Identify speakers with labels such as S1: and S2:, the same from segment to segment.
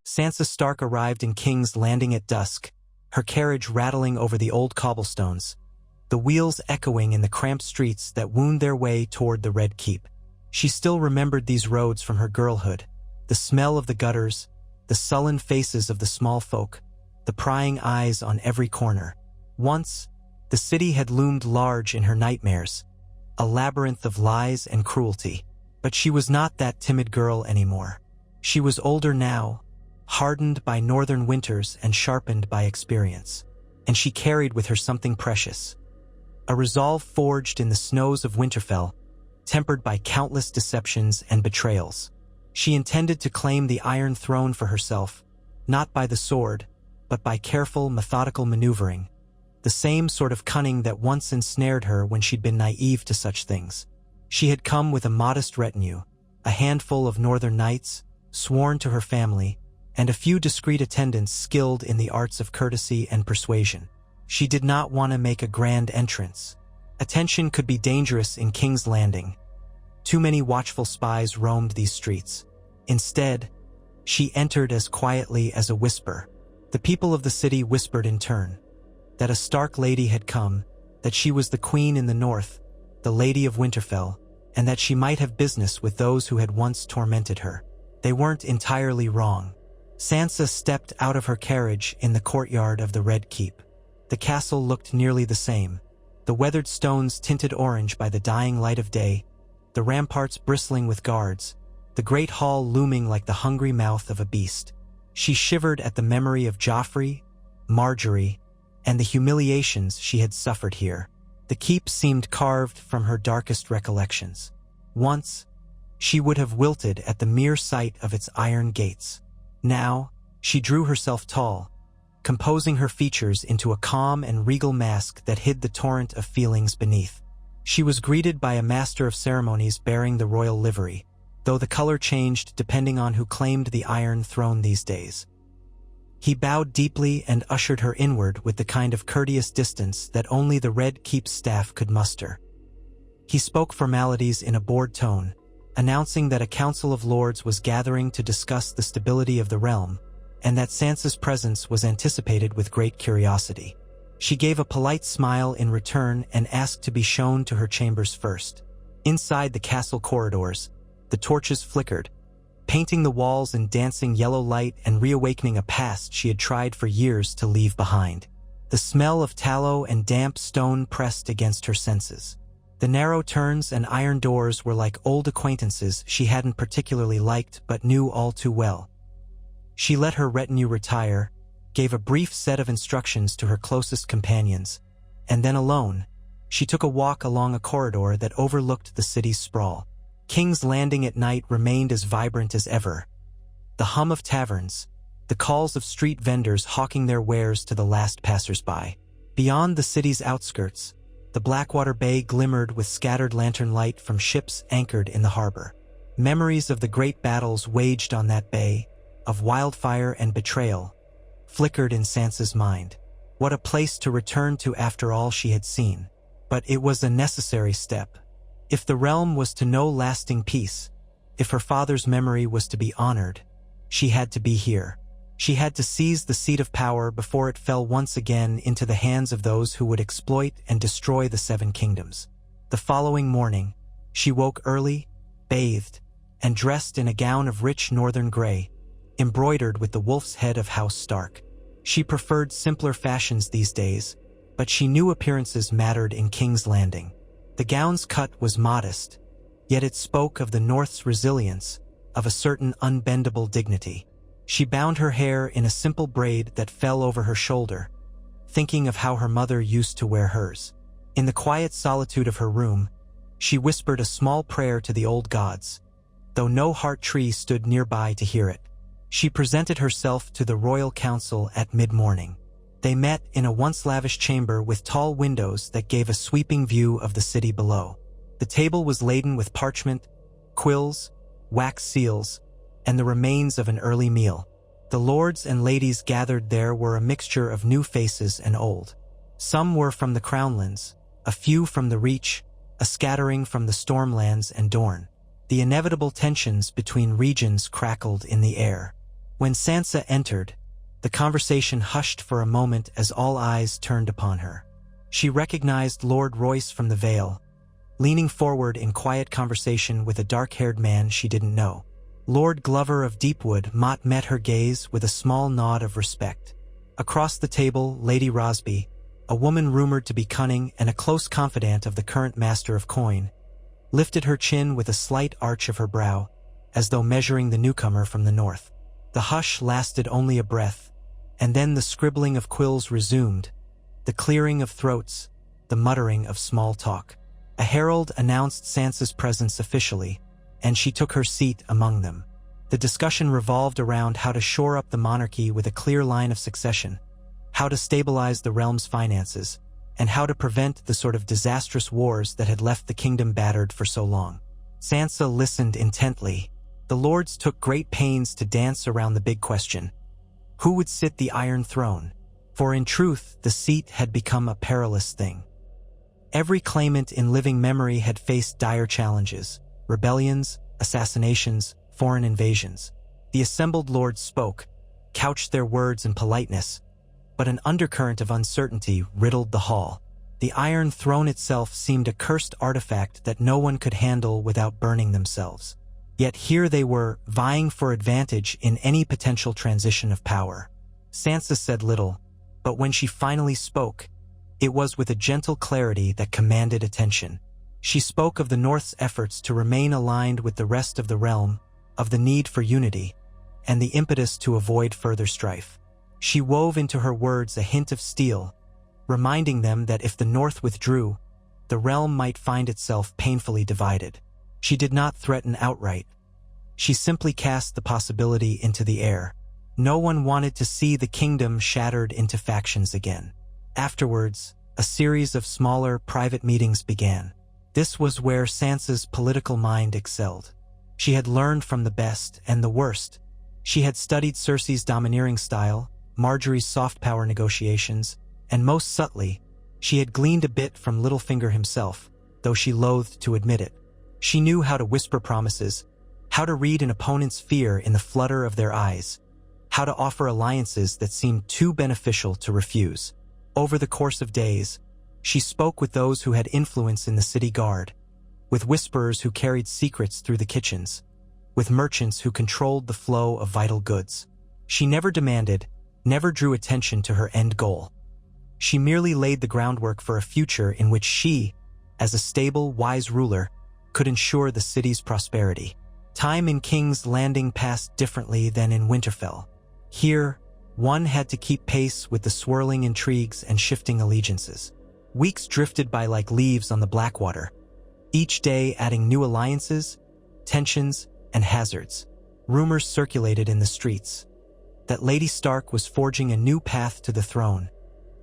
S1: Sansa Stark arrived in King's Landing at dusk, her carriage rattling over the old cobblestones, the wheels echoing in the cramped streets that wound their way toward the Red Keep. She still remembered these roads from her girlhood, the smell of the gutters, the sullen faces of the small folk, the prying eyes on every corner. Once, the city had loomed large in her nightmares, a labyrinth of lies and cruelty. But she was not that timid girl anymore. She was older now, hardened by northern winters and sharpened by experience. And she carried with her something precious, a resolve forged in the snows of Winterfell, tempered by countless deceptions and betrayals. She intended to claim the Iron Throne for herself, not by the sword, but by careful, methodical maneuvering, the same sort of cunning that once ensnared her when she'd been naive to such things. She had come with a modest retinue, a handful of northern knights, sworn to her family, and a few discreet attendants skilled in the arts of courtesy and persuasion. She did not want to make a grand entrance. Attention could be dangerous in King's Landing. Too many watchful spies roamed these streets. Instead, she entered as quietly as a whisper. The people of the city whispered in turn, that a Stark lady had come, that she was the queen in the north, the Lady of Winterfell, and that she might have business with those who had once tormented her. They weren't entirely wrong. Sansa stepped out of her carriage in the courtyard of the Red Keep. The castle looked nearly the same, the weathered stones tinted orange by the dying light of day, the ramparts bristling with guards, the great hall looming like the hungry mouth of a beast. She shivered at the memory of Joffrey, Marjorie, and the humiliations she had suffered here. The keep seemed carved from her darkest recollections. Once, she would have wilted at the mere sight of its iron gates. Now, she drew herself tall, composing her features into a calm and regal mask that hid the torrent of feelings beneath. She was greeted by a master of ceremonies bearing the royal livery, though the color changed depending on who claimed the Iron Throne these days. He bowed deeply and ushered her inward with the kind of courteous distance that only the Red Keep's staff could muster. He spoke formalities in a bored tone, announcing that a council of lords was gathering to discuss the stability of the realm, and that Sansa's presence was anticipated with great curiosity. She gave a polite smile in return and asked to be shown to her chambers first. Inside the castle corridors, the torches flickered, painting the walls in dancing yellow light and reawakening a past she had tried for years to leave behind. The smell of tallow and damp stone pressed against her senses. The narrow turns and iron doors were like old acquaintances she hadn't particularly liked but knew all too well. She let her retinue retire, gave a brief set of instructions to her closest companions, and then alone, she took a walk along a corridor that overlooked the city's sprawl. King's Landing at night remained as vibrant as ever. The hum of taverns, the calls of street vendors hawking their wares to the last passers-by. Beyond the city's outskirts, the Blackwater Bay glimmered with scattered lantern light from ships anchored in the harbor. Memories of the great battles waged on that bay, of wildfire and betrayal, flickered in Sansa's mind. What a place to return to after all she had seen. But it was a necessary step. If the realm was to know lasting peace, if her father's memory was to be honored, she had to be here. She had to seize the seat of power before it fell once again into the hands of those who would exploit and destroy the Seven Kingdoms. The following morning, she woke early, bathed, and dressed in a gown of rich northern gray, embroidered with the wolf's head of House Stark. She preferred simpler fashions these days, but she knew appearances mattered in King's Landing. The gown's cut was modest, yet it spoke of the North's resilience, of a certain unbendable dignity. She bound her hair in a simple braid that fell over her shoulder, thinking of how her mother used to wear hers. In the quiet solitude of her room, she whispered a small prayer to the old gods, though no heart tree stood nearby to hear it. She presented herself to the royal council at mid-morning. They met in a once lavish chamber with tall windows that gave a sweeping view of the city below. The table was laden with parchment, quills, wax seals, and the remains of an early meal. The lords and ladies gathered there were a mixture of new faces and old. Some were from the Crownlands, a few from the Reach, a scattering from the Stormlands and Dorne. The inevitable tensions between regions crackled in the air. When Sansa entered, the conversation hushed for a moment as all eyes turned upon her. She recognized Lord Royce from the Vale, leaning forward in quiet conversation with a dark-haired man she didn't know. Lord Glover of Deepwood met her gaze with a small nod of respect. Across the table, Lady Rosby, a woman rumored to be cunning and a close confidant of the current master of coin, lifted her chin with a slight arch of her brow, as though measuring the newcomer from the north. The hush lasted only a breath, and then the scribbling of quills resumed, the clearing of throats, the muttering of small talk. A herald announced Sansa's presence officially, and she took her seat among them. The discussion revolved around how to shore up the monarchy with a clear line of succession, how to stabilize the realm's finances, and how to prevent the sort of disastrous wars that had left the kingdom battered for so long. Sansa listened intently. The lords took great pains to dance around the big question: who would sit the Iron Throne? For in truth, the seat had become a perilous thing. Every claimant in living memory had faced dire challenges: rebellions, assassinations, foreign invasions. The assembled lords spoke, couched their words in politeness, but an undercurrent of uncertainty riddled the hall. The Iron Throne itself seemed a cursed artifact that no one could handle without burning themselves. Yet here they were, vying for advantage in any potential transition of power. Sansa said little, but when she finally spoke, it was with a gentle clarity that commanded attention. She spoke of the North's efforts to remain aligned with the rest of the realm, of the need for unity, and the impetus to avoid further strife. She wove into her words a hint of steel, reminding them that if the North withdrew, the realm might find itself painfully divided. She did not threaten outright. She simply cast the possibility into the air. No one wanted to see the kingdom shattered into factions again. Afterwards, a series of smaller, private meetings began. This was where Sansa's political mind excelled. She had learned from the best and the worst. She had studied Cersei's domineering style, Marjorie's soft power negotiations, and most subtly, she had gleaned a bit from Littlefinger himself, though she loathed to admit it. She knew how to whisper promises, how to read an opponent's fear in the flutter of their eyes, how to offer alliances that seemed too beneficial to refuse. Over the course of days, she spoke with those who had influence in the city guard, with whisperers who carried secrets through the kitchens, with merchants who controlled the flow of vital goods. She never demanded, never drew attention to her end goal. She merely laid the groundwork for a future in which she, as a stable, wise ruler, could ensure the city's prosperity. Time in King's Landing passed differently than in Winterfell. Here, one had to keep pace with the swirling intrigues and shifting allegiances. Weeks drifted by like leaves on the Blackwater, each day adding new alliances, tensions, and hazards. Rumors circulated in the streets that Lady Stark was forging a new path to the throne,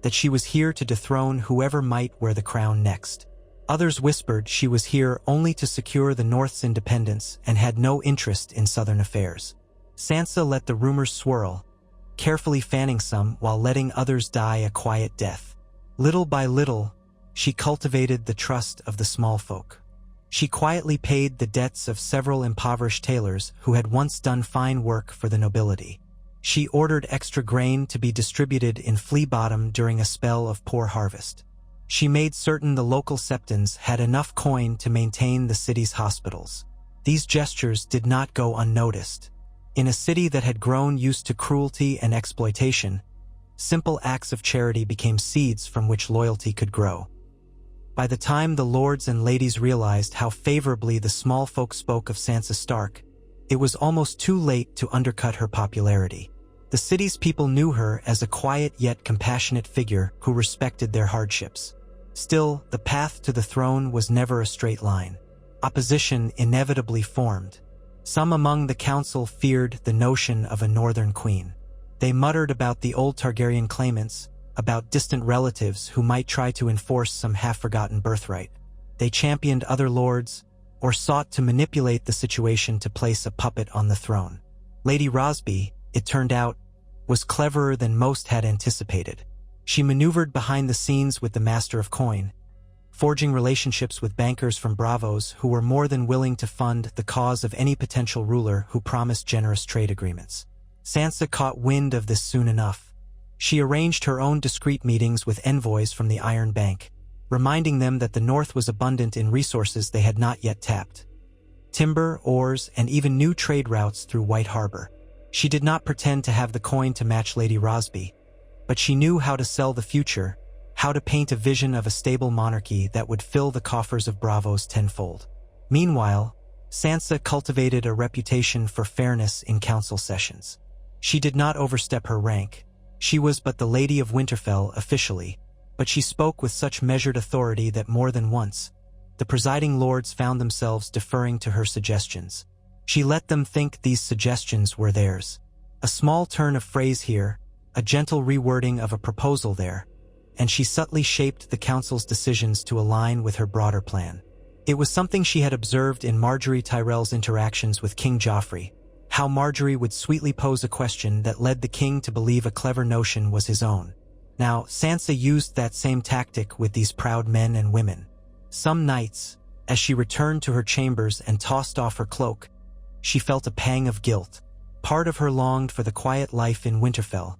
S1: that she was here to dethrone whoever might wear the crown next. Others whispered she was here only to secure the North's independence and had no interest in southern affairs. Sansa let the rumors swirl, carefully fanning some while letting others die a quiet death. Little by little, she cultivated the trust of the small folk. She quietly paid the debts of several impoverished tailors who had once done fine work for the nobility. She ordered extra grain to be distributed in Flea Bottom during a spell of poor harvest. She made certain the local septons had enough coin to maintain the city's hospitals. These gestures did not go unnoticed. In a city that had grown used to cruelty and exploitation, simple acts of charity became seeds from which loyalty could grow. By the time the lords and ladies realized how favorably the small folk spoke of Sansa Stark, it was almost too late to undercut her popularity. The city's people knew her as a quiet yet compassionate figure who respected their hardships. Still, the path to the throne was never a straight line. Opposition inevitably formed. Some among the council feared the notion of a northern queen. They muttered about the old Targaryen claimants, about distant relatives who might try to enforce some half-forgotten birthright. They championed other lords, or sought to manipulate the situation to place a puppet on the throne. Lady Rosby, it turned out, was cleverer than most had anticipated. She maneuvered behind the scenes with the Master of Coin, forging relationships with bankers from Bravos who were more than willing to fund the cause of any potential ruler who promised generous trade agreements. Sansa caught wind of this soon enough. She arranged her own discreet meetings with envoys from the Iron Bank, reminding them that the North was abundant in resources they had not yet tapped. Timber, ores, and even new trade routes through White Harbor. She did not pretend to have the coin to match Lady Rosby, but she knew how to sell the future, how to paint a vision of a stable monarchy that would fill the coffers of Bravos tenfold. Meanwhile, Sansa cultivated a reputation for fairness in council sessions. She did not overstep her rank. She was but the Lady of Winterfell officially, but she spoke with such measured authority that more than once, the presiding lords found themselves deferring to her suggestions. She let them think these suggestions were theirs. A small turn of phrase here, a gentle rewording of a proposal there, and she subtly shaped the council's decisions to align with her broader plan. It was something she had observed in Margaery Tyrell's interactions with King Joffrey, how Margaery would sweetly pose a question that led the king to believe a clever notion was his own. Now, Sansa used that same tactic with these proud men and women. Some nights, as she returned to her chambers and tossed off her cloak, she felt a pang of guilt. Part of her longed for the quiet life in Winterfell,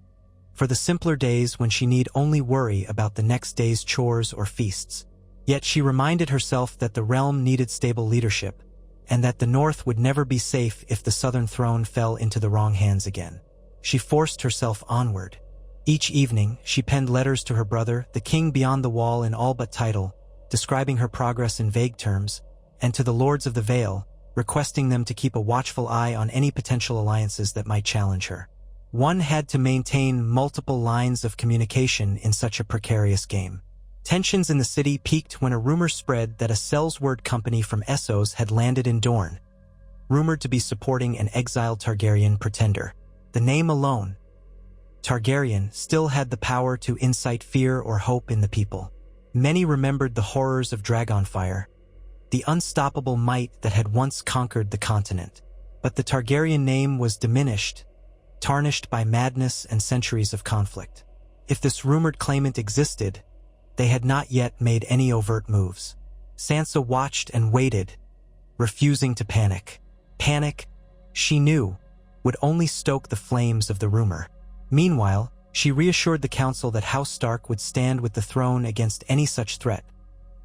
S1: for the simpler days when she need only worry about the next day's chores or feasts. Yet she reminded herself that the realm needed stable leadership, and that the North would never be safe if the Southern throne fell into the wrong hands again. She forced herself onward. Each evening, she penned letters to her brother, the king beyond the wall in all but title, describing her progress in vague terms, and to the Lords of the Vale, requesting them to keep a watchful eye on any potential alliances that might challenge her. One had to maintain multiple lines of communication in such a precarious game. Tensions in the city peaked when a rumor spread that a Sellsword company from Essos had landed in Dorne, rumored to be supporting an exiled Targaryen pretender. The name alone, Targaryen, still had the power to incite fear or hope in the people. Many remembered the horrors of Dragonfire, the unstoppable might that had once conquered the continent. But the Targaryen name was diminished, tarnished by madness and centuries of conflict. If this rumored claimant existed, they had not yet made any overt moves. Sansa watched and waited, refusing to panic. Panic, she knew, would only stoke the flames of the rumor. Meanwhile, she reassured the council that House Stark would stand with the throne against any such threat,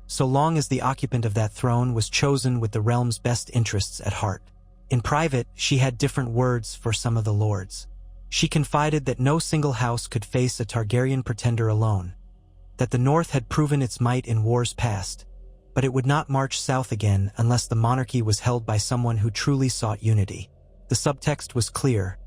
S1: so long as the occupant of that throne was chosen with the realm's best interests at heart. In private, she had different words for some of the lords. She confided that no single house could face a Targaryen pretender alone, that the North had proven its might in wars past, but it would not march south again unless the monarchy was held by someone who truly sought unity. The subtext was clear: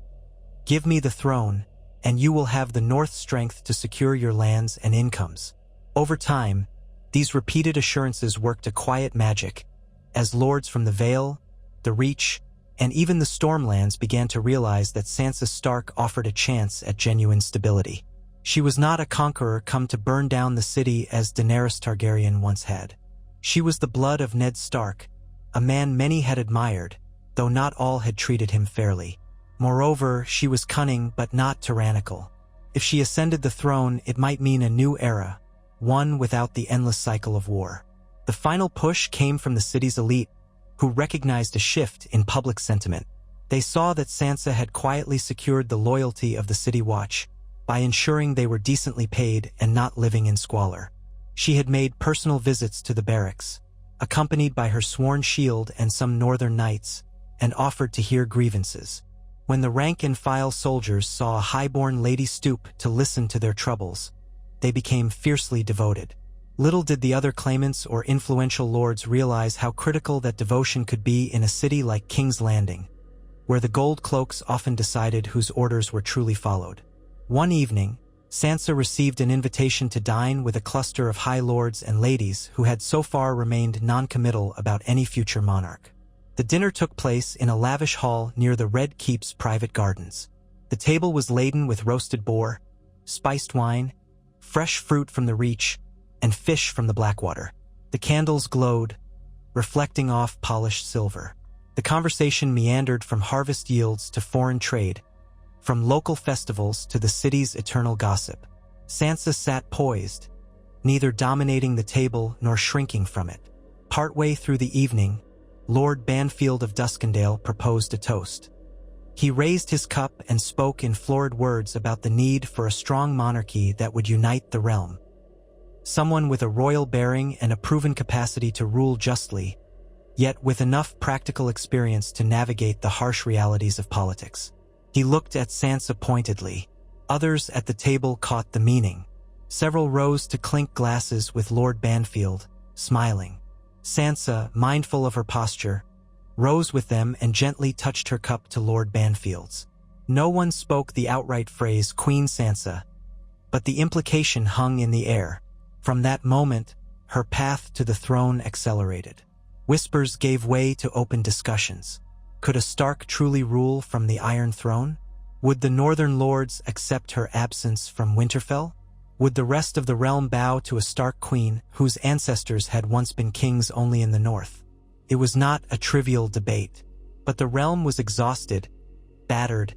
S1: give me the throne, and you will have the North's strength to secure your lands and incomes. Over time, these repeated assurances worked a quiet magic, as lords from the Vale, the Reach, and even the Stormlands began to realize that Sansa Stark offered a chance at genuine stability. She was not a conqueror come to burn down the city as Daenerys Targaryen once had. She was the blood of Ned Stark, a man many had admired, though not all had treated him fairly. Moreover, she was cunning but not tyrannical. If she ascended the throne, it might mean a new era, one without the endless cycle of war. The final push came from the city's elite, who recognized a shift in public sentiment. They saw that Sansa had quietly secured the loyalty of the City Watch by ensuring they were decently paid and not living in squalor. She had made personal visits to the barracks, accompanied by her sworn shield and some northern knights, and offered to hear grievances. When the rank-and-file soldiers saw a highborn lady stoop to listen to their troubles, they became fiercely devoted. Little did the other claimants or influential lords realize how critical that devotion could be in a city like King's Landing, where the gold cloaks often decided whose orders were truly followed. One evening, Sansa received an invitation to dine with a cluster of high lords and ladies who had so far remained non-committal about any future monarch. The dinner took place in a lavish hall near the Red Keep's private gardens. The table was laden with roasted boar, spiced wine, fresh fruit from the Reach, and fish from the Blackwater. The candles glowed, reflecting off polished silver. The conversation meandered from harvest yields to foreign trade, from local festivals to the city's eternal gossip. Sansa sat poised, neither dominating the table nor shrinking from it. Partway through the evening, Lord Banfield of Duskendale proposed a toast. He raised his cup and spoke in florid words about the need for a strong monarchy that would unite the realm. Someone with a royal bearing and a proven capacity to rule justly, yet with enough practical experience to navigate the harsh realities of politics. He looked at Sansa pointedly. Others at the table caught the meaning. Several rose to clink glasses with Lord Banfield, smiling. Sansa, mindful of her posture, rose with them and gently touched her cup to Lord Banfield's. No one spoke the outright phrase Queen Sansa, but the implication hung in the air. From that moment, her path to the throne accelerated. Whispers gave way to open discussions. Could a Stark truly rule from the Iron Throne? Would the Northern Lords accept her absence from Winterfell? Would the rest of the realm bow to a Stark queen whose ancestors had once been kings only in the north? It was not a trivial debate, but the realm was exhausted, battered,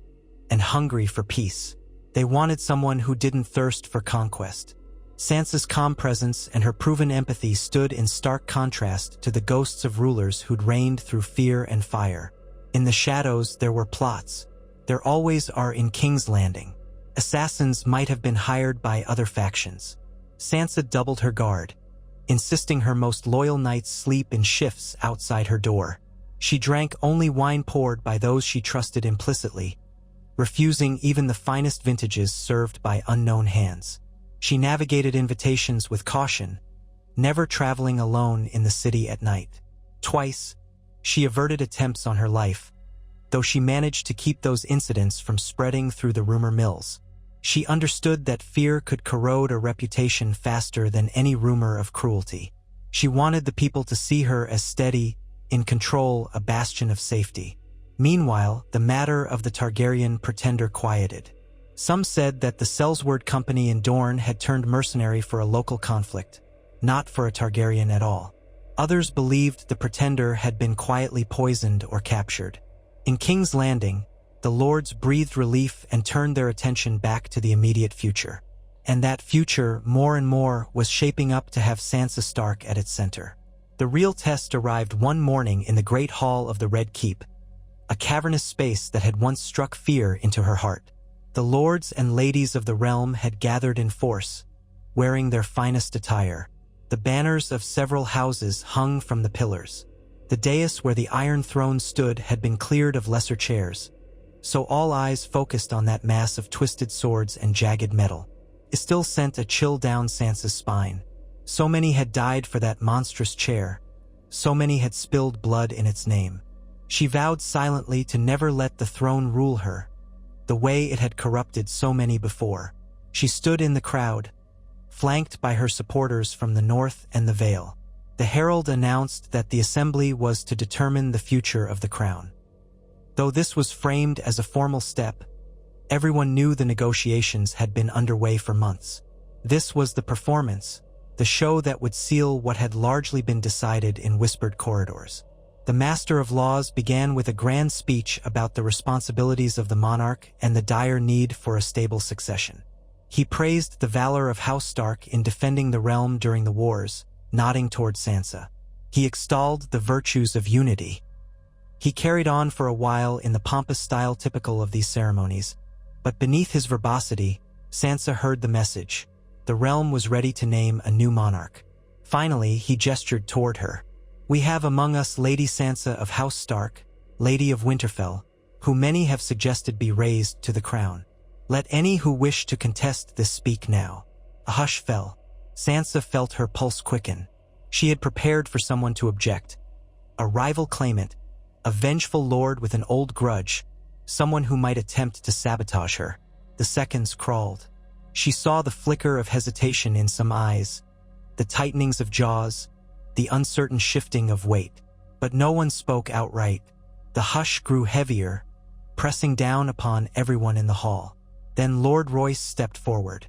S1: and hungry for peace. They wanted someone who didn't thirst for conquest. Sansa's calm presence and her proven empathy stood in stark contrast to the ghosts of rulers who'd reigned through fear and fire. In the shadows there were plots. There always are in King's Landing. Assassins might have been hired by other factions. Sansa doubled her guard, insisting her most loyal knights sleep in shifts outside her door. She drank only wine poured by those she trusted implicitly, refusing even the finest vintages served by unknown hands. She navigated invitations with caution, never traveling alone in the city at night. Twice, she averted attempts on her life, though she managed to keep those incidents from spreading through the rumor mills. She understood that fear could corrode a reputation faster than any rumor of cruelty. She wanted the people to see her as steady, in control, a bastion of safety. Meanwhile, the matter of the Targaryen pretender quieted. Some said that the Sellsword Company in Dorne had turned mercenary for a local conflict, not for a Targaryen at all. Others believed the pretender had been quietly poisoned or captured. In King's Landing, the lords breathed relief and turned their attention back to the immediate future. And that future, more and more, was shaping up to have Sansa Stark at its center. The real test arrived one morning in the Great Hall of the Red Keep, a cavernous space that had once struck fear into her heart. The lords and ladies of the realm had gathered in force, wearing their finest attire. The banners of several houses hung from the pillars. The dais where the Iron Throne stood had been cleared of lesser chairs, so all eyes focused on that mass of twisted swords and jagged metal. It still sent a chill down Sansa's spine. So many had died for that monstrous chair. So many had spilled blood in its name. She vowed silently to never let the throne rule her, the way it had corrupted so many before. She stood in the crowd, flanked by her supporters from the north and the Vale. The herald announced that the assembly was to determine the future of the crown. Though this was framed as a formal step, everyone knew the negotiations had been underway for months. This was the performance, the show that would seal what had largely been decided in whispered corridors. The Master of Laws began with a grand speech about the responsibilities of the monarch and the dire need for a stable succession. He praised the valor of House Stark in defending the realm during the wars, nodding toward Sansa. He extolled the virtues of unity. He carried on for a while in the pompous style typical of these ceremonies, but beneath his verbosity, Sansa heard the message. The realm was ready to name a new monarch. Finally, he gestured toward her. "We have among us Lady Sansa of House Stark, Lady of Winterfell, who many have suggested be raised to the crown. Let any who wish to contest this speak now." A hush fell. Sansa felt her pulse quicken. She had prepared for someone to object. A rival claimant, a vengeful lord with an old grudge, someone who might attempt to sabotage her. The seconds crawled. She saw the flicker of hesitation in some eyes, the tightenings of jaws, the uncertain shifting of weight. But no one spoke outright. The hush grew heavier, pressing down upon everyone in the hall. Then Lord Royce stepped forward.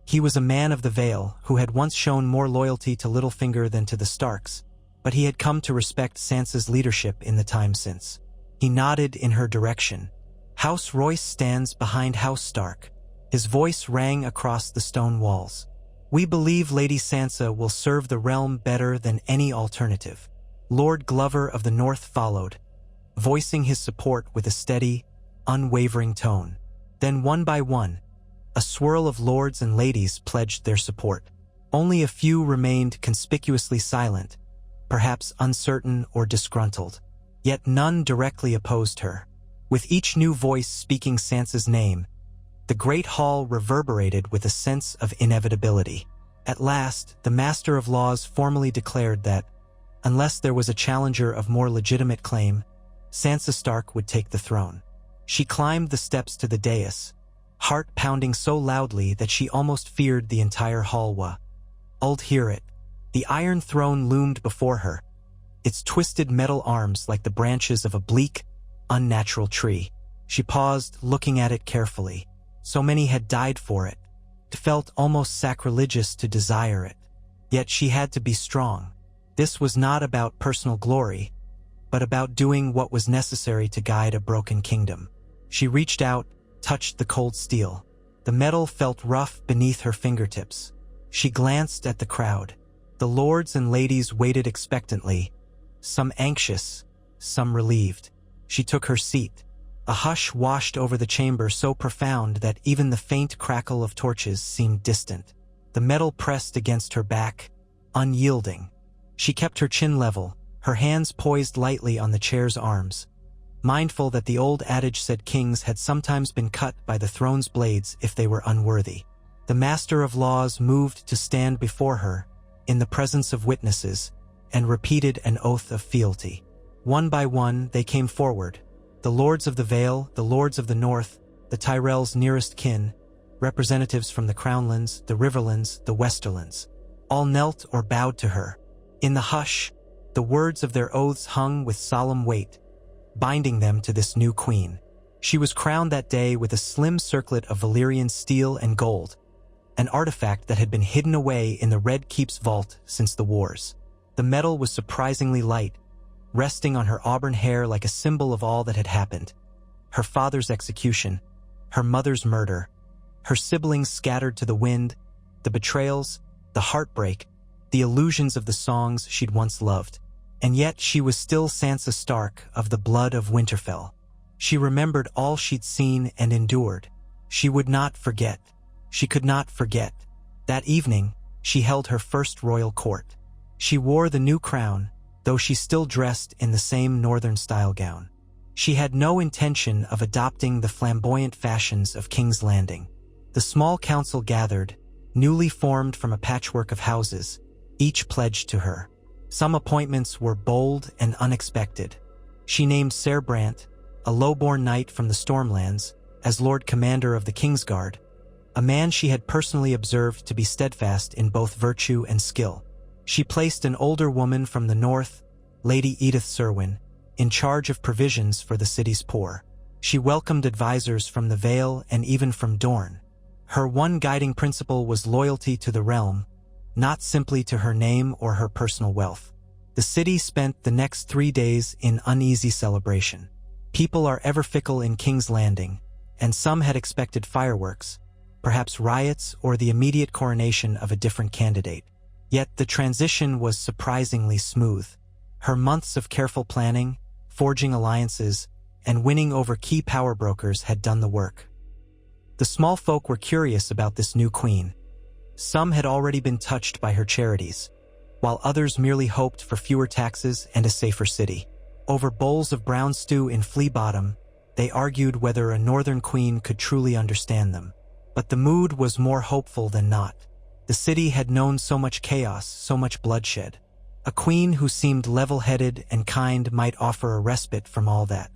S1: He was a man of the Vale who had once shown more loyalty to Littlefinger than to the Starks, but he had come to respect Sansa's leadership in the time since. He nodded in her direction. "House Royce stands behind House Stark." His voice rang across the stone walls. "We believe Lady Sansa will serve the realm better than any alternative." Lord Glover of the North followed, voicing his support with a steady, unwavering tone. Then one by one, a swirl of lords and ladies pledged their support. Only a few remained conspicuously silent, perhaps uncertain or disgruntled. Yet none directly opposed her. With each new voice speaking Sansa's name, the great hall reverberated with a sense of inevitability. At last, the Master of Laws formally declared that, unless there was a challenger of more legitimate claim, Sansa Stark would take the throne. She climbed the steps to the dais, heart pounding so loudly that she almost feared the entire hall. Hear it. The Iron Throne loomed before her, its twisted metal arms like the branches of a bleak, unnatural tree. She paused, looking at it carefully. So many had died for it. It felt almost sacrilegious to desire it. Yet she had to be strong. This was not about personal glory, but about doing what was necessary to guide a broken kingdom. She reached out, touched the cold steel. The metal felt rough beneath her fingertips. She glanced at the crowd. The lords and ladies waited expectantly, some anxious, some relieved. She took her seat. A hush washed over the chamber so profound that even the faint crackle of torches seemed distant. The metal pressed against her back, unyielding. She kept her chin level, her hands poised lightly on the chair's arms, mindful that the old adage said kings had sometimes been cut by the throne's blades if they were unworthy. The Master of Laws moved to stand before her, in the presence of witnesses, and repeated an oath of fealty. One by one, they came forward. The Lords of the Vale, the Lords of the North, the Tyrell's nearest kin, representatives from the Crownlands, the Riverlands, the Westerlands, all knelt or bowed to her. In the hush, the words of their oaths hung with solemn weight, binding them to this new queen. She was crowned that day with a slim circlet of Valyrian steel and gold, an artifact that had been hidden away in the Red Keep's vault since the wars. The metal was surprisingly light, resting on her auburn hair like a symbol of all that had happened. Her father's execution, her mother's murder, her siblings scattered to the wind, the betrayals, the heartbreak, the illusions of the songs she'd once loved. And yet she was still Sansa Stark of the blood of Winterfell. She remembered all she'd seen and endured. She would not forget. She could not forget. That evening, she held her first royal court. She wore the new crown, though she still dressed in the same northern-style gown. She had no intention of adopting the flamboyant fashions of King's Landing. The small council gathered, newly formed from a patchwork of houses, each pledged to her. Some appointments were bold and unexpected. She named Ser Brant, a low-born knight from the Stormlands, as Lord Commander of the Kingsguard, a man she had personally observed to be steadfast in both virtue and skill. She placed an older woman from the north, Lady Edith Serwyn, in charge of provisions for the city's poor. She welcomed advisors from the Vale and even from Dorne. Her one guiding principle was loyalty to the realm, not simply to her name or her personal wealth. The city spent the next 3 days in uneasy celebration. People are ever fickle in King's Landing, and some had expected fireworks, perhaps riots or the immediate coronation of a different candidate. Yet the transition was surprisingly smooth. Her months of careful planning, forging alliances, and winning over key power brokers had done the work. The small folk were curious about this new queen. Some had already been touched by her charities, while others merely hoped for fewer taxes and a safer city. Over bowls of brown stew in Flea Bottom, they argued whether a northern queen could truly understand them. But the mood was more hopeful than not. The city had known so much chaos, so much bloodshed. A queen who seemed level-headed and kind might offer a respite from all that.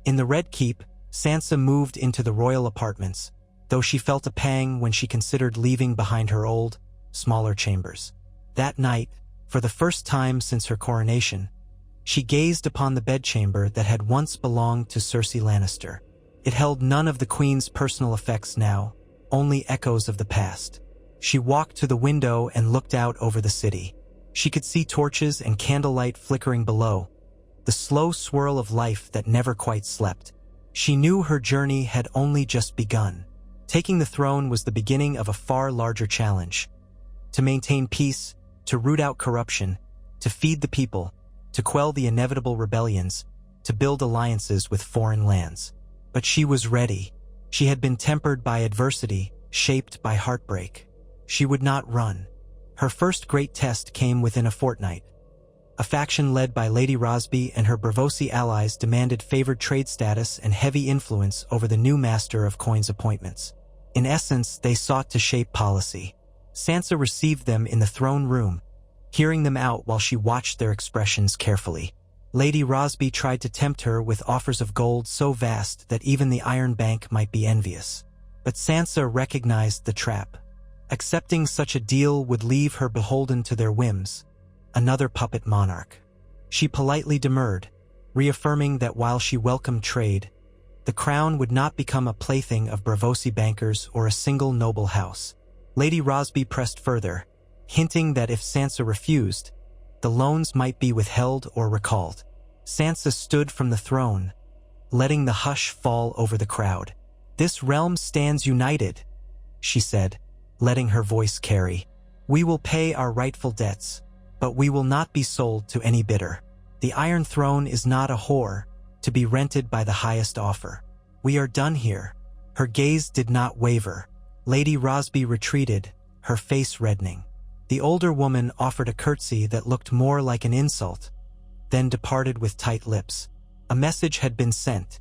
S1: In the Red Keep, Sansa moved into the royal apartments, though she felt a pang when she considered leaving behind her old, smaller chambers. That night, for the first time since her coronation, she gazed upon the bedchamber that had once belonged to Cersei Lannister. It held none of the queen's personal effects now, only echoes of the past. She walked to the window and looked out over the city. She could see torches and candlelight flickering below, the slow swirl of life that never quite slept. She knew her journey had only just begun. Taking the throne was the beginning of a far larger challenge. To maintain peace, to root out corruption, to feed the people, to quell the inevitable rebellions, to build alliances with foreign lands. But she was ready. She had been tempered by adversity, shaped by heartbreak. She would not run. Her first great test came within a fortnight. A faction led by Lady Rosby and her Bravosi allies demanded favored trade status and heavy influence over the new master of coin's appointments. In essence, they sought to shape policy. Sansa received them in the throne room, hearing them out while she watched their expressions carefully. Lady Rosby tried to tempt her with offers of gold so vast that even the Iron Bank might be envious. But Sansa recognized the trap. Accepting such a deal would leave her beholden to their whims, another puppet monarch. She politely demurred, reaffirming that while she welcomed trade, the crown would not become a plaything of Bravosi bankers or a single noble house. Lady Rosby pressed further, hinting that if Sansa refused, the loans might be withheld or recalled. Sansa stood from the throne, letting the hush fall over the crowd. "This realm stands united," she said, letting her voice carry. "We will pay our rightful debts, but we will not be sold to any bidder. The Iron Throne is not a whore, to be rented by the highest offer. We are done here." Her gaze did not waver. Lady Rosby retreated, her face reddening. The older woman offered a curtsy that looked more like an insult, then departed with tight lips. A message had been sent.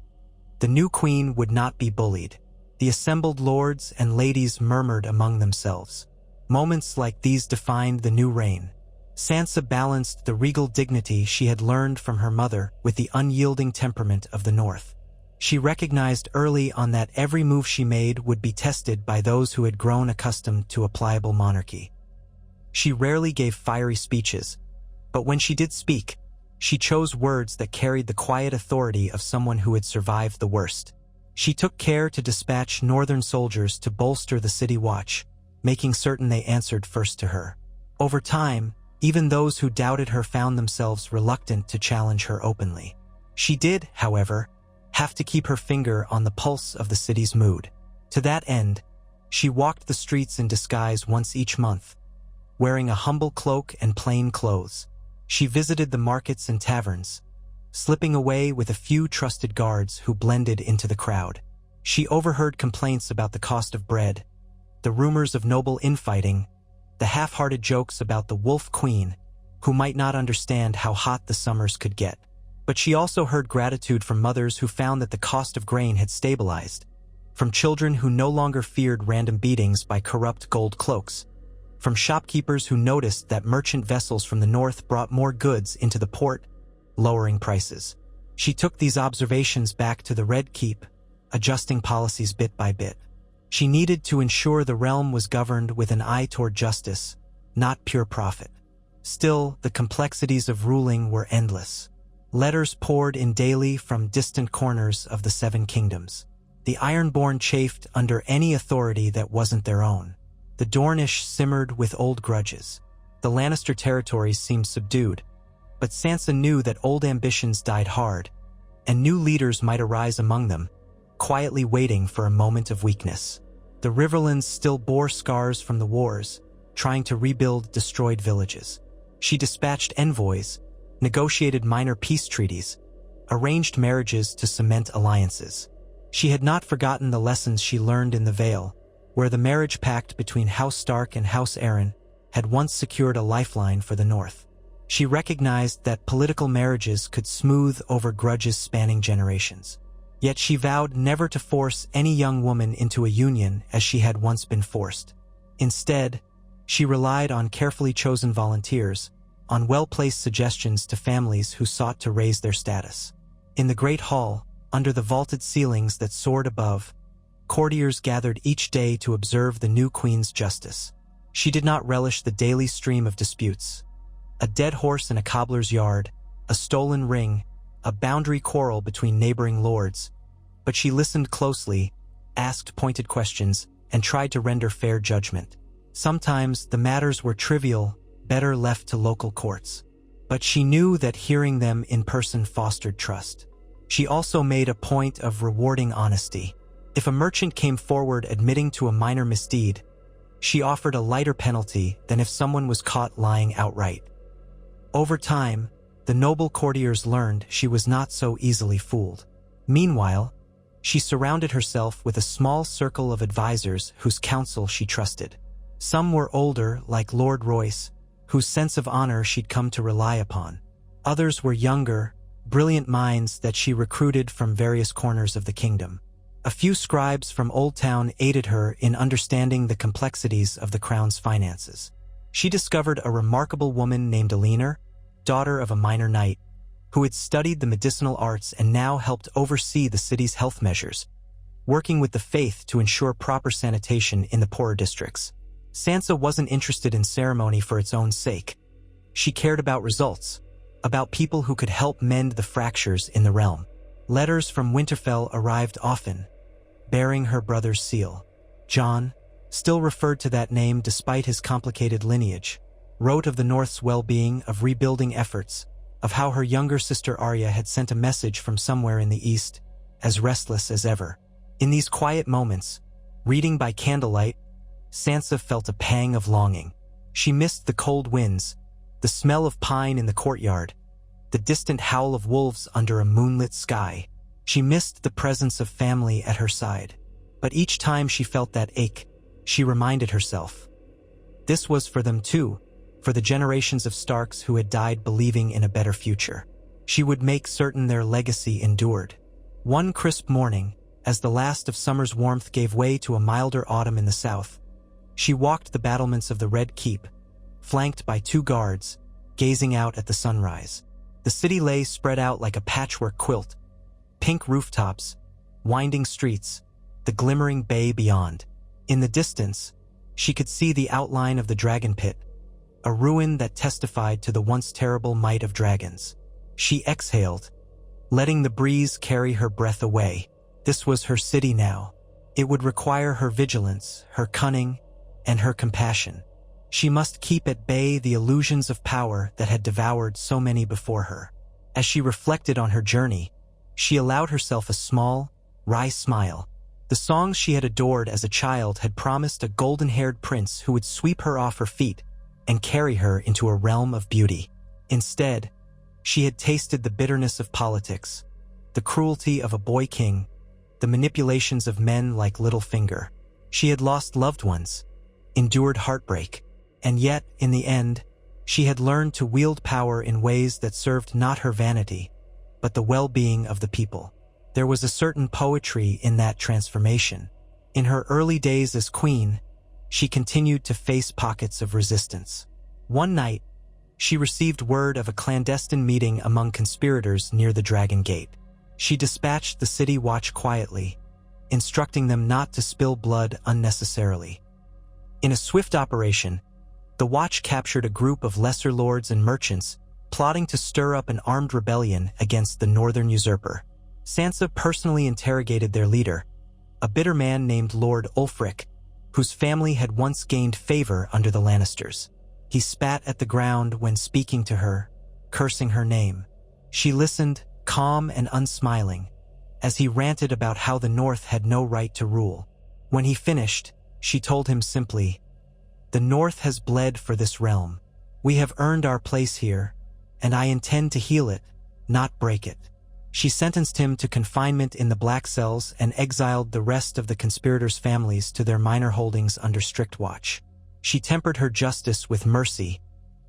S1: The new queen would not be bullied. The assembled lords and ladies murmured among themselves. Moments like these defined the new reign. Sansa balanced the regal dignity she had learned from her mother with the unyielding temperament of the North. She recognized early on that every move she made would be tested by those who had grown accustomed to a pliable monarchy. She rarely gave fiery speeches, but when she did speak, she chose words that carried the quiet authority of someone who had survived the worst. She took care to dispatch northern soldiers to bolster the city watch, making certain they answered first to her. Over time, even those who doubted her found themselves reluctant to challenge her openly. She did, however, have to keep her finger on the pulse of the city's mood. To that end, she walked the streets in disguise once each month, wearing a humble cloak and plain clothes. She visited the markets and taverns, slipping away with a few trusted guards who blended into the crowd. She overheard complaints about the cost of bread, the rumors of noble infighting, the half-hearted jokes about the Wolf Queen, who might not understand how hot the summers could get. But she also heard gratitude from mothers who found that the cost of grain had stabilized, from children who no longer feared random beatings by corrupt gold cloaks, from shopkeepers who noticed that merchant vessels from the north brought more goods into the port, lowering prices. She took these observations back to the Red Keep, adjusting policies bit by bit. She needed to ensure the realm was governed with an eye toward justice, not pure profit. Still, the complexities of ruling were endless. Letters poured in daily from distant corners of the Seven Kingdoms. The ironborn chafed under any authority that wasn't their own. The Dornish simmered with old grudges. The Lannister territories seemed subdued, but Sansa knew that old ambitions died hard, and new leaders might arise among them, quietly waiting for a moment of weakness. The Riverlands still bore scars from the wars, trying to rebuild destroyed villages. She dispatched envoys, negotiated minor peace treaties, arranged marriages to cement alliances. She had not forgotten the lessons she learned in the Vale, where the marriage pact between House Stark and House Arryn had once secured a lifeline for the North. She recognized that political marriages could smooth over grudges spanning generations. Yet she vowed never to force any young woman into a union as she had once been forced. Instead, she relied on carefully chosen volunteers, on well-placed suggestions to families who sought to raise their status. In the Great Hall, under the vaulted ceilings that soared above, courtiers gathered each day to observe the new queen's justice. She did not relish the daily stream of disputes. A dead horse in a cobbler's yard, a stolen ring, a boundary quarrel between neighboring lords. But she listened closely, asked pointed questions, and tried to render fair judgment. Sometimes the matters were trivial, better left to local courts. But she knew that hearing them in person fostered trust. She also made a point of rewarding honesty. If a merchant came forward admitting to a minor misdeed, she offered a lighter penalty than if someone was caught lying outright. Over time, the noble courtiers learned she was not so easily fooled. Meanwhile, She surrounded herself with a small circle of advisors whose counsel she trusted. Some were older, like Lord Royce, whose sense of honor she'd come to rely upon. Others were younger, brilliant minds that she recruited from various corners of the kingdom. A few scribes from Old Town aided her in understanding the complexities of the crown's finances. She discovered a remarkable woman named Eleanor, daughter of a minor knight, who had studied the medicinal arts and now helped oversee the city's health measures, working with the faith to ensure proper sanitation in the poorer districts. Sansa wasn't interested in ceremony for its own sake. She cared about results, about people who could help mend the fractures in the realm. Letters from Winterfell arrived often, bearing her brother's seal. Jon, still referred to that name despite his complicated lineage, wrote of the North's well-being, of rebuilding efforts, of how her younger sister Arya had sent a message from somewhere in the east, as restless as ever. In these quiet moments, reading by candlelight, Sansa felt a pang of longing. She missed the cold winds, the smell of pine in the courtyard, the distant howl of wolves under a moonlit sky. She missed the presence of family at her side. But each time she felt that ache, she reminded herself, this was for them too, for the generations of Starks who had died believing in a better future. She would make certain their legacy endured. One crisp morning, as the last of summer's warmth gave way to a milder autumn in the south, she walked the battlements of the Red Keep, flanked by 2 guards, gazing out at the sunrise. The city lay spread out like a patchwork quilt, pink rooftops, winding streets, the glimmering bay beyond. In the distance, she could see the outline of the dragon pit, a ruin that testified to the once terrible might of dragons. She exhaled, letting the breeze carry her breath away. This was her city now. It would require her vigilance, her cunning, and her compassion. She must keep at bay the illusions of power that had devoured so many before her. As she reflected on her journey, she allowed herself a small, wry smile. The songs she had adored as a child had promised a golden-haired prince who would sweep her off her feet and carry her into a realm of beauty. Instead, she had tasted the bitterness of politics, the cruelty of a boy king, the manipulations of men like Littlefinger. She had lost loved ones, endured heartbreak, and yet, in the end, she had learned to wield power in ways that served not her vanity, but the well-being of the people. There was a certain poetry in that transformation. In her early days as queen, she continued to face pockets of resistance. One night, she received word of a clandestine meeting among conspirators near the Dragon Gate. She dispatched the city watch quietly, instructing them not to spill blood unnecessarily. In a swift operation, the watch captured a group of lesser lords and merchants plotting to stir up an armed rebellion against the northern usurper. Sansa personally interrogated their leader, a bitter man named Lord Ulfric, whose family had once gained favor under the Lannisters. He spat at the ground when speaking to her, cursing her name. She listened, calm and unsmiling, as he ranted about how the North had no right to rule. When he finished, she told him simply, "The North has bled for this realm. We have earned our place here, and I intend to heal it, not break it." She sentenced him to confinement in the Black Cells and exiled the rest of the conspirators' families to their minor holdings under strict watch. She tempered her justice with mercy,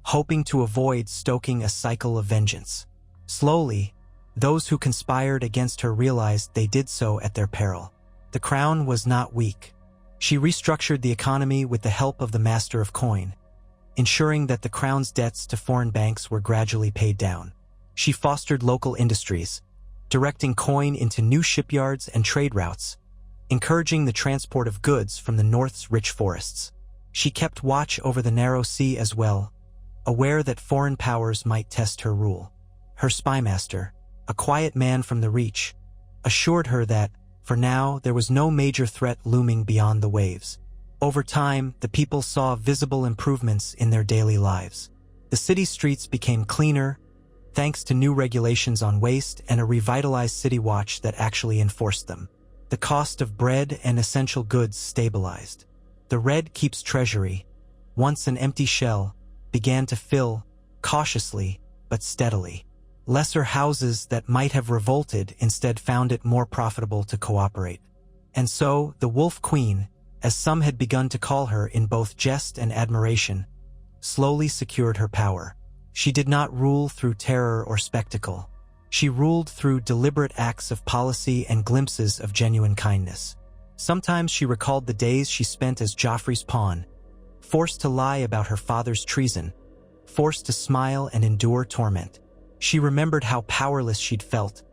S1: hoping to avoid stoking a cycle of vengeance. Slowly, those who conspired against her realized they did so at their peril. The crown was not weak. She restructured the economy with the help of the Master of Coin, ensuring that the crown's debts to foreign banks were gradually paid down. She fostered local industries, directing coin into new shipyards and trade routes, encouraging the transport of goods from the North's rich forests. She kept watch over the narrow sea as well, aware that foreign powers might test her rule. Her spymaster, a quiet man from the Reach, assured her that, for now, there was no major threat looming beyond the waves. Over time, the people saw visible improvements in their daily lives. The city streets became cleaner, thanks to new regulations on waste and a revitalized city watch that actually enforced them. The cost of bread and essential goods stabilized. The Red Keep's treasury, once an empty shell, began to fill, cautiously but steadily. Lesser houses that might have revolted instead found it more profitable to cooperate. And so, the Wolf Queen, as some had begun to call her in both jest and admiration, slowly secured her power. She did not rule through terror or spectacle. She ruled through deliberate acts of policy and glimpses of genuine kindness. Sometimes she recalled the days she spent as Joffrey's pawn, forced to lie about her father's treason, forced to smile and endure torment. She remembered how powerless she'd felt,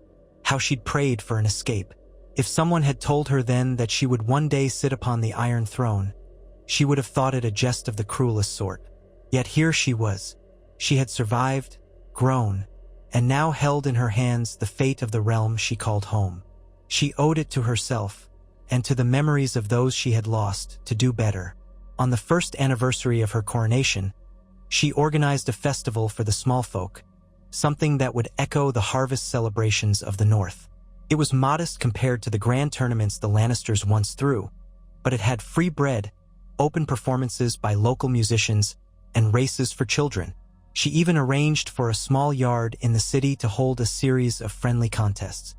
S1: how she'd prayed for an escape. If someone had told her then that she would one day sit upon the Iron Throne, she would have thought it a jest of the cruelest sort. Yet here she was. She had survived, grown, and now held in her hands the fate of the realm she called home. She owed it to herself, and to the memories of those she had lost, to do better. On the first anniversary of her coronation, she organized a festival for the small folk, something that would echo the harvest celebrations of the North. It was modest compared to the grand tournaments the Lannisters once threw, but it had free bread, open performances by local musicians, and races for children. She even arranged for a small yard in the city to hold a series of friendly contests.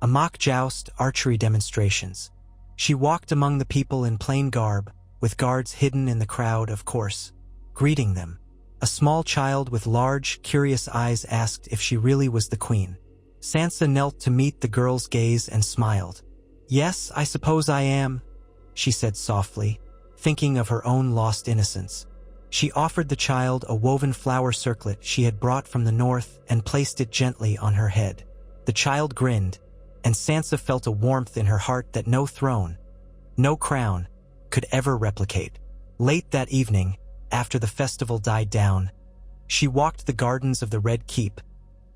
S1: A mock joust, archery demonstrations. She walked among the people in plain garb, with guards hidden in the crowd, of course, greeting them. A small child with large, curious eyes asked if she really was the queen. Sansa knelt to meet the girl's gaze and smiled. "Yes, I suppose I am," she said softly, thinking of her own lost innocence. She offered the child a woven flower circlet she had brought from the north and placed it gently on her head. The child grinned, and Sansa felt a warmth in her heart that no throne, no crown, could ever replicate. Late that evening, after the festival died down, she walked the gardens of the Red Keep,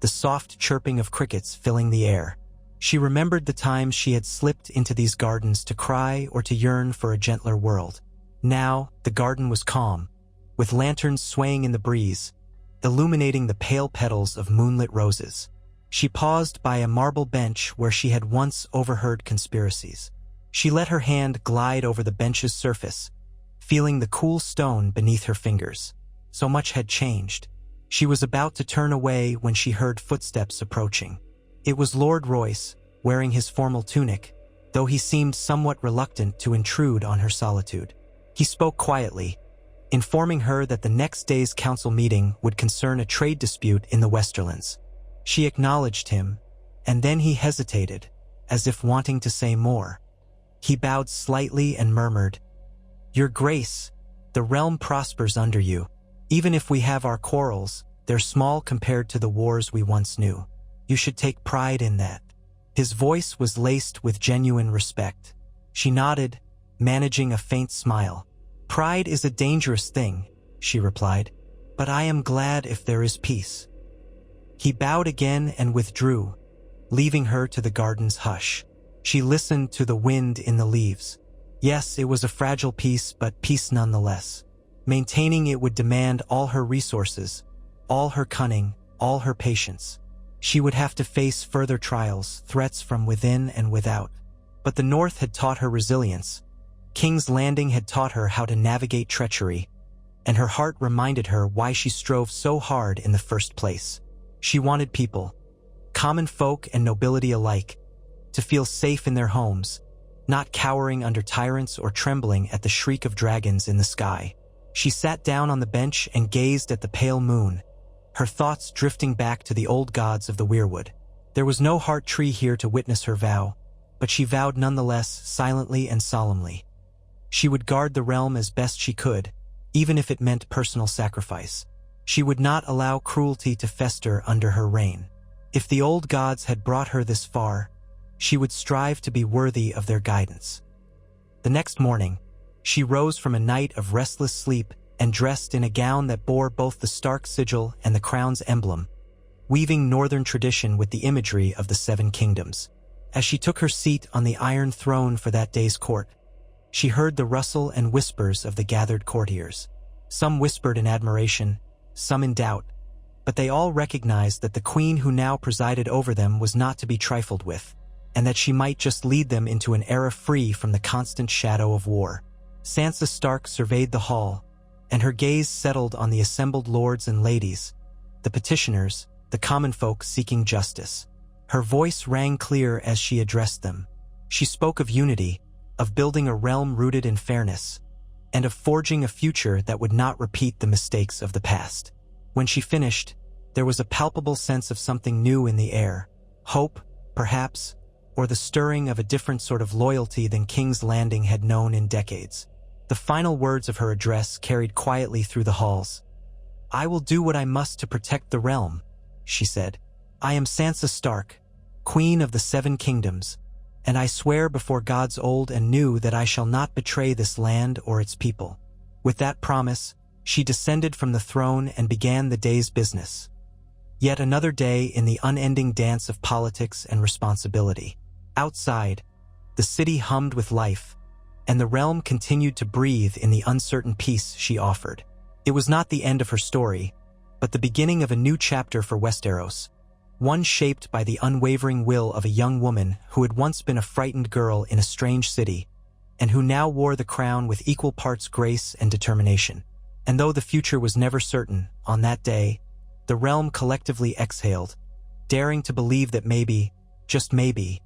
S1: the soft chirping of crickets filling the air. She remembered the times she had slipped into these gardens to cry or to yearn for a gentler world. Now, the garden was calm, with lanterns swaying in the breeze, illuminating the pale petals of moonlit roses. She paused by a marble bench where she had once overheard conspiracies. She let her hand glide over the bench's surface, feeling the cool stone beneath her fingers. So much had changed. She was about to turn away when she heard footsteps approaching. It was Lord Royce, wearing his formal tunic, though he seemed somewhat reluctant to intrude on her solitude. He spoke quietly, informing her that the next day's council meeting would concern a trade dispute in the Westerlands. She acknowledged him, and then he hesitated, as if wanting to say more. He bowed slightly and murmured, "Your Grace, the realm prospers under you. Even if we have our quarrels, they're small compared to the wars we once knew. You should take pride in that." His voice was laced with genuine respect. She nodded, managing a faint smile. "Pride is a dangerous thing," she replied, "but I am glad if there is peace." He bowed again and withdrew, leaving her to the garden's hush. She listened to the wind in the leaves. Yes, it was a fragile peace, but peace nonetheless. Maintaining it would demand all her resources, all her cunning, all her patience. She would have to face further trials, threats from within and without. But the North had taught her resilience. King's Landing had taught her how to navigate treachery, and her heart reminded her why she strove so hard in the first place. She wanted people, common folk and nobility alike, to feel safe in their homes, not cowering under tyrants or trembling at the shriek of dragons in the sky. She sat down on the bench and gazed at the pale moon, her thoughts drifting back to the old gods of the weirwood. There was no heart tree here to witness her vow, but she vowed nonetheless, silently and solemnly. She would guard the realm as best she could, even if it meant personal sacrifice. She would not allow cruelty to fester under her reign. If the old gods had brought her this far, she would strive to be worthy of their guidance. The next morning, she rose from a night of restless sleep and dressed in a gown that bore both the Stark sigil and the crown's emblem, weaving northern tradition with the imagery of the Seven Kingdoms. As she took her seat on the Iron Throne for that day's court, she heard the rustle and whispers of the gathered courtiers. Some whispered in admiration, some in doubt, but they all recognized that the queen who now presided over them was not to be trifled with, and that she might just lead them into an era free from the constant shadow of war. Sansa Stark surveyed the hall, and her gaze settled on the assembled lords and ladies, the petitioners, the common folk seeking justice. Her voice rang clear as she addressed them. She spoke of unity, of building a realm rooted in fairness, and of forging a future that would not repeat the mistakes of the past. When she finished, there was a palpable sense of something new in the air. Hope, perhaps, or the stirring of a different sort of loyalty than King's Landing had known in decades. The final words of her address carried quietly through the halls. "I will do what I must to protect the realm," she said. "I am Sansa Stark, Queen of the Seven Kingdoms, and I swear before gods old and new that I shall not betray this land or its people." With that promise, she descended from the throne and began the day's business. Yet another day in the unending dance of politics and responsibility. Outside, the city hummed with life, and the realm continued to breathe in the uncertain peace she offered. It was not the end of her story, but the beginning of a new chapter for Westeros, one shaped by the unwavering will of a young woman who had once been a frightened girl in a strange city, and who now wore the crown with equal parts grace and determination. And though the future was never certain, on that day, the realm collectively exhaled, daring to believe that maybe, just maybe,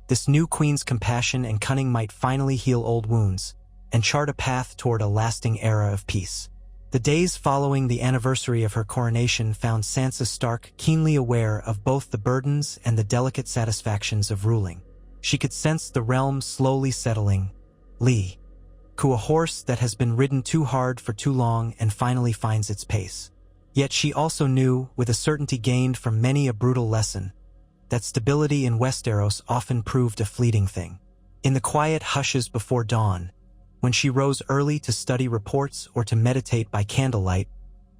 S1: this new queen's compassion and cunning might finally heal old wounds and chart a path toward a lasting era of peace. The days following the anniversary of her coronation found Sansa Stark keenly aware of both the burdens and the delicate satisfactions of ruling. She could sense the realm slowly settling, to a horse that has been ridden too hard for too long and finally finds its pace. Yet she also knew, with a certainty gained from many a brutal lesson, that stability in Westeros often proved a fleeting thing. In the quiet hushes before dawn, when she rose early to study reports or to meditate by candlelight,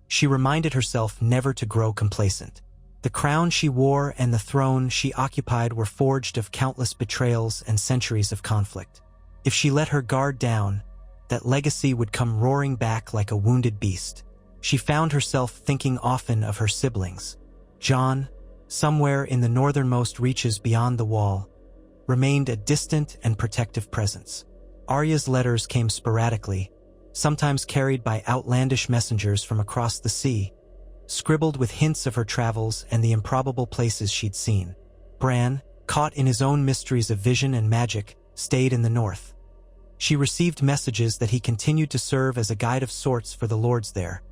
S1: she reminded herself never to grow complacent. The crown she wore and the throne she occupied were forged of countless betrayals and centuries of conflict. If she let her guard down, that legacy would come roaring back like a wounded beast. She found herself thinking often of her siblings. Jon, somewhere in the northernmost reaches beyond the wall, remained a distant and protective presence. Arya's letters came sporadically, sometimes carried by outlandish messengers from across the sea, scribbled with hints of her travels and the improbable places she'd seen. Bran, caught in his own mysteries of vision and magic, stayed in the north. She received messages that he continued to serve as a guide of sorts for the lords there,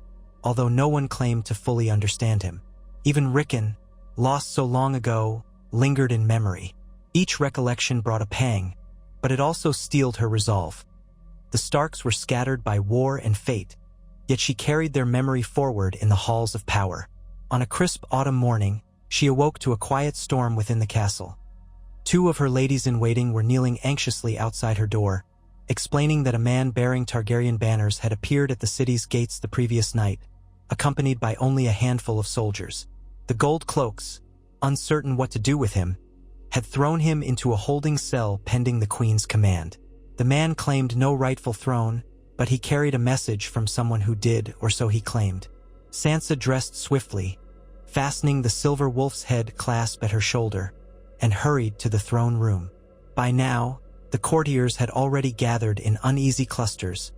S1: although no one claimed to fully understand him. Even Rickon, lost so long ago, lingered in memory. Each recollection brought a pang, but it also steeled her resolve. The Starks were scattered by war and fate, yet she carried their memory forward in the halls of power. On a crisp autumn morning, she awoke to a quiet storm within the castle. Two of her ladies-in-waiting were kneeling anxiously outside her door, explaining that a man bearing Targaryen banners had appeared at the city's gates the previous night, accompanied by only a handful of soldiers. The gold cloaks, uncertain what to do with him, had thrown him into a holding cell pending the queen's command. The man claimed no rightful throne, but he carried a message from someone who did, or so he claimed. Sansa dressed swiftly, fastening the silver wolf's head clasp at her shoulder, and hurried to the throne room. By now, the courtiers had already gathered in uneasy clusters,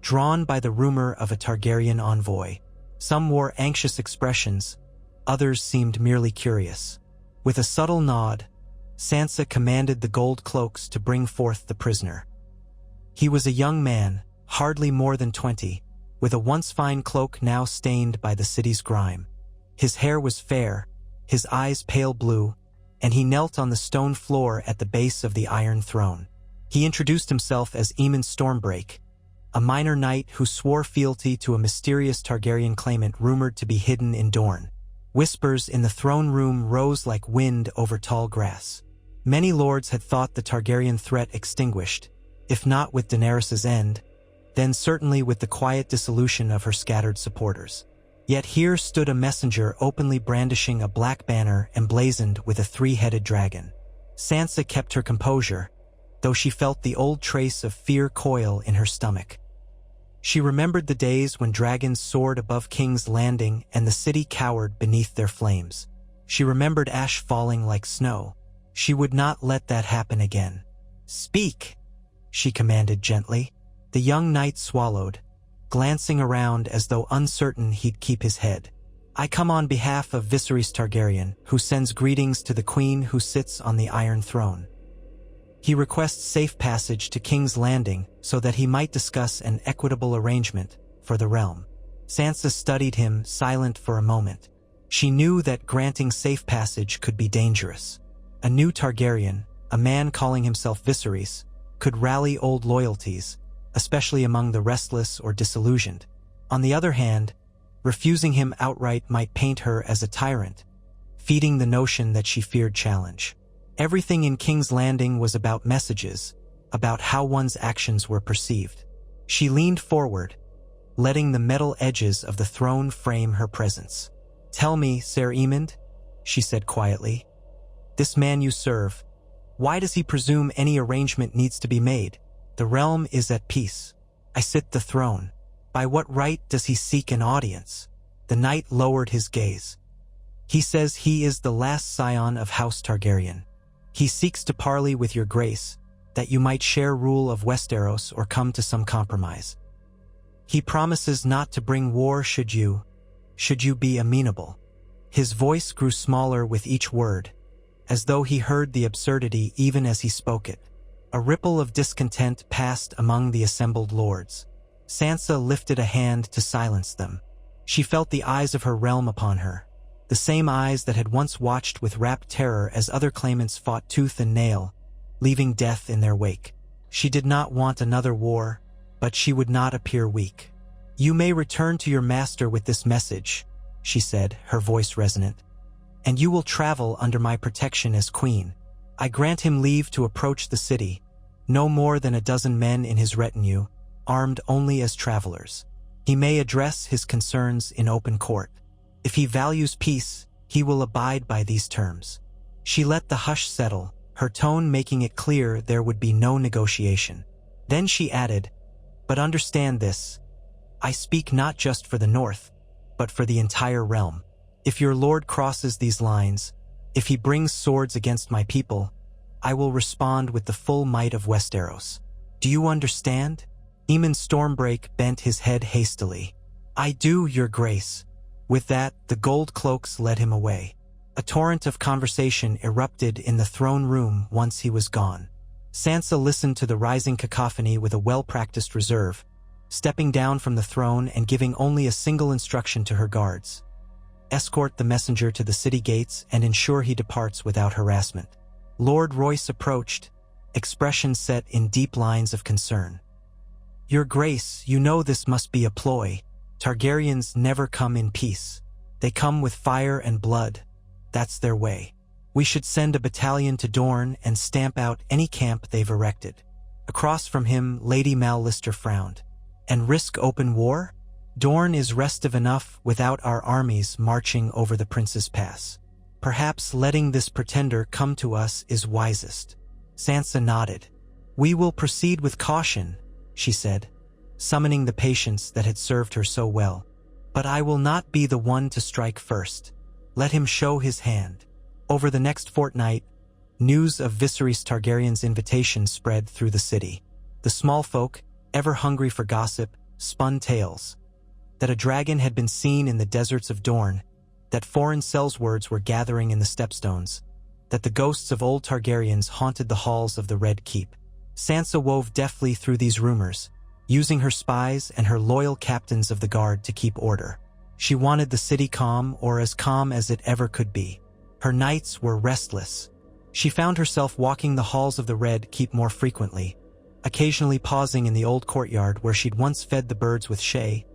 S1: drawn by the rumor of a Targaryen envoy. Some wore anxious expressions, others seemed merely curious. With a subtle nod, Sansa commanded the gold cloaks to bring forth the prisoner. He was a young man, hardly more than 20, with a once fine cloak now stained by the city's grime. His hair was fair, his eyes pale blue, and he knelt on the stone floor at the base of the Iron Throne. He introduced himself as Aemon Stormbreak, a minor knight who swore fealty to a mysterious Targaryen claimant rumored to be hidden in Dorne. Whispers in the throne room rose like wind over tall grass. Many lords had thought the Targaryen threat extinguished, if not with Daenerys' end, then certainly with the quiet dissolution of her scattered supporters. Yet here stood a messenger openly brandishing a black banner emblazoned with a three-headed dragon. Sansa kept her composure, though she felt the old trace of fear coil in her stomach. She remembered the days when dragons soared above King's Landing and the city cowered beneath their flames. She remembered ash falling like snow. She would not let that happen again. "Speak," she commanded gently. The young knight swallowed, glancing around as though uncertain he'd keep his head. I come on behalf of Viserys Targaryen, who sends greetings to the queen who sits on the Iron Throne. He requests safe passage to King's Landing so that he might discuss an equitable arrangement for the realm. Sansa studied him, silent for a moment. She knew that granting safe passage could be dangerous. A new Targaryen, a man calling himself Viserys, could rally old loyalties, especially among the restless or disillusioned. On the other hand, refusing him outright might paint her as a tyrant, feeding the notion that she feared challenge. Everything in King's Landing was about messages, about how one's actions were perceived. She leaned forward, letting the metal edges of the throne frame her presence. "Tell me, Ser Emond," she said quietly. "This man you serve, why does he presume any arrangement needs to be made? The realm is at peace. I sit the throne. By what right does he seek an audience?" The knight lowered his gaze. "He says he is the last scion of House Targaryen. He seeks to parley with your grace, that you might share rule of Westeros or come to some compromise. He promises not to bring war should you be amenable." His voice grew smaller with each word, as though he heard the absurdity even as he spoke it. A ripple of discontent passed among the assembled lords. Sansa lifted a hand to silence them. She felt the eyes of her realm upon her, the same eyes that had once watched with rapt terror as other claimants fought tooth and nail, leaving death in their wake. She did not want another war, but she would not appear weak. "You may return to your master with this message," she said, her voice resonant, "and you will travel under my protection as queen. I grant him leave to approach the city, no more than a dozen men in his retinue, armed only as travelers. He may address his concerns in open court. If he values peace, he will abide by these terms." She let the hush settle, her tone making it clear there would be no negotiation. Then she added, "But understand this, I speak not just for the North, but for the entire realm. If your lord crosses these lines, if he brings swords against my people, I will respond with the full might of Westeros. Do you understand?" Aemon Stormbreak bent his head hastily. "I do, your grace." With that, the gold cloaks led him away. A torrent of conversation erupted in the throne room once he was gone. Sansa listened to the rising cacophony with a well-practiced reserve, stepping down from the throne and giving only a single instruction to her guards: escort the messenger to the city gates and ensure he departs without harassment. Lord Royce approached, expression set in deep lines of concern. "Your Grace, you know this must be a ploy. Targaryens never come in peace. They come with fire and blood. That's their way. We should send a battalion to Dorne and stamp out any camp they've erected." Across from him, Lady Mallister frowned. "And risk open war? Dorne is restive enough without our armies marching over the Prince's Pass. Perhaps letting this pretender come to us is wisest." Sansa nodded. "We will proceed with caution," she said, summoning the patience that had served her so well. "But I will not be the one to strike first. Let him show his hand." Over the next fortnight, news of Viserys Targaryen's invitation spread through the city. The small folk, ever hungry for gossip, spun tales. That a dragon had been seen in the deserts of Dorne, that foreign sellswords were gathering in the stepstones, that the ghosts of old Targaryens haunted the halls of the Red Keep. Sansa wove deftly through these rumors, using her spies and her loyal captains of the guard to keep order. She wanted the city calm, or as calm as it ever could be. Her nights were restless. She found herself walking the halls of the Red Keep more frequently, occasionally pausing in the old courtyard where she'd once fed the birds with Shay,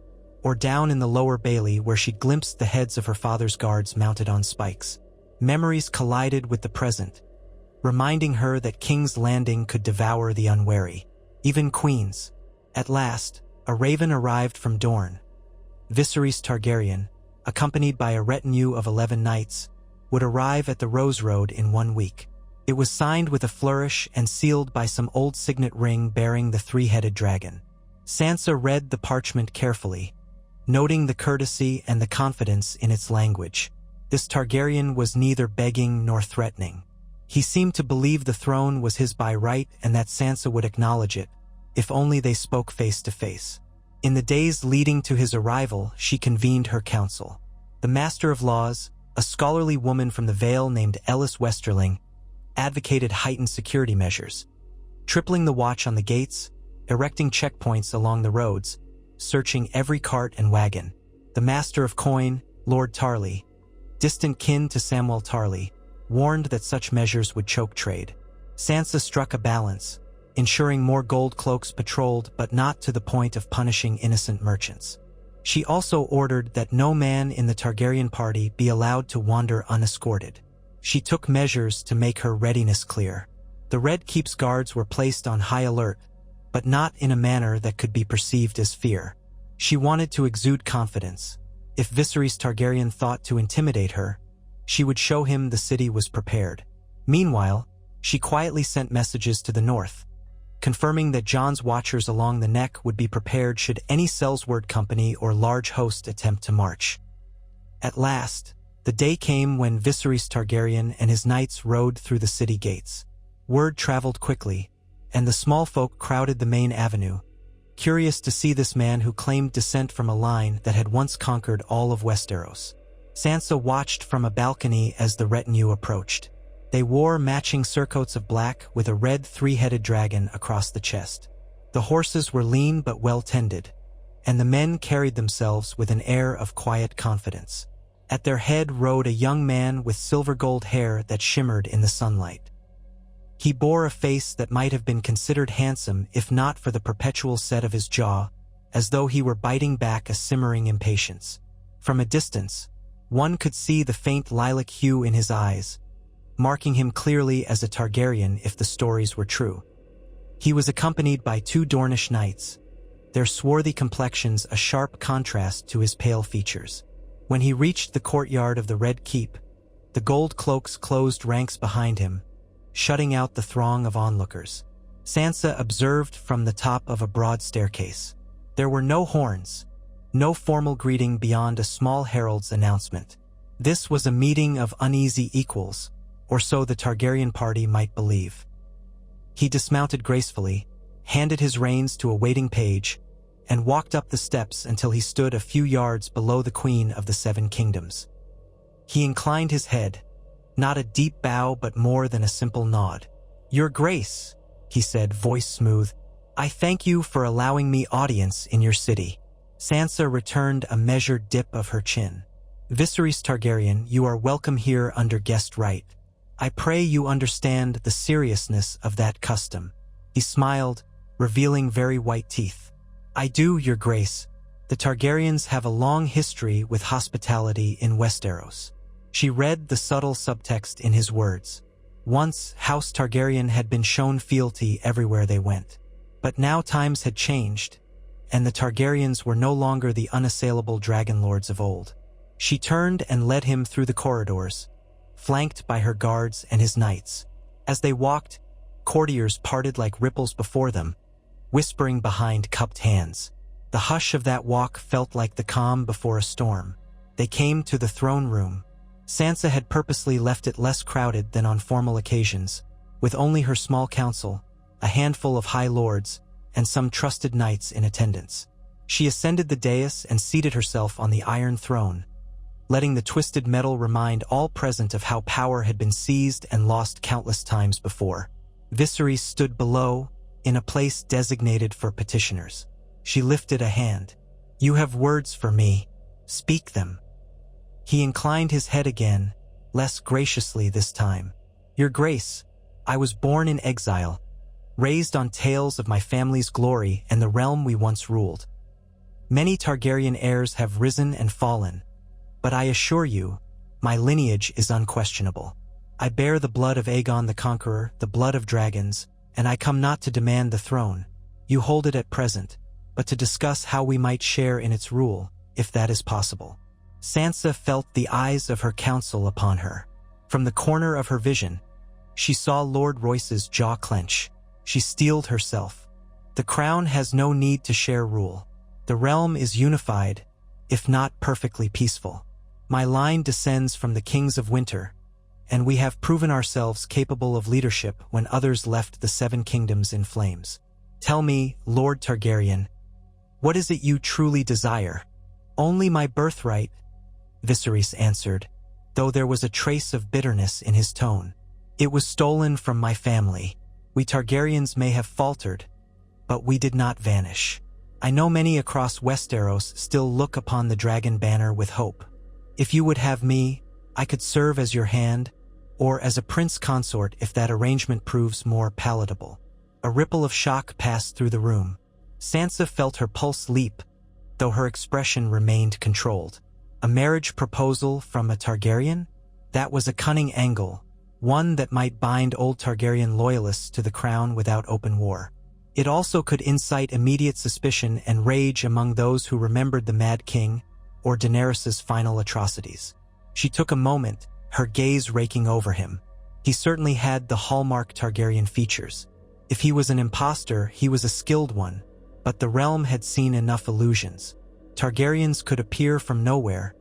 S1: or down in the lower bailey where she'd glimpsed the heads of her father's guards mounted on spikes. Memories collided with the present, reminding her that King's Landing could devour the unwary, even queens. At last, a raven arrived from Dorne. Viserys Targaryen, accompanied by a retinue of 11 knights, would arrive at the Rose Road in 1 week. It was signed with a flourish and sealed by some old signet ring bearing the three-headed dragon. Sansa read the parchment carefully, noting the courtesy and the confidence in its language. This Targaryen was neither begging nor threatening. He seemed to believe the throne was his by right and that Sansa would acknowledge it, if only they spoke face to face. In the days leading to his arrival, she convened her council. The Master of Laws, a scholarly woman from the Vale named Ellis Westerling, advocated heightened security measures, tripling the watch on the gates, erecting checkpoints along the roads, searching every cart and wagon. The Master of Coin, Lord Tarley, distant kin to Samwell Tarley, warned that such measures would choke trade. Sansa struck a balance, ensuring more gold cloaks patrolled but not to the point of punishing innocent merchants. She also ordered that no man in the Targaryen party be allowed to wander unescorted. She took measures to make her readiness clear. The Red Keep's guards were placed on high alert, but not in a manner that could be perceived as fear. She wanted to exude confidence. If Viserys Targaryen thought to intimidate her, she would show him the city was prepared. Meanwhile, she quietly sent messages to the north, confirming that Jon's watchers along the neck would be prepared should any Sellsword company or large host attempt to march. At last, the day came when Viserys Targaryen and his knights rode through the city gates. Word traveled quickly, and the small folk crowded the main avenue, curious to see this man who claimed descent from a line that had once conquered all of Westeros. Sansa watched from a balcony as the retinue approached. They wore matching surcoats of black with a red three-headed dragon across the chest. The horses were lean but well-tended, and the men carried themselves with an air of quiet confidence. At their head rode a young man with silver-gold hair that shimmered in the sunlight. He bore a face that might have been considered handsome if not for the perpetual set of his jaw, as though he were biting back a simmering impatience. From a distance, one could see the faint lilac hue in his eyes, marking him clearly as a Targaryen if the stories were true. He was accompanied by 2 Dornish knights, their swarthy complexions a sharp contrast to his pale features. When he reached the courtyard of the Red Keep, the gold cloaks closed ranks behind him, shutting out the throng of onlookers. Sansa observed from the top of a broad staircase. There were no horns, no formal greeting beyond a small herald's announcement. This was a meeting of uneasy equals, or so the Targaryen party might believe. He dismounted gracefully, handed his reins to a waiting page, and walked up the steps until he stood a few yards below the Queen of the Seven Kingdoms. He inclined his head, not a deep bow but more than a simple nod. "Your Grace," he said, voice smooth, "I thank you for allowing me audience in your city." Sansa returned a measured dip of her chin. "Viserys Targaryen, you are welcome here under guest right. I pray you understand the seriousness of that custom." He smiled, revealing very white teeth. "I do, Your Grace. The Targaryens have a long history with hospitality in Westeros." She read the subtle subtext in his words. Once, House Targaryen had been shown fealty everywhere they went. But now times had changed, and the Targaryens were no longer the unassailable dragon lords of old. She turned and led him through the corridors, flanked by her guards and his knights. As they walked, courtiers parted like ripples before them, whispering behind cupped hands. The hush of that walk felt like the calm before a storm. They came to the throne room. Sansa had purposely left it less crowded than on formal occasions, with only her small council, a handful of high lords, and some trusted knights in attendance. She ascended the dais and seated herself on the iron throne, letting the twisted metal remind all present of how power had been seized and lost countless times before. Viserys stood below, in a place designated for petitioners. She lifted a hand. "You have words for me. Speak them." He inclined his head again, less graciously this time. "Your Grace, I was born in exile, raised on tales of my family's glory and the realm we once ruled. Many Targaryen heirs have risen and fallen, but I assure you, my lineage is unquestionable. I bear the blood of Aegon the Conqueror, the blood of dragons, and I come not to demand the throne. You hold it at present, but to discuss how we might share in its rule, if that is possible." Sansa felt the eyes of her council upon her. From the corner of her vision, she saw Lord Royce's jaw clench. She steeled herself. "The crown has no need to share rule. The realm is unified, if not perfectly peaceful. My line descends from the kings of winter, and we have proven ourselves capable of leadership when others left the Seven Kingdoms in flames. Tell me, Lord Targaryen, what is it you truly desire?" "Only my birthright," Viserys answered, though there was a trace of bitterness in his tone. It was stolen from my family. We Targaryens may have faltered, but we did not vanish. I know many across Westeros still look upon the dragon banner with hope. If you would have me, I could serve as your hand, or as a prince consort if that arrangement proves more palatable. A ripple of shock passed through the room. Sansa felt her pulse leap, though her expression remained controlled. A marriage proposal from a Targaryen? That was a cunning angle, one that might bind old Targaryen loyalists to the crown without open war. It also could incite immediate suspicion and rage among those who remembered the Mad King or Daenerys's final atrocities. She took a moment, her gaze raking over him. He certainly had the hallmark Targaryen features. If he was an imposter, he was a skilled one, but the realm had seen enough illusions. Targaryens could appear from nowhere,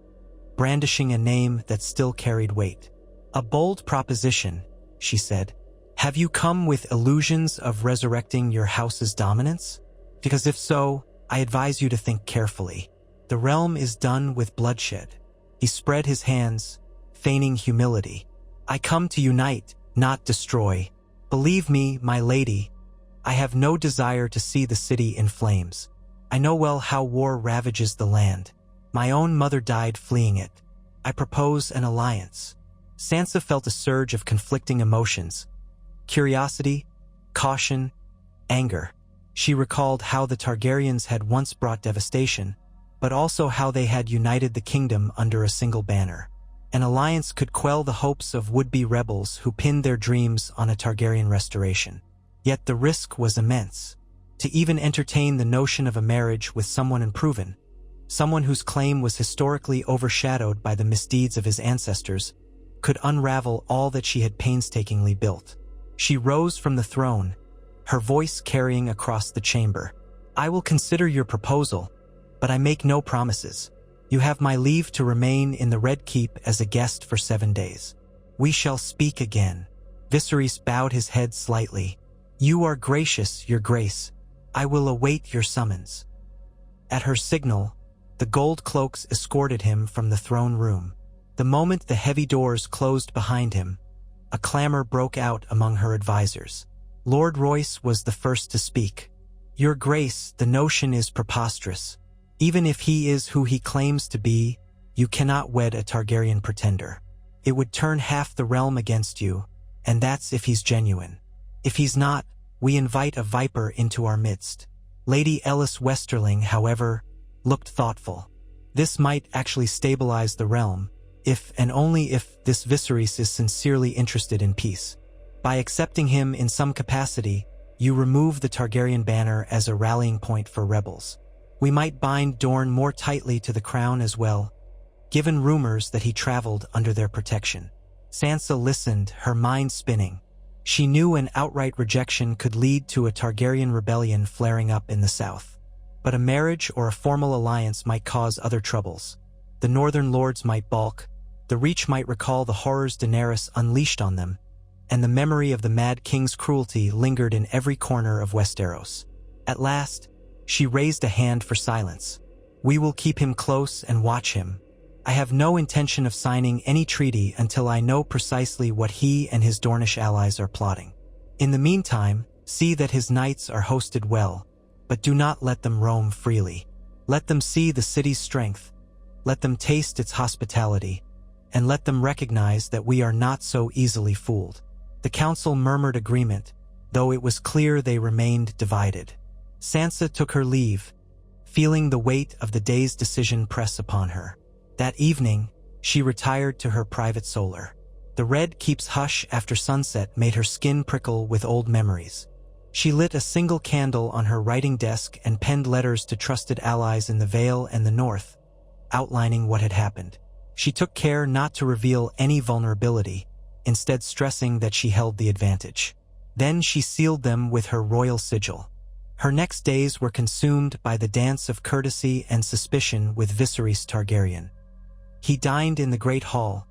S1: brandishing a name that still carried weight. A bold proposition, she said. Have you come with illusions of resurrecting your house's dominance? Because if so, I advise you to think carefully. The realm is done with bloodshed. He spread his hands, feigning humility. I come to unite, not destroy. Believe me, my lady, I have no desire to see the city in flames. I know well how war ravages the land. My own mother died fleeing it. I propose an alliance. Sansa felt a surge of conflicting emotions. Curiosity, caution, anger. She recalled how the Targaryens had once brought devastation, but also how they had united the kingdom under a single banner. An alliance could quell the hopes of would-be rebels who pinned their dreams on a Targaryen restoration. Yet the risk was immense. To even entertain the notion of a marriage with someone unproven, someone whose claim was historically overshadowed by the misdeeds of his ancestors, could unravel all that she had painstakingly built. She rose from the throne, her voice carrying across the chamber. I will consider your proposal, but I make no promises. You have my leave to remain in the Red Keep as a guest for 7 days. We shall speak again. Viserys bowed his head slightly. You are gracious, your grace. I will await your summons. At her signal, the gold cloaks escorted him from the throne room. The moment the heavy doors closed behind him, a clamor broke out among her advisors. Lord Royce was the first to speak. Your Grace, the notion is preposterous. Even if he is who he claims to be, you cannot wed a Targaryen pretender. It would turn half the realm against you, and that's if he's genuine. If he's not, we invite a viper into our midst. Lady Ellis Westerling, however, looked thoughtful. This might actually stabilize the realm, if and only if this Viserys is sincerely interested in peace. By accepting him in some capacity, you remove the Targaryen banner as a rallying point for rebels. We might bind Dorne more tightly to the crown as well, given rumors that he traveled under their protection. Sansa listened, her mind spinning. She knew an outright rejection could lead to a Targaryen rebellion flaring up in the south. But a marriage or a formal alliance might cause other troubles. The northern lords might balk, the Reach might recall the horrors Daenerys unleashed on them, and the memory of the Mad King's cruelty lingered in every corner of Westeros. At last, she raised a hand for silence. We will keep him close and watch him. I have no intention of signing any treaty until I know precisely what he and his Dornish allies are plotting. In the meantime, see that his knights are hosted well, but do not let them roam freely. Let them see the city's strength, let them taste its hospitality, and let them recognize that we are not so easily fooled. The council murmured agreement, though it was clear they remained divided. Sansa took her leave, feeling the weight of the day's decision press upon her. That evening, she retired to her private solar. The Red Keep's hush after sunset made her skin prickle with old memories. She lit a single candle on her writing desk and penned letters to trusted allies in the Vale and the North, outlining what had happened. She took care not to reveal any vulnerability, instead stressing that she held the advantage. Then she sealed them with her royal sigil. Her next days were consumed by the dance of courtesy and suspicion with Viserys Targaryen. He dined in the Great Hall,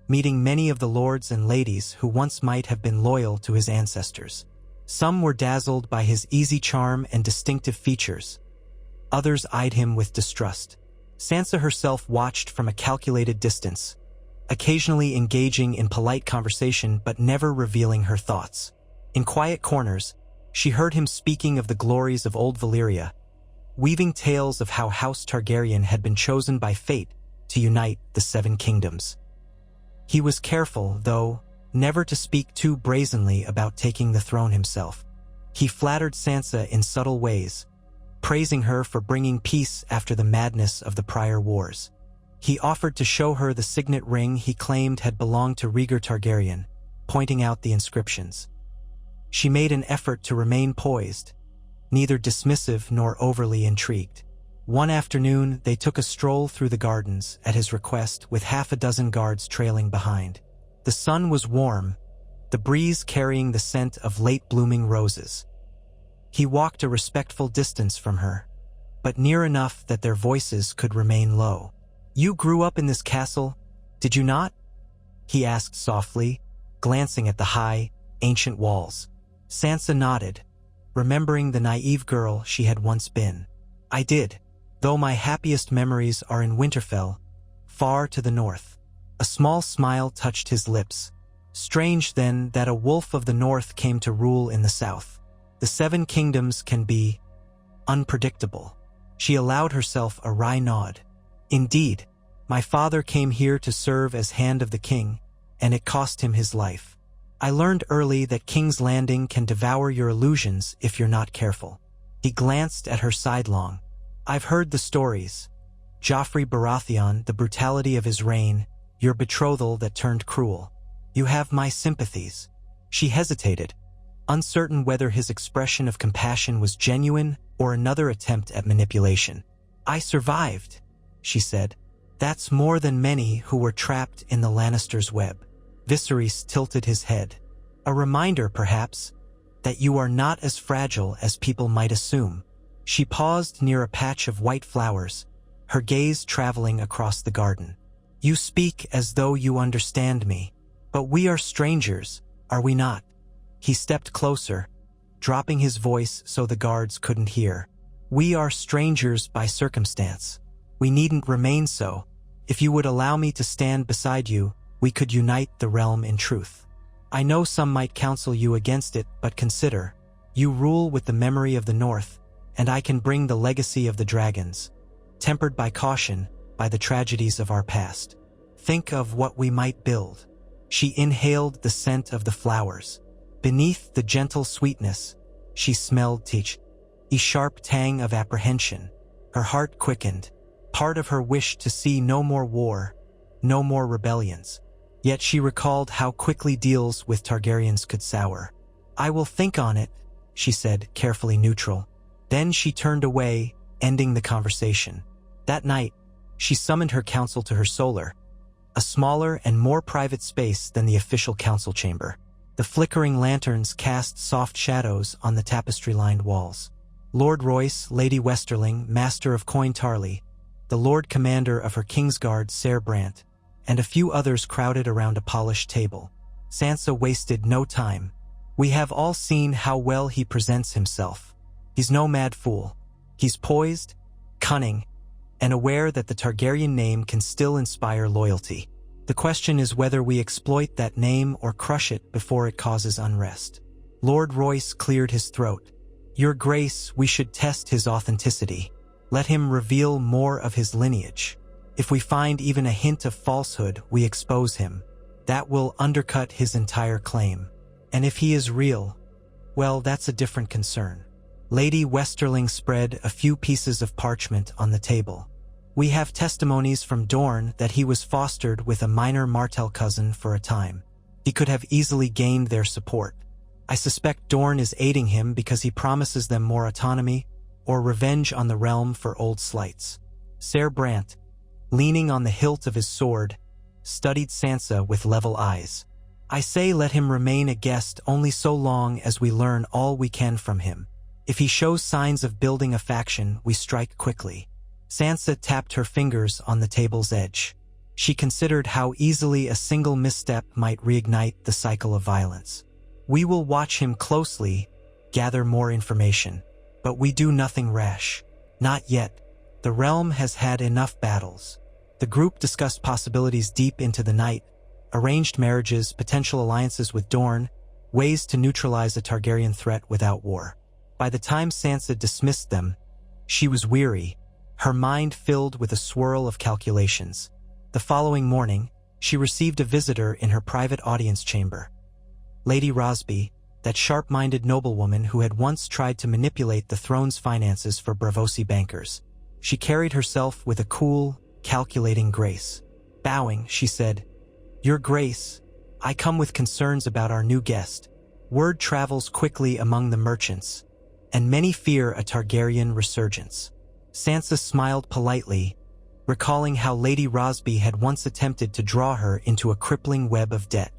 S1: meeting many of the lords and ladies who once might have been loyal to his ancestors. Some were dazzled by his easy charm and distinctive features. Others eyed him with distrust. Sansa herself watched from a calculated distance, occasionally engaging in polite conversation but never revealing her thoughts. In quiet corners, she heard him speaking of the glories of old Valyria, weaving tales of how House Targaryen had been chosen by fate to unite the Seven Kingdoms. He was careful, though, never to speak too brazenly about taking the throne himself. He flattered Sansa in subtle ways, praising her for bringing peace after the madness of the prior wars. He offered to show her the signet ring he claimed had belonged to Rhaegar Targaryen, pointing out the inscriptions. She made an effort to remain poised, neither dismissive nor overly intrigued. One afternoon, they took a stroll through the gardens at his request, with half a dozen guards trailing behind. The sun was warm, the breeze carrying the scent of late-blooming roses. He walked a respectful distance from her, but near enough that their voices could remain low. "You grew up in this castle, did you not?" he asked softly, glancing at the high, ancient walls. Sansa nodded, remembering the naive girl she had once been. "I did, though my happiest memories are in Winterfell, far to the north." A small smile touched his lips. Strange, then, that a wolf of the north came to rule in the south. The Seven Kingdoms can be unpredictable. She allowed herself a wry nod. "Indeed, my father came here to serve as Hand of the King, and it cost him his life. I learned early that King's Landing can devour your illusions if you're not careful." He glanced at her sidelong. "I've heard the stories. Joffrey Baratheon, the brutality of his reign, your betrothal that turned cruel. You have my sympathies." She hesitated, uncertain whether his expression of compassion was genuine or another attempt at manipulation. "I survived," she said. "That's more than many who were trapped in the Lannisters' web." Viserys tilted his head. "A reminder, perhaps, that you are not as fragile as people might assume." She paused near a patch of white flowers, her gaze traveling across the garden. "You speak as though you understand me, but we are strangers, are we not?" He stepped closer, dropping his voice so the guards couldn't hear. "We are strangers by circumstance. We needn't remain so. If you would allow me to stand beside you, we could unite the realm in truth. I know some might counsel you against it, but consider, you rule with the memory of the North, and I can bring the legacy of the dragons, tempered by caution, by the tragedies of our past. Think of what we might build." She inhaled the scent of the flowers. Beneath the gentle sweetness, she smelled a sharp tang of apprehension. Her heart quickened. Part of her wished to see no more war, no more rebellions. Yet she recalled how quickly deals with Targaryens could sour. "I will think on it," she said, carefully neutral. Then she turned away, ending the conversation. That night, she summoned her council to her solar, a smaller and more private space than the official council chamber. The flickering lanterns cast soft shadows on the tapestry-lined walls. Lord Royce, Lady Westerling, Master of Coin Tarley, the Lord Commander of her Kingsguard, Ser Brant, and a few others crowded around a polished table. Sansa wasted no time. "We have all seen how well he presents himself. He's no mad fool. He's poised, cunning, and aware that the Targaryen name can still inspire loyalty. The question is whether we exploit that name or crush it before it causes unrest." Lord Royce cleared his throat. "Your Grace, we should test his authenticity. Let him reveal more of his lineage. If we find even a hint of falsehood, we expose him. That will undercut his entire claim. And if he is real, well, that's a different concern." Lady Westerling spread a few pieces of parchment on the table. "We have testimonies from Dorne that he was fostered with a minor Martell cousin for a time. He could have easily gained their support. I suspect Dorne is aiding him because he promises them more autonomy or revenge on the realm for old slights." Ser Brant, leaning on the hilt of his sword, studied Sansa with level eyes. "I say let him remain a guest only so long as we learn all we can from him. If he shows signs of building a faction, we strike quickly." Sansa tapped her fingers on the table's edge. She considered how easily a single misstep might reignite the cycle of violence. "We will watch him closely, gather more information. But we do nothing rash. Not yet." The realm has had enough battles. The group discussed possibilities deep into the night, arranged marriages, potential alliances with Dorne, ways to neutralize a Targaryen threat without war. By the time Sansa dismissed them, she was weary, her mind filled with a swirl of calculations. The following morning, she received a visitor in her private audience chamber. Lady Rosby, that sharp-minded noblewoman who had once tried to manipulate the throne's finances for Braavosi bankers. She carried herself with a cool, calculating grace. Bowing, she said, "Your Grace, I come with concerns about our new guest. Word travels quickly among the merchants, and many fear a Targaryen resurgence." Sansa smiled politely, recalling how Lady Rosby had once attempted to draw her into a crippling web of debt.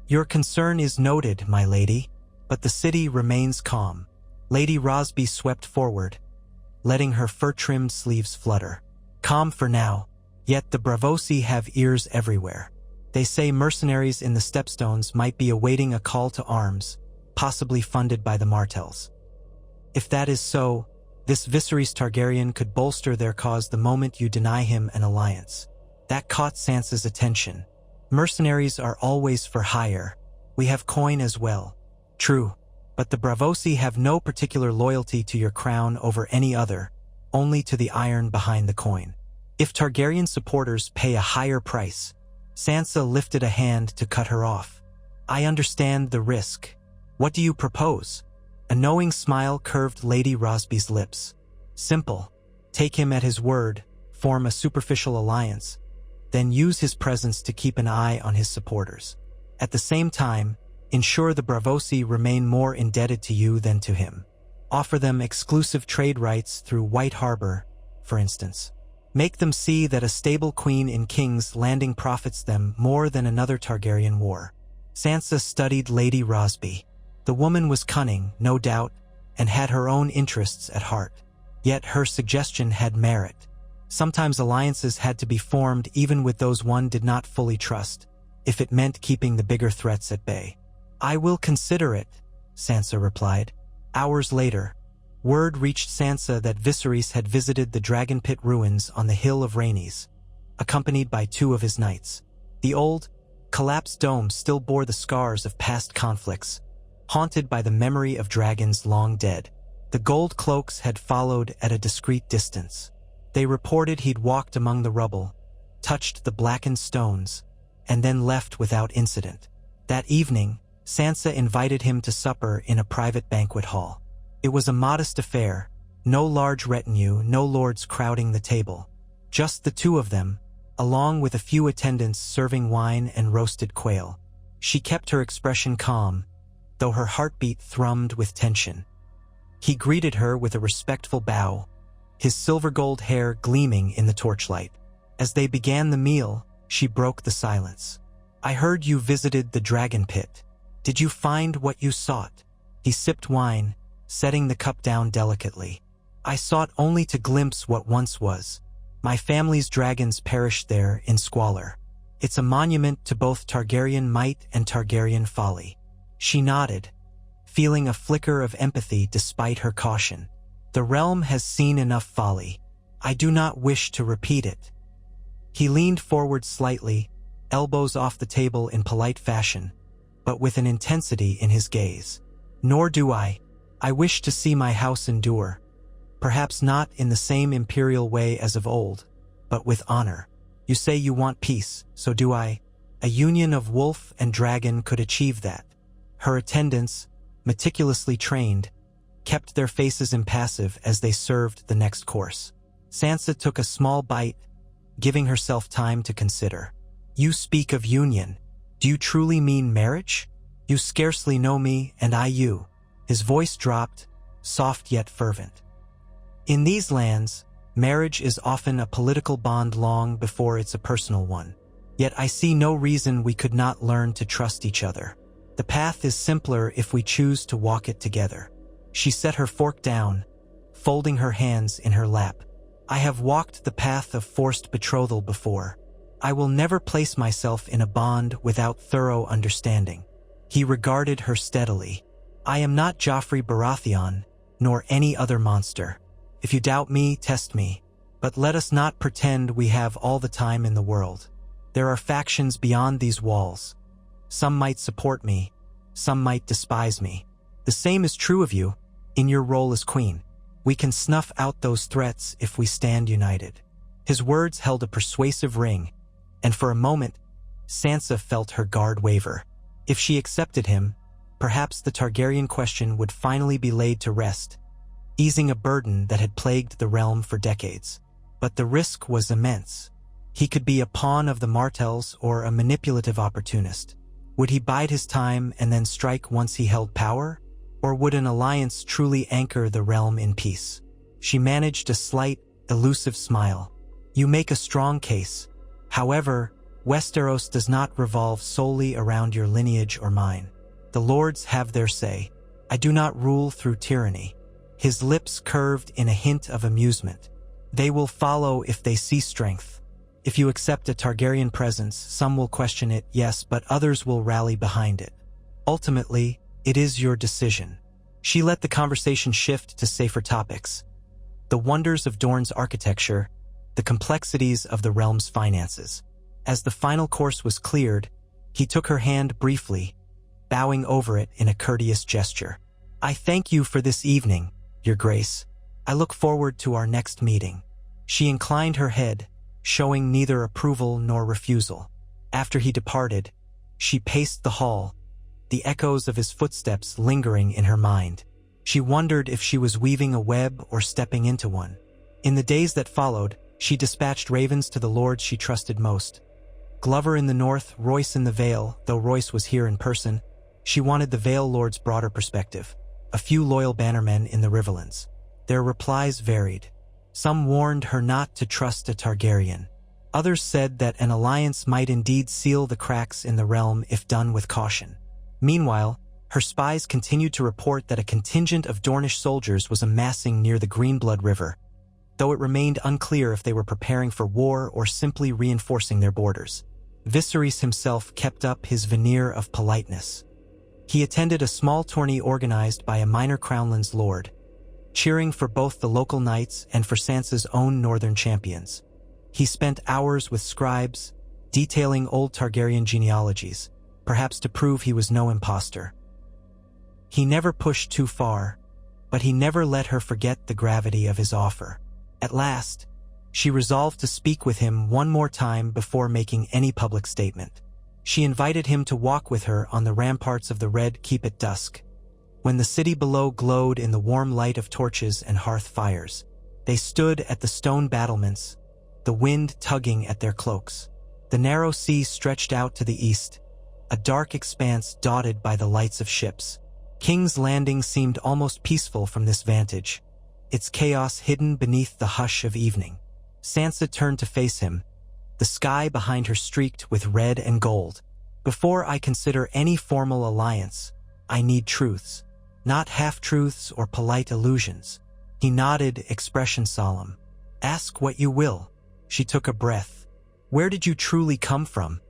S1: "Your concern is noted, my lady, but the city remains calm." Lady Rosby swept forward, letting her fur-trimmed sleeves flutter. "Calm for now, yet the Braavosi have ears everywhere. They say mercenaries in the Stepstones might be awaiting a call to arms, possibly funded by the Martells. If that is so, this Viserys Targaryen could bolster their cause the moment you deny him an alliance." That caught Sansa's attention. "Mercenaries are always for hire. We have coin as well." "True, but the Braavosi have no particular loyalty to your crown over any other, only to the iron behind the coin. If Targaryen supporters pay a higher price..." Sansa lifted a hand to cut her off. "I understand the risk. What do you propose?" A knowing smile curved Lady Rosby's lips. "Simple. Take him at his word, form a superficial alliance, then use his presence to keep an eye on his supporters. At the same time, ensure the Braavosi remain more indebted to you than to him. Offer them exclusive trade rights through White Harbor, for instance. Make them see that a stable queen in King's Landing profits them more than another Targaryen war." Sansa studied Lady Rosby. The woman was cunning, no doubt, and had her own interests at heart. Yet her suggestion had merit. Sometimes alliances had to be formed even with those one did not fully trust, if it meant keeping the bigger threats at bay. "I will consider it," Sansa replied. Hours later, word reached Sansa that Viserys had visited the Dragon Pit ruins on the Hill of Rhaenys, accompanied by 2 of his knights. The old, collapsed dome still bore the scars of past conflicts, haunted by the memory of dragons long dead. The gold cloaks had followed at a discreet distance. They reported he'd walked among the rubble, touched the blackened stones, and then left without incident. That evening, Sansa invited him to supper in a private banquet hall. It was a modest affair, no large retinue, no lords crowding the table. Just the 2 of them, along with a few attendants serving wine and roasted quail. She kept her expression calm, though her heartbeat thrummed with tension. He greeted her with a respectful bow, his silver-gold hair gleaming in the torchlight. As they began the meal, she broke the silence. "I heard you visited the Dragon Pit. Did you find what you sought?" He sipped wine, setting the cup down delicately. "I sought only to glimpse what once was. My family's dragons perished there in squalor. It's a monument to both Targaryen might and Targaryen folly." She nodded, feeling a flicker of empathy despite her caution. "The realm has seen enough folly. I do not wish to repeat it." He leaned forward slightly, elbows off the table in polite fashion, but with an intensity in his gaze. "Nor do I. I wish to see my house endure. Perhaps not in the same imperial way as of old, but with honor. You say you want peace, so do I. A union of wolf and dragon could achieve that." Her attendants, meticulously trained, kept their faces impassive as they served the next course. Sansa took a small bite, giving herself time to consider. "You speak of union. Do you truly mean marriage? You scarcely know me, and I you." His voice dropped, soft yet fervent. "In these lands, marriage is often a political bond long before it's a personal one. Yet I see no reason we could not learn to trust each other. The path is simpler if we choose to walk it together." She set her fork down, folding her hands in her lap. "I have walked the path of forced betrothal before. I will never place myself in a bond without thorough understanding." He regarded her steadily. "I am not Joffrey Baratheon, nor any other monster. If you doubt me, test me. But let us not pretend we have all the time in the world. There are factions beyond these walls. Some might support me, some might despise me. The same is true of you, in your role as queen. We can snuff out those threats if we stand united. His words held a persuasive ring, and for a moment, Sansa felt her guard waver. If she accepted him, perhaps the Targaryen question would finally be laid to rest, easing a burden that had plagued the realm for decades. But the risk was immense. He could be a pawn of the Martells or a manipulative opportunist. Would he bide his time and then strike once he held power? Or would an alliance truly anchor the realm in peace? She managed a slight, elusive smile. You make a strong case. However, Westeros does not revolve solely around your lineage or mine. The lords have their say. I do not rule through tyranny. His lips curved in a hint of amusement. They will follow if they see strength. If you accept a Targaryen presence, some will question it, yes, but others will rally behind it. Ultimately, it is your decision. She let the conversation shift to safer topics. The wonders of Dorne's architecture, the complexities of the realm's finances. As the final course was cleared, he took her hand briefly, bowing over it in a courteous gesture. I thank you for this evening, Your Grace. I look forward to our next meeting. She inclined her head, showing neither approval nor refusal. After he departed, she paced the hall, the echoes of his footsteps lingering in her mind. She wondered if she was weaving a web or stepping into one. In the days that followed, she dispatched ravens to the lords she trusted most. Glover in the north, Royce in the Vale, though Royce was here in person. She wanted the Vale lord's broader perspective. A few loyal bannermen in the Riverlands. Their replies varied. Some warned her not to trust a Targaryen. Others said that an alliance might indeed seal the cracks in the realm if done with caution. Meanwhile, her spies continued to report that a contingent of Dornish soldiers was amassing near the Greenblood River, though it remained unclear if they were preparing for war or simply reinforcing their borders. Viseris himself kept up his veneer of politeness. He attended a small tourney organized by a minor Crownlands lord, cheering for both the local knights and for Sansa's own northern champions. He spent hours with scribes, detailing old Targaryen genealogies, perhaps to prove he was no imposter. He never pushed too far, but he never let her forget the gravity of his offer. At last, she resolved to speak with him one more time before making any public statement. She invited him to walk with her on the ramparts of the Red Keep at dusk. When the city below glowed in the warm light of torches and hearth fires, they stood at the stone battlements, the wind tugging at their cloaks. The narrow sea stretched out to the east, a dark expanse dotted by the lights of ships. King's Landing seemed almost peaceful from this vantage, its chaos hidden beneath the hush of evening. Sansa turned to face him, the sky behind her streaked with red and gold. Before I consider any formal alliance, I need truths. Not half-truths or polite illusions. He nodded, expression solemn. Ask what you will. She took a breath. Where did you truly come from?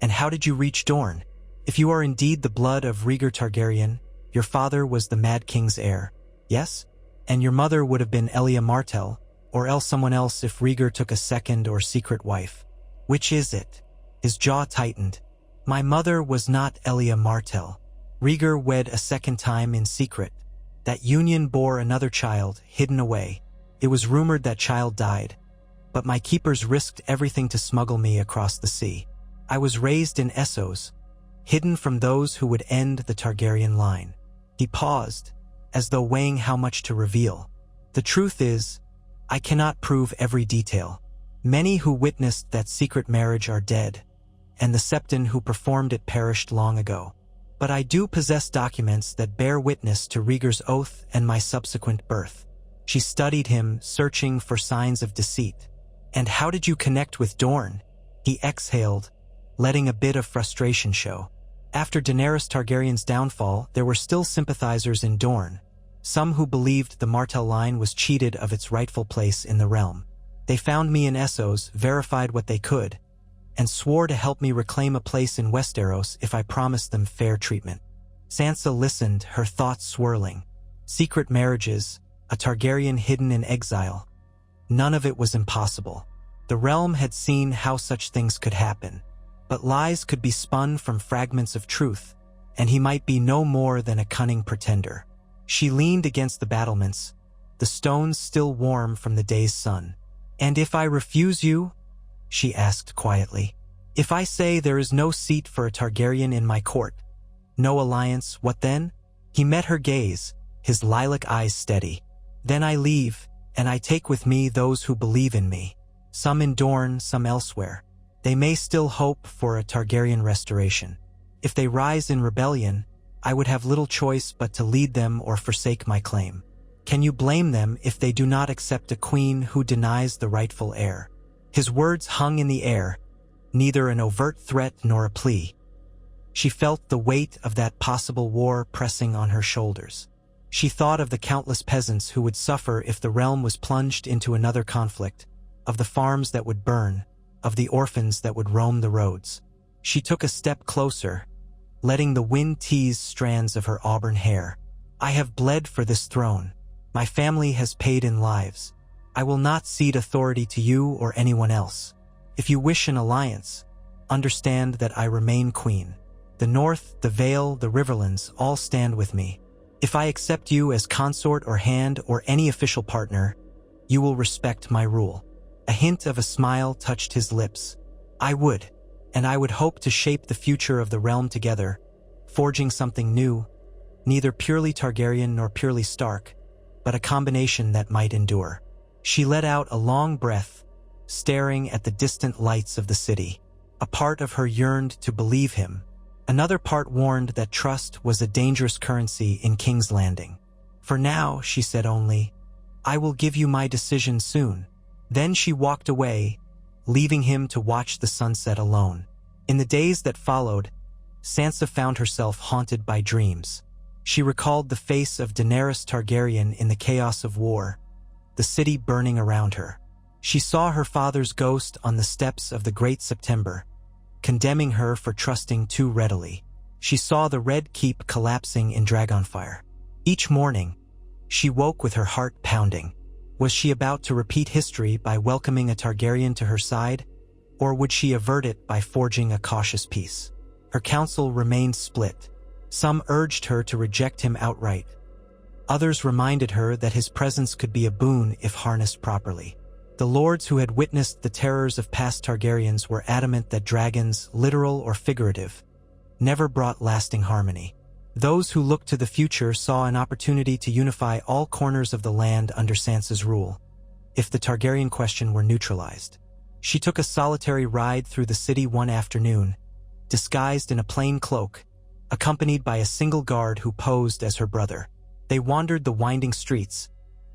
S1: And how did you reach Dorne? If you are indeed the blood of Rhaegar Targaryen, your father was the Mad King's heir, yes? And your mother would have been Elia Martell, or else someone else if Rhaegar took a second or secret wife. Which is it? His jaw tightened. My mother was not Elia Martell. Rhaegar wed a second time in secret. That union bore another child, hidden away. It was rumored that child died, but my keepers risked everything to smuggle me across the sea. I was raised in Essos, hidden from those who would end the Targaryen line. He paused, as though weighing how much to reveal. The truth is, I cannot prove every detail. Many who witnessed that secret marriage are dead, and the Septon who performed it perished long ago. But I do possess documents that bear witness to Rhaegar's oath and my subsequent birth. She studied him, searching for signs of deceit. And how did you connect with Dorne? He exhaled, letting a bit of frustration show. After Daenerys Targaryen's downfall, there were still sympathizers in Dorne, some who believed the Martell line was cheated of its rightful place in the realm. They found me in Essos, verified what they could, and swore to help me reclaim a place in Westeros if I promised them fair treatment. Sansa listened, her thoughts swirling. Secret marriages, a Targaryen hidden in exile. None of it was impossible. The realm had seen how such things could happen. But lies could be spun from fragments of truth, and he might be no more than a cunning pretender. She leaned against the battlements, the stones still warm from the day's sun. "And if I refuse you?" she asked quietly. "If I say there is no seat for a Targaryen in my court, no alliance, what then?" He met her gaze, his lilac eyes steady. "Then I leave, and I take with me those who believe in me. Some in Dorne, some elsewhere. They may still hope for a Targaryen restoration. If they rise in rebellion, I would have little choice but to lead them or forsake my claim. Can you blame them if they do not accept a queen who denies the rightful heir?" His words hung in the air, neither an overt threat nor a plea. She felt the weight of that possible war pressing on her shoulders. She thought of the countless peasants who would suffer if the realm was plunged into another conflict, of the farms that would burn, of the orphans that would roam the roads. She took a step closer, letting the wind tease strands of her auburn hair. "I have bled for this throne. My family has paid in lives. I will not cede authority to you or anyone else. If you wish an alliance, understand that I remain queen. The North, the Vale, the Riverlands all stand with me. If I accept you as consort or hand or any official partner, you will respect my rule." A hint of a smile touched his lips. "I would, and I would hope to shape the future of the realm together, forging something new, neither purely Targaryen nor purely Stark, but a combination that might endure." She let out a long breath, staring at the distant lights of the city. A part of her yearned to believe him. Another part warned that trust was a dangerous currency in King's Landing. "For now," she said only, "I will give you my decision soon." Then she walked away, leaving him to watch the sunset alone. In the days that followed, Sansa found herself haunted by dreams. She recalled the face of Daenerys Targaryen in the chaos of war, the city burning around her. She saw her father's ghost on the steps of the Great September, condemning her for trusting too readily. She saw the Red Keep collapsing in Dragonfire. Each morning, she woke with her heart pounding. Was she about to repeat history by welcoming a Targaryen to her side, or would she avert it by forging a cautious peace? Her council remained split. Some urged her to reject him outright. Others reminded her that his presence could be a boon if harnessed properly. The lords who had witnessed the terrors of past Targaryens were adamant that dragons, literal or figurative, never brought lasting harmony. Those who looked to the future saw an opportunity to unify all corners of the land under Sansa's rule, if the Targaryen question were neutralized. She took a solitary ride through the city one afternoon, disguised in a plain cloak, accompanied by a single guard who posed as her brother. They wandered the winding streets,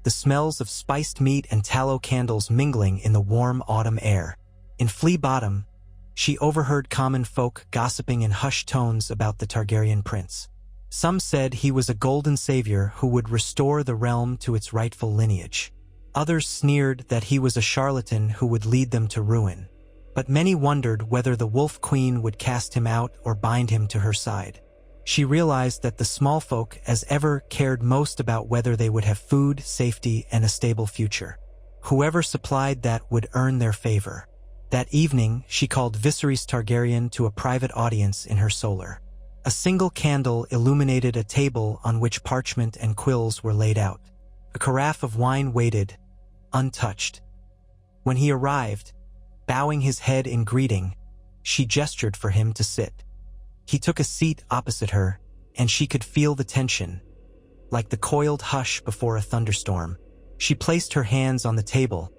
S1: the smells of spiced meat and tallow candles mingling in the warm autumn air. In Flea Bottom, she overheard common folk gossiping in hushed tones about the Targaryen prince. Some said he was a golden savior who would restore the realm to its rightful lineage. Others sneered that he was a charlatan who would lead them to ruin. But many wondered whether the Wolf Queen would cast him out or bind him to her side. She realized that the small folk, as ever, cared most about whether they would have food, safety, and a stable future. Whoever supplied that would earn their favor. That evening, she called Viseris Targaryen to a private audience in her solar. A single candle illuminated a table on which parchment and quills were laid out. A carafe of wine waited, untouched. When he arrived, bowing his head in greeting, she gestured for him to sit. He took a seat opposite her, and she could feel the tension, like the coiled hush before a thunderstorm. She placed her hands on the table,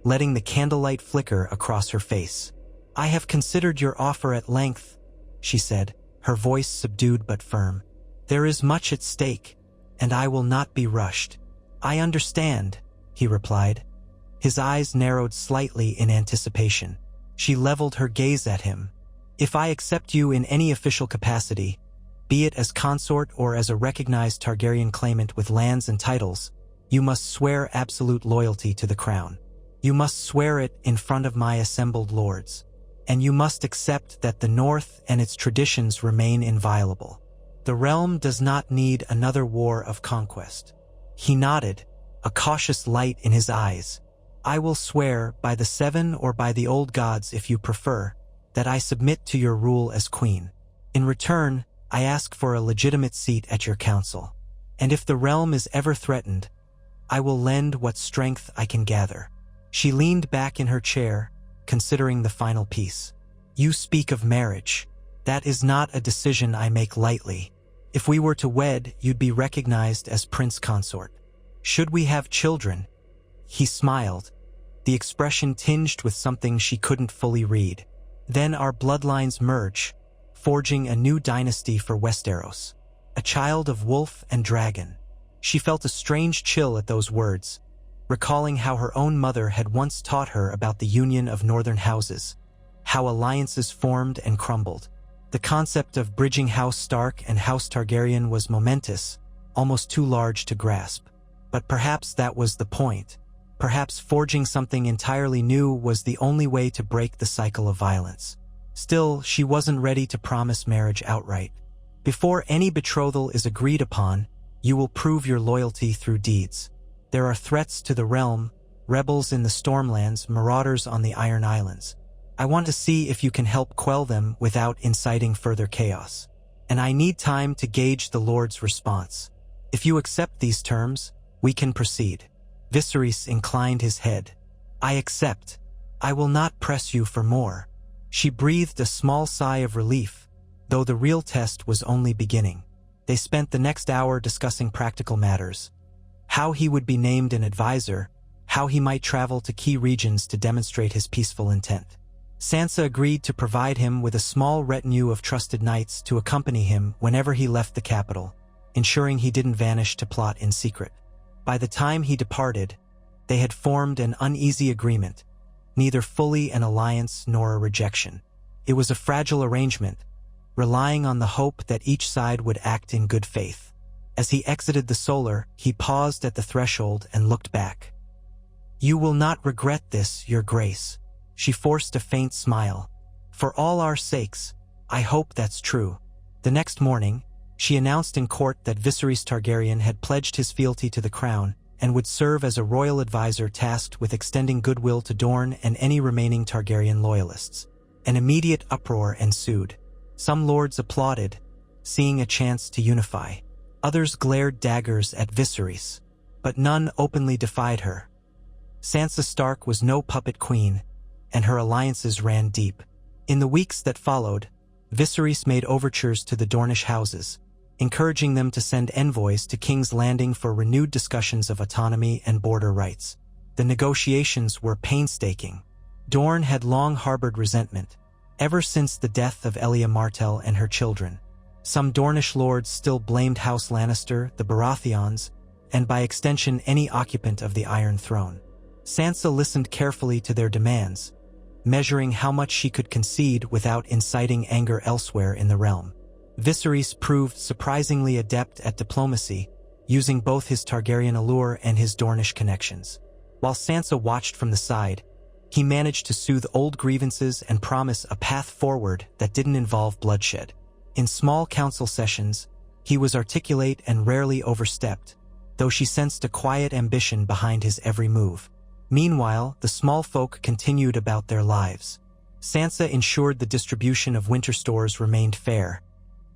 S1: letting the candlelight flicker across her face. "I have considered your offer at length," she said, her voice subdued but firm. "There is much at stake, and I will not be rushed." "I understand," he replied. His eyes narrowed slightly in anticipation. She leveled her gaze at him. "If I accept you in any official capacity, be it as consort or as a recognized Targaryen claimant with lands and titles, you must swear absolute loyalty to the crown. You must swear it in front of my assembled lords. And you must accept that the North and its traditions remain inviolable. The realm does not need another war of conquest." He nodded, a cautious light in his eyes. I will swear, by the seven or by the old gods if you prefer, that I submit to your rule as queen. In return, I ask for a legitimate seat at your council. And if the realm is ever threatened, I will lend what strength I can gather." She leaned back in her chair, considering the final piece. "You speak of marriage. That is not a decision I make lightly. If we were to wed, you'd be recognized as prince consort. Should we have children?" He smiled, the expression tinged with something she couldn't fully read. "Then our bloodlines merge, forging a new dynasty for Westeros. A child of wolf and dragon." She felt a strange chill at those words, recalling how her own mother had once taught her about the union of northern houses, how alliances formed and crumbled. The concept of bridging House Stark and House Targaryen was momentous, almost too large to grasp. But perhaps that was the point. Perhaps forging something entirely new was the only way to break the cycle of violence. Still, she wasn't ready to promise marriage outright. "Before any betrothal is agreed upon, you will prove your loyalty through deeds. There are threats to the realm, rebels in the stormlands, marauders on the Iron Islands. I want to see if you can help quell them without inciting further chaos. And I need time to gauge the Lord's response. If you accept these terms, we can proceed." Viserys inclined his head. "I accept. I will not press you for more." She breathed a small sigh of relief, though the real test was only beginning. They spent the next hour discussing practical matters. How he would be named an advisor, how he might travel to key regions to demonstrate his peaceful intent. Sansa agreed to provide him with a small retinue of trusted knights to accompany him whenever he left the capital, ensuring he didn't vanish to plot in secret. By the time he departed, they had formed an uneasy agreement, neither fully an alliance nor a rejection. It was a fragile arrangement, relying on the hope that each side would act in good faith. As he exited the solar, he paused at the threshold and looked back. "You will not regret this, your grace." She forced a faint smile. "For all our sakes, I hope that's true." The next morning, she announced in court that Viserys Targaryen had pledged his fealty to the crown and would serve as a royal advisor tasked with extending goodwill to Dorne and any remaining Targaryen loyalists. An immediate uproar ensued. Some lords applauded, seeing a chance to unify. Others glared daggers at Viserys, but none openly defied her. Sansa Stark was no puppet queen, and her alliances ran deep. In the weeks that followed, Viserys made overtures to the Dornish houses, encouraging them to send envoys to King's Landing for renewed discussions of autonomy and border rights. The negotiations were painstaking. Dorne had long harbored resentment, ever since the death of Elia Martell and her children. Some Dornish lords still blamed House Lannister, the Baratheons, and by extension any occupant of the Iron Throne. Sansa listened carefully to their demands, measuring how much she could concede without inciting anger elsewhere in the realm. Viserys proved surprisingly adept at diplomacy, using both his Targaryen allure and his Dornish connections. While Sansa watched from the side, he managed to soothe old grievances and promise a path forward that didn't involve bloodshed. In small council sessions, he was articulate and rarely overstepped, though she sensed a quiet ambition behind his every move. Meanwhile, the small folk continued about their lives. Sansa ensured the distribution of winter stores remained fair,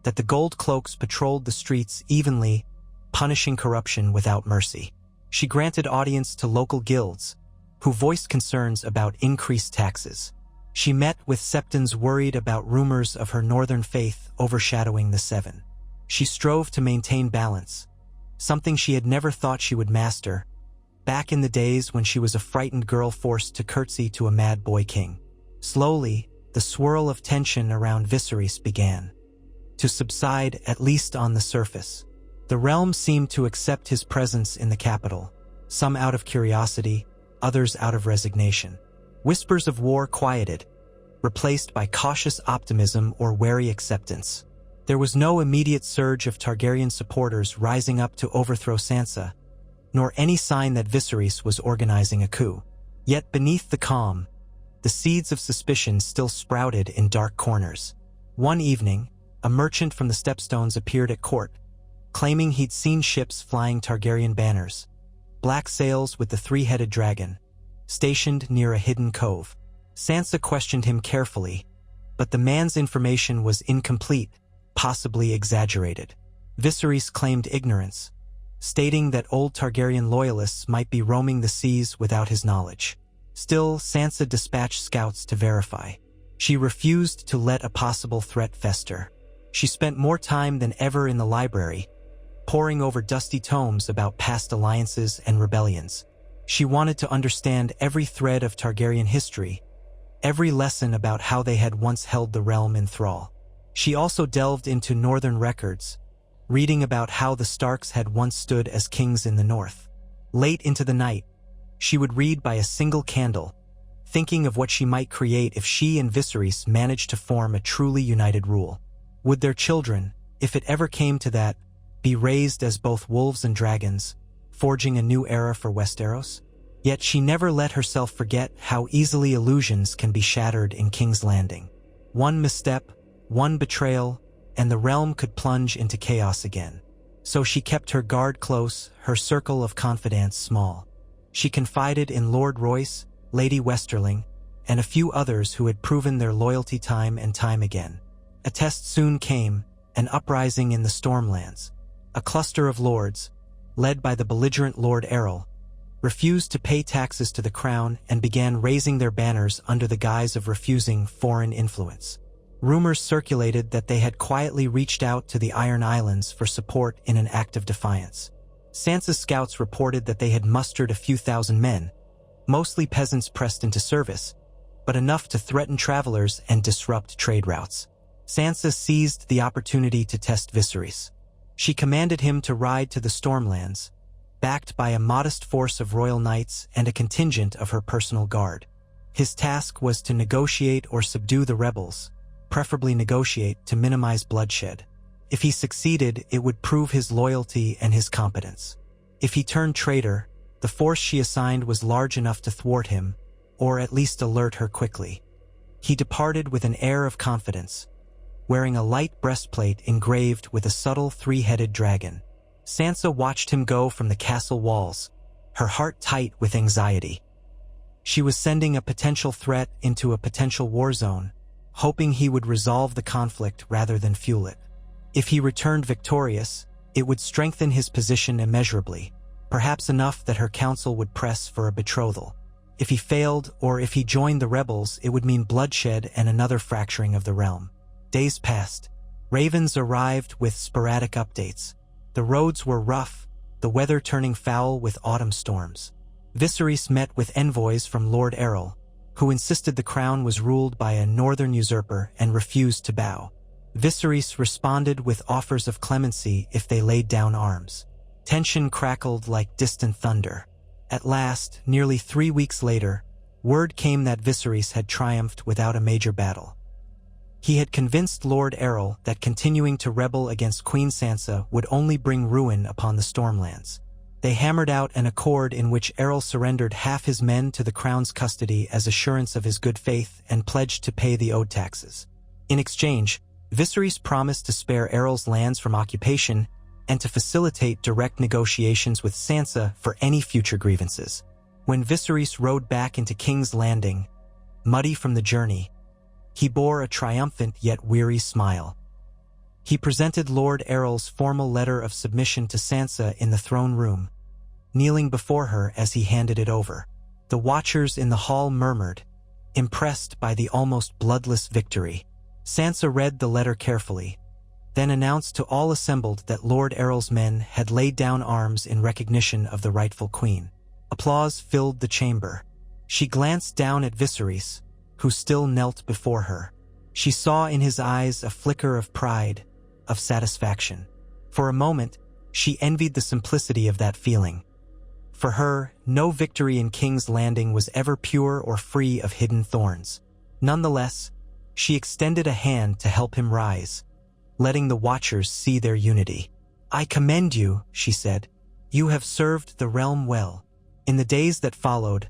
S1: that the gold cloaks patrolled the streets evenly, punishing corruption without mercy. She granted audience to local guilds, who voiced concerns about increased taxes. She met with septons worried about rumors of her northern faith overshadowing the Seven. She strove to maintain balance, something she had never thought she would master, back in the days when she was a frightened girl forced to curtsy to a mad boy king. Slowly, the swirl of tension around Viserys began to subside, at least on the surface. The realm seemed to accept his presence in the capital, some out of curiosity, others out of resignation. Whispers of war quieted, replaced by cautious optimism or wary acceptance. There was no immediate surge of Targaryen supporters rising up to overthrow Sansa, nor any sign that Viserys was organizing a coup. Yet beneath the calm, the seeds of suspicion still sprouted in dark corners. One evening, a merchant from the Stepstones appeared at court, claiming he'd seen ships flying Targaryen banners, black sails with the three-headed dragon, stationed near a hidden cove. Sansa questioned him carefully, but the man's information was incomplete, possibly exaggerated. Viserys claimed ignorance, stating that old Targaryen loyalists might be roaming the seas without his knowledge. Still, Sansa dispatched scouts to verify. She refused to let a possible threat fester. She spent more time than ever in the library, poring over dusty tomes about past alliances and rebellions. She wanted to understand every thread of Targaryen history, every lesson about how they had once held the realm in thrall. She also delved into northern records, reading about how the Starks had once stood as kings in the north. Late into the night, she would read by a single candle, thinking of what she might create if she and Viserys managed to form a truly united rule. Would their children, if it ever came to that, be raised as both wolves and dragons, forging a new era for Westeros? Yet she never let herself forget how easily illusions can be shattered in King's Landing. One misstep, one betrayal, and the realm could plunge into chaos again. So she kept her guard close, her circle of confidants small. She confided in Lord Royce, Lady Westerling, and a few others who had proven their loyalty time and time again. A test soon came, an uprising in the Stormlands. A cluster of lords, led by the belligerent Lord Errol, refused to pay taxes to the crown and began raising their banners under the guise of refusing foreign influence. Rumors circulated that they had quietly reached out to the Iron Islands for support in an act of defiance. Sansa's scouts reported that they had mustered a few thousand men, mostly peasants pressed into service, but enough to threaten travelers and disrupt trade routes. Sansa seized the opportunity to test Viserys. She commanded him to ride to the Stormlands, backed by a modest force of royal knights and a contingent of her personal guard. His task was to negotiate or subdue the rebels, preferably negotiate to minimize bloodshed. If he succeeded, it would prove his loyalty and his competence. If he turned traitor, the force she assigned was large enough to thwart him, or at least alert her quickly. He departed with an air of confidence, wearing a light breastplate engraved with a subtle three-headed dragon. Sansa watched him go from the castle walls, her heart tight with anxiety. She was sending a potential threat into a potential war zone, hoping he would resolve the conflict rather than fuel it. If he returned victorious, it would strengthen his position immeasurably, perhaps enough that her council would press for a betrothal. If he failed, or if he joined the rebels, it would mean bloodshed and another fracturing of the realm. Days passed. Ravens arrived with sporadic updates. The roads were rough, the weather turning foul with autumn storms. Viserys met with envoys from Lord Errol, who insisted the crown was ruled by a northern usurper and refused to bow. Viserys responded with offers of clemency if they laid down arms. Tension crackled like distant thunder. At last, nearly 3 weeks later, word came that Viserys had triumphed without a major battle. He had convinced Lord Errol that continuing to rebel against Queen Sansa would only bring ruin upon the Stormlands. They hammered out an accord in which Errol surrendered half his men to the crown's custody as assurance of his good faith and pledged to pay the owed taxes. In exchange, Viserys promised to spare Errol's lands from occupation and to facilitate direct negotiations with Sansa for any future grievances. When Viserys rode back into King's Landing, muddy from the journey, he bore a triumphant yet weary smile. He presented Lord Errol's formal letter of submission to Sansa in the throne room, kneeling before her as he handed it over. The watchers in the hall murmured, impressed by the almost bloodless victory. Sansa read the letter carefully, then announced to all assembled that Lord Errol's men had laid down arms in recognition of the rightful queen. Applause filled the chamber. She glanced down at Viserys, who still knelt before her. She saw in his eyes a flicker of pride, of satisfaction. For a moment, she envied the simplicity of that feeling. For her, no victory in King's Landing was ever pure or free of hidden thorns. Nonetheless, she extended a hand to help him rise, letting the watchers see their unity. "I commend you," she said. "You have served the realm well." In the days that followed,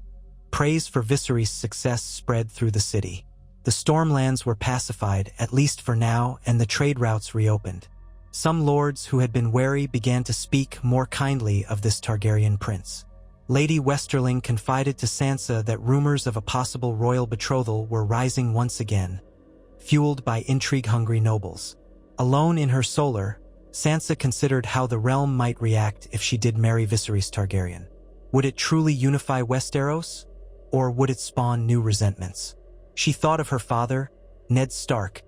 S1: praise for Viserys' success spread through the city. The Stormlands were pacified, at least for now, and the trade routes reopened. Some lords who had been wary began to speak more kindly of this Targaryen prince. Lady Westerling confided to Sansa that rumors of a possible royal betrothal were rising once again, fueled by intrigue-hungry nobles. Alone in her solar, Sansa considered how the realm might react if she did marry Viserys Targaryen. Would it truly unify Westeros, or would it spawn new resentments? She thought of her father, Ned Stark,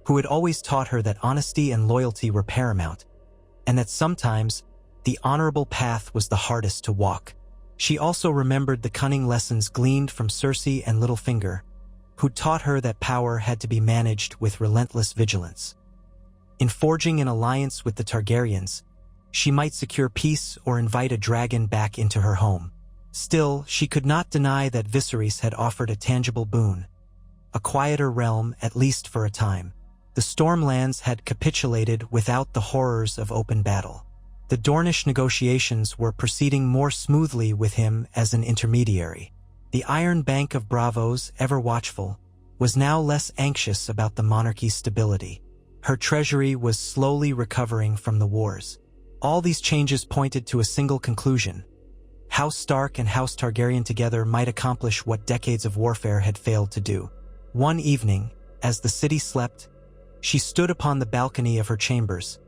S1: who had always taught her that honesty and loyalty were paramount, and that sometimes the honorable path was the hardest to walk. She also remembered the cunning lessons gleaned from Cersei and Littlefinger, who taught her that power had to be managed with relentless vigilance. In forging an alliance with the Targaryens, she might secure peace or invite a dragon back into her home. Still, she could not deny that Viserys had offered a tangible boon, a quieter realm at least for a time. The stormlands had capitulated without the horrors of open battle. The Dornish negotiations were proceeding more smoothly with him as an intermediary. The Iron Bank of Bravos, ever watchful, was now less anxious about the monarchy's stability. Her treasury was slowly recovering from the wars. All these changes pointed to a single conclusion. House Stark and House Targaryen together might accomplish what decades of warfare had failed to do. One evening, as the city slept, she stood upon the balcony of her chambers,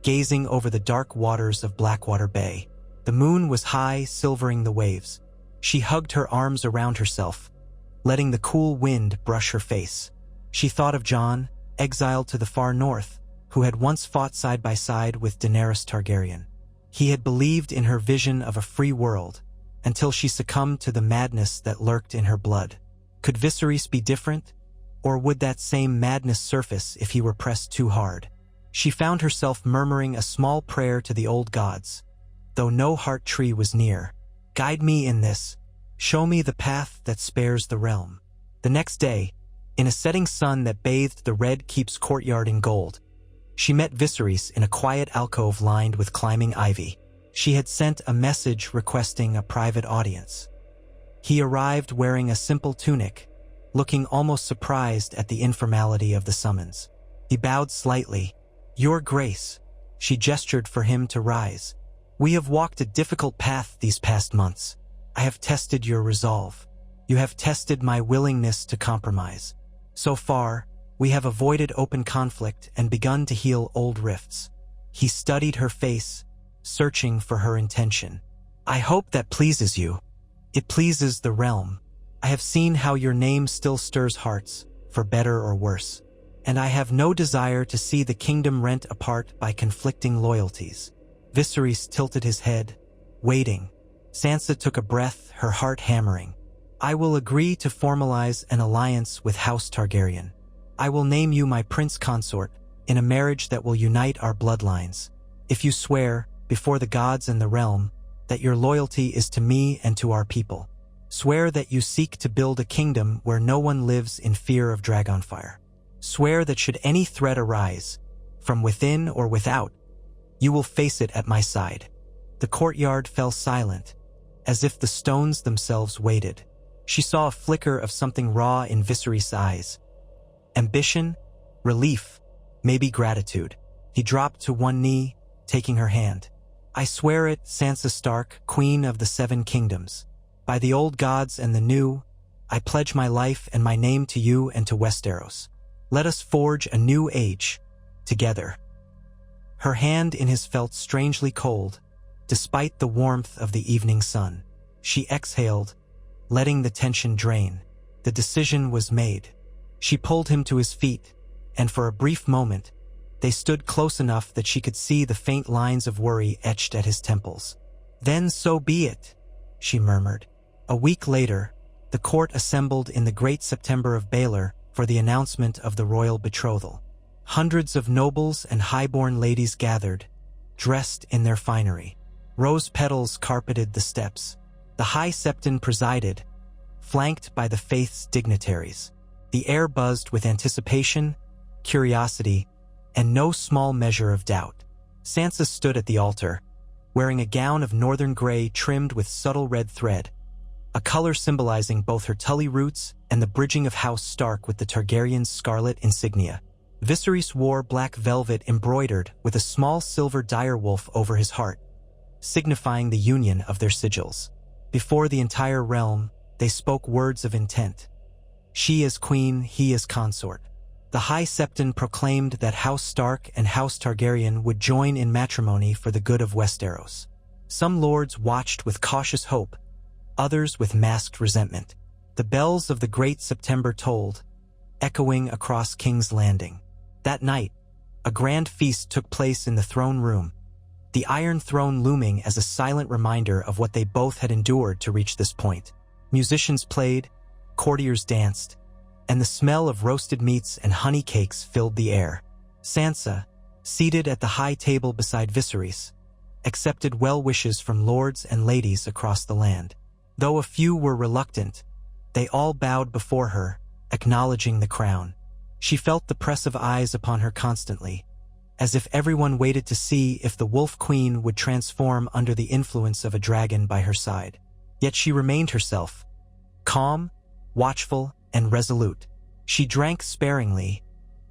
S1: gazing over the dark waters of Blackwater Bay. The moon was high, silvering the waves. She hugged her arms around herself, letting the cool wind brush her face. She thought of Jon, exiled to the far north, who had once fought side by side with Daenerys Targaryen. He had believed in her vision of a free world, until she succumbed to the madness that lurked in her blood. Could Viserys be different? Or would that same madness surface if he were pressed too hard? She found herself murmuring a small prayer to the old gods, though no heart tree was near. Guide me in this. Show me the path that spares the realm. The next day, in a setting sun that bathed the Red Keep's courtyard in gold, she met Viserys in a quiet alcove lined with climbing ivy. She had sent a message requesting a private audience. He arrived wearing a simple tunic, looking almost surprised at the informality of the summons. He bowed slightly. "Your Grace," she gestured for him to rise. "We have walked a difficult path these past months. I have tested your resolve. You have tested my willingness to compromise. So far, we have avoided open conflict and begun to heal old rifts." He studied her face, searching for her intention. "I hope that pleases you. It pleases the realm. I have seen how your name still stirs hearts, for better or worse. And I have no desire to see the kingdom rent apart by conflicting loyalties." Viserys tilted his head, waiting. Sansa took a breath, her heart hammering. "I will agree to formalize an alliance with House Targaryen. I will name you my prince consort in a marriage that will unite our bloodlines. If you swear, before the gods and the realm, that your loyalty is to me and to our people. Swear that you seek to build a kingdom where no one lives in fear of dragonfire. Swear that should any threat arise, from within or without, you will face it at my side." The courtyard fell silent, as if the stones themselves waited. She saw a flicker of something raw in Viserys' eyes. Ambition, relief, maybe gratitude. He dropped to one knee, taking her hand. "I swear it, Sansa Stark, Queen of the Seven Kingdoms. By the old gods and the new, I pledge my life and my name to you and to Westeros. Let us forge a new age, together." Her hand in his felt strangely cold, despite the warmth of the evening sun. She exhaled, letting the tension drain. The decision was made. She pulled him to his feet, and for a brief moment, they stood close enough that she could see the faint lines of worry etched at his temples. "Then so be it," she murmured. A week later, the court assembled in the Great September of Baelor for the announcement of the royal betrothal. Hundreds of nobles and highborn ladies gathered, dressed in their finery. Rose petals carpeted the steps. The High Septon presided, flanked by the faith's dignitaries. The air buzzed with anticipation, curiosity, and no small measure of doubt. Sansa stood at the altar, wearing a gown of northern gray trimmed with subtle red thread, a color symbolizing both her Tully roots and the bridging of House Stark with the Targaryen's scarlet insignia. Viserys wore black velvet embroidered with a small silver direwolf over his heart, signifying the union of their sigils. Before the entire realm, they spoke words of intent. She as queen, he as consort. The High Septon proclaimed that House Stark and House Targaryen would join in matrimony for the good of Westeros. Some lords watched with cautious hope, others with masked resentment. The bells of the Great September tolled, echoing across King's Landing. That night, a grand feast took place in the throne room, the Iron Throne looming as a silent reminder of what they both had endured to reach this point. Musicians played, courtiers danced, and the smell of roasted meats and honey cakes filled the air. Sansa, seated at the high table beside Viserys, accepted well wishes from lords and ladies across the land. Though a few were reluctant, they all bowed before her, acknowledging the crown. She felt the press of eyes upon her constantly, as if everyone waited to see if the Wolf Queen would transform under the influence of a dragon by her side. Yet she remained herself, calm, watchful, and resolute. She drank sparingly,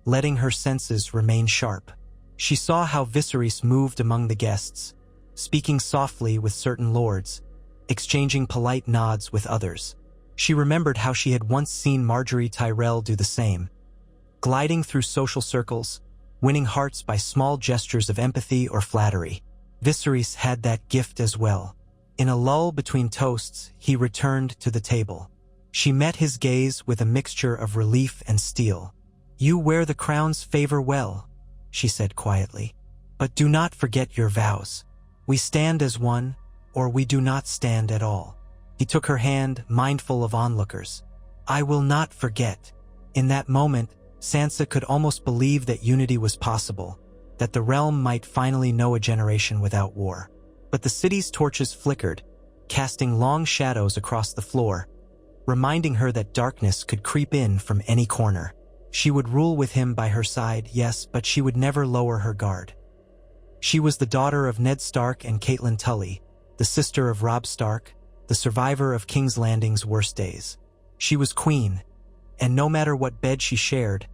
S1: letting her senses remain sharp. She saw how Viserys moved among the guests, speaking softly with certain lords, exchanging polite nods with others. She remembered how she had once seen Marjorie Tyrell do the same, gliding through social circles, winning hearts by small gestures of empathy or flattery. Viserys had that gift as well. In a lull between toasts, he returned to the table. She met his gaze with a mixture of relief and steel. "You wear the crown's favor well," she said quietly. "But do not forget your vows. We stand as one, or we do not stand at all." He took her hand, mindful of onlookers. "I will not forget." In that moment, Sansa could almost believe that unity was possible, that the realm might finally know a generation without war. But the city's torches flickered, casting long shadows across the floor, reminding her that darkness could creep in from any corner. She would rule with him by her side, yes, but she would never lower her guard. She was the daughter of Ned Stark and Catelyn Tully, the sister of Robb Stark, the survivor of King's Landing's worst days. She was queen, and no matter what bed she shared,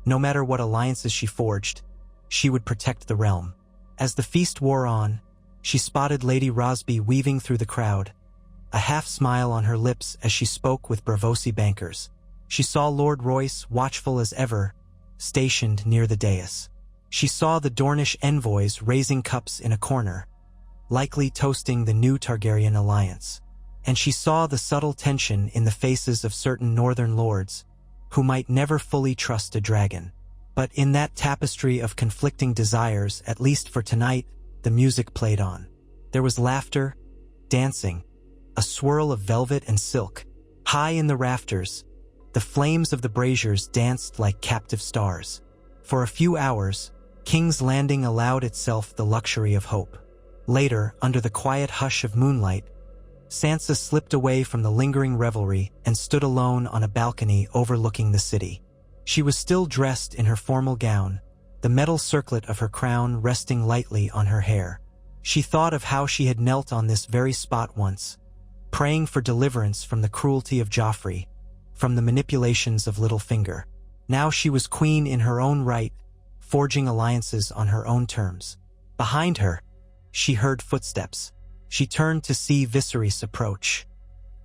S1: no matter what alliances she forged, she would protect the realm. As the feast wore on, she spotted Lady Rosby weaving through the crowd, a half-smile on her lips as she spoke with Braavosi bankers. She saw Lord Royce, watchful as ever, stationed near the dais. She saw the Dornish envoys raising cups in a corner, likely toasting the new Targaryen alliance. And she saw the subtle tension in the faces of certain northern lords, who might never fully trust a dragon. But in that tapestry of conflicting desires, at least for tonight, the music played on. There was laughter, dancing, a swirl of velvet and silk. High in the rafters, the flames of the braziers danced like captive stars. For a few hours, King's Landing allowed itself the luxury of hope. Later, under the quiet hush of moonlight, Sansa slipped away from the lingering revelry and stood alone on a balcony overlooking the city. She was still dressed in her formal gown, the metal circlet of her crown resting lightly on her hair. She thought of how she had knelt on this very spot once, praying for deliverance from the cruelty of Joffrey, from the manipulations of Littlefinger. Now she was queen in her own right, forging alliances on her own terms. Behind her, she heard footsteps. She turned to see Viserys approach.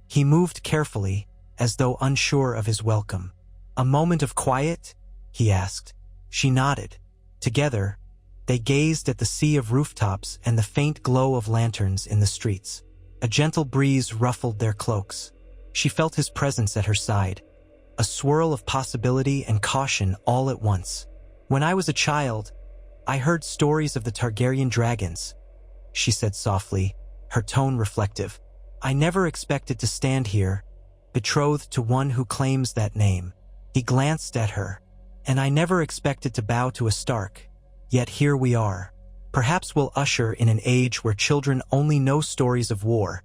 S1: He moved carefully, as though unsure of his welcome. "A moment of quiet?" he asked. She nodded. Together, they gazed at the sea of rooftops and the faint glow of lanterns in the streets. A gentle breeze ruffled their cloaks. She felt his presence at her side, a swirl of possibility and caution all at once. "When I was a child, I heard stories of the Targaryen dragons," she said softly, her tone reflective. "I never expected to stand here, betrothed to one who claims that name." He glanced at her. "And I never expected to bow to a Stark, yet here we are. Perhaps we'll usher in an age where children only know stories of war,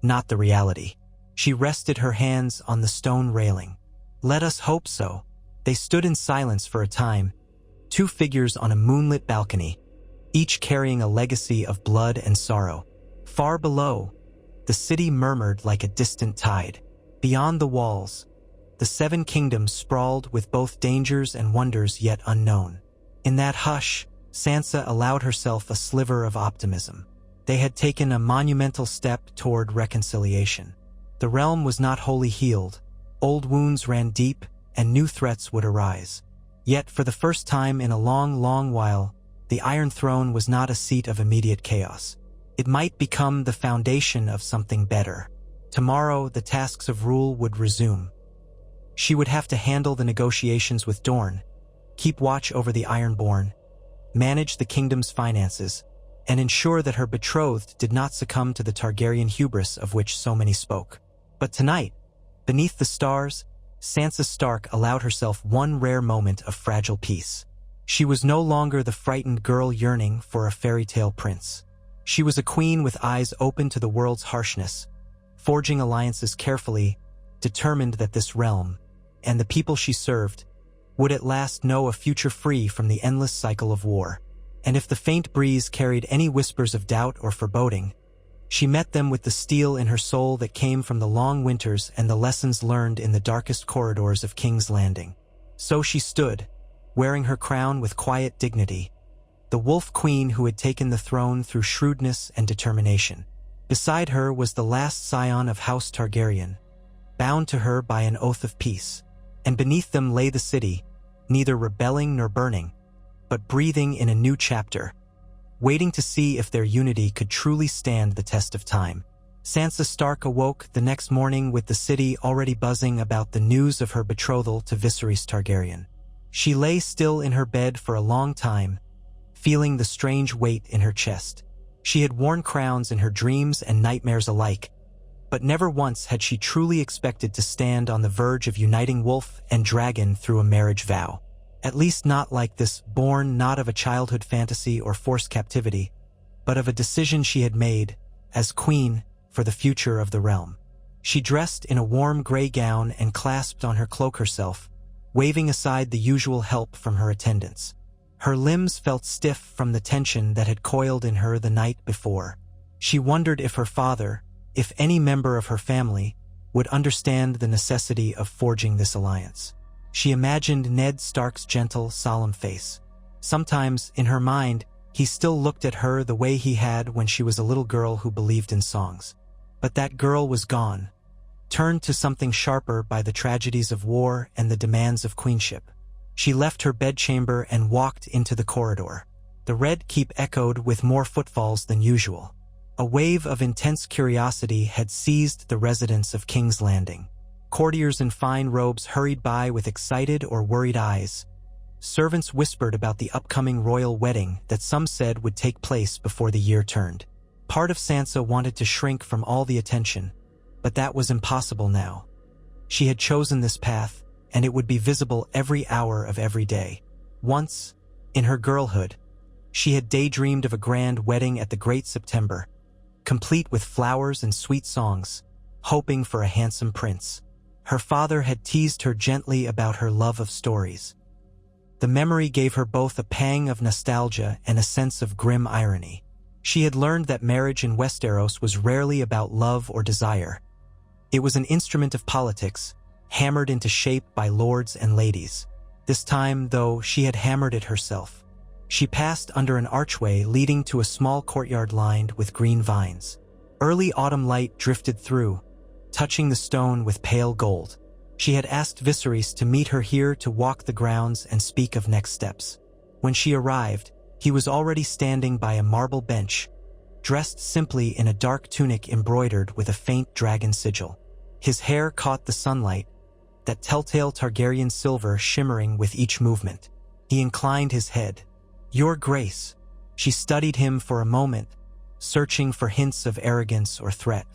S1: not the reality." She rested her hands on the stone railing. "Let us hope so." They stood in silence for a time, two figures on a moonlit balcony, each carrying a legacy of blood and sorrow. Far below, the city murmured like a distant tide. Beyond the walls, the Seven Kingdoms sprawled with both dangers and wonders yet unknown. In that hush, Sansa allowed herself a sliver of optimism. They had taken a monumental step toward reconciliation. The realm was not wholly healed. Old wounds ran deep, and new threats would arise. Yet, for the first time in a long, long while, the Iron Throne was not a seat of immediate chaos. It might become the foundation of something better. Tomorrow, the tasks of rule would resume. She would have to handle the negotiations with Dorne, keep watch over the Ironborn, manage the kingdom's finances, and ensure that her betrothed did not succumb to the Targaryen hubris of which so many spoke. But tonight, beneath the stars, Sansa Stark allowed herself one rare moment of fragile peace. She was no longer the frightened girl yearning for a fairy tale prince. She was a queen with eyes open to the world's harshness, forging alliances carefully, determined that this realm, and the people she served, would at last know a future free from the endless cycle of war. And if the faint breeze carried any whispers of doubt or foreboding, she met them with the steel in her soul that came from the long winters and the lessons learned in the darkest corridors of King's Landing. So she stood, wearing her crown with quiet dignity, the Wolf Queen who had taken the throne through shrewdness and determination. Beside her was the last scion of House Targaryen, bound to her by an oath of peace, and beneath them lay the city, neither rebelling nor burning, but breathing in a new chapter, waiting to see if their unity could truly stand the test of time. Sansa Stark awoke the next morning with the city already buzzing about the news of her betrothal to Viserys Targaryen. She lay still in her bed for a long time, feeling the strange weight in her chest. She had worn crowns in her dreams and nightmares alike, but never once had she truly expected to stand on the verge of uniting wolf and dragon through a marriage vow. At least not like this, born not of a childhood fantasy or forced captivity, but of a decision she had made, as queen, for the future of the realm. She dressed in a warm gray gown and clasped on her cloak herself, waving aside the usual help from her attendants. Her limbs felt stiff from the tension that had coiled in her the night before. She wondered if her father, if any member of her family, would understand the necessity of forging this alliance. She imagined Ned Stark's gentle, solemn face. Sometimes, in her mind, he still looked at her the way he had when she was a little girl who believed in songs. But that girl was gone, turned to something sharper by the tragedies of war and the demands of queenship. She left her bedchamber and walked into the corridor. The Red Keep echoed with more footfalls than usual. A wave of intense curiosity had seized the residents of King's Landing. Courtiers in fine robes hurried by with excited or worried eyes. Servants whispered about the upcoming royal wedding that some said would take place before the year turned. Part of Sansa wanted to shrink from all the attention, but that was impossible now. She had chosen this path, and it would be visible every hour of every day. Once, in her girlhood, she had daydreamed of a grand wedding at the Great September, complete with flowers and sweet songs, hoping for a handsome prince. Her father had teased her gently about her love of stories. The memory gave her both a pang of nostalgia and a sense of grim irony. She had learned that marriage in Westeros was rarely about love or desire. It was an instrument of politics, hammered into shape by lords and ladies. This time, though, she had hammered it herself. She passed under an archway leading to a small courtyard lined with green vines. Early autumn light drifted through, touching the stone with pale gold. She had asked Viserys to meet her here to walk the grounds and speak of next steps. When she arrived, he was already standing by a marble bench, dressed simply in a dark tunic embroidered with a faint dragon sigil. His hair caught the sunlight, that telltale Targaryen silver shimmering with each movement. He inclined his head. "Your Grace." She studied him for a moment, searching for hints of arrogance or threat.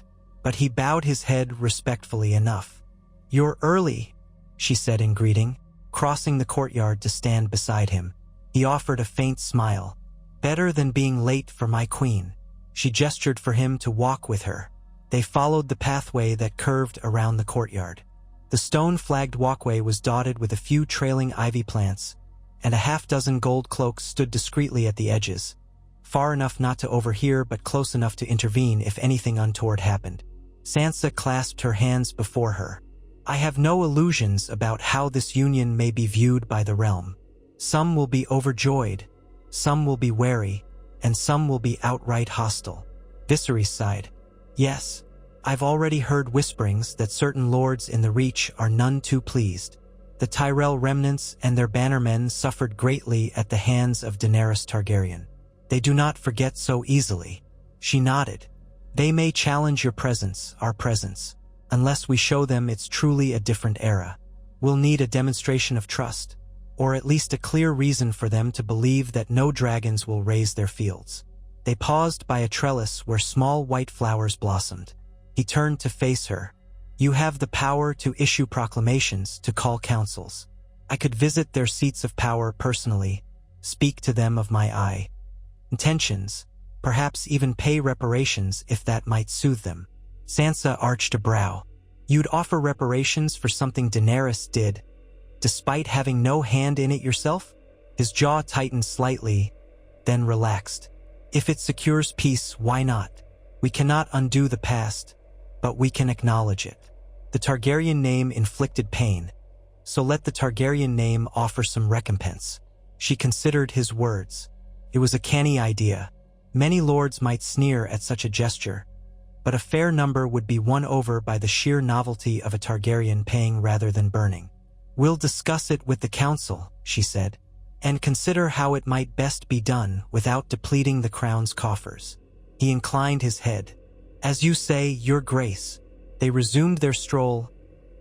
S1: But he bowed his head respectfully enough. "You're early," she said in greeting, crossing the courtyard to stand beside him. He offered a faint smile. "Better than being late for my queen." She gestured for him to walk with her. They followed the pathway that curved around the courtyard. The stone-flagged walkway was dotted with a few trailing ivy plants, and a half-dozen gold cloaks stood discreetly at the edges, far enough not to overhear but close enough to intervene if anything untoward happened. Sansa clasped her hands before her. "I have no illusions about how this union may be viewed by the realm. Some will be overjoyed, some will be wary, and some will be outright hostile. Viseris sighed. Yes, I've already heard whisperings that certain lords in the Reach are none too pleased. The Tyrell remnants and their bannermen suffered greatly at the hands of Daenerys Targaryen. They do not forget so easily. She nodded. They may challenge your presence, our presence, unless we show them it's truly a different era. We'll need a demonstration of trust, or at least a clear reason for them to believe that no dragons will raise their fields. They paused by a trellis where small white flowers blossomed. He turned to face her. You have the power to issue proclamations, to call councils. I could visit their seats of power personally, speak to them of my intentions, perhaps even pay reparations if that might soothe them. Sansa arched a brow. You'd offer reparations for something Daenerys did, despite having no hand in it yourself? His jaw tightened slightly, then relaxed. If it secures peace, why not? We cannot undo the past, but we can acknowledge it. The Targaryen name inflicted pain, so let the Targaryen name offer some recompense. She considered his words. It was a canny idea. Many lords might sneer at such a gesture, but a fair number would be won over by the sheer novelty of a Targaryen paying rather than burning. We'll discuss it with the council, she said, and consider how it might best be done without depleting the crown's coffers. He inclined his head. As you say, Your Grace. They resumed their stroll,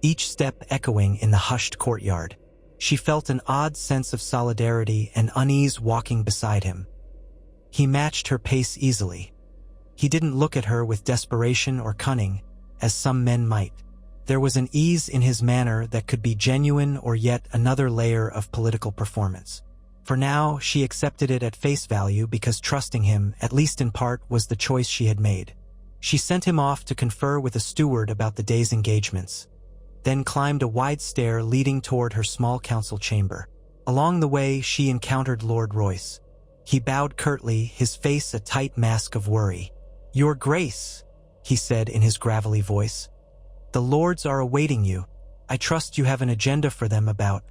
S1: each step echoing in the hushed courtyard. She felt an odd sense of solidarity and unease walking beside him. He matched her pace easily. He didn't look at her with desperation or cunning, as some men might. There was an ease in his manner that could be genuine or yet another layer of political performance. For now, she accepted it at face value because trusting him, at least in part, was the choice she had made. She sent him off to confer with a steward about the day's engagements, then climbed a wide stair leading toward her small council chamber. Along the way, she encountered Lord Royce. He bowed curtly, his face a tight mask of worry. Your Grace, he said in his gravelly voice. The lords are awaiting you. I trust you have an agenda for them about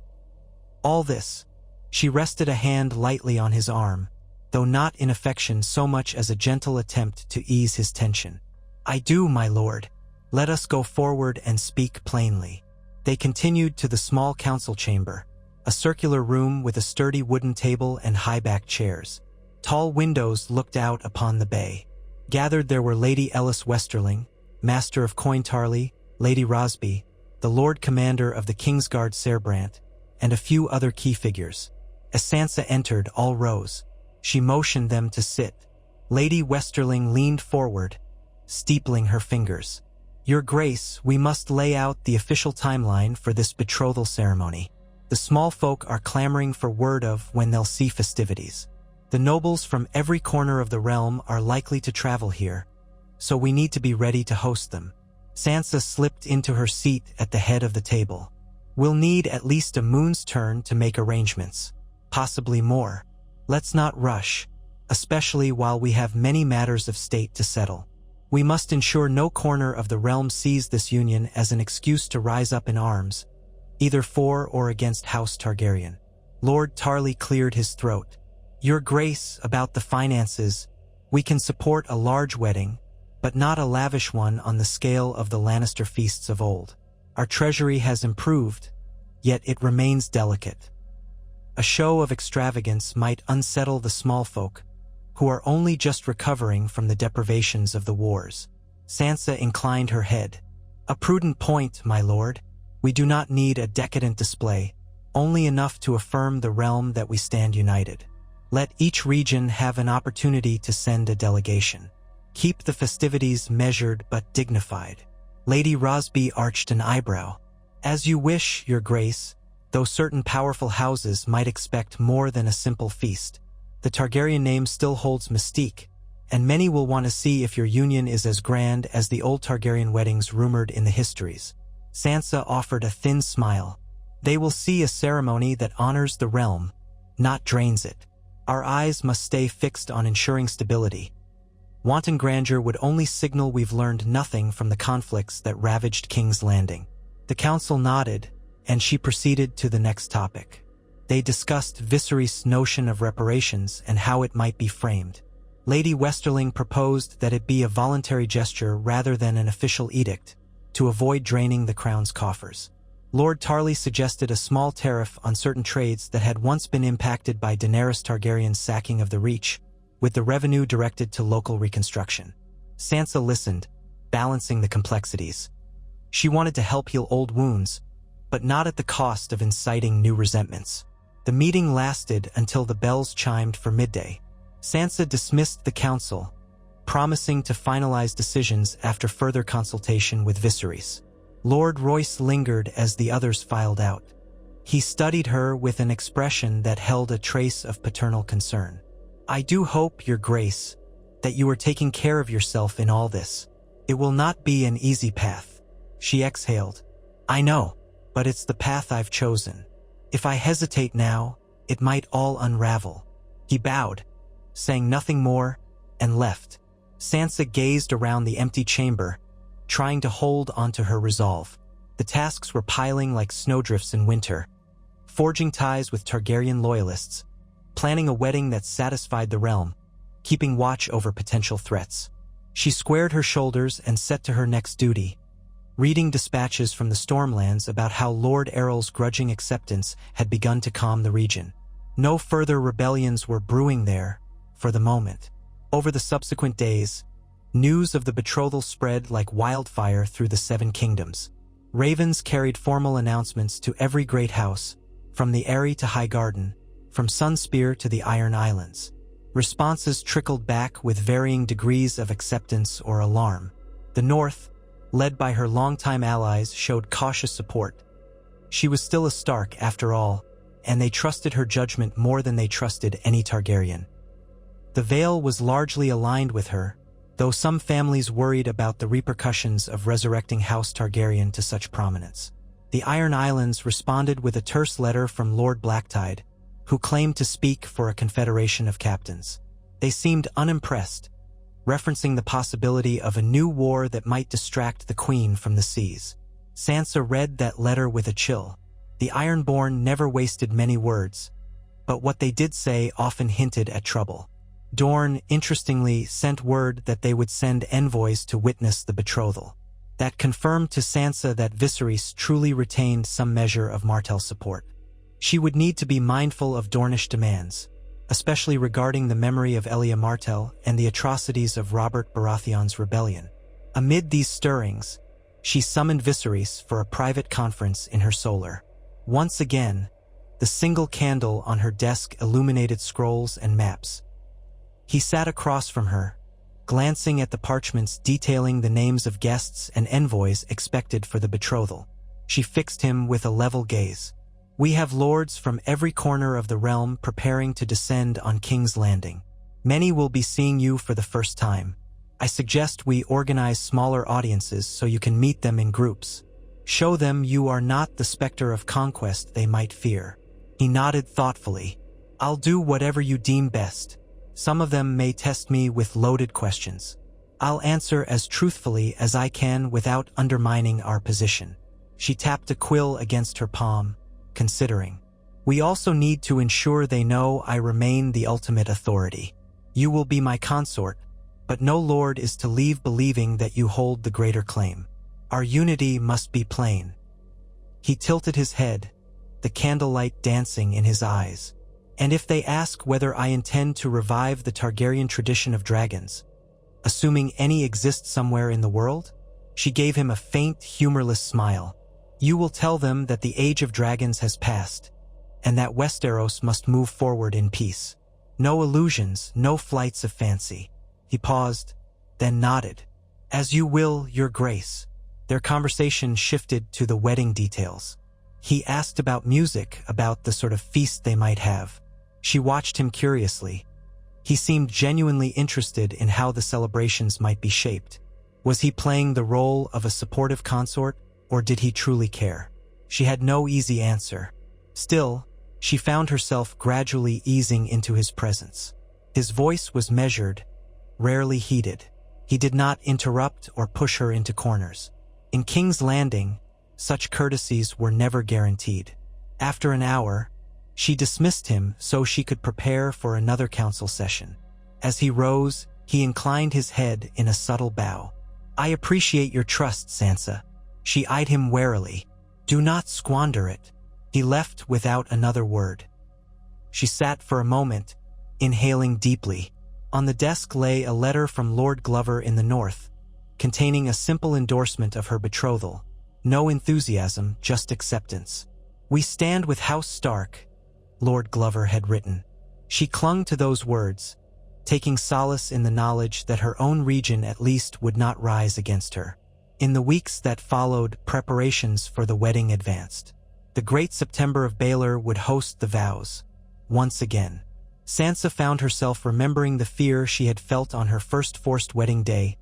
S1: all this. She rested a hand lightly on his arm, though not in affection so much as a gentle attempt to ease his tension. I do, my lord. Let us go forward and speak plainly. They continued to the small council chamber, a circular room with a sturdy wooden table and high-backed chairs. Tall windows looked out upon the bay. Gathered there were Lady Ellis Westerling, Master of Cointarley, Lady Rosby, the Lord Commander of the Kingsguard Serbrant, and a few other key figures. As Sansa entered, all rose. She motioned them to sit. Lady Westerling leaned forward, steepling her fingers. Your Grace, we must lay out the official timeline for this betrothal ceremony. The small folk are clamoring for word of when they'll see festivities. The nobles from every corner of the realm are likely to travel here, so we need to be ready to host them. Sansa slipped into her seat at the head of the table. We'll need at least a moon's turn to make arrangements, possibly more. Let's not rush, especially while we have many matters of state to settle. We must ensure no corner of the realm sees this union as an excuse to rise up in arms, either for or against House Targaryen. Lord Tarly cleared his throat. Your Grace, about the finances, we can support a large wedding, but not a lavish one on the scale of the Lannister feasts of old. Our treasury has improved, yet it remains delicate. A show of extravagance might unsettle the small folk, who are only just recovering from the deprivations of the wars. Sansa inclined her head. A prudent point, my lord. We do not need a decadent display, only enough to affirm the realm that we stand united. Let each region have an opportunity to send a delegation. Keep the festivities measured but dignified. Lady Rosby arched an eyebrow. As you wish, Your Grace, though certain powerful houses might expect more than a simple feast. The Targaryen name still holds mystique, and many will want to see if your union is as grand as the old Targaryen weddings rumored in the histories. Sansa offered a thin smile. They will see a ceremony that honors the realm, not drains it. Our eyes must stay fixed on ensuring stability. Wanton grandeur would only signal we've learned nothing from the conflicts that ravaged King's Landing. The council nodded, and she proceeded to the next topic. They discussed Viserys' notion of reparations and how it might be framed. Lady Westerling proposed that it be a voluntary gesture rather than an official edict, to avoid draining the crown's coffers. Lord Tarley suggested a small tariff on certain trades that had once been impacted by Daenerys Targaryen's sacking of the Reach, with the revenue directed to local reconstruction. Sansa listened, balancing the complexities. She wanted to help heal old wounds, but not at the cost of inciting new resentments. The meeting lasted until the bells chimed for midday. Sansa dismissed the council, promising to finalize decisions after further consultation with viseris. Lord Royce lingered as the others filed out. He studied her with an expression that held a trace of paternal concern. "I do hope, Your Grace, that you are taking care of yourself in all this. It will not be an easy path." She exhaled. "I know, but it's the path I've chosen. If I hesitate now, it might all unravel." He bowed, saying nothing more, and left. Sansa gazed around the empty chamber, trying to hold onto her resolve. The tasks were piling like snowdrifts in winter. Forging ties with Targaryen loyalists, planning a wedding that satisfied the realm, keeping watch over potential threats. She squared her shoulders and set to her next duty, reading dispatches from the Stormlands about how Lord Errol's grudging acceptance had begun to calm the region. No further rebellions were brewing there, for the moment. Over the subsequent days, news of the betrothal spread like wildfire through the Seven Kingdoms. Ravens carried formal announcements to every great house, from the Eyrie to Highgarden, from Sunspear to the Iron Islands. Responses trickled back with varying degrees of acceptance or alarm. The North, led by her longtime allies, showed cautious support. She was still a Stark, after all, and they trusted her judgment more than they trusted any Targaryen. The Vale was largely aligned with her, though some families worried about the repercussions of resurrecting House Targaryen to such prominence. The Iron Islands responded with a terse letter from Lord Blacktide, who claimed to speak for a confederation of captains. They seemed unimpressed, referencing the possibility of a new war that might distract the Queen from the seas. Sansa read that letter with a chill. The Ironborn never wasted many words, but what they did say often hinted at trouble. Dorne, interestingly, sent word that they would send envoys to witness the betrothal. That confirmed to Sansa that Viserys truly retained some measure of Martell's support. She would need to be mindful of Dornish demands, especially regarding the memory of Elia Martell and the atrocities of Robert Baratheon's rebellion. Amid these stirrings, she summoned Viserys for a private conference in her solar. Once again, the single candle on her desk illuminated scrolls and maps. He sat across from her, glancing at the parchments detailing the names of guests and envoys expected for the betrothal. She fixed him with a level gaze. "We have lords from every corner of the realm preparing to descend on King's Landing. Many will be seeing you for the first time. I suggest we organize smaller audiences so you can meet them in groups. Show them you are not the specter of conquest they might fear." He nodded thoughtfully. "I'll do whatever you deem best. Some of them may test me with loaded questions. I'll answer as truthfully as I can without undermining our position." She tapped a quill against her palm, considering. "We also need to ensure they know I remain the ultimate authority. You will be my consort, but no lord is to leave believing that you hold the greater claim. Our unity must be plain." He tilted his head, the candlelight dancing in his eyes. "And if they ask whether I intend to revive the Targaryen tradition of dragons, assuming any exist somewhere in the world?" She gave him a faint, humorless smile. "You will tell them that the age of dragons has passed, and that Westeros must move forward in peace. No illusions, no flights of fancy." He paused, then nodded. "As you will, Your Grace." Their conversation shifted to the wedding details. He asked about music, about the sort of feast they might have. She watched him curiously. He seemed genuinely interested in how the celebrations might be shaped. Was he playing the role of a supportive consort, or did he truly care? She had no easy answer. Still, she found herself gradually easing into his presence. His voice was measured, rarely heated. He did not interrupt or push her into corners. In King's Landing, such courtesies were never guaranteed. After an hour, she dismissed him so she could prepare for another council session. As he rose, he inclined his head in a subtle bow. "I appreciate your trust, Sansa." She eyed him warily. "Do not squander it." He left without another word. She sat for a moment, inhaling deeply. On the desk lay a letter from Lord Glover in the north, containing a simple endorsement of her betrothal. No enthusiasm, just acceptance. "We stand with House Stark," Lord Glover had written. She clung to those words, taking solace in the knowledge that her own region at least would not rise against her. In the weeks that followed, preparations for the wedding advanced. The great September of Baelor would host the vows. Once again, Sansa found herself remembering the fear she had felt on her first forced wedding day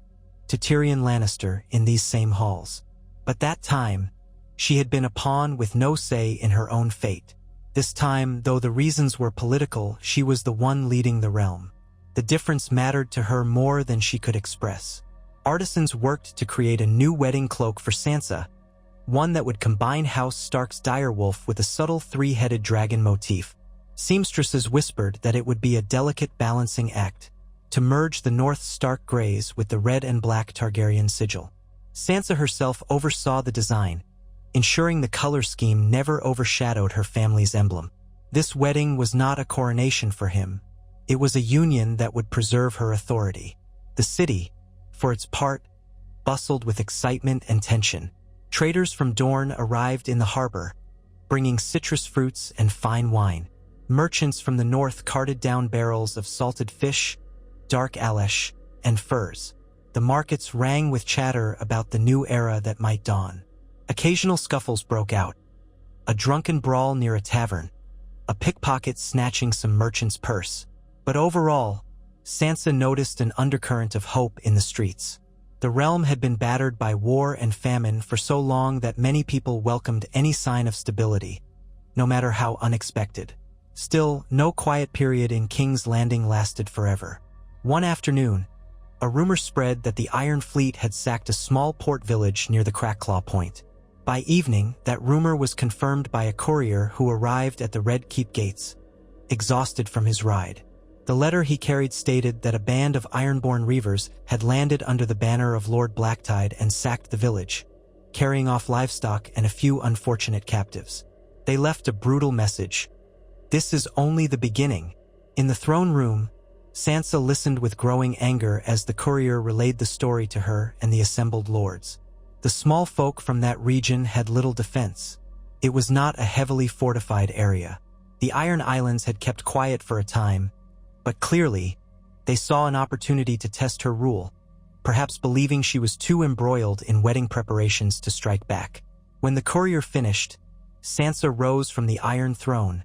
S1: to Tyrion Lannister in these same halls. But that time, she had been a pawn with no say in her own fate. This time, though the reasons were political, she was the one leading the realm. The difference mattered to her more than she could express. Artisans worked to create a new wedding cloak for Sansa, one that would combine House Stark's direwolf with a subtle three-headed dragon motif. Seamstresses whispered that it would be a delicate balancing act to merge the North Stark grays with the red and black Targaryen sigil. Sansa herself oversaw the design, ensuring the color scheme never overshadowed her family's emblem. This wedding was not a coronation for him. It was a union that would preserve her authority. The city, for its part, bustled with excitement and tension. Traders from Dorne arrived in the harbor, bringing citrus fruits and fine wine. Merchants from the north carted down barrels of salted fish, dark alesh, and furs. The markets rang with chatter about the new era that might dawn. Occasional scuffles broke out. A drunken brawl near a tavern, a pickpocket snatching some merchant's purse. But overall, Sansa noticed an undercurrent of hope in the streets. The realm had been battered by war and famine for so long that many people welcomed any sign of stability, no matter how unexpected. Still, no quiet period in King's Landing lasted forever. One afternoon, a rumor spread that the Iron Fleet had sacked a small port village near the Crackclaw Point. By evening, that rumor was confirmed by a courier who arrived at the Red Keep gates, exhausted from his ride. The letter he carried stated that a band of ironborn reavers had landed under the banner of Lord Blacktide and sacked the village, carrying off livestock and a few unfortunate captives. They left a brutal message. This is only the beginning. In the throne room, Sansa listened with growing anger as the courier relayed the story to her and the assembled lords. The small folk from that region had little defense. It was not a heavily fortified area. The Iron Islands had kept quiet for a time, but clearly, they saw an opportunity to test her rule, perhaps believing she was too embroiled in wedding preparations to strike back. When the courier finished, Sansa rose from the Iron Throne,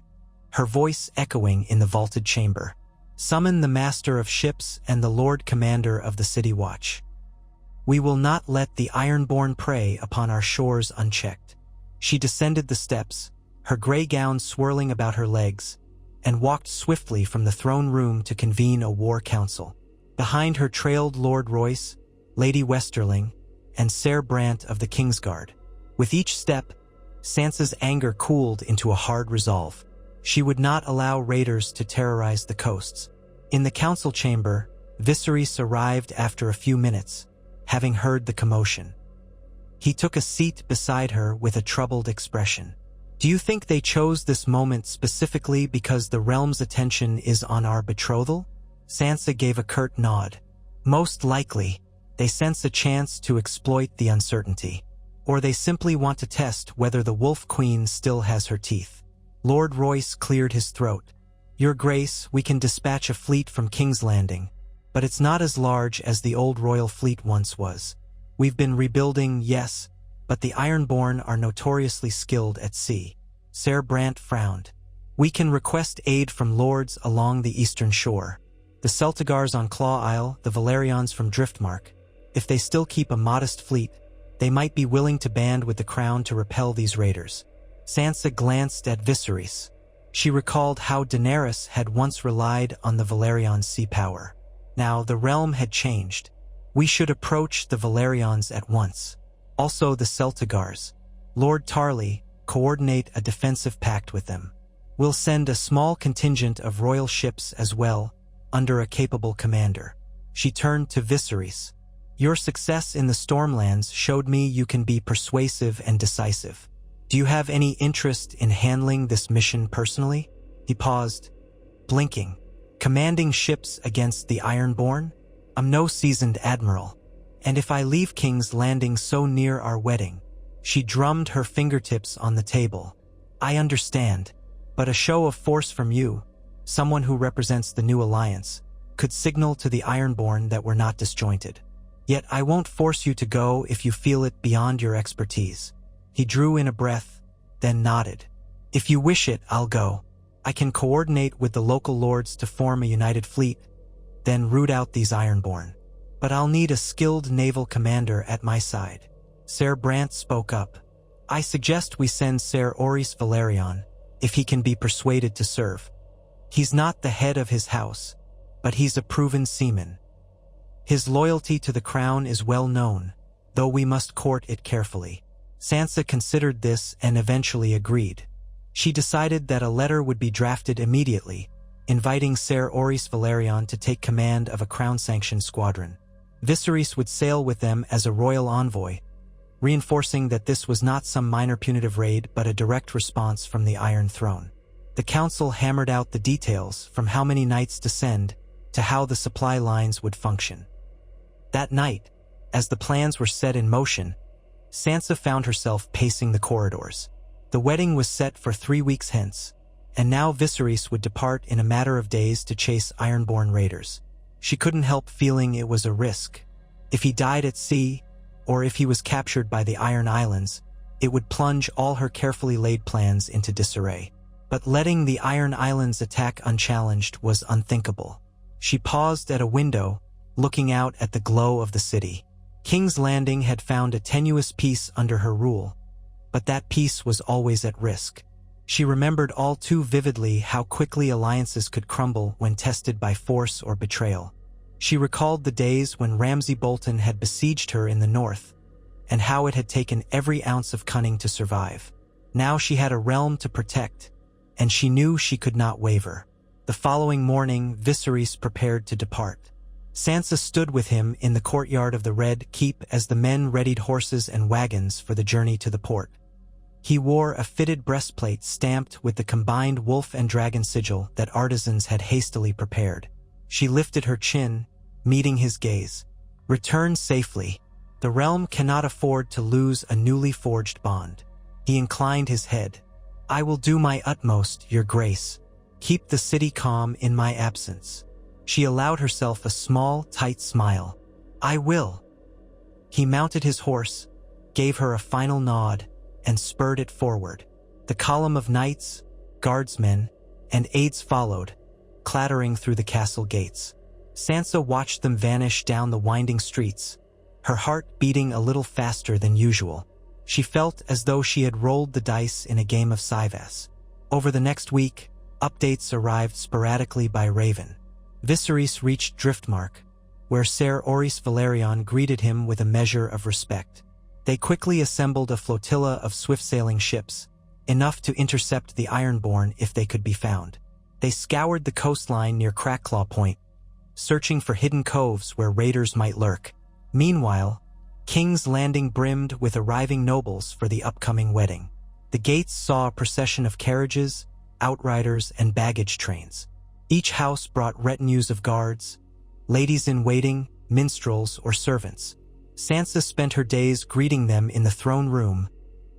S1: her voice echoing in the vaulted chamber. "Summon the Master of Ships and the Lord Commander of the City Watch. We will not let the Ironborn prey upon our shores unchecked." She descended the steps, her gray gown swirling about her legs, and walked swiftly from the throne room to convene a war council. Behind her trailed Lord Royce, Lady Westerling, and Ser Brant of the Kingsguard. With each step, Sansa's anger cooled into a hard resolve. She would not allow raiders to terrorize the coasts. In the council chamber, Viseris arrived after a few minutes, having heard the commotion. He took a seat beside her with a troubled expression. "Do you think they chose this moment specifically because the realm's attention is on our betrothal?" Sansa gave a curt nod. "Most likely, they sense a chance to exploit the uncertainty. Or they simply want to test whether the Wolf Queen still has her teeth." Lord Royce cleared his throat. "Your Grace, we can dispatch a fleet from King's Landing, but it's not as large as the old royal fleet once was. We've been rebuilding, yes, but the Ironborn are notoriously skilled at sea." Ser Brant frowned. "We can request aid from lords along the eastern shore. The Celtigars on Claw Isle, the Valerians from Driftmark. If they still keep a modest fleet, they might be willing to band with the crown to repel these raiders." Sansa glanced at Viserys. She recalled how Daenerys had once relied on the Valerians' sea power. Now the realm had changed. "We should approach the Valerians at once. Also the Celtigars. Lord Tarly, coordinate a defensive pact with them. We'll send a small contingent of royal ships as well, under a capable commander. She turned to Viseris. Your success in the Stormlands showed me you can be persuasive and decisive. Do you have any interest in handling this mission personally? He paused, blinking. Commanding ships against the ironborn? I'm no seasoned admiral. And if I leave King's Landing so near our wedding? She drummed her fingertips on the table. I understand, but a show of force from you, someone who represents the new alliance, could signal to the ironborn that we're not disjointed. Yet I won't force you to go if you feel it beyond your expertise. He drew in a breath, then nodded. If you wish it, I'll go. I can coordinate with the local lords to form a united fleet, then root out these ironborn. But I'll need a skilled naval commander at my side. Ser Brant spoke up. I suggest we send Ser Oris Valerion, if he can be persuaded to serve. He's not the head of his house, but he's a proven seaman. His loyalty to the crown is well known, though we must court it carefully. Sansa considered this and eventually agreed. She decided that a letter would be drafted immediately, inviting Ser Oris Valerion to take command of a crown-sanctioned squadron. Viseris would sail with them as a royal envoy, reinforcing that this was not some minor punitive raid but a direct response from the Iron Throne. The council hammered out the details, from how many knights to send to how the supply lines would function. That night, as the plans were set in motion, Sansa found herself pacing the corridors. The wedding was set for 3 weeks hence, and now Viseris would depart in a matter of days to chase ironborn raiders. She couldn't help feeling it was a risk. If he died at sea, or if he was captured by the Iron Islands, it would plunge all her carefully laid plans into disarray. But letting the Iron Islands attack unchallenged was unthinkable. She paused at a window, looking out at the glow of the city. King's Landing had found a tenuous peace under her rule, but that peace was always at risk. She remembered all too vividly how quickly alliances could crumble when tested by force or betrayal. She recalled the days when Ramsay Bolton had besieged her in the north, and how it had taken every ounce of cunning to survive. Now she had a realm to protect, and she knew she could not waver. The following morning, Viseris prepared to depart. Sansa stood with him in the courtyard of the Red Keep as the men readied horses and wagons for the journey to the port. He wore a fitted breastplate stamped with the combined wolf and dragon sigil that artisans had hastily prepared. She lifted her chin, meeting his gaze. Return safely. The realm cannot afford to lose a newly forged bond. He inclined his head. I will do my utmost, Your Grace. Keep the city calm in my absence. She allowed herself a small, tight smile. I will. He mounted his horse, gave her a final nod, and spurred it forward. The column of knights, guardsmen, and aides followed, clattering through the castle gates. Sansa watched them vanish down the winding streets, her heart beating a little faster than usual. She felt as though she had rolled the dice in a game of Sivas. Over the next week, updates arrived sporadically by Raven. Viseris reached Driftmark, where Ser Oris Valerion greeted him with a measure of respect. They quickly assembled a flotilla of swift-sailing ships, enough to intercept the Ironborn if they could be found. They scoured the coastline near Crackclaw Point, searching for hidden coves where raiders might lurk. Meanwhile, King's Landing brimmed with arriving nobles for the upcoming wedding. The gates saw a procession of carriages, outriders, and baggage trains. Each house brought retinues of guards, ladies-in-waiting, minstrels, or servants. Sansa spent her days greeting them in the throne room,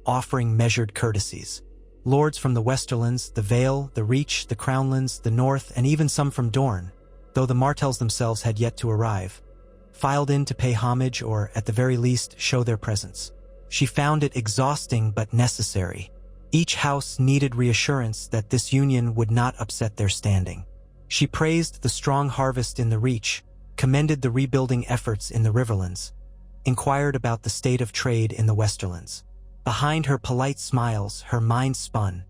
S1: offering measured courtesies. Lords from the Westerlands, the Vale, the Reach, the Crownlands, the North, and even some from Dorne, though the Martells themselves had yet to arrive, filed in to pay homage or, at the very least, show their presence. She found it exhausting but necessary. Each house needed reassurance that this union would not upset their standing. She praised the strong harvest in the Reach, commended the rebuilding efforts in the Riverlands, inquired about the state of trade in the Westerlands. Behind her polite smiles, her mind spun.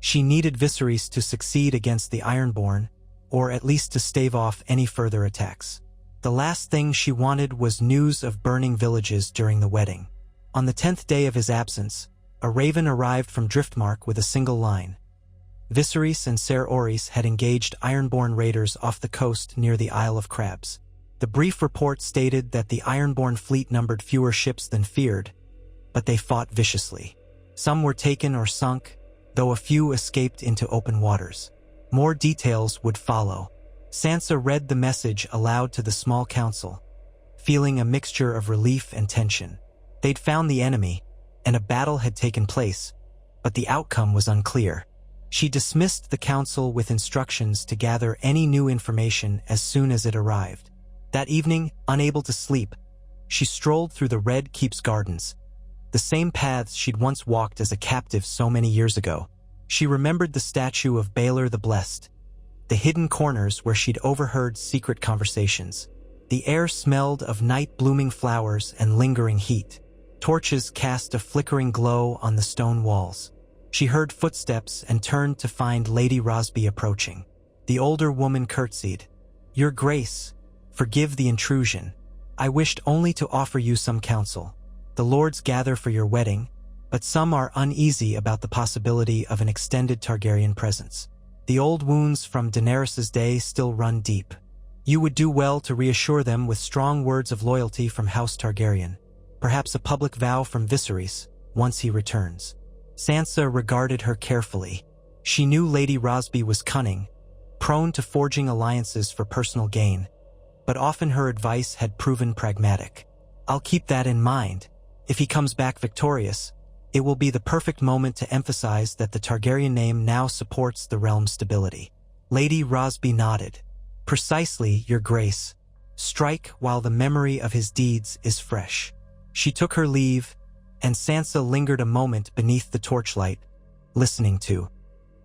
S1: She needed Viseris to succeed against the Ironborn, or at least to stave off any further attacks. The last thing she wanted was news of burning villages during the wedding. On the 10th day of his absence, a raven arrived from Driftmark with a single line. Viseris and Ser Oris had engaged ironborn raiders off the coast near the Isle of Crabs. The brief report stated that the ironborn fleet numbered fewer ships than feared, but they fought viciously. Some were taken or sunk, though a few escaped into open waters. More details would follow. Sansa read the message aloud to the small council, feeling a mixture of relief and tension. They'd found the enemy, and a battle had taken place, but the outcome was unclear. She dismissed the council with instructions to gather any new information as soon as it arrived. That evening, unable to sleep, she strolled through the Red Keep's gardens, the same paths she'd once walked as a captive so many years ago. She remembered the statue of Baelor the Blessed, the hidden corners where she'd overheard secret conversations. The air smelled of night-blooming flowers and lingering heat. Torches cast a flickering glow on the stone walls. She heard footsteps and turned to find Lady Rosby approaching. The older woman curtsied. "Your Grace, forgive the intrusion. I wished only to offer you some counsel. The lords gather for your wedding, but some are uneasy about the possibility of an extended Targaryen presence. The old wounds from Daenerys's day still run deep. You would do well to reassure them with strong words of loyalty from House Targaryen, perhaps a public vow from Viserys once he returns." Sansa regarded her carefully. She knew Lady Rosby was cunning, prone to forging alliances for personal gain, but often her advice had proven pragmatic. "I'll keep that in mind. If he comes back victorious, it will be the perfect moment to emphasize that the Targaryen name now supports the realm's stability." Lady Rosby nodded. "Precisely, Your Grace. Strike while the memory of his deeds is fresh." She took her leave, and Sansa lingered a moment beneath the torchlight, listening to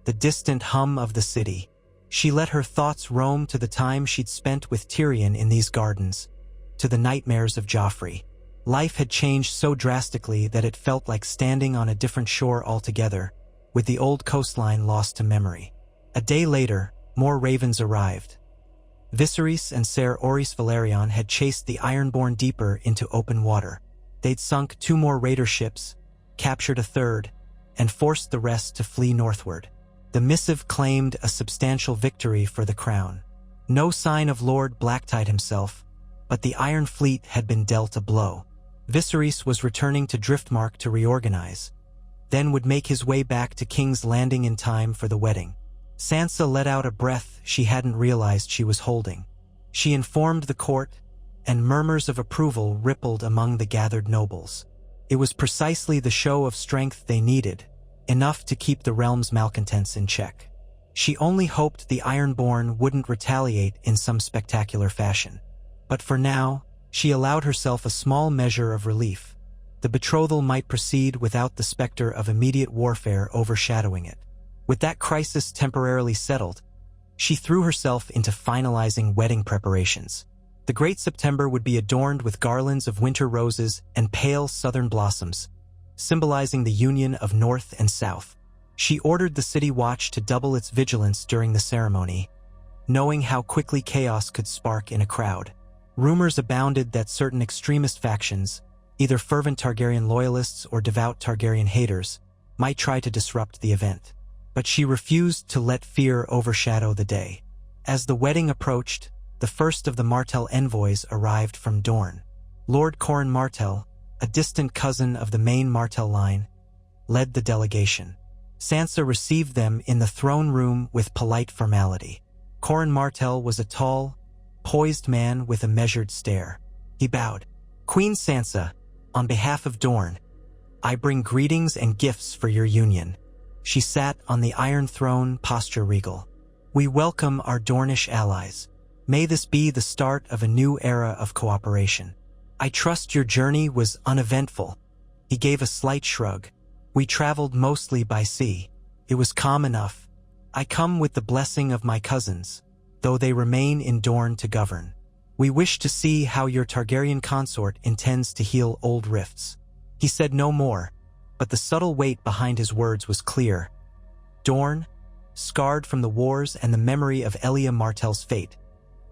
S1: the distant hum of the city. She let her thoughts roam to the time she'd spent with Tyrion in these gardens, to the nightmares of Joffrey. Life had changed so drastically that it felt like standing on a different shore altogether, with the old coastline lost to memory. A day later, more ravens arrived. Viserys and Ser Oris Velaryon had chased the Ironborn deeper into open water. They'd sunk 2 more raider ships, captured a third, and forced the rest to flee northward. The missive claimed a substantial victory for the crown. No sign of Lord Blacktide himself, but the Iron Fleet had been dealt a blow. Viserys was returning to Driftmark to reorganize, then would make his way back to King's Landing in time for the wedding. Sansa let out a breath she hadn't realized she was holding. She informed the court, and murmurs of approval rippled among the gathered nobles. It was precisely the show of strength they needed, enough to keep the realm's malcontents in check. She only hoped the Ironborn wouldn't retaliate in some spectacular fashion. But for now, she allowed herself a small measure of relief. The betrothal might proceed without the specter of immediate warfare overshadowing it. With that crisis temporarily settled, she threw herself into finalizing wedding preparations. The Great September would be adorned with garlands of winter roses and pale southern blossoms, symbolizing the union of North and South. She ordered the city watch to double its vigilance during the ceremony, knowing how quickly chaos could spark in a crowd. Rumors abounded that certain extremist factions, either fervent Targaryen loyalists or devout Targaryen haters, might try to disrupt the event. But she refused to let fear overshadow the day. As the wedding approached, the first of the Martell envoys arrived from Dorne. Lord Corin Martell, a distant cousin of the main Martell line, led the delegation. Sansa received them in the throne room with polite formality. Corin Martell was a tall, poised man with a measured stare. He bowed. "Queen Sansa, on behalf of Dorne, I bring greetings and gifts for your union." She sat on the Iron Throne, posture regal. "We welcome our Dornish allies. May this be the start of a new era of cooperation. I trust your journey was uneventful." He gave a slight shrug. "We traveled mostly by sea. It was calm enough. I come with the blessing of my cousins, though they remain in Dorne to govern. We wish to see how your Targaryen consort intends to heal old rifts." He said no more, but the subtle weight behind his words was clear. Dorne, scarred from the wars and the memory of Elia Martell's fate,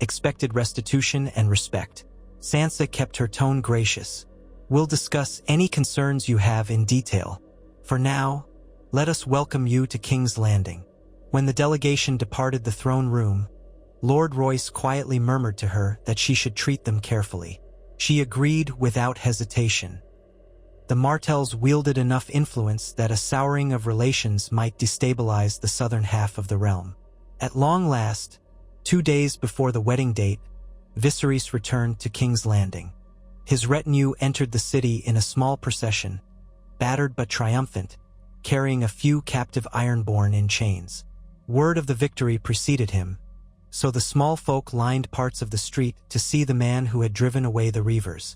S1: expected restitution and respect. Sansa kept her tone gracious. "We'll discuss any concerns you have in detail. For now, let us welcome you to King's Landing." When the delegation departed the throne room, Lord Royce quietly murmured to her that she should treat them carefully. She agreed without hesitation. The Martells wielded enough influence that a souring of relations might destabilize the southern half of the realm. At long last, 2 days before the wedding date, Viserys returned to King's Landing. His retinue entered the city in a small procession, battered but triumphant, carrying a few captive ironborn in chains. Word of the victory preceded him, so the small folk lined parts of the street to see the man who had driven away the reavers.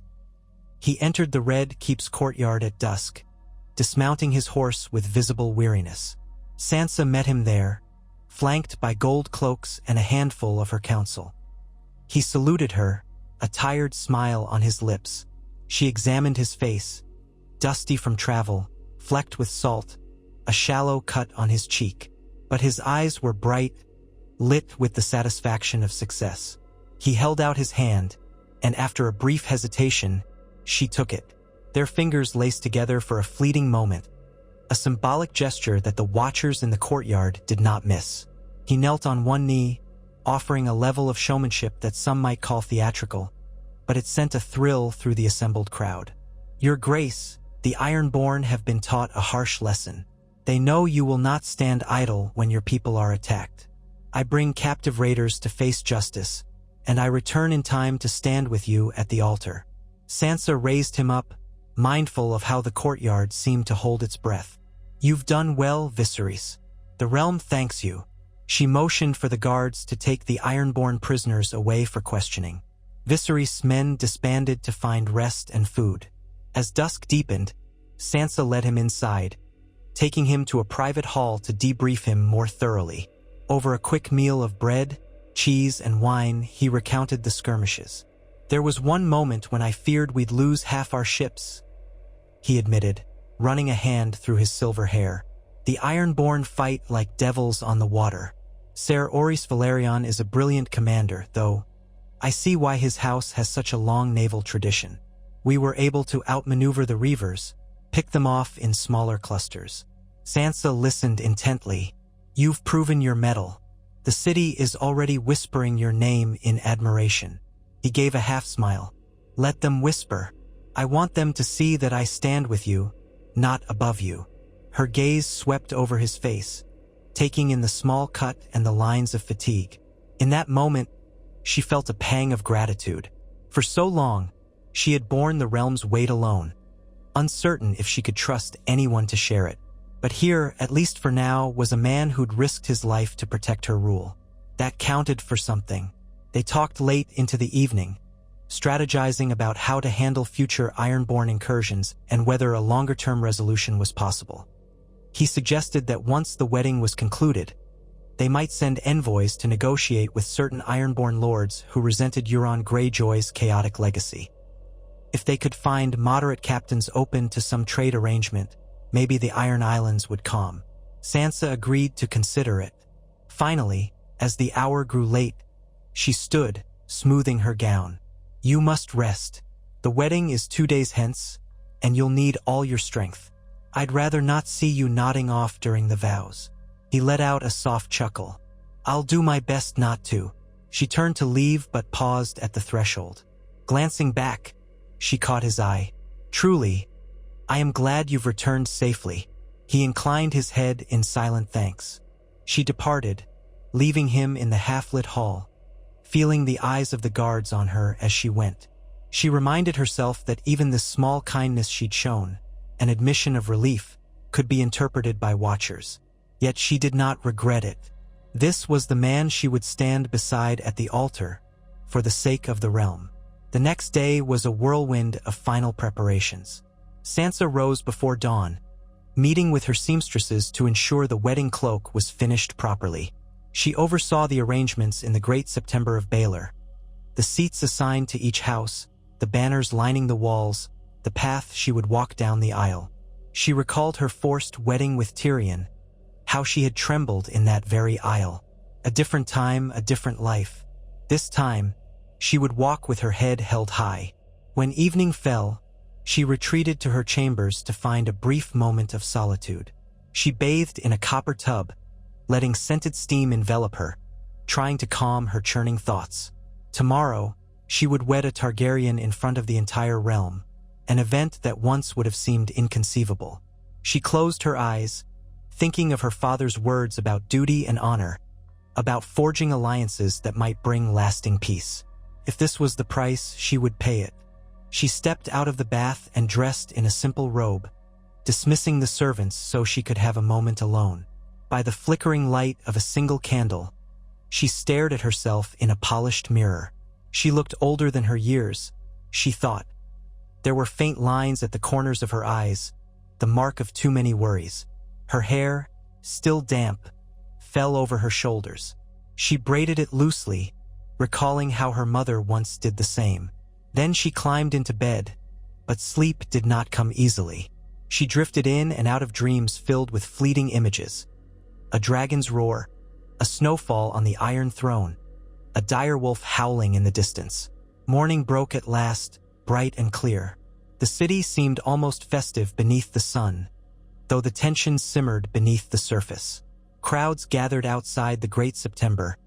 S1: He entered the Red Keep's courtyard at dusk, dismounting his horse with visible weariness. Sansa met him there, flanked by gold cloaks and a handful of her council. He saluted her, a tired smile on his lips. She examined his face, dusty from travel, flecked with salt, a shallow cut on his cheek. But his eyes were bright, lit with the satisfaction of success. He held out his hand, and after a brief hesitation, she took it. Their fingers laced together for a fleeting moment, a symbolic gesture that the watchers in the courtyard did not miss. He knelt on one knee, offering a level of showmanship that some might call theatrical, but it sent a thrill through the assembled crowd. "Your Grace, the Ironborn have been taught a harsh lesson. They know you will not stand idle when your people are attacked. I bring captive raiders to face justice, and I return in time to stand with you at the altar." Sansa raised him up, mindful of how the courtyard seemed to hold its breath. "You've done well, Viserys. The realm thanks you." She motioned for the guards to take the Ironborn prisoners away for questioning. Viserys' men disbanded to find rest and food. As dusk deepened, Sansa led him inside, taking him to a private hall to debrief him more thoroughly. Over a quick meal of bread, cheese, and wine, he recounted the skirmishes. "There was one moment when I feared we'd lose half our ships," he admitted, running a hand through his silver hair. "The Ironborn fight like devils on the water. Ser Oris Valerion is a brilliant commander, though I see why his house has such a long naval tradition. We were able to outmaneuver the reavers, pick them off in smaller clusters." Sansa listened intently. "You've proven your mettle. The city is already whispering your name in admiration." He gave a half-smile. "Let them whisper. I want them to see that I stand with you, not above you." Her gaze swept over his face, taking in the small cut and the lines of fatigue. In that moment, she felt a pang of gratitude. For so long, she had borne the realm's weight alone, uncertain if she could trust anyone to share it. But here, at least for now, was a man who'd risked his life to protect her rule. That counted for something. They talked late into the evening, strategizing about how to handle future Ironborn incursions and whether a longer-term resolution was possible. He suggested that once the wedding was concluded, they might send envoys to negotiate with certain Ironborn lords who resented Euron Greyjoy's chaotic legacy. If they could find moderate captains open to some trade arrangement, maybe the Iron Islands would calm. Sansa agreed to consider it. Finally, as the hour grew late, she stood, smoothing her gown. "You must rest. The wedding is 2 days hence, and you'll need all your strength. I'd rather not see you nodding off during the vows." He let out a soft chuckle. "I'll do my best not to." She turned to leave but paused at the threshold. Glancing back, she caught his eye. "Truly, I am glad you've returned safely." He inclined his head in silent thanks. She departed, leaving him in the half-lit hall, feeling the eyes of the guards on her as she went. She reminded herself that even this small kindness she'd shown, an admission of relief, could be interpreted by watchers. Yet she did not regret it. This was the man she would stand beside at the altar, for the sake of the realm. The next day was a whirlwind of final preparations. Sansa rose before dawn, meeting with her seamstresses to ensure the wedding cloak was finished properly. She oversaw the arrangements in the Great September of Baelor, the seats assigned to each house, the banners lining the walls, the path she would walk down the aisle. She recalled her forced wedding with Tyrion, how she had trembled in that very aisle. A different time, a different life. This time, she would walk with her head held high. When evening fell, she retreated to her chambers to find a brief moment of solitude. She bathed in a copper tub, letting scented steam envelop her, trying to calm her churning thoughts. Tomorrow, she would wed a Targaryen in front of the entire realm, an event that once would have seemed inconceivable. She closed her eyes, thinking of her father's words about duty and honor, about forging alliances that might bring lasting peace. If this was the price, she would pay it. She stepped out of the bath and dressed in a simple robe, dismissing the servants so she could have a moment alone. By the flickering light of a single candle, she stared at herself in a polished mirror. She looked older than her years, she thought. There were faint lines at the corners of her eyes, the mark of too many worries. Her hair, still damp, fell over her shoulders. She braided it loosely, recalling how her mother once did the same. Then she climbed into bed, but sleep did not come easily. She drifted in and out of dreams filled with fleeting images. A dragon's roar, a snowfall on the Iron Throne, a direwolf howling in the distance. Morning broke at last, bright and clear. The city seemed almost festive beneath the sun, though the tension simmered beneath the surface. Crowds gathered outside the Great September,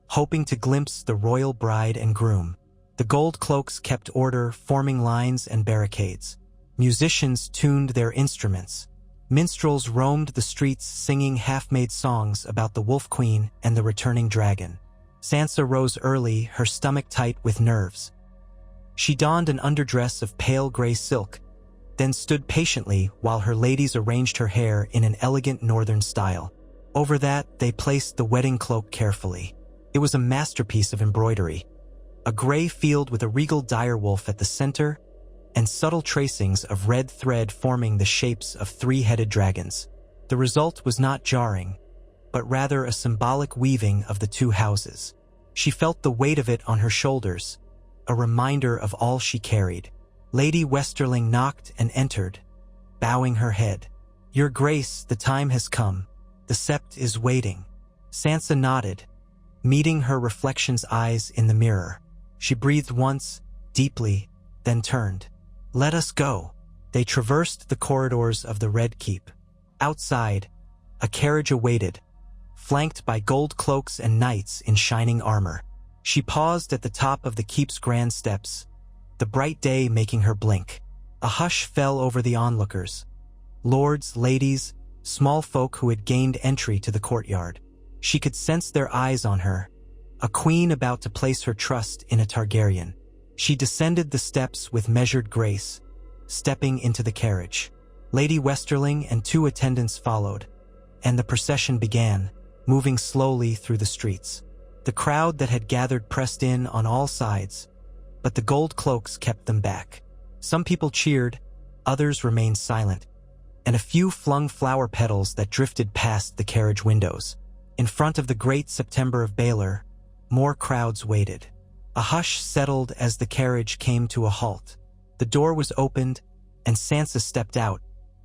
S1: hoping to glimpse the royal bride and groom. The gold cloaks kept order, forming lines and barricades. Musicians tuned their instruments. Minstrels roamed the streets singing half-made songs about the Wolf Queen and the returning dragon. Sansa rose early, her stomach tight with nerves. She donned an underdress of pale gray silk, then stood patiently while her ladies arranged her hair in an elegant northern style. Over that, they placed the wedding cloak carefully. It was a masterpiece of embroidery. A gray field with a regal direwolf at the center, and subtle tracings of red thread forming the shapes of three-headed dragons. The result was not jarring, but rather a symbolic weaving of the two houses. She felt the weight of it on her shoulders, a reminder of all she carried. Lady Westerling knocked and entered, bowing her head. "Your Grace, the time has come. The sept is waiting." Sansa nodded, meeting her reflection's eyes in the mirror. She breathed once, deeply, then turned. "Let us go." They traversed the corridors of the Red Keep. Outside, a carriage awaited, flanked by gold cloaks and knights in shining armor. She paused at the top of the keep's grand steps, the bright day making her blink. A hush fell over the onlookers. Lords, ladies, small folk who had gained entry to the courtyard. She could sense their eyes on her, a queen about to place her trust in a Targaryen. She descended the steps with measured grace, stepping into the carriage. Lady Westerling and two attendants followed, and the procession began, moving slowly through the streets. The crowd that had gathered pressed in on all sides, but the gold cloaks kept them back. Some people cheered, others remained silent, and a few flung flower petals that drifted past the carriage windows. In front of the Great September of Baelor, more crowds waited. A hush settled as the carriage came to a halt. The door was opened, and Sansa stepped out,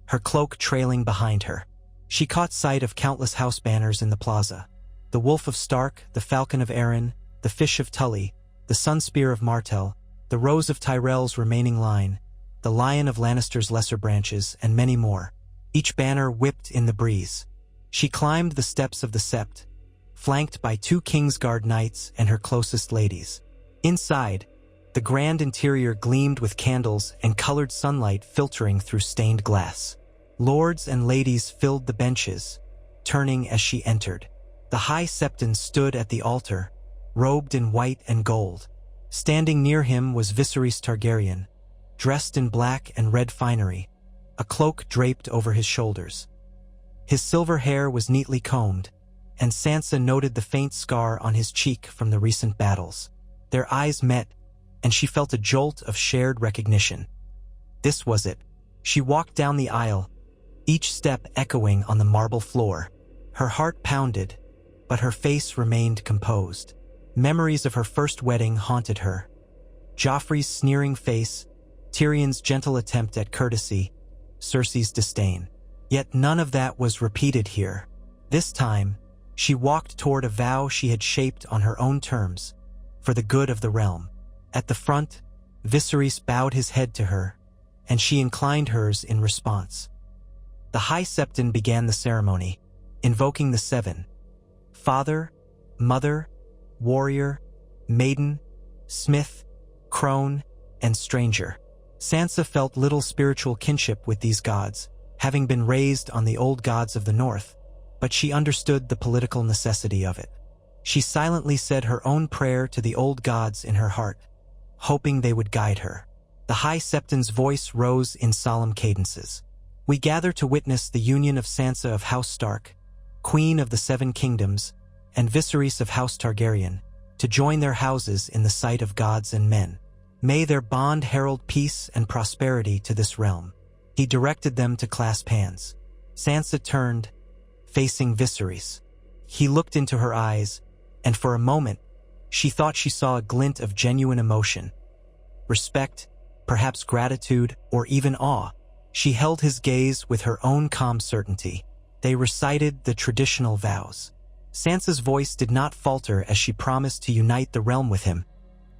S1: her cloak trailing behind her. She caught sight of countless house banners in the plaza. The Wolf of Stark, the Falcon of Arryn, the Fish of Tully, the Sunspear of Martell, the Rose of Tyrell's remaining line, the Lion of Lannister's lesser branches, and many more. Each banner whipped in the breeze. She climbed the steps of the sept, flanked by two Kingsguard knights and her closest ladies. Inside, the grand interior gleamed with candles and colored sunlight filtering through stained glass. Lords and ladies filled the benches, turning as she entered. The High Septon stood at the altar, robed in white and gold. Standing near him was Viseris Targaryen, dressed in black and red finery, a cloak draped over his shoulders. His silver hair was neatly combed, and Sansa noted the faint scar on his cheek from the recent battles. Their eyes met, and she felt a jolt of shared recognition. This was it. She walked down the aisle, each step echoing on the marble floor. Her heart pounded, but her face remained composed. Memories of her first wedding haunted her. Joffrey's sneering face, Tyrion's gentle attempt at courtesy, Cersei's disdain. Yet none of that was repeated here. This time, she walked toward a vow she had shaped on her own terms, for the good of the realm. At the front, Viserys bowed his head to her, and she inclined hers in response. The High Septon began the ceremony, invoking the Seven, Father, mother, warrior, maiden, smith, crone, and stranger. Sansa felt little spiritual kinship with these gods, having been raised on the old gods of the north, but she understood the political necessity of it. She silently said her own prayer to the old gods in her heart, hoping they would guide her. The High Septon's voice rose in solemn cadences. We gather to witness the union of Sansa of House Stark, Queen of the Seven Kingdoms, and Viseris of House Targaryen, to join their houses in the sight of gods and men. May their bond herald peace and prosperity to this realm. He directed them to clasp hands. Sansa turned, facing Viseris. He looked into her eyes, and for a moment, she thought she saw a glint of genuine emotion. Respect, perhaps gratitude, or even awe. She held his gaze with her own calm certainty. They recited the traditional vows. Sansa's voice did not falter as she promised to unite the realm with him,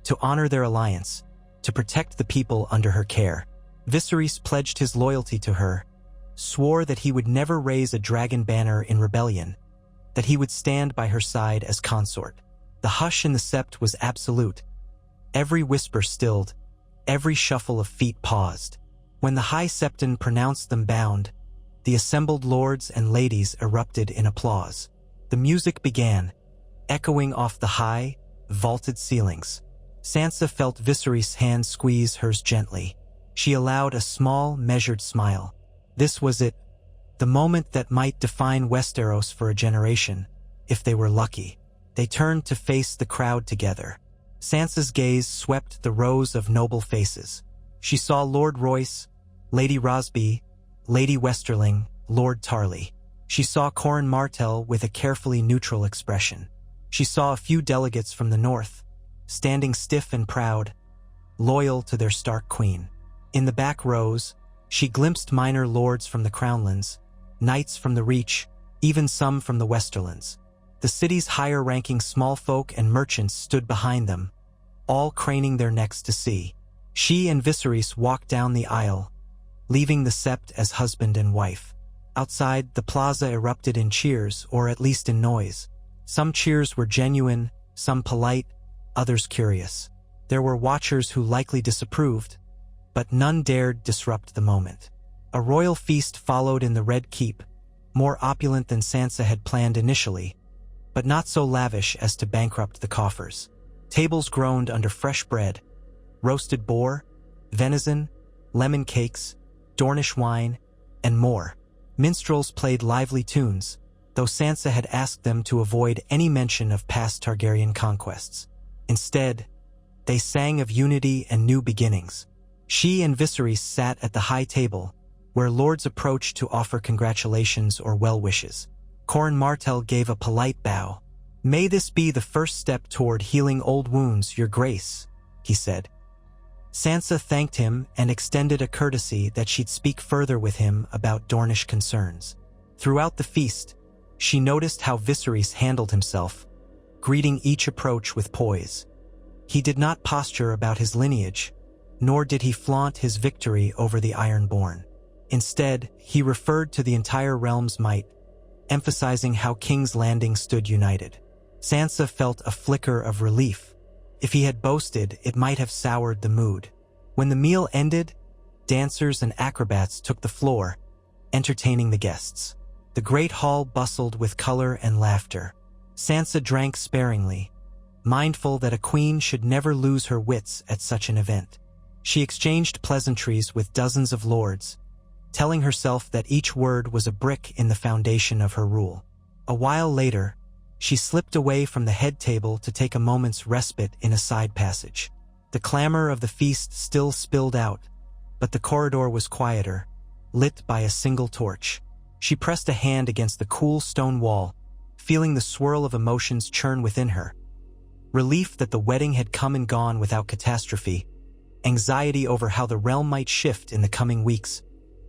S1: to honor their alliance, to protect the people under her care. Viserys pledged his loyalty to her, swore that he would never raise a dragon banner in rebellion, that he would stand by her side as consort. The hush in the sept was absolute. Every whisper stilled, every shuffle of feet paused. When the High Septon pronounced them bound, the assembled lords and ladies erupted in applause. The music began, echoing off the high, vaulted ceilings. Sansa felt Viserys' hand squeeze hers gently. She allowed a small, measured smile. This was it, the moment that might define Westeros for a generation, if they were lucky. They turned to face the crowd together. Sansa's gaze swept the rows of noble faces. She saw Lord Royce, Lady Rosby, Lady Westerling, Lord Tarly. She saw Corin Martell with a carefully neutral expression. She saw a few delegates from the north, standing stiff and proud, loyal to their Stark queen. In the back rows, she glimpsed minor lords from the Crownlands, knights from the Reach, even some from the Westerlands. The city's higher-ranking small folk and merchants stood behind them, all craning their necks to see. She and Viserys walked down the aisle, leaving the sept as husband and wife. Outside, the plaza erupted in cheers, or at least in noise. Some cheers were genuine, some polite, others curious. There were watchers who likely disapproved, but none dared disrupt the moment. A royal feast followed in the Red Keep, more opulent than Sansa had planned initially, but not so lavish as to bankrupt the coffers. Tables groaned under fresh bread, roasted boar, venison, lemon cakes, Dornish wine, and more. Minstrels played lively tunes, though Sansa had asked them to avoid any mention of past Targaryen conquests. Instead, they sang of unity and new beginnings. She and Viserys sat at the high table, where lords approached to offer congratulations or well wishes. Corin Martell gave a polite bow. "May this be the first step toward healing old wounds, Your Grace," he said. Sansa thanked him and extended a courtesy that she'd speak further with him about Dornish concerns. Throughout the feast, she noticed how Viserys handled himself, greeting each approach with poise. He did not posture about his lineage, nor did he flaunt his victory over the ironborn. Instead, he referred to the entire realm's might, emphasizing how King's Landing stood united. Sansa felt a flicker of relief. If he had boasted, it might have soured the mood. When the meal ended, dancers and acrobats took the floor, entertaining the guests. The great hall bustled with color and laughter. Sansa drank sparingly, mindful that a queen should never lose her wits at such an event. She exchanged pleasantries with dozens of lords, telling herself that each word was a brick in the foundation of her rule. A while later, she slipped away from the head table to take a moment's respite in a side passage. The clamor of the feast still spilled out, but the corridor was quieter, lit by a single torch. She pressed a hand against the cool stone wall, feeling the swirl of emotions churn within her. Relief that the wedding had come and gone without catastrophe, anxiety over how the realm might shift in the coming weeks,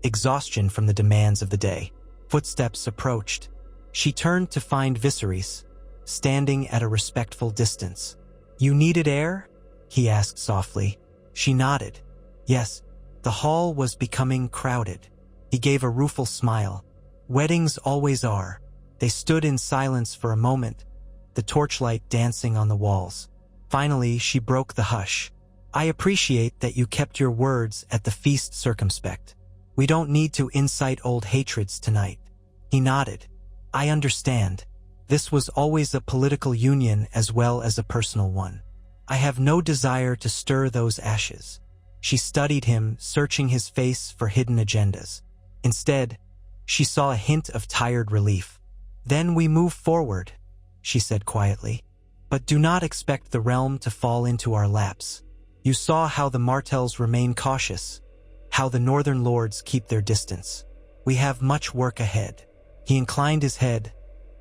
S1: exhaustion from the demands of the day. Footsteps approached. She turned to find Viserys, standing at a respectful distance. "You needed air?" he asked softly. She nodded. Yes, the hall was becoming crowded. He gave a rueful smile. "Weddings always are. They stood in silence for a moment, the torchlight dancing on the walls. Finally, she broke the hush. I appreciate that you kept your words at the feast circumspect. We don't need to incite old hatreds tonight. He nodded. I understand. This was always a political union as well as a personal one. I have no desire to stir those ashes. She studied him, searching his face for hidden agendas. Instead, she saw a hint of tired relief. Then we move forward, she said quietly. But do not expect the realm to fall into our laps. You saw how the Martells remain cautious, how the Northern Lords keep their distance. We have much work ahead. He inclined his head,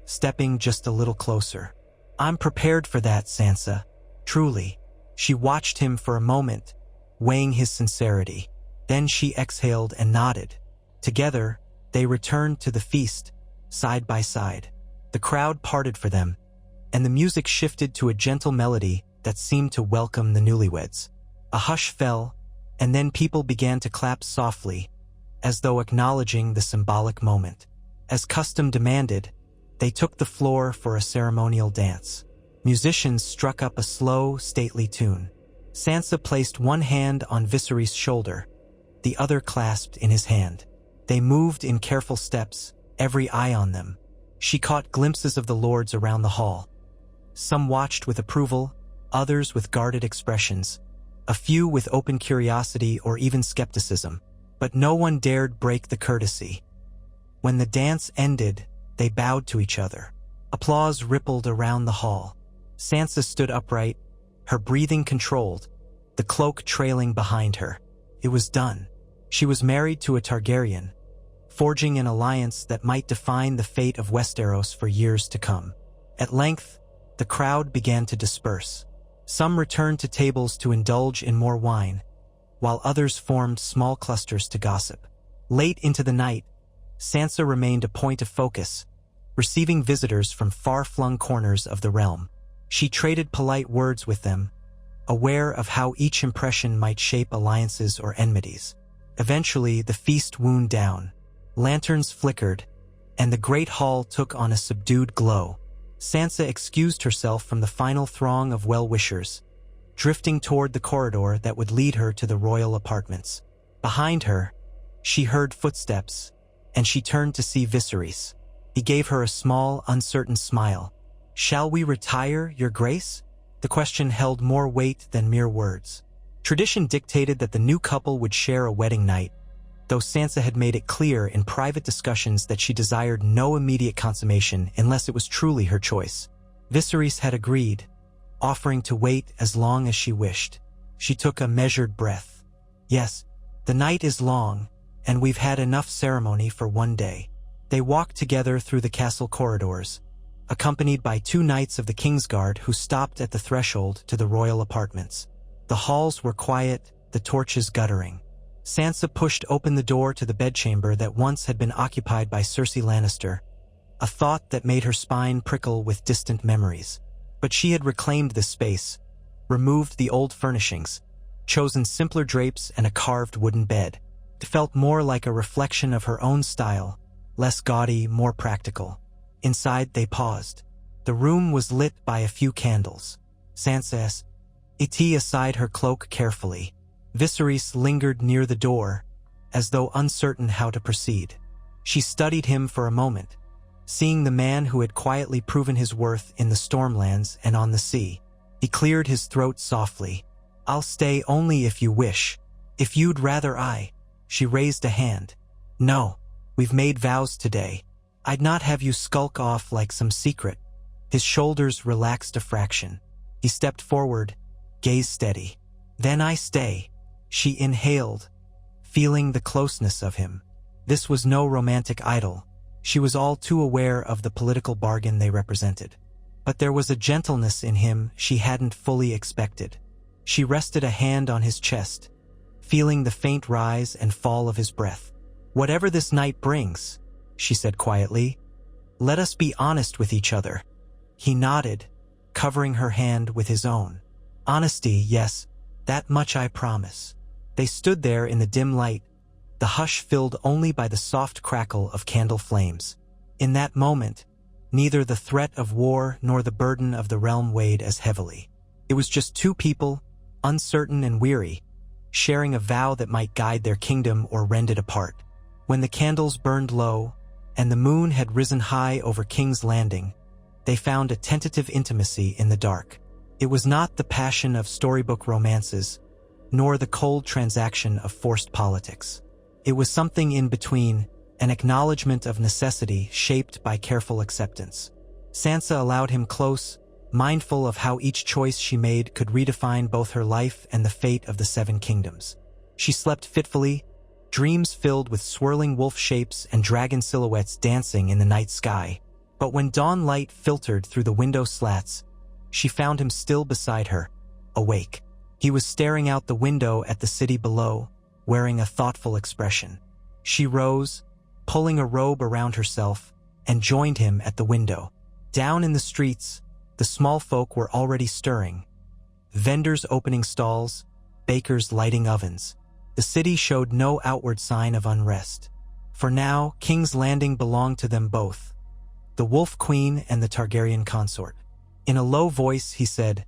S1: stepping just a little closer. I'm prepared for that, Sansa. Truly. She watched him for a moment, weighing his sincerity. Then she exhaled and nodded. Together, they returned to the feast, side by side. The crowd parted for them, and the music shifted to a gentle melody that seemed to welcome the newlyweds. A hush fell, and then people began to clap softly, as though acknowledging the symbolic moment. As custom demanded, they took the floor for a ceremonial dance. Musicians struck up a slow, stately tune. Sansa placed one hand on Viseris' shoulder, the other clasped in his hand. They moved in careful steps, every eye on them. She caught glimpses of the lords around the hall. Some watched with approval, others with guarded expressions, a few with open curiosity or even skepticism. But no one dared break the courtesy. When the dance ended, they bowed to each other. Applause rippled around the hall. Sansa stood upright, her breathing controlled, the cloak trailing behind her. It was done. She was married to a Targaryen, forging an alliance that might define the fate of Westeros for years to come. At length, the crowd began to disperse. Some returned to tables to indulge in more wine, while others formed small clusters to gossip. Late into the night, Sansa remained a point of focus, receiving visitors from far-flung corners of the realm. She traded polite words with them, aware of how each impression might shape alliances or enmities. Eventually, the feast wound down. Lanterns flickered, and the great hall took on a subdued glow. Sansa excused herself from the final throng of well-wishers, drifting toward the corridor that would lead her to the royal apartments. Behind her, she heard footsteps, and she turned to see Viserys. He gave her a small, uncertain smile. "Shall we retire, Your Grace?" The question held more weight than mere words. Tradition dictated that the new couple would share a wedding night, though Sansa had made it clear in private discussions that she desired no immediate consummation unless it was truly her choice. Viserys had agreed, offering to wait as long as she wished. She took a measured breath. "Yes, the night is long, and we've had enough ceremony for one day." They walked together through the castle corridors, accompanied by 2 knights of the Kingsguard who stopped at the threshold to the royal apartments. The halls were quiet, the torches guttering. Sansa pushed open the door to the bedchamber that once had been occupied by Cersei Lannister, a thought that made her spine prickle with distant memories. But she had reclaimed this space, removed the old furnishings, chosen simpler drapes and a carved wooden bed. It felt more like a reflection of her own style, less gaudy, more practical. Inside, they paused. The room was lit by a few candles. Sansa set aside her cloak carefully. Viserys lingered near the door, as though uncertain how to proceed. She studied him for a moment, seeing the man who had quietly proven his worth in the stormlands and on the sea. He cleared his throat softly. "I'll stay only if you wish. If you'd rather She raised a hand. "No, we've made vows today. I'd not have you skulk off like some secret." His shoulders relaxed a fraction. He stepped forward, gaze steady. "Then I stay." She inhaled, feeling the closeness of him. This was no romantic idyll. She was all too aware of the political bargain they represented. But there was a gentleness in him she hadn't fully expected. She rested a hand on his chest, feeling the faint rise and fall of his breath. "Whatever this night brings," she said quietly, "let us be honest with each other." He nodded, covering her hand with his own. "Honesty, yes, that much I promise." They stood there in the dim light, the hush filled only by the soft crackle of candle flames. In that moment, Neither the threat of war nor the burden of the realm weighed as heavily. It was just two people, uncertain and weary, sharing a vow that might guide their kingdom or rend it apart. When the candles burned low, and the moon had risen high over King's Landing, they found a tentative intimacy in the dark. It was not the passion of storybook romances, nor the cold transaction of forced politics. It was something in between, an acknowledgement of necessity shaped by careful acceptance. Sansa allowed him close, mindful of how each choice she made could redefine both her life and the fate of the Seven Kingdoms. She slept fitfully, dreams filled with swirling wolf shapes and dragon silhouettes dancing in the night sky. But when dawn light filtered through the window slats, she found him still beside her, awake. He was staring out the window at the city below, wearing a thoughtful expression. She rose, pulling a robe around herself, and joined him at the window. Down in the streets, the small folk were already stirring. Vendors opening stalls, bakers lighting ovens. The city showed no outward sign of unrest. For now, King's Landing belonged to them both, the Wolf Queen and the Targaryen consort. In a low voice, he said,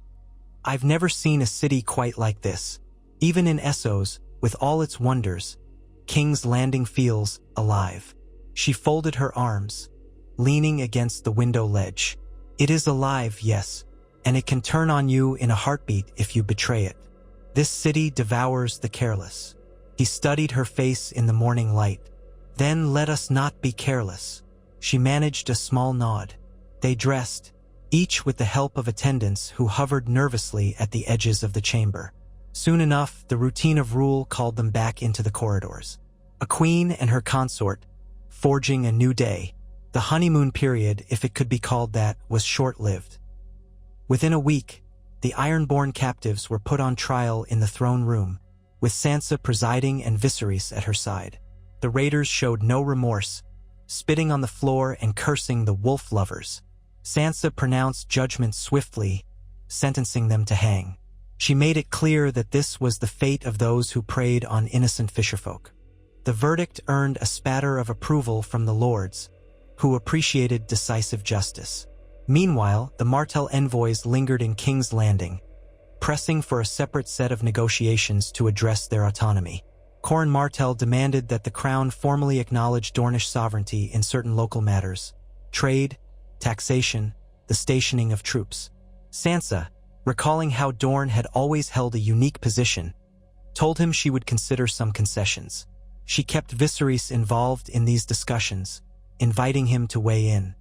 S1: "I've never seen a city quite like this. Even in Essos, with all its wonders, King's Landing feels alive." She folded her arms, leaning against the window ledge. "It is alive, yes, and it can turn on you in a heartbeat if you betray it. This city devours the careless." He studied her face in the morning light. "Then let us not be careless." She managed a small nod. They dressed, each with the help of attendants who hovered nervously at the edges of the chamber. Soon enough, the routine of rule called them back into the corridors. A queen and her consort, forging a new day. The honeymoon period, if it could be called that, was short-lived. Within a week, the ironborn captives were put on trial in the throne room, with Sansa presiding and Viserys at her side. The raiders showed no remorse, spitting on the floor and cursing the wolf lovers. Sansa pronounced judgment swiftly, sentencing them to hang. She made it clear that this was the fate of those who preyed on innocent fisherfolk. The verdict earned a spatter of approval from the lords, who appreciated decisive justice. Meanwhile, the Martell envoys lingered in King's Landing, pressing for a separate set of negotiations to address their autonomy. Coron Martell demanded that the crown formally acknowledge Dornish sovereignty in certain local matters: trade, taxation, the stationing of troops. Sansa, recalling how Dorne had always held a unique position, told him she would consider some concessions. She kept Viserys involved in these discussions, inviting him to weigh in.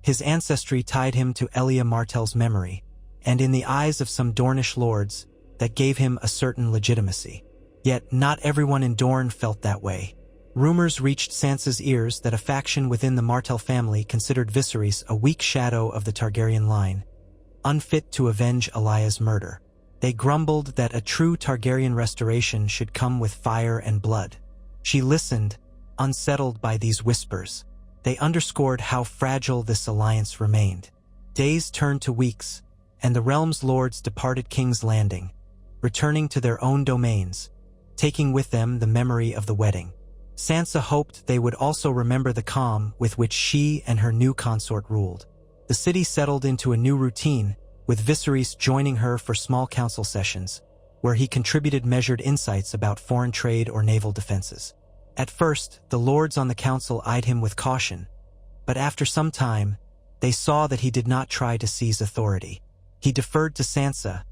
S1: His ancestry tied him to Elia Martell's memory, and in the eyes of some Dornish lords, that gave him a certain legitimacy. Yet not everyone in Dorne felt that way. Rumors reached Sansa's ears that a faction within the Martell family considered Viserys a weak shadow of the Targaryen line, unfit to avenge Elaya's murder. They grumbled that a true Targaryen restoration should come with fire and blood. She listened, unsettled by these whispers. They underscored how fragile this alliance remained. Days turned to weeks, and the realm's lords departed King's Landing, returning to their own domains, taking with them the memory of the wedding. Sansa hoped they would also remember the calm with which she and her new consort ruled. The city settled into a new routine, with Viserys joining her for small council sessions, where he contributed measured insights about foreign trade or naval defenses. At first, the lords on the council eyed him with caution, but after some time, they saw that he did not try to seize authority. He deferred to Sansa,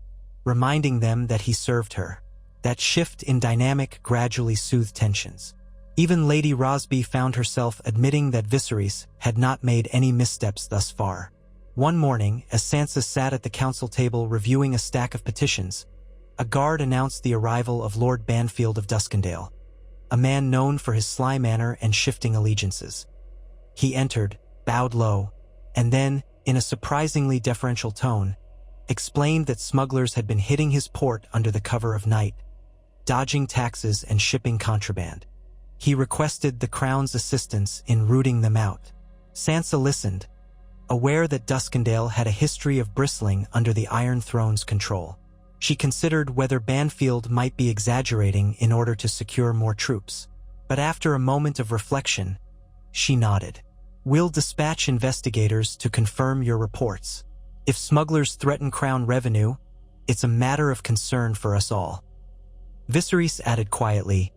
S1: reminding them that he served her. That shift in dynamic gradually soothed tensions. Even Lady Rosby found herself admitting that Viserys had not made any missteps thus far. One morning, as Sansa sat at the council table reviewing a stack of petitions, a guard announced the arrival of Lord Banfield of Duskendale, a man known for his sly manner and shifting allegiances. He entered, bowed low, and then, in a surprisingly deferential tone, explained that smugglers had been hitting his port under the cover of night, dodging taxes and shipping contraband. He requested the crown's assistance in rooting them out. Sansa listened, aware that Duskendale had a history of bristling under the Iron Throne's control. She considered whether Banfield might be exaggerating in order to secure more troops. But after a moment of reflection, she nodded. We'll dispatch investigators to confirm your reports. If smugglers threaten crown revenue, it's a matter of concern for us all." Viseris added quietly,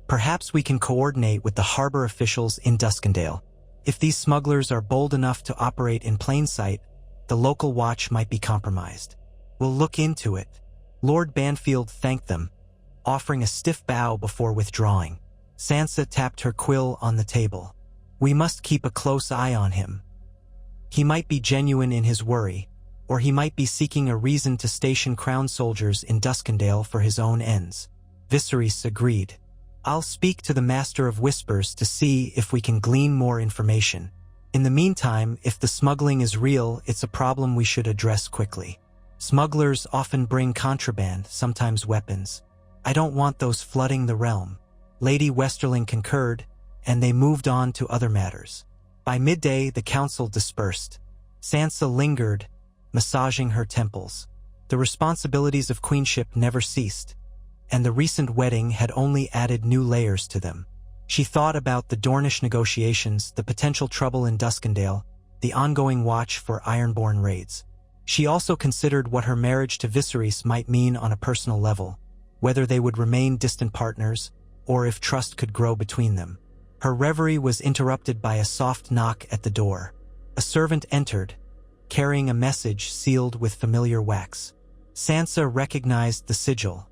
S1: "Perhaps we can coordinate with the harbor officials in Duskendale. If these smugglers are bold enough to operate in plain sight, the local watch might be compromised. We'll look into it." Lord Banfield thanked them, offering a stiff bow before withdrawing. Sansa tapped her quill on the table. "We must keep a close eye on him. He might be genuine in his worry, or he might be seeking a reason to station crown soldiers in Duskendale for his own ends." Viserys agreed. "I'll speak to the Master of Whispers to see if we can glean more information. In the meantime, if the smuggling is real, it's a problem we should address quickly. Smugglers often bring contraband, sometimes weapons. I don't want those flooding the realm." Lady Westerling concurred, and they moved on to other matters. By midday, the council dispersed. Sansa lingered, massaging her temples. The responsibilities of queenship never ceased, and the recent wedding had only added new layers to them. She thought about the Dornish negotiations, the potential trouble in Duskendale, the ongoing watch for ironborn raids. She also considered what her marriage to Viserys might mean on a personal level, whether they would remain distant partners, or if trust could grow between them. Her reverie was interrupted by a soft knock at the door. A servant entered, carrying a message sealed with familiar wax. Sansa recognized the sigil,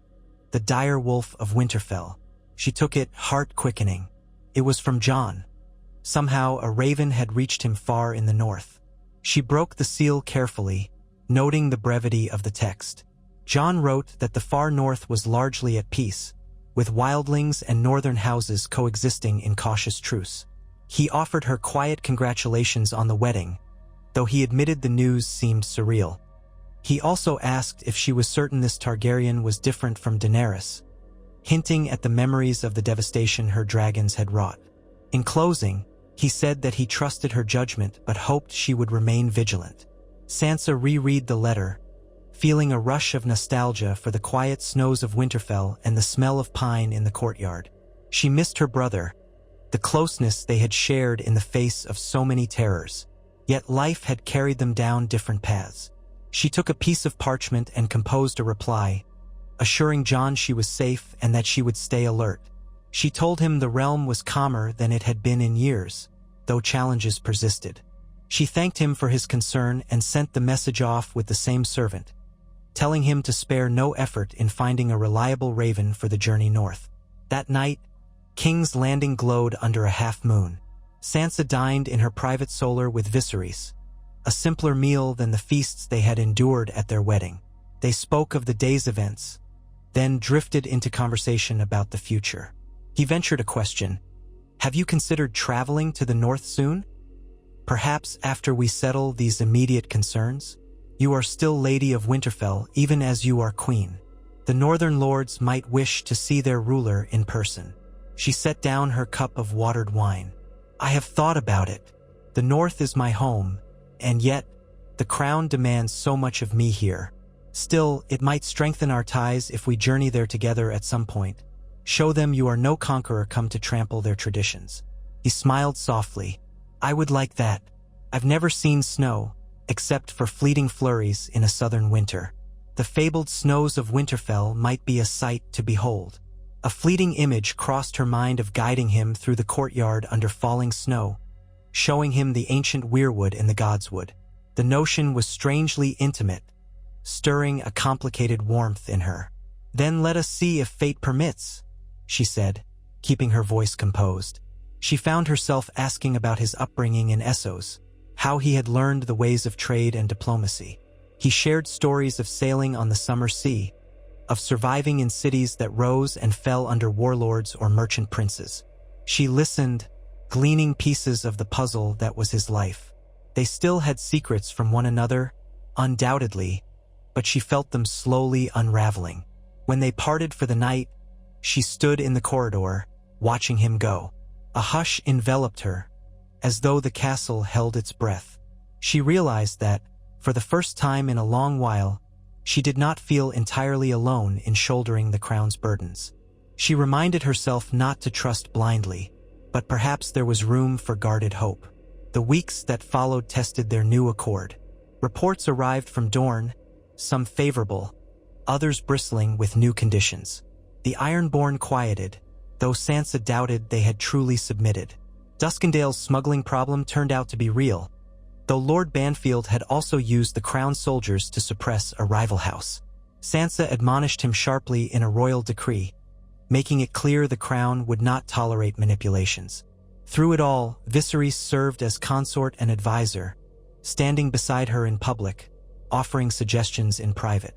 S1: the dire wolf of Winterfell. She took it, heart-quickening. It was from Jon. Somehow a raven had reached him far in the north. She broke the seal carefully, noting the brevity of the text. Jon wrote that the far north was largely at peace, with wildlings and northern houses coexisting in cautious truce. He offered her quiet congratulations on the wedding, though he admitted the news seemed surreal. He also asked if she was certain this Targaryen was different from Daenerys, hinting at the memories of the devastation her dragons had wrought. In closing, he said that he trusted her judgment but hoped she would remain vigilant. Sansa reread the letter, feeling a rush of nostalgia for the quiet snows of Winterfell and the smell of pine in the courtyard. She missed her brother, the closeness they had shared in the face of so many terrors. Yet life had carried them down different paths. She took a piece of parchment and composed a reply, assuring Jon she was safe and that she would stay alert. She told him the realm was calmer than it had been in years, though challenges persisted. She thanked him for his concern and sent the message off with the same servant, telling him to spare no effort in finding a reliable raven for the journey north. That night, King's Landing glowed under a half-moon. Sansa dined in her private solar with Viserys, a simpler meal than the feasts they had endured at their wedding. They spoke of the day's events, then drifted into conversation about the future. He ventured a question, "Have you considered traveling to the north soon? Perhaps after we settle these immediate concerns? You are still Lady of Winterfell, even as you are queen. The northern lords might wish to see their ruler in person." She set down her cup of watered wine. "I have thought about it. The north is my home, and yet, the crown demands so much of me here. Still, it might strengthen our ties if we journey there together at some point. Show them you are no conqueror come to trample their traditions." He smiled softly. "I would like that. I've never seen snow, except for fleeting flurries in a southern winter. The fabled snows of Winterfell might be a sight to behold." A fleeting image crossed her mind of guiding him through the courtyard under falling snow, showing him the ancient weirwood and the godswood. The notion was strangely intimate, stirring a complicated warmth in her. "Then let us see if fate permits," she said, keeping her voice composed. She found herself asking about his upbringing in Essos, how he had learned the ways of trade and diplomacy. He shared stories of sailing on the summer sea, of surviving in cities that rose and fell under warlords or merchant princes. She listened, gleaning pieces of the puzzle that was his life. They still had secrets from one another, undoubtedly, but she felt them slowly unraveling. When they parted for the night, she stood in the corridor, watching him go. A hush enveloped her, as though the castle held its breath. She realized that, for the first time in a long while, she did not feel entirely alone in shouldering the crown's burdens. She reminded herself not to trust blindly, but perhaps there was room for guarded hope. The weeks that followed tested their new accord. Reports arrived from Dorne, some favorable, others bristling with new conditions. The ironborn quieted, though Sansa doubted they had truly submitted. Duskendale's smuggling problem turned out to be real, though Lord Banfield had also used the crown soldiers to suppress a rival house. Sansa admonished him sharply in a royal decree, making it clear the crown would not tolerate manipulations. Through it all, Viseris served as consort and advisor, standing beside her in public, offering suggestions in private.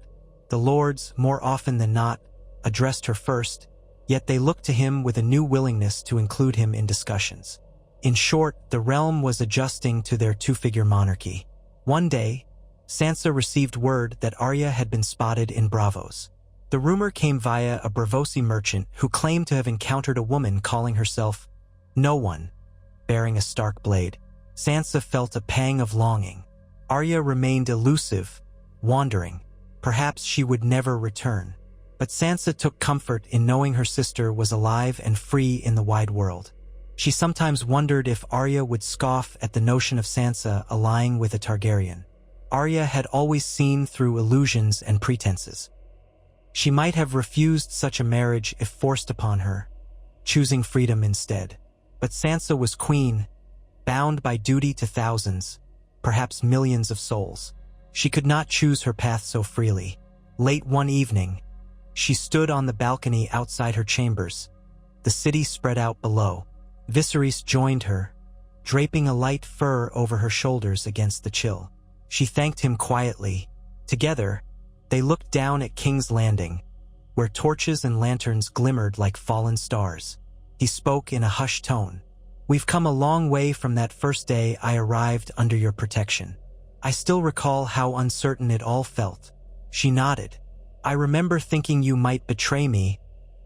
S1: The lords, more often than not, addressed her first, yet they looked to him with a new willingness to include him in discussions. In short, the realm was adjusting to their two-figure monarchy. One day, Sansa received word that Arya had been spotted in Bravos. The rumor came via a Bravosi merchant who claimed to have encountered a woman calling herself No One, bearing a stark blade. Sansa felt a pang of longing. Arya remained elusive, wandering. Perhaps she would never return. But Sansa took comfort in knowing her sister was alive and free in the wide world. She sometimes wondered if Arya would scoff at the notion of Sansa allying with a Targaryen. Arya had always seen through illusions and pretenses. She might have refused such a marriage if forced upon her, choosing freedom instead. But Sansa was queen, bound by duty to thousands, perhaps millions of souls. She could not choose her path so freely. Late one evening, she stood on the balcony outside her chambers. The city spread out below. Viserys joined her, draping a light fur over her shoulders against the chill. She thanked him quietly. Together, they looked down at King's Landing, where torches and lanterns glimmered like fallen stars. He spoke in a hushed tone. "We've come a long way from that first day I arrived under your protection. I still recall how uncertain it all felt." She nodded. "I remember thinking you might betray me,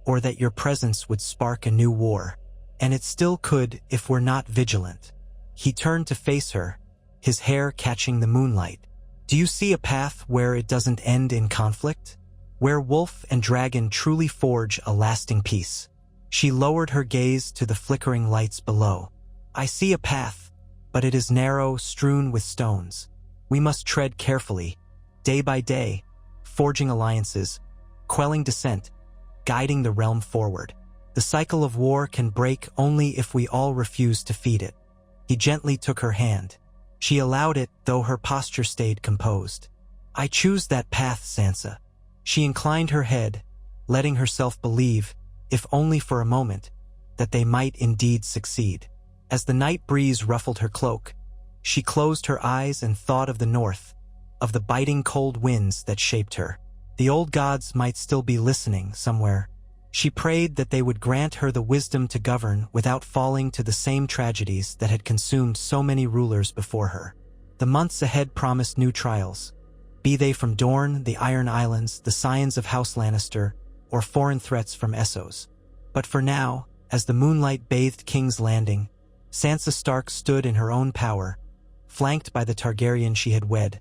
S1: or that your presence would spark a new war. And it still could if we're not vigilant." He turned to face her, his hair catching the moonlight. "Do you see a path where it doesn't end in conflict? Where wolf and dragon truly forge a lasting peace?" She lowered her gaze to the flickering lights below. "I see a path, but it is narrow, strewn with stones. We must tread carefully, day by day, forging alliances, quelling dissent, guiding the realm forward. The cycle of war can break only if we all refuse to feed it." He gently took her hand. She allowed it, though her posture stayed composed. "I choose that path, Sansa." She inclined her head, letting herself believe, if only for a moment, that they might indeed succeed. As the night breeze ruffled her cloak, she closed her eyes and thought of the north, of the biting cold winds that shaped her. The old gods might still be listening somewhere. She prayed that they would grant her the wisdom to govern without falling to the same tragedies that had consumed so many rulers before her. The months ahead promised new trials, be they from Dorne, the Iron Islands, the scions of House Lannister, or foreign threats from Essos. But for now, as the moonlight bathed King's Landing, Sansa Stark stood in her own power, flanked by the Targaryen she had wed,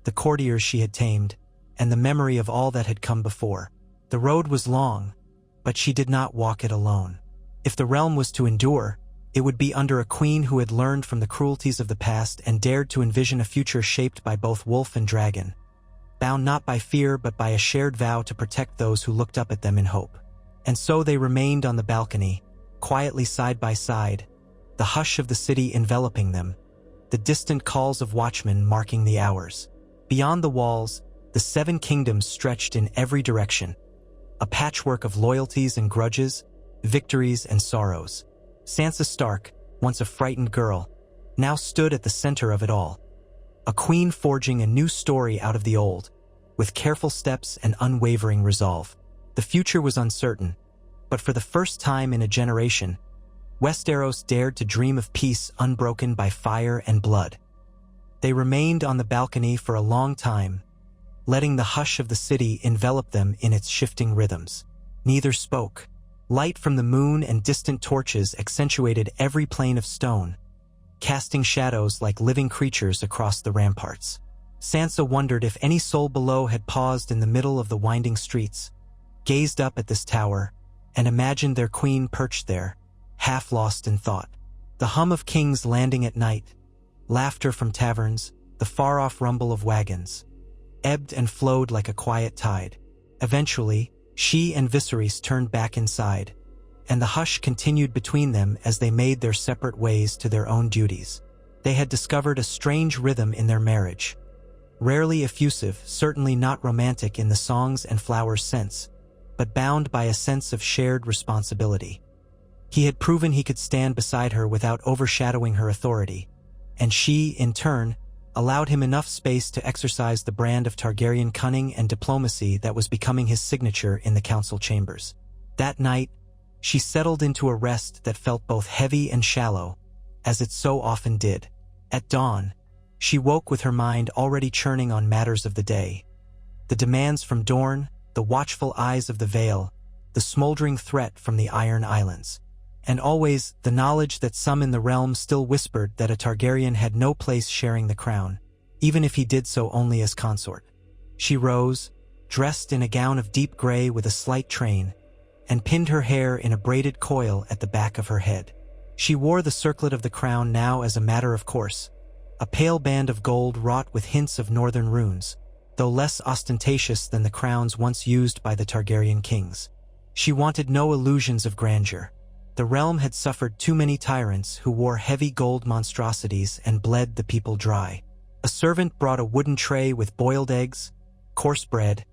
S1: the courtiers she had tamed, and the memory of all that had come before. The road was long, but she did not walk it alone. If the realm was to endure, it would be under a queen who had learned from the cruelties of the past and dared to envision a future shaped by both wolf and dragon, bound not by fear but by a shared vow to protect those who looked up at them in hope. And so they remained on the balcony, quietly side by side, the hush of the city enveloping them, the distant calls of watchmen marking the hours. Beyond the walls, the Seven Kingdoms stretched in every direction, a patchwork of loyalties and grudges, victories and sorrows. Sansa Stark, once a frightened girl, now stood at the center of it all, a queen forging a new story out of the old, with careful steps and unwavering resolve. The future was uncertain, but for the first time in a generation, Westeros dared to dream of peace unbroken by fire and blood. They remained on the balcony for a long time, letting the hush of the city envelop them in its shifting rhythms. Neither spoke. Light from the moon and distant torches accentuated every plane of stone, casting shadows like living creatures across the ramparts. Sansa wondered if any soul below had paused in the middle of the winding streets, gazed up at this tower, and imagined their queen perched there, half lost in thought. The hum of King's Landing at night, laughter from taverns, the far-off rumble of wagons, ebbed and flowed like a quiet tide. Eventually, she and Viseris turned back inside, and the hush continued between them as they made their separate ways to their own duties. They had discovered a strange rhythm in their marriage. Rarely effusive, certainly not romantic in the songs and flowers sense, but bound by a sense of shared responsibility. He had proven he could stand beside her without overshadowing her authority, and she, in turn, allowed him enough space to exercise the brand of Targaryen cunning and diplomacy that was becoming his signature in the council chambers. That night, she settled into a rest that felt both heavy and shallow, as it so often did. At dawn, she woke with her mind already churning on matters of the day. The demands from Dorne, the watchful eyes of the Vale, the smoldering threat from the Iron Islands, and always the knowledge that some in the realm still whispered that a Targaryen had no place sharing the crown, even if he did so only as consort. She rose, dressed in a gown of deep gray with a slight train, and pinned her hair in a braided coil at the back of her head. She wore the circlet of the crown now as a matter of course, a pale band of gold wrought with hints of northern runes, though less ostentatious than the crowns once used by the Targaryen kings. She wanted no illusions of grandeur. The realm had suffered too many tyrants who wore heavy gold monstrosities and bled the people dry. A servant brought a wooden tray with boiled eggs, coarse bread,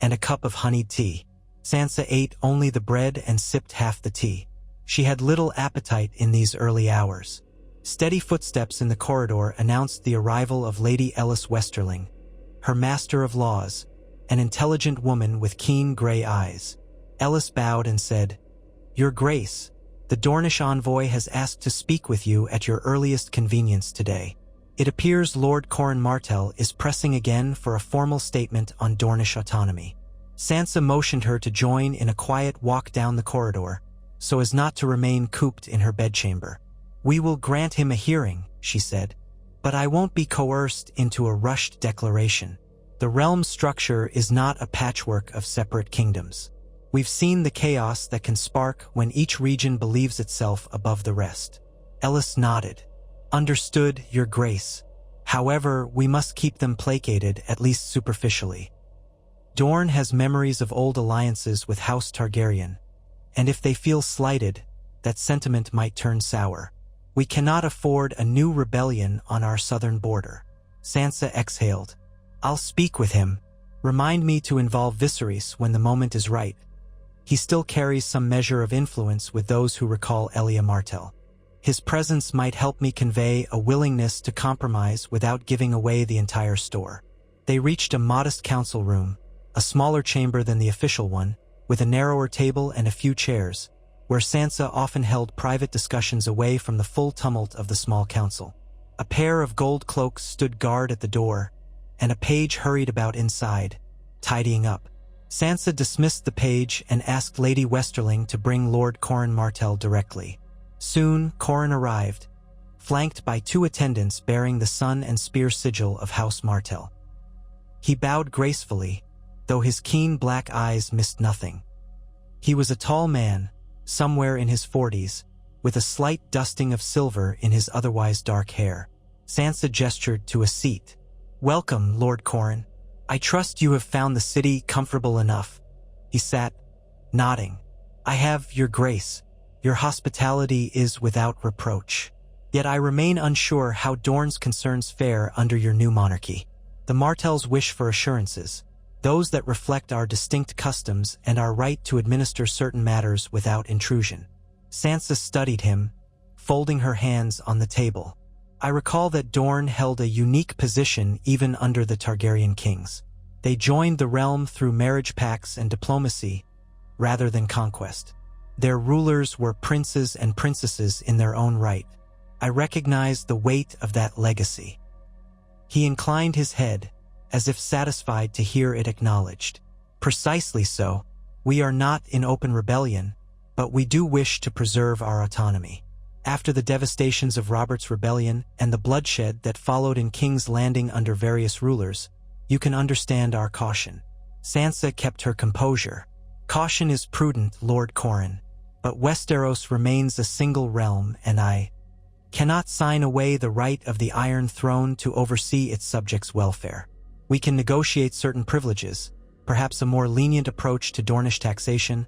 S1: and a cup of honeyed tea. Sansa ate only the bread and sipped half the tea. She had little appetite in these early hours. Steady footsteps in the corridor announced the arrival of Lady Ellis Westerling, her master of laws, an intelligent woman with keen gray eyes. Ellis bowed and said, "Your Grace, the Dornish envoy has asked to speak with you at your earliest convenience today. It appears Lord Coron Martell is pressing again for a formal statement on Dornish autonomy." Sansa motioned her to join in a quiet walk down the corridor, so as not to remain cooped in her bedchamber. "We will grant him a hearing," she said, "but I won't be coerced into a rushed declaration. The realm's structure is not a patchwork of separate kingdoms. We've seen the chaos that can spark when each region believes itself above the rest." Ellis nodded. "Understood, Your Grace. However, we must keep them placated, at least superficially. Dorne has memories of old alliances with House Targaryen, and if they feel slighted, that sentiment might turn sour. We cannot afford a new rebellion on our southern border." Sansa exhaled. "I'll speak with him. Remind me to involve Viserys when the moment is right. He still carries some measure of influence with those who recall Elia Martell. His presence might help me convey a willingness to compromise without giving away the entire store." They reached a modest council room, a smaller chamber than the official one, with a narrower table and a few chairs, where Sansa often held private discussions away from the full tumult of the small council. A pair of gold cloaks stood guard at the door, and a page hurried about inside, tidying up. Sansa dismissed the page and asked Lady Westerling to bring Lord Coron Martell directly. Soon, Coron arrived, flanked by two attendants bearing the sun and spear sigil of House Martell. He bowed gracefully, though his keen black eyes missed nothing. He was a tall man, somewhere in his 40s, with a slight dusting of silver in his otherwise dark hair. Sansa gestured to a seat. "Welcome, Lord Coron. I trust you have found the city comfortable enough." He sat, nodding. "I have, Your Grace. Your hospitality is without reproach. Yet I remain unsure how Dorne's concerns fare under your new monarchy. The Martells wish for assurances, those that reflect our distinct customs and our right to administer certain matters without intrusion." Sansa studied him, folding her hands on the table. "I recall that Dorne held a unique position even under the Targaryen kings. They joined the realm through marriage pacts and diplomacy, rather than conquest. Their rulers were princes and princesses in their own right. I recognize the weight of that legacy." He inclined his head, as if satisfied to hear it acknowledged. "Precisely so. We are not in open rebellion, but we do wish to preserve our autonomy. After the devastations of Robert's rebellion and the bloodshed that followed in King's Landing under various rulers, you can understand our caution." Sansa kept her composure. "Caution is prudent, Lord Coron, but Westeros remains a single realm, and I cannot sign away the right of the Iron Throne to oversee its subjects' welfare. We can negotiate certain privileges, perhaps a more lenient approach to dornish taxation,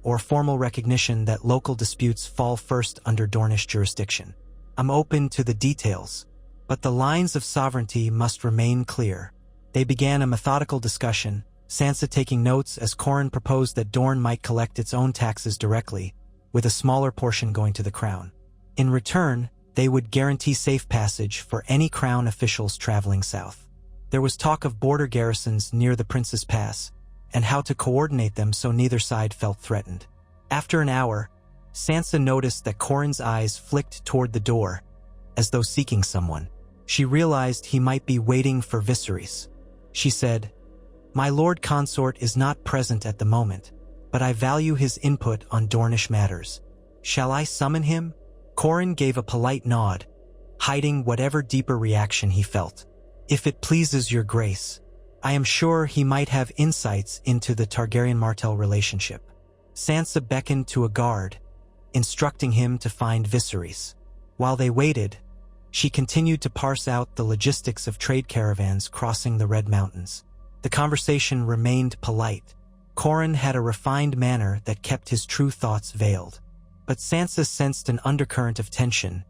S1: or formal recognition that local disputes fall first under dornish jurisdiction. I'm open to the details, but the lines of sovereignty must remain clear. They began a methodical discussion, Sansa taking notes as Corin proposed that Dorne might collect its own taxes directly, with a smaller portion going to the crown. In return, they would guarantee safe passage for any crown officials traveling south. There was talk of border garrisons near the Prince's Pass, and how to coordinate them so neither side felt threatened. After an hour, Sansa noticed that Corin's eyes flicked toward the door, as though seeking someone. She realized he might be waiting for Viseris. She said, "My Lord Consort is not present at the moment, but I value his input on Dornish matters. Shall I summon him?" Corin gave a polite nod, hiding whatever deeper reaction he felt. "If it pleases your grace, I am sure he might have insights into the Targaryen-Martell relationship." Sansa beckoned to a guard, instructing him to find Viseris. While they waited, she continued to parse out the logistics of trade caravans crossing the Red Mountains. The conversation remained polite. Corin had a refined manner that kept his true thoughts veiled. But Sansa sensed an undercurrent of tension.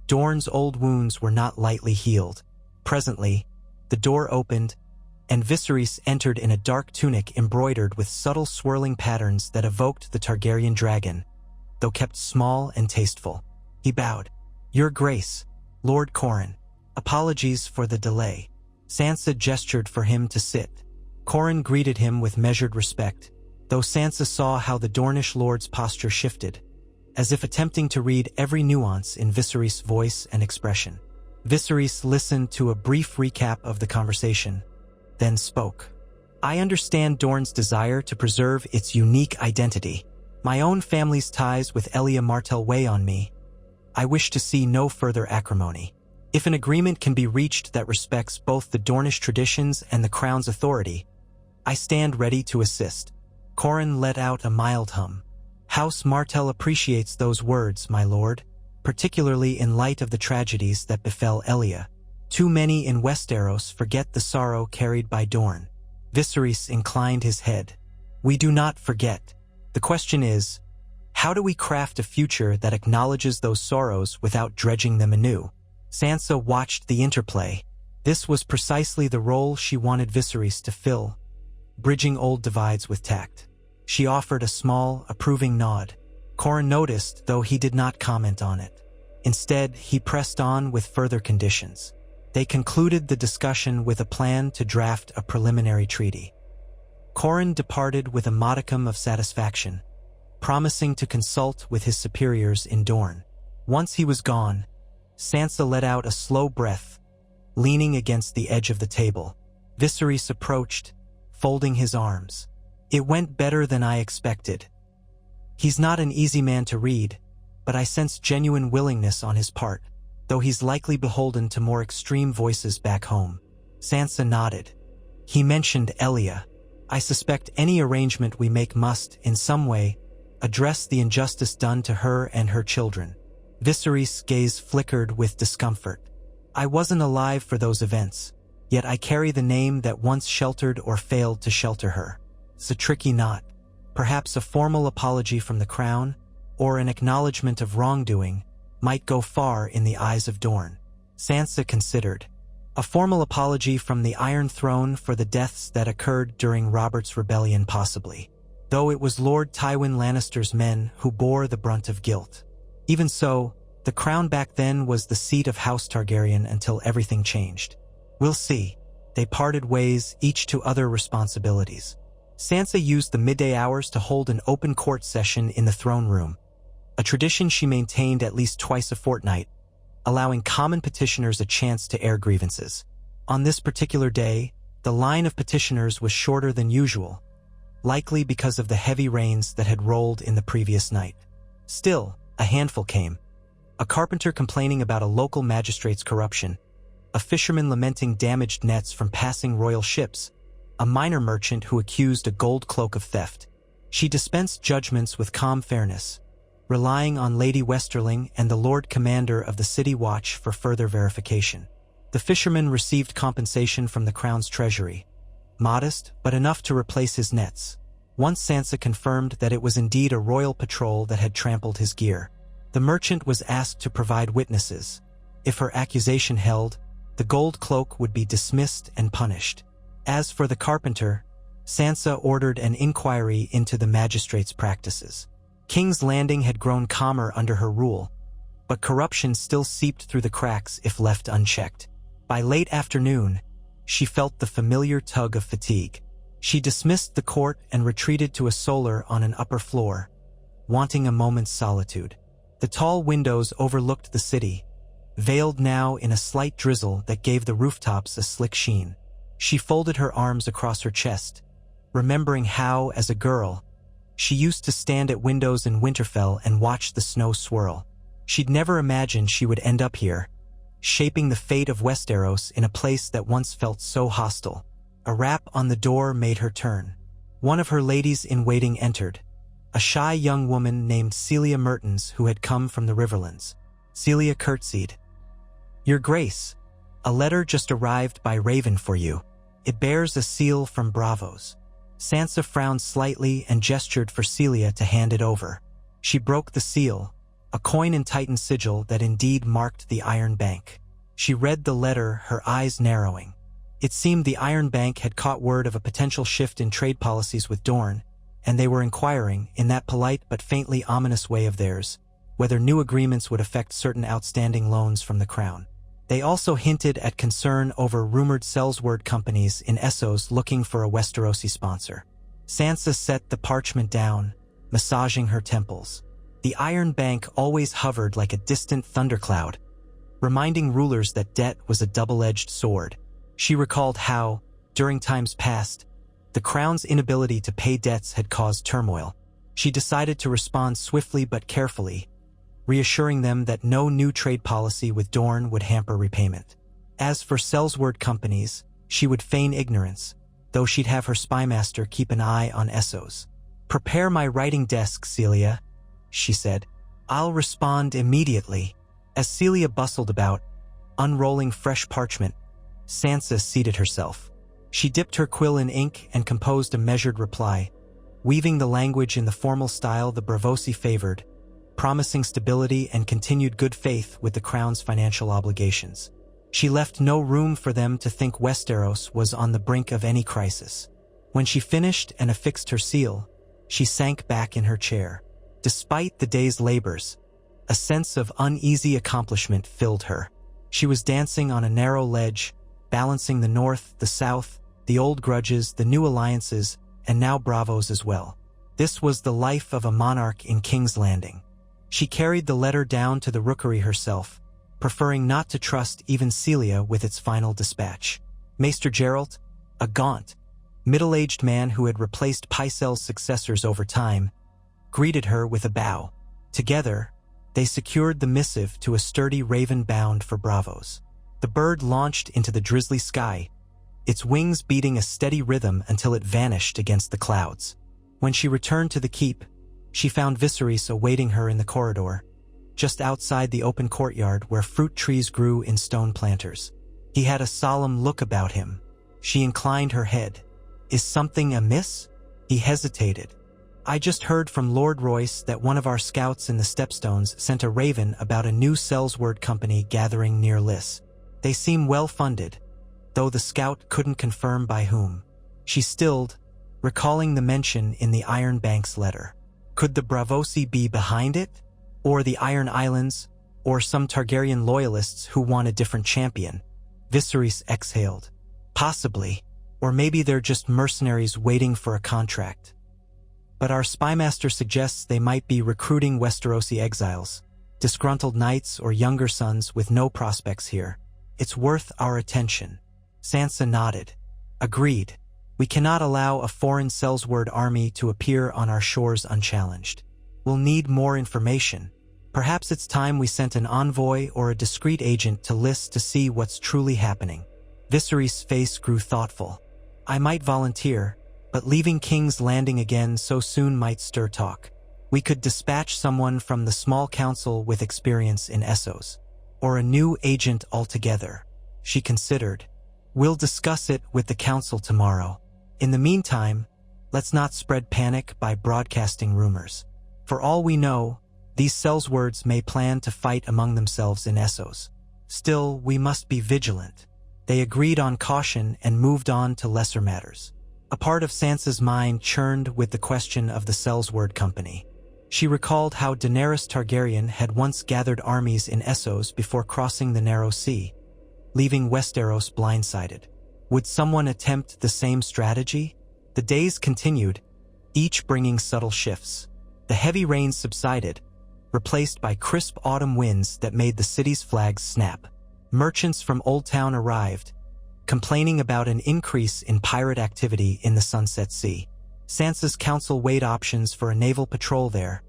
S1: Dorne's old wounds were not lightly healed. Presently, the door opened, and Viserys entered in a dark tunic embroidered with subtle swirling patterns that evoked the Targaryen dragon, though kept small and tasteful. He bowed. "Your Grace, Lord Corin. Apologies for the delay." Sansa gestured for him to sit. Corin greeted him with measured respect, though Sansa saw how the Dornish lord's posture shifted, as if attempting to read every nuance in Viserys' voice and expression. Viserys listened to a brief recap of the conversation, then spoke. "I understand Dorne's desire to preserve its unique identity. My own family's ties with Elia Martell weigh on me. I wish to see no further acrimony. If an agreement can be reached that respects both the Dornish traditions and the crown's authority, I stand ready to assist." Corin let out a mild hum. "House Martell appreciates those words, my lord, particularly in light of the tragedies that befell Elia. Too many in Westeros forget the sorrow carried by Dorne." Viserys inclined his head. "We do not forget. The question is, how do we craft a future that acknowledges those sorrows without dredging them anew?" Sansa watched the interplay. This was precisely the role she wanted Viserys to fill, bridging old divides with tact. She offered a small, approving nod. Corin noticed, though he did not comment on it. Instead, he pressed on with further conditions. They concluded the discussion with a plan to draft a preliminary treaty. Corin departed with a modicum of satisfaction, promising to consult with his superiors in Dorne. Once he was gone, Sansa let out a slow breath, leaning against the edge of the table. Viserys approached, folding his arms. "It went better than I expected. He's not an easy man to read, but I sense genuine willingness on his part, though he's likely beholden to more extreme voices back home." Sansa nodded. "He mentioned Elia. I suspect any arrangement we make must, in some way, address the injustice done to her and her children." Viserys' gaze flickered with discomfort. "I wasn't alive for those events, yet I carry the name that once sheltered or failed to shelter her. It's a tricky knot. Perhaps a formal apology from the crown, or an acknowledgement of wrongdoing, might go far in the eyes of Dorne." Sansa considered. A formal apology from the Iron Throne for the deaths that occurred during Robert's rebellion possibly, though it was Lord Tywin Lannister's men who bore the brunt of guilt. Even so, the crown back then was the seat of House Targaryen until everything changed. "We'll see." They parted ways, each to other responsibilities. Sansa used the midday hours to hold an open court session in the throne room, a tradition she maintained at least twice a fortnight, allowing common petitioners a chance to air grievances. On this particular day, the line of petitioners was shorter than usual, likely because of the heavy rains that had rolled in the previous night. Still, a handful came. A carpenter complaining about a local magistrate's corruption, a fisherman lamenting damaged nets from passing royal ships, a minor merchant who accused a gold cloak of theft. She dispensed judgments with calm fairness, relying on Lady Westerling and the Lord Commander of the City Watch for further verification. The fisherman received compensation from the Crown's treasury, modest but enough to replace his nets. Once Sansa confirmed that it was indeed a royal patrol that had trampled his gear, the merchant was asked to provide witnesses. If her accusation held, the gold cloak would be dismissed and punished. As for the carpenter, Sansa ordered an inquiry into the magistrate's practices. King's Landing had grown calmer under her rule, but corruption still seeped through the cracks if left unchecked. By late afternoon, she felt the familiar tug of fatigue. She dismissed the court and retreated to a solar on an upper floor, wanting a moment's solitude. The tall windows overlooked the city, veiled now in a slight drizzle that gave the rooftops a slick sheen. She folded her arms across her chest, remembering how, as a girl, she used to stand at windows in Winterfell and watch the snow swirl. She'd never imagined she would end up here, shaping the fate of Westeros in a place that once felt so hostile. A rap on the door made her turn. One of her ladies-in-waiting entered, a shy young woman named Celia Mertens who had come from the Riverlands. Celia curtsied. "Your Grace, a letter just arrived by Raven for you. It bears a seal from Bravos." Sansa frowned slightly and gestured for Celia to hand it over. She broke the seal, a coin and Titan sigil that indeed marked the Iron Bank. She read the letter, her eyes narrowing. It seemed the Iron Bank had caught word of a potential shift in trade policies with Dorne, and they were inquiring, in that polite but faintly ominous way of theirs, whether new agreements would affect certain outstanding loans from the Crown. They also hinted at concern over rumored sellsword companies in Essos looking for a Westerosi sponsor. Sansa set the parchment down, massaging her temples. The Iron Bank always hovered like a distant thundercloud, reminding rulers that debt was a double-edged sword. She recalled how, during times past, the Crown's inability to pay debts had caused turmoil. She decided to respond swiftly but carefully, reassuring them that no new trade policy with Dorne would hamper repayment. As for sellsword companies, she would feign ignorance, though she'd have her spymaster keep an eye on Essos. "Prepare my writing desk, Celia," she said. "I'll respond immediately." As Celia bustled about, unrolling fresh parchment, Sansa seated herself. She dipped her quill in ink and composed a measured reply, weaving the language in the formal style the Bravosi favored, promising stability and continued good faith with the Crown's financial obligations. She left no room for them to think Westeros was on the brink of any crisis. When she finished and affixed her seal, she sank back in her chair. Despite the day's labors, a sense of uneasy accomplishment filled her. She was dancing on a narrow ledge, balancing the north, the south, the old grudges, the new alliances, and now Bravos as well. This was the life of a monarch in King's Landing. She carried the letter down to the rookery herself, preferring not to trust even Celia with its final dispatch. Maester Geralt, a gaunt, middle-aged man who had replaced Pycelle's successors over time, greeted her with a bow. Together, they secured the missive to a sturdy raven bound for Bravos. The bird launched into the drizzly sky, its wings beating a steady rhythm until it vanished against the clouds. When she returned to the keep, she found Viseris awaiting her in the corridor, just outside the open courtyard where fruit trees grew in stone planters. He had a solemn look about him. She inclined her head. "Is something amiss?" He hesitated. "I just heard from Lord Royce that one of our scouts in the Stepstones sent a raven about a new sellsword company gathering near Lys. They seem well-funded, though the scout couldn't confirm by whom." She stilled, recalling the mention in the Iron Bank's letter. Could the Bravosi be behind it? Or the Iron Islands? Or some Targaryen loyalists who want a different champion? Viserys exhaled. Possibly. Or maybe they're just mercenaries waiting for a contract. But our spymaster suggests they might be recruiting Westerosi exiles, disgruntled knights or younger sons with no prospects here. It's worth our attention. Sansa nodded. Agreed. We cannot allow a foreign sellsword army to appear on our shores unchallenged. We'll need more information. Perhaps it's time we sent an envoy or a discreet agent to Lys to see what's truly happening. Viserys' face grew thoughtful. I might volunteer, but leaving King's Landing again so soon might stir talk. We could dispatch someone from the small council with experience in Essos, or a new agent altogether, she considered. We'll discuss it with the council tomorrow. In the meantime, let's not spread panic by broadcasting rumors. For all we know, these sellswords may plan to fight among themselves in Essos. Still, we must be vigilant. They agreed on caution and moved on to lesser matters. A part of Sansa's mind churned with the question of the sellsword company. She recalled how Daenerys Targaryen had once gathered armies in Essos before crossing the Narrow Sea, leaving Westeros blindsided. Would someone attempt the same strategy? The days continued, each bringing subtle shifts. The heavy rains subsided, replaced by crisp autumn winds that made the city's flags snap. Merchants from Old Town arrived, complaining about an increase in pirate activity in the Sunset Sea. Sansa's council weighed options for a naval patrol there,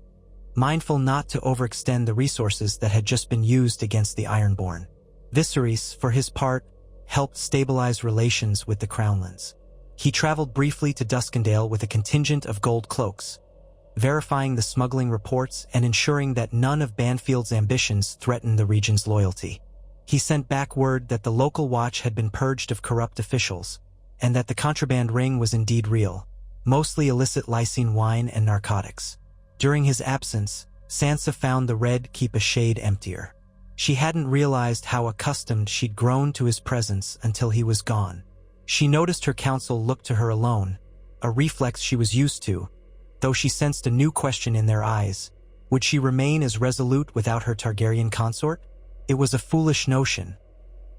S1: mindful not to overextend the resources that had just been used against the ironborn. Viseris, for his part, helped stabilize relations with the Crownlands. He traveled briefly to Duskendale with a contingent of gold cloaks, verifying the smuggling reports and ensuring that none of Banfield's ambitions threatened the region's loyalty. He sent back word that the local watch had been purged of corrupt officials, and that the contraband ring was indeed real, mostly illicit Lysine wine and narcotics. During his absence, Sansa found the Red Keep a shade emptier. She hadn't realized how accustomed she'd grown to his presence until he was gone. She noticed her council look to her alone, a reflex she was used to, though she sensed a new question in their eyes. Would she remain as resolute without her Targaryen consort? It was a foolish notion.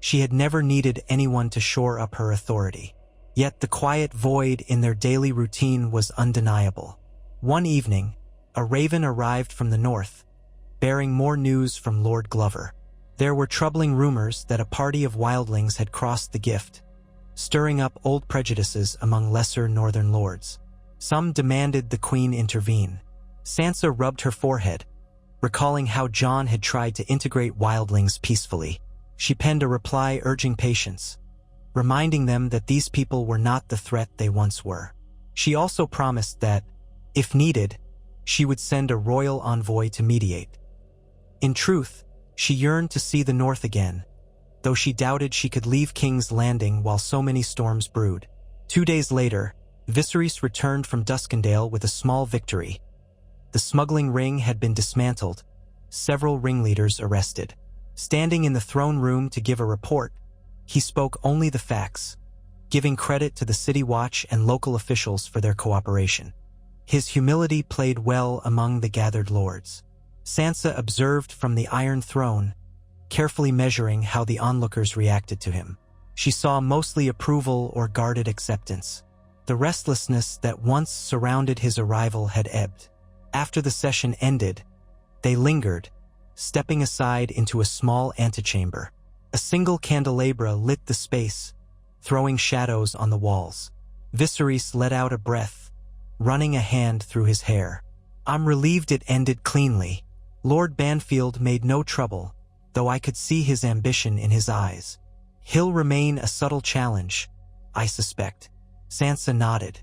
S1: She had never needed anyone to shore up her authority. Yet the quiet void in their daily routine was undeniable. One evening, a raven arrived from the north, bearing more news from Lord Glover. There were troubling rumors that a party of wildlings had crossed the Gift, stirring up old prejudices among lesser northern lords. Some demanded the queen intervene. Sansa rubbed her forehead, recalling how Jon had tried to integrate wildlings peacefully. She penned a reply urging patience, reminding them that these people were not the threat they once were. She also promised that, if needed, she would send a royal envoy to mediate. In truth, she yearned to see the north again, though she doubted she could leave King's Landing while so many storms brewed. 2 days later, Viserys returned from Duskendale with a small victory. The smuggling ring had been dismantled, several ringleaders arrested. Standing in the throne room to give a report, he spoke only the facts, giving credit to the city watch and local officials for their cooperation. His humility played well among the gathered lords. Sansa observed from the Iron Throne, carefully measuring how the onlookers reacted to him. She saw mostly approval or guarded acceptance. The restlessness that once surrounded his arrival had ebbed. After the session ended, they lingered, stepping aside into a small antechamber. A single candelabra lit the space, throwing shadows on the walls. Viserys let out a breath, running a hand through his hair. I'm relieved it ended cleanly. Lord Banfield made no trouble, though I could see his ambition in his eyes. He'll remain a subtle challenge, I suspect. Sansa nodded.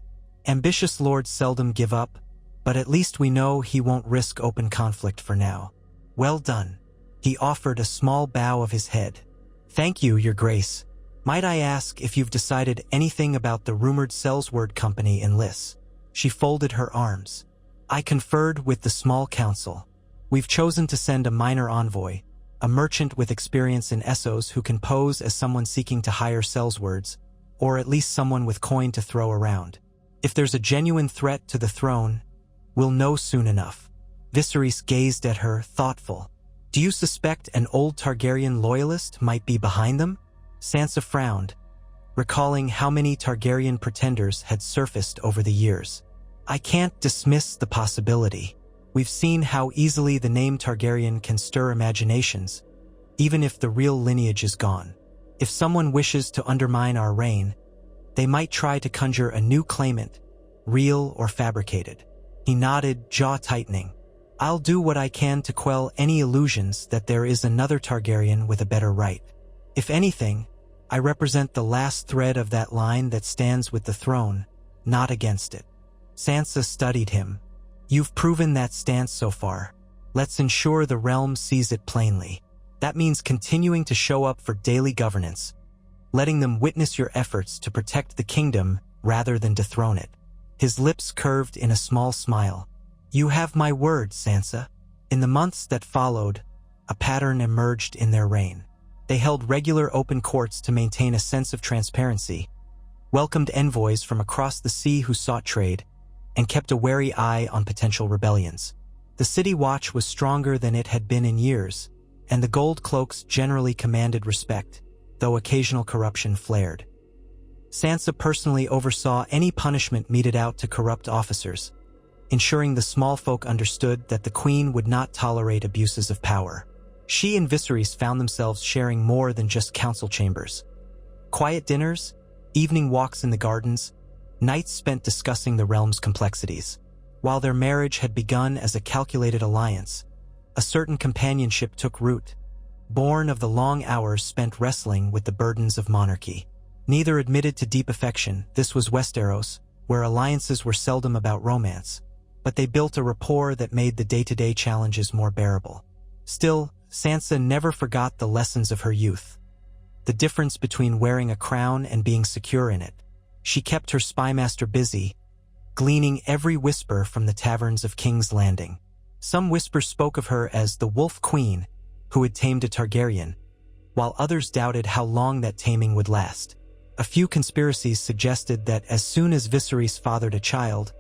S1: Ambitious lords seldom give up, but at least we know he won't risk open conflict for now. Well done. He offered a small bow of his head. Thank you, Your Grace. Might I ask if you've decided anything about the rumored sellsword company in Lys? She folded her arms. I conferred with the small council. We've chosen to send a minor envoy, a merchant with experience in Essos who can pose as someone seeking to hire sellswords, or at least someone with coin to throw around. If there's a genuine threat to the throne, we'll know soon enough. Viserys gazed at her, thoughtful. Do you suspect an old Targaryen loyalist might be behind them? Sansa frowned, recalling how many Targaryen pretenders had surfaced over the years. I can't dismiss the possibility. We've seen how easily the name Targaryen can stir imaginations, even if the real lineage is gone. If someone wishes to undermine our reign, they might try to conjure a new claimant, real or fabricated. He nodded, jaw tightening. I'll do what I can to quell any illusions that there is another Targaryen with a better right. If anything, I represent the last thread of that line that stands with the throne, not against it. Sansa studied him, You've proven that stance so far. Let's ensure the realm sees it plainly. That means continuing to show up for daily governance, letting them witness your efforts to protect the kingdom rather than dethrone it. His lips curved in a small smile. You have my word, Sansa. In the months that followed, a pattern emerged in their reign. They held regular open courts to maintain a sense of transparency, welcomed envoys from across the sea who sought trade, and kept a wary eye on potential rebellions. The city watch was stronger than it had been in years, and the gold cloaks generally commanded respect, though occasional corruption flared. Sansa personally oversaw any punishment meted out to corrupt officers, ensuring the small folk understood that the queen would not tolerate abuses of power. She and Viseris found themselves sharing more than just council chambers. Quiet dinners, evening walks in the gardens, nights spent discussing the realm's complexities. While their marriage had begun as a calculated alliance, a certain companionship took root, born of the long hours spent wrestling with the burdens of monarchy. Neither admitted to deep affection. This was Westeros, where alliances were seldom about romance, but they built a rapport that made the day-to-day challenges more bearable. Still, Sansa never forgot the lessons of her youth, the difference between wearing a crown and being secure in it. She kept her spymaster busy, gleaning every whisper from the taverns of King's Landing. Some whispers spoke of her as the Wolf Queen who had tamed a Targaryen, while others doubted how long that taming would last. A few conspiracies suggested that as soon as Viserys fathered a child,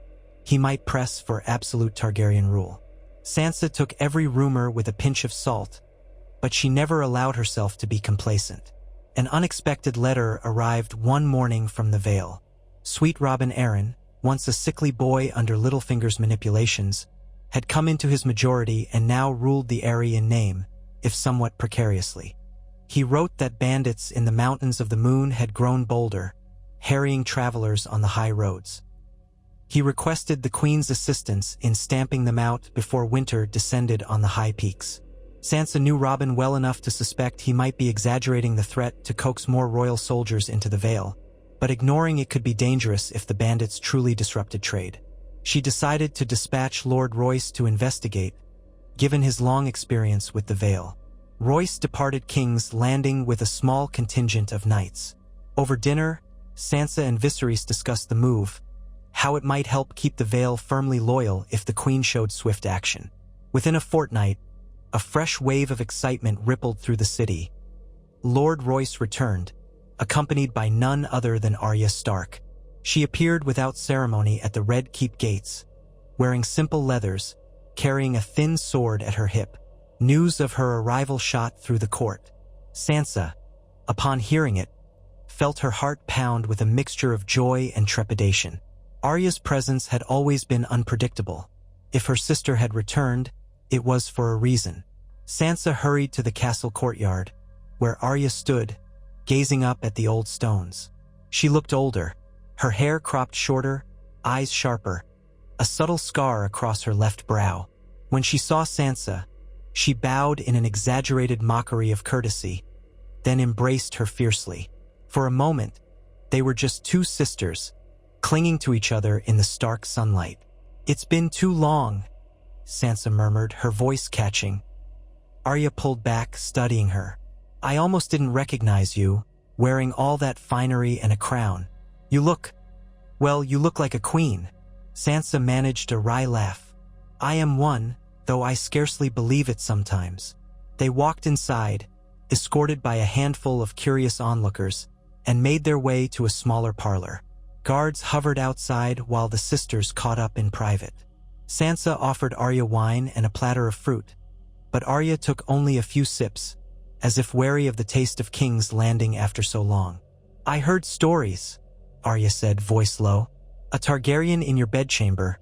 S1: he might press for absolute Targaryen rule. Sansa took every rumor with a pinch of salt, but she never allowed herself to be complacent. An unexpected letter arrived one morning from the Vale. Sweet Robin Arryn, once a sickly boy under Littlefinger's manipulations, had come into his majority and now ruled the area in name, if somewhat precariously. He wrote that bandits in the Mountains of the Moon had grown bolder, harrying travelers on the high roads. He requested the Queen's assistance in stamping them out before winter descended on the high peaks. Sansa knew Robin well enough to suspect he might be exaggerating the threat to coax more royal soldiers into the Vale, but ignoring it could be dangerous if the bandits truly disrupted trade. She decided to dispatch Lord Royce to investigate, given his long experience with the Vale. Royce departed King's Landing with a small contingent of knights. Over dinner, Sansa and Viserys discussed the move, how it might help keep the Vale firmly loyal if the Queen showed swift action. Within a fortnight, a fresh wave of excitement rippled through the city. Lord Royce returned, accompanied by none other than Arya Stark. She appeared without ceremony at the Red Keep gates, wearing simple leathers, carrying a thin sword at her hip. News of her arrival shot through the court. Sansa, upon hearing it, felt her heart pound with a mixture of joy and trepidation. Arya's presence had always been unpredictable. If her sister had returned, it was for a reason. Sansa hurried to the castle courtyard, where Arya stood, gazing up at the old stones. She looked older, her hair cropped shorter, eyes sharper, a subtle scar across her left brow. When she saw Sansa, she bowed in an exaggerated mockery of courtesy, then embraced her fiercely. For a moment, they were just two sisters, clinging to each other in the stark sunlight. "It's been too long," Sansa murmured, her voice catching. Arya pulled back, studying her. "I almost didn't recognize you, wearing all that finery and a crown. You look like a queen." Sansa managed a wry laugh. "I am one, though I scarcely believe it sometimes." They walked inside, escorted by a handful of curious onlookers, and made their way to a smaller parlor. Guards hovered outside while the sisters caught up in private. Sansa offered Arya wine and a platter of fruit, but Arya took only a few sips, as if wary of the taste of King's Landing after so long. "I heard stories," Arya said, voice low. "A Targaryen in your bedchamber,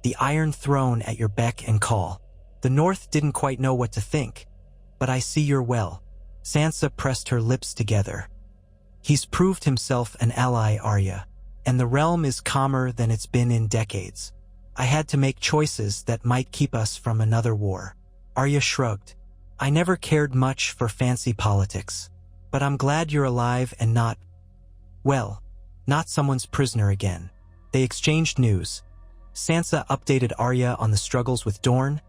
S1: the Iron Throne at your beck and call. The North didn't quite know what to think, but I see you're well." Sansa pressed her lips together. "He's proved himself an ally, Arya, and the realm is calmer than it's been in decades. I had to make choices that might keep us from another war." Arya shrugged. "I never cared much for fancy politics, but I'm glad you're alive and not someone's prisoner again." They exchanged news, Sansa updated Arya on the struggles with Dorne,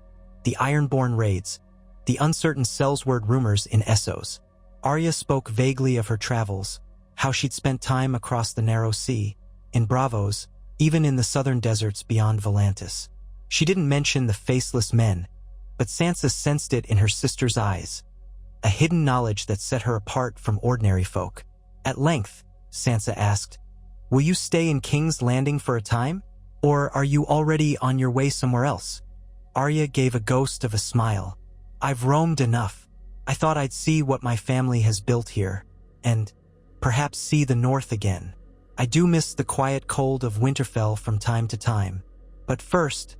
S1: the ironborn raids, the uncertain Sellsword rumors in Essos. Arya spoke vaguely of her travels, how she'd spent time across the narrow sea, in Bravos, even in the southern deserts beyond Volantis. She didn't mention the faceless men, but Sansa sensed it in her sister's eyes, a hidden knowledge that set her apart from ordinary folk. At length, Sansa asked, "Will you stay in King's Landing for a time? Or are you already on your way somewhere else?" Arya gave a ghost of a smile. "I've roamed enough. I thought I'd see what my family has built here, and perhaps see the north again. I do miss the quiet cold of Winterfell from time to time. But first,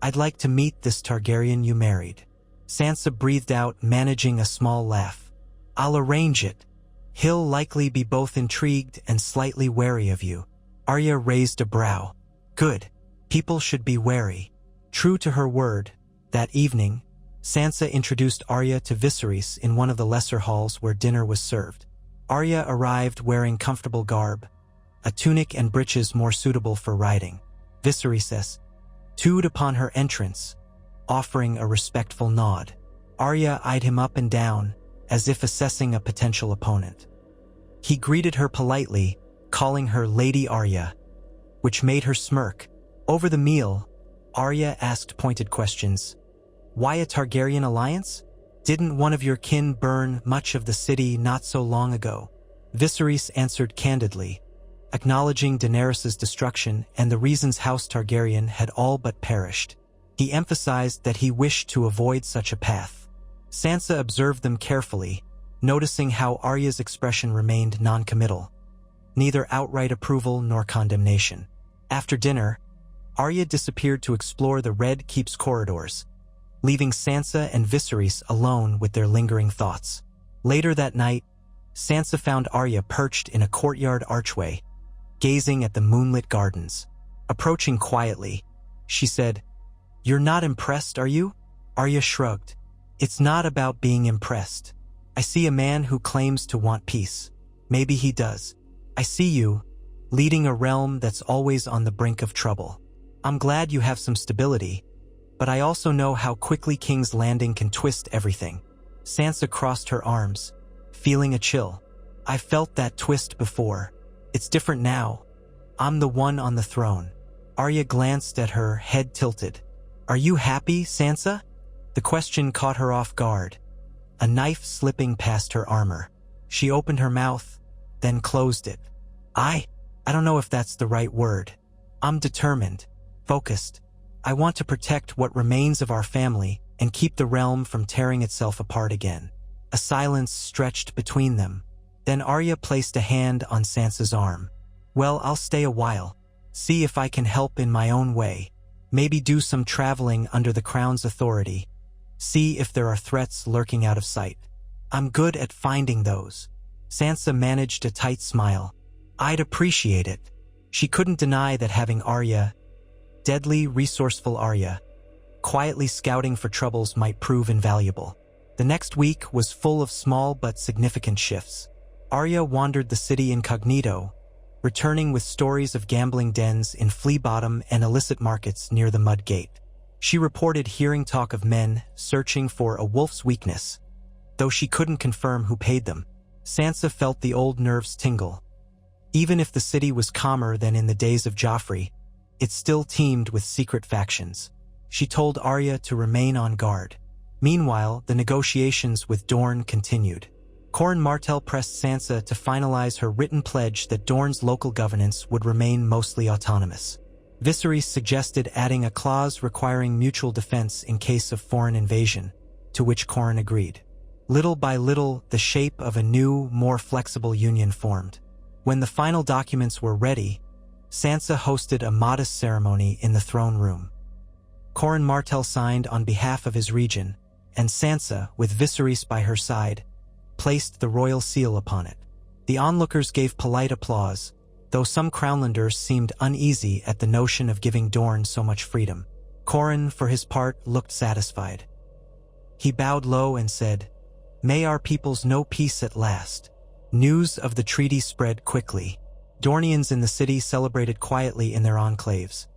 S1: I'd like to meet this Targaryen you married." Sansa breathed out, managing a small laugh. "I'll arrange it. He'll likely be both intrigued and slightly wary of you." Arya raised a brow. "Good. People should be wary." True to her word, that evening, Sansa introduced Arya to Viseris in one of the lesser halls where dinner was served. Arya arrived wearing comfortable garb, a tunic and breeches more suitable for riding. Viseris tooed upon her entrance, offering a respectful nod. Arya eyed him up and down, as if assessing a potential opponent. He greeted her politely, calling her Lady Arya, which made her smirk. Over the meal, Arya asked pointed questions. "Why a Targaryen alliance? Didn't one of your kin burn much of the city not so long ago?" Viserys answered candidly, acknowledging Daenerys' destruction and the reasons House Targaryen had all but perished. He emphasized that he wished to avoid such a path. Sansa observed them carefully, noticing how Arya's expression remained non-committal, neither outright approval nor condemnation. After dinner, Arya disappeared to explore the Red Keep's corridors, leaving Sansa and Viserys alone with their lingering thoughts. Later that night, Sansa found Arya perched in a courtyard archway, gazing at the moonlit gardens. Approaching quietly, she said, "You're not impressed, are you?" Arya shrugged. "It's not about being impressed. I see a man who claims to want peace. Maybe he does. I see you, leading a realm that's always on the brink of trouble. I'm glad you have some stability, but I also know how quickly King's Landing can twist everything." Sansa crossed her arms, feeling a chill. "I've felt that twist before. It's different now. I'm the one on the throne." Arya glanced at her, head tilted. "Are you happy, Sansa?" The question caught her off guard, a knife slipping past her armor. She opened her mouth, then closed it. I don't know if that's the right word. I'm determined, focused. I want to protect what remains of our family and keep the realm from tearing itself apart again." A silence stretched between them. Then Arya placed a hand on Sansa's arm. "Well, I'll stay a while. See if I can help in my own way. Maybe do some traveling under the Crown's authority. See if there are threats lurking out of sight. I'm good at finding those." Sansa managed a tight smile. "I'd appreciate it." She couldn't deny that having Arya, deadly resourceful Arya, quietly scouting for troubles might prove invaluable. The next week was full of small but significant shifts. Arya wandered the city incognito, returning with stories of gambling dens in Flea Bottom and illicit markets near the Mud Gate. She reported hearing talk of men searching for a wolf's weakness, though she couldn't confirm who paid them. Sansa felt the old nerves tingle. Even if the city was calmer than in the days of Joffrey, it still teemed with secret factions. She told Arya to remain on guard. Meanwhile, the negotiations with Dorne continued. Coron Martell pressed Sansa to finalize her written pledge that Dorne's local governance would remain mostly autonomous. Viserys suggested adding a clause requiring mutual defense in case of foreign invasion, to which Coron agreed. Little by little, the shape of a new, more flexible union formed. When the final documents were ready, Sansa hosted a modest ceremony in the throne room. Coron Martell signed on behalf of his region, and Sansa, with Viserys by her side, placed the royal seal upon it. The onlookers gave polite applause, though some Crownlanders seemed uneasy at the notion of giving Dorne so much freedom. Coron, for his part, looked satisfied. He bowed low and said, "May our peoples know peace at last." News of the treaty spread quickly. Dornians in the city celebrated quietly in their enclaves.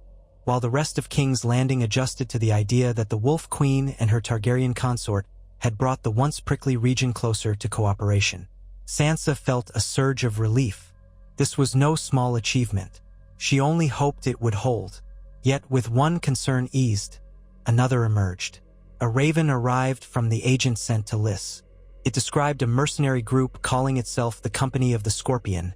S1: while the rest of King's Landing adjusted to the idea that the Wolf Queen and her Targaryen consort had brought the once prickly region closer to cooperation. Sansa felt a surge of relief. This was no small achievement. She only hoped it would hold. Yet with one concern eased, another emerged. A raven arrived from the agent sent to Lys. It described a mercenary group calling itself the Company of the Scorpion,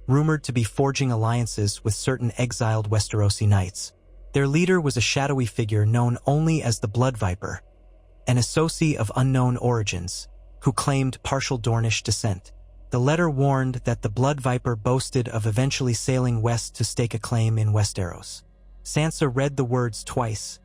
S1: rumored to be forging alliances with certain exiled Westerosi knights. Their leader was a shadowy figure known only as the Blood Viper, an associate of unknown origins, who claimed partial Dornish descent. The letter warned that the Blood Viper boasted of eventually sailing west to stake a claim in Westeros. Sansa read the words twice,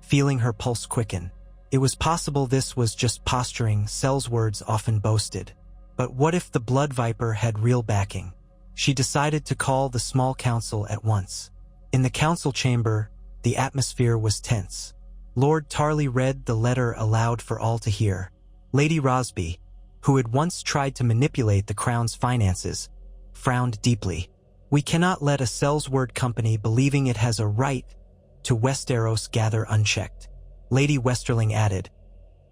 S1: feeling her pulse quicken. It was possible this was just posturing Sel's words often boasted. But what if the Blood Viper had real backing? She decided to call the small council at once. In the council chamber, the atmosphere was tense. Lord Tarly read the letter aloud for all to hear. Lady Rosby, who had once tried to manipulate the crown's finances, frowned deeply. We cannot let a Sellsword company believing it has a right to Westeros gather unchecked. Lady Westerling added,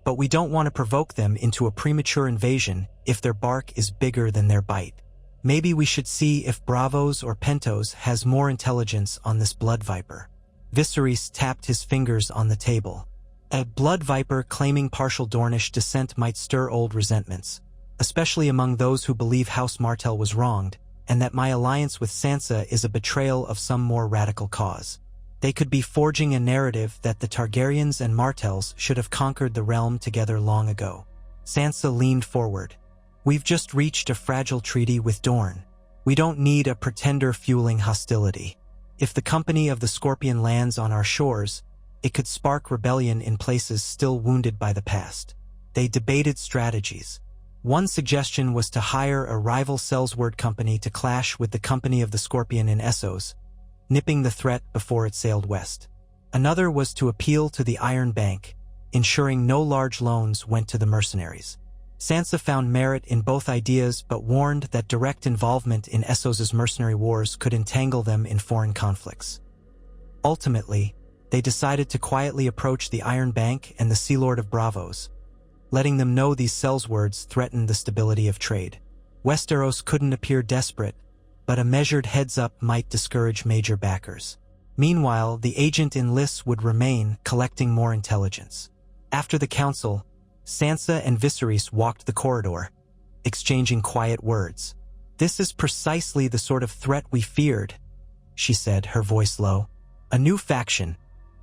S1: but we don't want to provoke them into a premature invasion if their bark is bigger than their bite. Maybe we should see if Bravos or Pentos has more intelligence on this Blood Viper. Viseris tapped his fingers on the table. A Blood Viper claiming partial Dornish descent might stir old resentments, especially among those who believe House Martell was wronged, and that my alliance with Sansa is a betrayal of some more radical cause. They could be forging a narrative that the Targaryens and Martells should have conquered the realm together long ago. Sansa leaned forward. We've just reached a fragile treaty with Dorne. We don't need a pretender fueling hostility. If the Company of the Scorpion lands on our shores, it could spark rebellion in places still wounded by the past. They debated strategies. One suggestion was to hire a rival Sellsword company to clash with the Company of the Scorpion in Essos, nipping the threat before it sailed west. Another was to appeal to the Iron Bank, ensuring no large loans went to the mercenaries. Sansa found merit in both ideas but warned that direct involvement in Essos's mercenary wars could entangle them in foreign conflicts. Ultimately, they decided to quietly approach the Iron Bank and the Sea Lord of Bravos, letting them know these Sellswords threatened the stability of trade. Westeros couldn't appear desperate, but a measured heads-up might discourage major backers. Meanwhile, the agent in Lys would remain, collecting more intelligence. After the council, Sansa and Viserys walked the corridor, exchanging quiet words. "This is precisely the sort of threat we feared," she said, her voice low. "A new faction,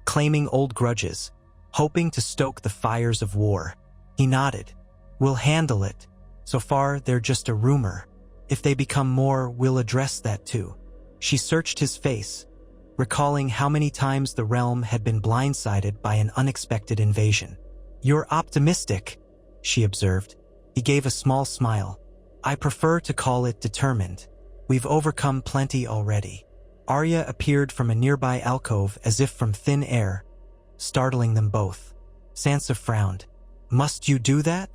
S1: claiming old grudges, hoping to stoke the fires of war." He nodded. "We'll handle it. So far, they're just a rumor. If they become more, we'll address that too." She searched his face, recalling how many times the realm had been blindsided by an unexpected invasion. "You're optimistic," she observed. He gave a small smile. "I prefer to call it determined. We've overcome plenty already." Arya appeared from a nearby alcove as if from thin air, startling them both. Sansa frowned. "Must you do that?"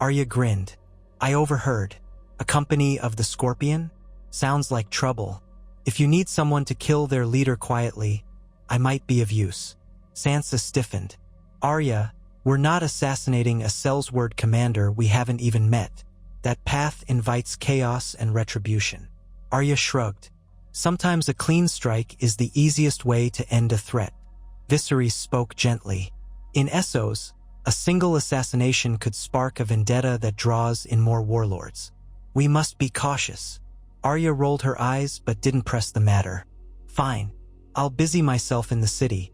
S1: Arya grinned. "I overheard. A Company of the Scorpion? Sounds like trouble. If you need someone to kill their leader quietly, I might be of use." Sansa stiffened. "Arya, we're not assassinating a Sellsword commander we haven't even met. That path invites chaos and retribution." Arya shrugged. "Sometimes a clean strike is the easiest way to end a threat." Viserys spoke gently. "In Essos, a single assassination could spark a vendetta that draws in more warlords. We must be cautious." Arya rolled her eyes but didn't press the matter. "Fine. I'll busy myself in the city.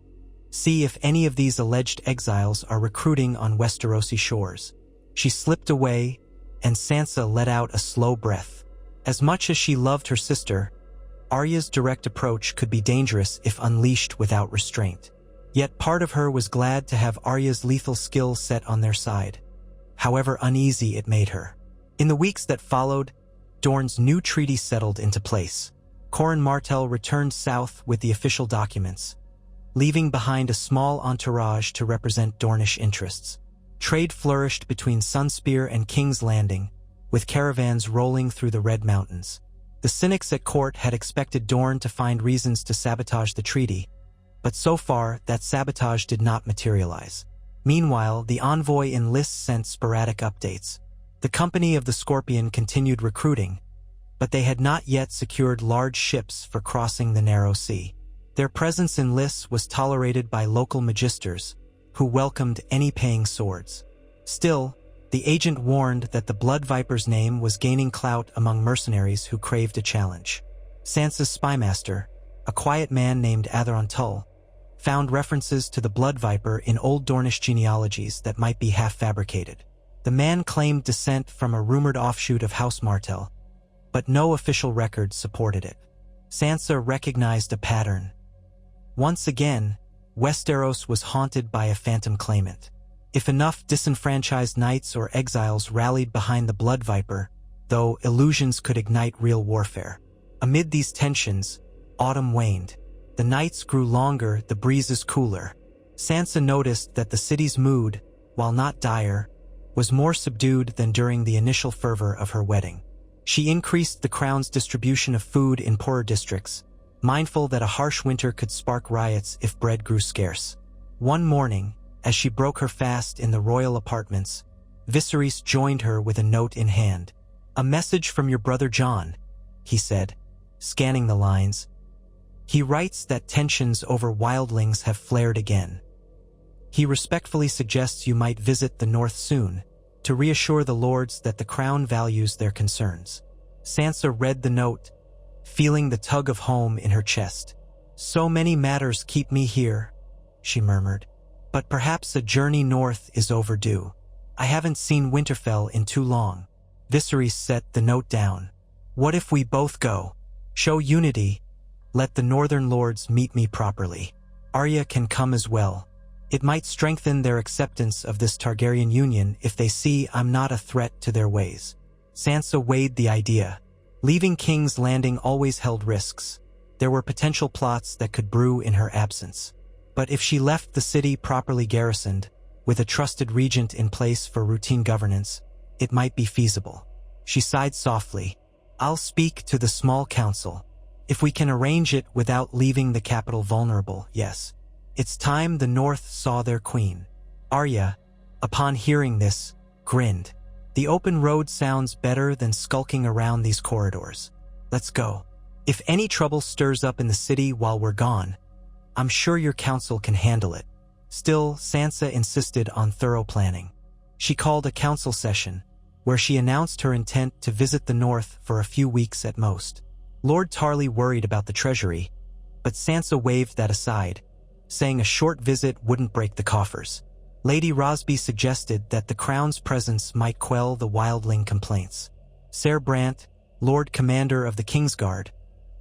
S1: See if any of these alleged exiles are recruiting on Westerosi shores." She slipped away, and Sansa let out a slow breath. As much as she loved her sister, Arya's direct approach could be dangerous if unleashed without restraint. Yet part of her was glad to have Arya's lethal skill set on their side, however uneasy it made her. In the weeks that followed, Dorne's new treaty settled into place. Coron Martell returned south with the official documents, leaving behind a small entourage to represent Dornish interests. Trade flourished between Sunspear and King's Landing, with caravans rolling through the Red Mountains. The cynics at court had expected Dorne to find reasons to sabotage the treaty, But so far, that sabotage did not materialize. Meanwhile, the envoy in Lys sent sporadic updates. The company of the Scorpion continued recruiting, but they had not yet secured large ships for crossing the narrow sea. Their presence in Lys was tolerated by local magisters, who welcomed any paying swords. Still, the agent warned that the Blood Viper's name was gaining clout among mercenaries who craved a challenge. Sansa's spymaster, a quiet man named Atheron Tull, found references to the Blood Viper in old Dornish genealogies that might be half-fabricated. The man claimed descent from a rumored offshoot of House Martell, but no official records supported it. Sansa recognized a pattern. Once again, Westeros was haunted by a phantom claimant. If enough disenfranchised knights or exiles rallied behind the Blood Viper, though illusions could ignite real warfare. Amid these tensions, autumn waned. The nights grew longer, the breezes cooler. Sansa noticed that the city's mood, while not dire, was more subdued than during the initial fervor of her wedding. She increased the crown's distribution of food in poorer districts, mindful that a harsh winter could spark riots if bread grew scarce. One morning, as she broke her fast in the royal apartments, Viserys joined her with a note in hand. "A message from your brother Jon," he said, scanning the lines. "He writes that tensions over wildlings have flared again. He respectfully suggests you might visit the north soon, to reassure the lords that the crown values their concerns." Sansa read the note, feeling the tug of home in her chest. "So many matters keep me here," she murmured. "But perhaps a journey north is overdue. I haven't seen Winterfell in too long." Viserys set the note down. "What if we both go? Show unity. Let the northern lords meet me properly. Arya can come as well. It might strengthen their acceptance of this Targaryen union if they see I'm not a threat to their ways." Sansa weighed the idea. Leaving King's Landing always held risks. There were potential plots that could brew in her absence. But if she left the city properly garrisoned, with a trusted regent in place for routine governance, it might be feasible. She sighed softly. "I'll speak to the small council. If we can arrange it without leaving the capital vulnerable, yes." It's time the North saw their queen. Arya, upon hearing this, grinned. "The open road sounds better than skulking around these corridors. Let's go. If any trouble stirs up in the city while we're gone, I'm sure your council can handle it." Still, Sansa insisted on thorough planning. She called a council session, where she announced her intent to visit the North for a few weeks at most. Lord Tarly worried about the treasury, but Sansa waved that aside, saying a short visit wouldn't break the coffers. Lady Rosby suggested that the crown's presence might quell the wildling complaints. Ser Brant, Lord Commander of the Kingsguard,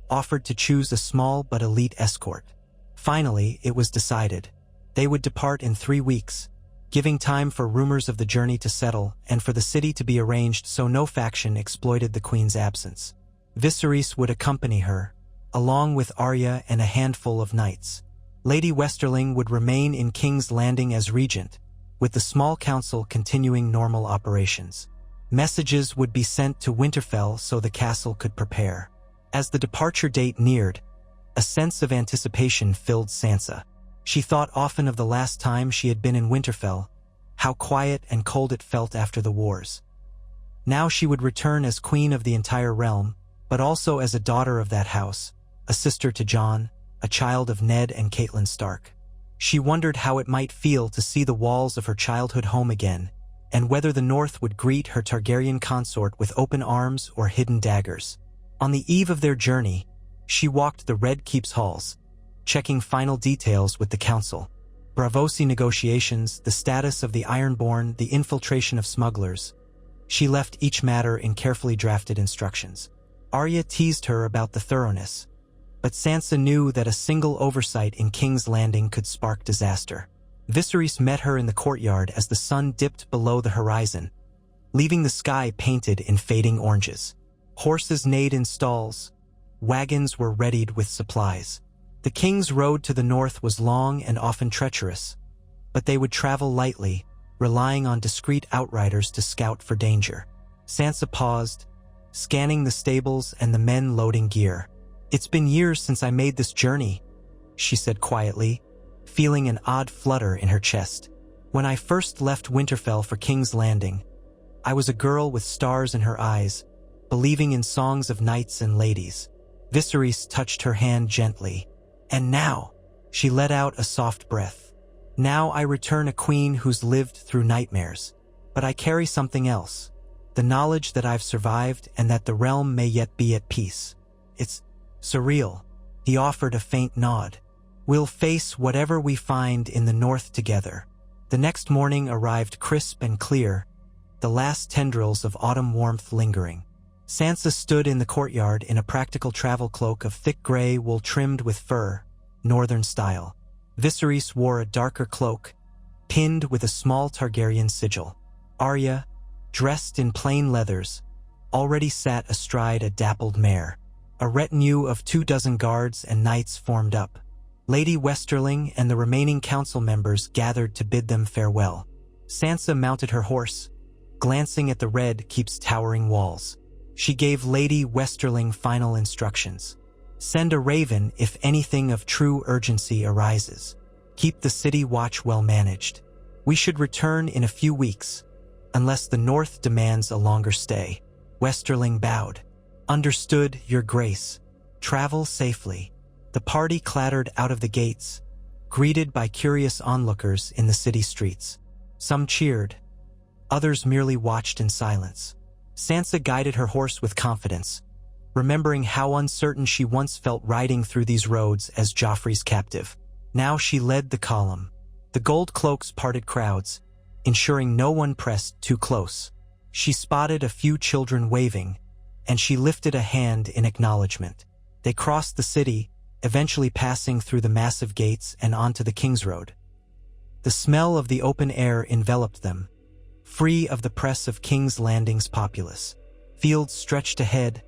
S1: offered to choose a small but elite escort. Finally, it was decided. They would depart in 3 weeks, giving time for rumors of the journey to settle and for the city to be arranged so no faction exploited the queen's absence. Viserys would accompany her, along with Arya and a handful of knights. Lady Westerling would remain in King's Landing as regent, with the small council continuing normal operations. Messages would be sent to Winterfell so the castle could prepare. As the departure date neared, a sense of anticipation filled Sansa. She thought often of the last time she had been in Winterfell, how quiet and cold it felt after the wars. Now she would return as queen of the entire realm, but also as a daughter of that house, a sister to Jon, a child of Ned and Catelyn Stark. She wondered how it might feel to see the walls of her childhood home again, and whether the North would greet her Targaryen consort with open arms or hidden daggers. On the eve of their journey, she walked the Red Keep's halls, checking final details with the council. Braavosi negotiations, the status of the Ironborn, the infiltration of smugglers. She left each matter in carefully drafted instructions. Arya teased her about the thoroughness, but Sansa knew that a single oversight in King's Landing could spark disaster. Viserys met her in the courtyard as the sun dipped below the horizon, leaving the sky painted in fading oranges. Horses neighed in stalls. Wagons were readied with supplies. The king's road to the north was long and often treacherous, but they would travel lightly, relying on discreet outriders to scout for danger. Sansa paused, scanning the stables and the men loading gear. "It's been years since I made this journey," she said quietly, feeling an odd flutter in her chest. "When I first left Winterfell for King's Landing, I was a girl with stars in her eyes, believing in songs of knights and ladies." Viseris touched her hand gently. "And now," she let out a soft breath, "now I return a queen who's lived through nightmares. But I carry something else, the knowledge that I've survived and that the realm may yet be at peace. It's surreal." He offered a faint nod. "We'll face whatever we find in the north together." The next morning arrived crisp and clear, the last tendrils of autumn warmth lingering. Sansa stood in the courtyard in a practical travel cloak of thick gray wool trimmed with fur, northern style. Viserys wore a darker cloak, pinned with a small Targaryen sigil. Arya, dressed in plain leathers, already sat astride a dappled mare. A retinue of 24 guards and knights formed up. Lady Westerling and the remaining council members gathered to bid them farewell. Sansa mounted her horse, glancing at the Red Keep's towering walls. She gave Lady Westerling final instructions. "Send a raven if anything of true urgency arises. Keep the city watch well managed. We should return in a few weeks, unless the North demands a longer stay." Westerling bowed. "Understood, Your Grace. Travel safely." The party clattered out of the gates, greeted by curious onlookers in the city streets. Some cheered, others merely watched in silence. Sansa guided her horse with confidence, remembering how uncertain she once felt riding through these roads as Joffrey's captive. Now she led the column. The gold cloaks parted crowds, ensuring no one pressed too close. She spotted a few children waving, and she lifted a hand in acknowledgement. They crossed the city, eventually passing through the massive gates and onto the King's Road. The smell of the open air enveloped them, free of the press of King's Landing's populace. Fields stretched ahead,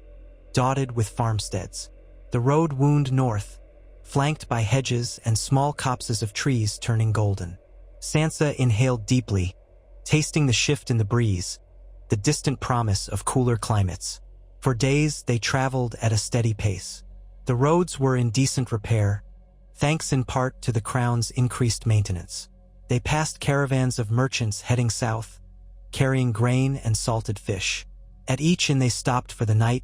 S1: dotted with farmsteads. The road wound north, flanked by hedges and small copses of trees turning golden. Sansa inhaled deeply, tasting the shift in the breeze, the distant promise of cooler climates. For days they traveled at a steady pace. The roads were in decent repair, thanks in part to the Crown's increased maintenance. They passed caravans of merchants heading south, carrying grain and salted fish. At each inn they stopped for the night,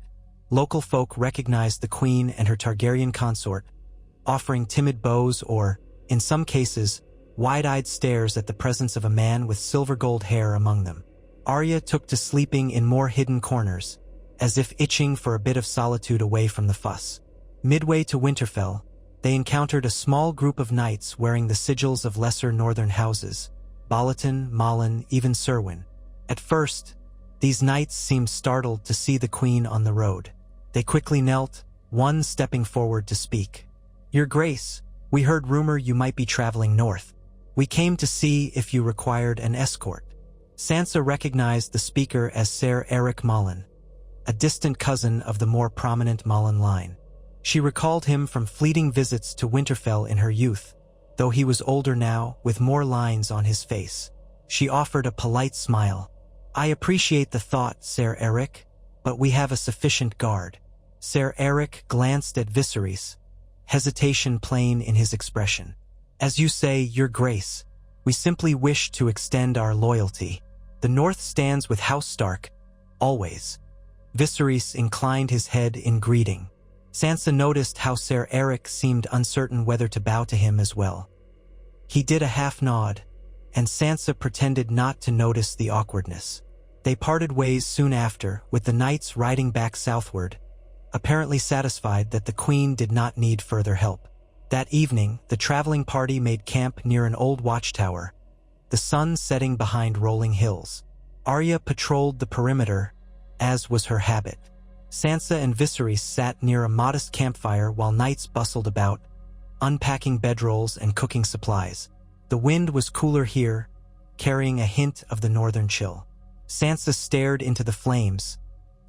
S1: local folk recognized the Queen and her Targaryen consort, offering timid bows or, in some cases, wide-eyed stares at the presence of a man with silver-gold hair among them. Arya took to sleeping in more hidden corners, as if itching for a bit of solitude away from the fuss. Midway to Winterfell, they encountered a small group of knights wearing the sigils of lesser northern houses, Bolton, Malin, even Serwyn. At first, these knights seemed startled to see the Queen on the road. They quickly knelt, one stepping forward to speak. "Your Grace, we heard rumor you might be traveling north. We came to see if you required an escort." Sansa recognized the speaker as Ser Eric Malin, a distant cousin of the more prominent Malin line. She recalled him from fleeting visits to Winterfell in her youth, though he was older now, with more lines on his face. She offered a polite smile. "I appreciate the thought, Ser Eric, but we have a sufficient guard." Ser Eric glanced at Viserys, hesitation plain in his expression. "As you say, Your Grace, we simply wish to extend our loyalty. The North stands with House Stark, always." Viserys inclined his head in greeting. Sansa noticed how Ser Eric seemed uncertain whether to bow to him as well. He did a half nod, and Sansa pretended not to notice the awkwardness. They parted ways soon after, with the knights riding back southward, apparently satisfied that the Queen did not need further help. That evening, the traveling party made camp near an old watchtower, the sun setting behind rolling hills. Arya patrolled the perimeter, as was her habit. Sansa and Viserys sat near a modest campfire while knights bustled about, unpacking bedrolls and cooking supplies. The wind was cooler here, carrying a hint of the northern chill. Sansa stared into the flames,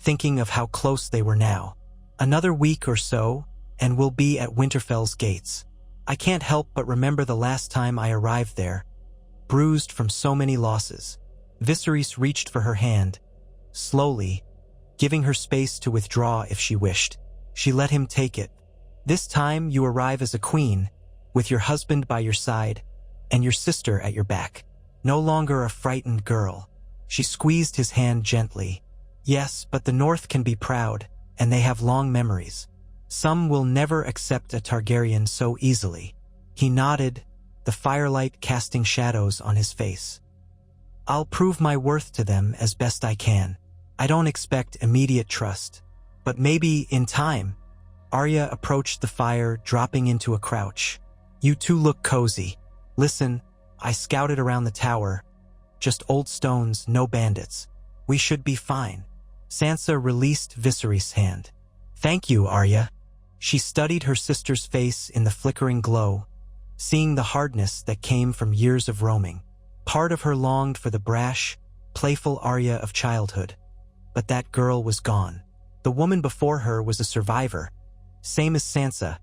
S1: thinking of how close they were now. "Another week or so, and we'll be at Winterfell's gates. I can't help but remember the last time I arrived there, bruised from so many losses." Viserys reached for her hand, slowly, giving her space to withdraw if she wished. She let him take it. "This time you arrive as a queen, with your husband by your side and your sister at your back. No longer a frightened girl. She squeezed his hand gently. Yes, but the North can be proud, and they have long memories. Some will never accept a Targaryen so easily. He nodded, the firelight casting shadows on his face. I'll prove my worth to them as best I can. I don't expect immediate trust, but maybe in time. Arya approached the fire, dropping into a crouch. You two look cozy. Listen, I scouted around the tower. Just old stones, no bandits. We should be fine. Sansa released Viserys' hand. Thank you, Arya. She studied her sister's face in the flickering glow, seeing the hardness that came from years of roaming. Part of her longed for the brash, playful Arya of childhood. But that girl was gone. The woman before her was a survivor, same as Sansa,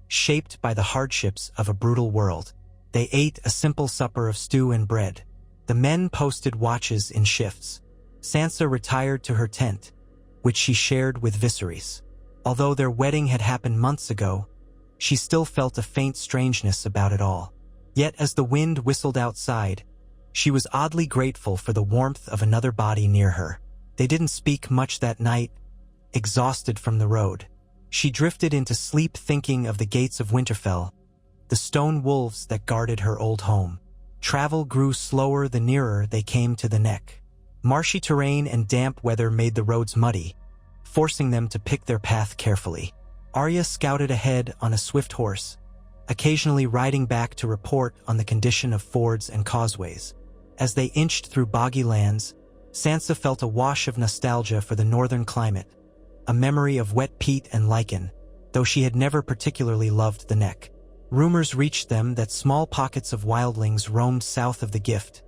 S1: shaped by the hardships of a brutal world. They ate a simple supper of stew and bread. The men posted watches in shifts. Sansa retired to her tent, which she shared with Viserys. Although their wedding had happened months ago, she still felt a faint strangeness about it all. Yet as the wind whistled outside, she was oddly grateful for the warmth of another body near her. They didn't speak much that night, exhausted from the road. She drifted into sleep thinking of the gates of Winterfell, the stone wolves that guarded her old home. Travel grew slower the nearer they came to the neck. Marshy terrain and damp weather made the roads muddy, forcing them to pick their path carefully. Arya scouted ahead on a swift horse, occasionally riding back to report on the condition of fords and causeways. As they inched through boggy lands, Sansa felt a wash of nostalgia for the northern climate, a memory of wet peat and lichen, though she had never particularly loved the neck. Rumors reached them that small pockets of wildlings roamed south of the Gift,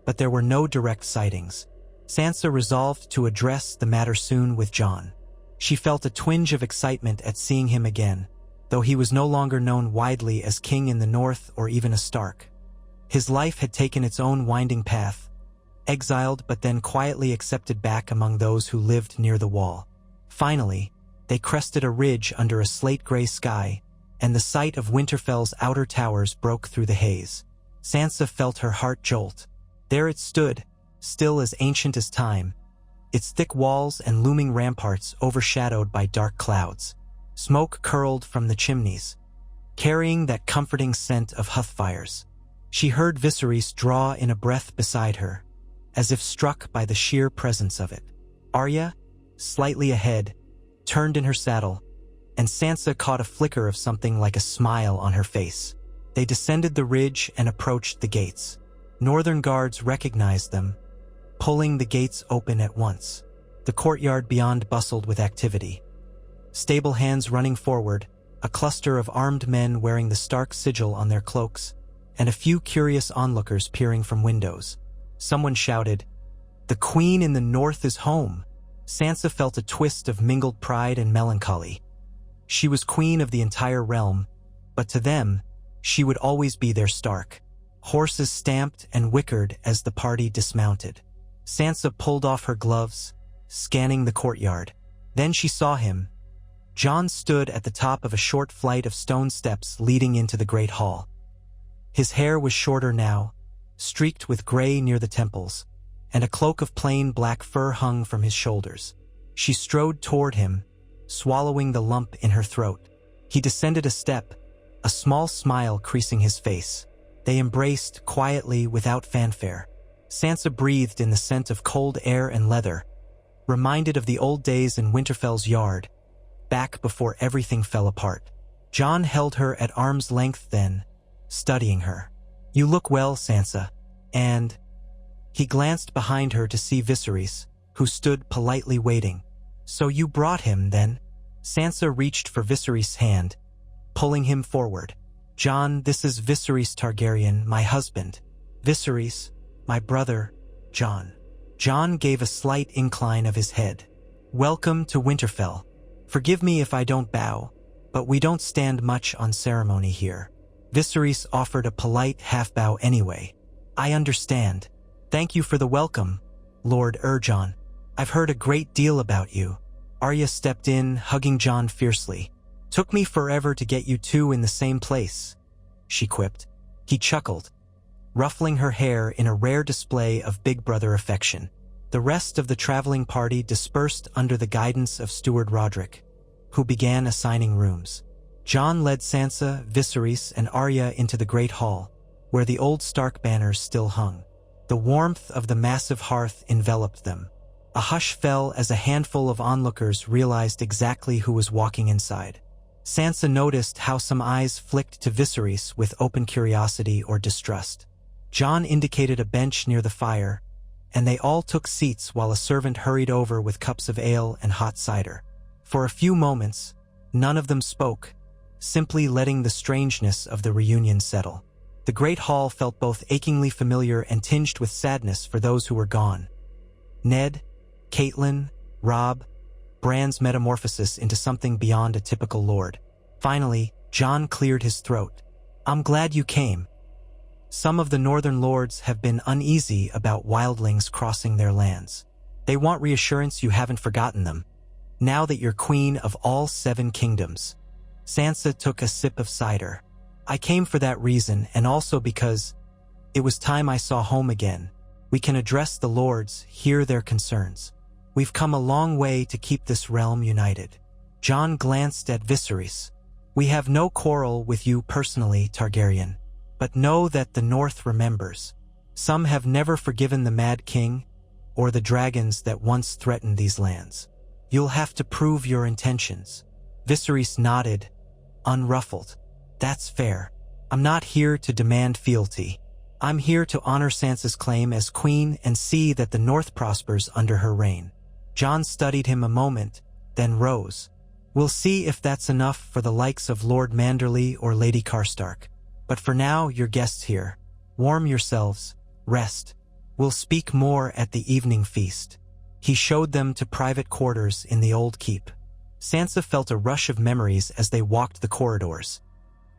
S1: but there were no direct sightings. Sansa resolved to address the matter soon with Jon. She felt a twinge of excitement at seeing him again, though he was no longer known widely as king in the north or even a Stark. His life had taken its own winding path, exiled but then quietly accepted back among those who lived near the wall. Finally, they crested a ridge under a slate-gray sky, and the sight of Winterfell's outer towers broke through the haze. Sansa felt her heart jolt. There it stood, still as ancient as time, its thick walls and looming ramparts overshadowed by dark clouds. Smoke curled from the chimneys, carrying that comforting scent of hearth fires. She heard Viserys draw in a breath beside her, as if struck by the sheer presence of it. Arya, slightly ahead, turned in her saddle, and Sansa caught a flicker of something like a smile on her face. They descended the ridge and approached the gates. Northern guards recognized them, pulling the gates open at once. The courtyard beyond bustled with activity. Stable hands running forward, a cluster of armed men wearing the Stark sigil on their cloaks, and a few curious onlookers peering from windows. Someone shouted, "The Queen in the North is home!" Sansa felt a twist of mingled pride and melancholy. She was queen of the entire realm, but to them, she would always be their Stark. Horses stamped and whickered as the party dismounted. Sansa pulled off her gloves, scanning the courtyard. Then she saw him. Jon stood at the top of a short flight of stone steps leading into the great hall. His hair was shorter now, streaked with gray near the temples, and a cloak of plain black fur hung from his shoulders. She strode toward him, swallowing the lump in her throat. He descended a step, a small smile creasing his face. They embraced quietly without fanfare. Sansa breathed in the scent of cold air and leather, reminded of the old days in Winterfell's yard, back before everything fell apart. Jon held her at arm's length then, studying her. "You look well, Sansa." And he glanced behind her to see Viserys, who stood politely waiting. "So you brought him, then?" Sansa reached for Viserys' hand, pulling him forward. "Jon, this is Viserys Targaryen, my husband." "Viserys, my brother, Jon." Jon gave a slight incline of his head. "Welcome to Winterfell. Forgive me if I don't bow, but we don't stand much on ceremony here." Viserys offered a polite half-bow anyway. "I understand. Thank you for the welcome, Lord Jon. I've heard a great deal about you." Arya stepped in, hugging Jon fiercely. "Took me forever to get you two in the same place. she quipped. He chuckled, ruffling her hair in a rare display of big brother affection. The rest of the traveling party dispersed under the guidance of Steward Roderick, who began assigning rooms. Jon led Sansa, Viserys, and Arya into the Great Hall, where the old Stark banners still hung. The warmth of the massive hearth enveloped them. A hush fell as a handful of onlookers realized exactly who was walking inside. Sansa noticed how some eyes flicked to Viserys with open curiosity or distrust. Jon indicated a bench near the fire, and they all took seats while a servant hurried over with cups of ale and hot cider. For a few moments, none of them spoke, simply letting the strangeness of the reunion settle. The Great Hall felt both achingly familiar and tinged with sadness for those who were gone. Ned, Catelyn, Robb, Bran's metamorphosis into something beyond a typical lord. Finally, Jon cleared his throat. "I'm glad you came. Some of the northern lords have been uneasy about wildlings crossing their lands. They want reassurance you haven't forgotten them, now that you're queen of all 7 kingdoms." Sansa took a sip of cider. "I came for that reason, and also because it was time I saw home again. We can address the lords, hear their concerns. We've come a long way to keep this realm united." Jon glanced at Viserys. "We have no quarrel with you personally, Targaryen, but know that the North remembers. Some have never forgiven the Mad King or the dragons that once threatened these lands. You'll have to prove your intentions." Viserys nodded, unruffled. "That's fair. I'm not here to demand fealty. I'm here to honor Sansa's claim as queen and see that the North prospers under her reign." Jon studied him a moment, then rose. "We'll see if that's enough for the likes of Lord Manderley or Lady Karstark. But for now, you're guests here. Warm yourselves, rest. We'll speak more at the evening feast." He showed them to private quarters in the old keep. Sansa felt a rush of memories as they walked the corridors.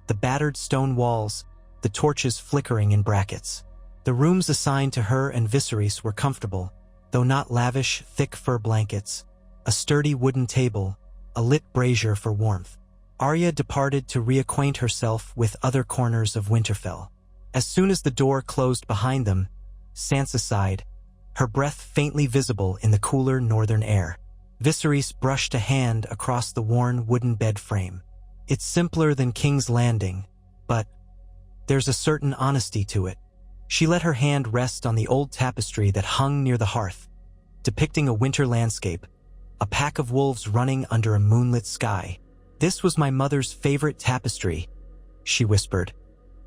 S1: The battered stone walls, the torches flickering in brackets. The rooms assigned to her and Viserys were comfortable, though not lavish, thick fur blankets, a sturdy wooden table, a lit brazier for warmth. Arya departed to reacquaint herself with other corners of Winterfell. As soon as the door closed behind them, Sansa sighed, her breath faintly visible in the cooler northern air. Viserys brushed a hand across the worn wooden bed frame. "It's simpler than King's Landing, but there's a certain honesty to it." She let her hand rest on the old tapestry that hung near the hearth, depicting a winter landscape, a pack of wolves running under a moonlit sky. "This was my mother's favorite tapestry," she whispered,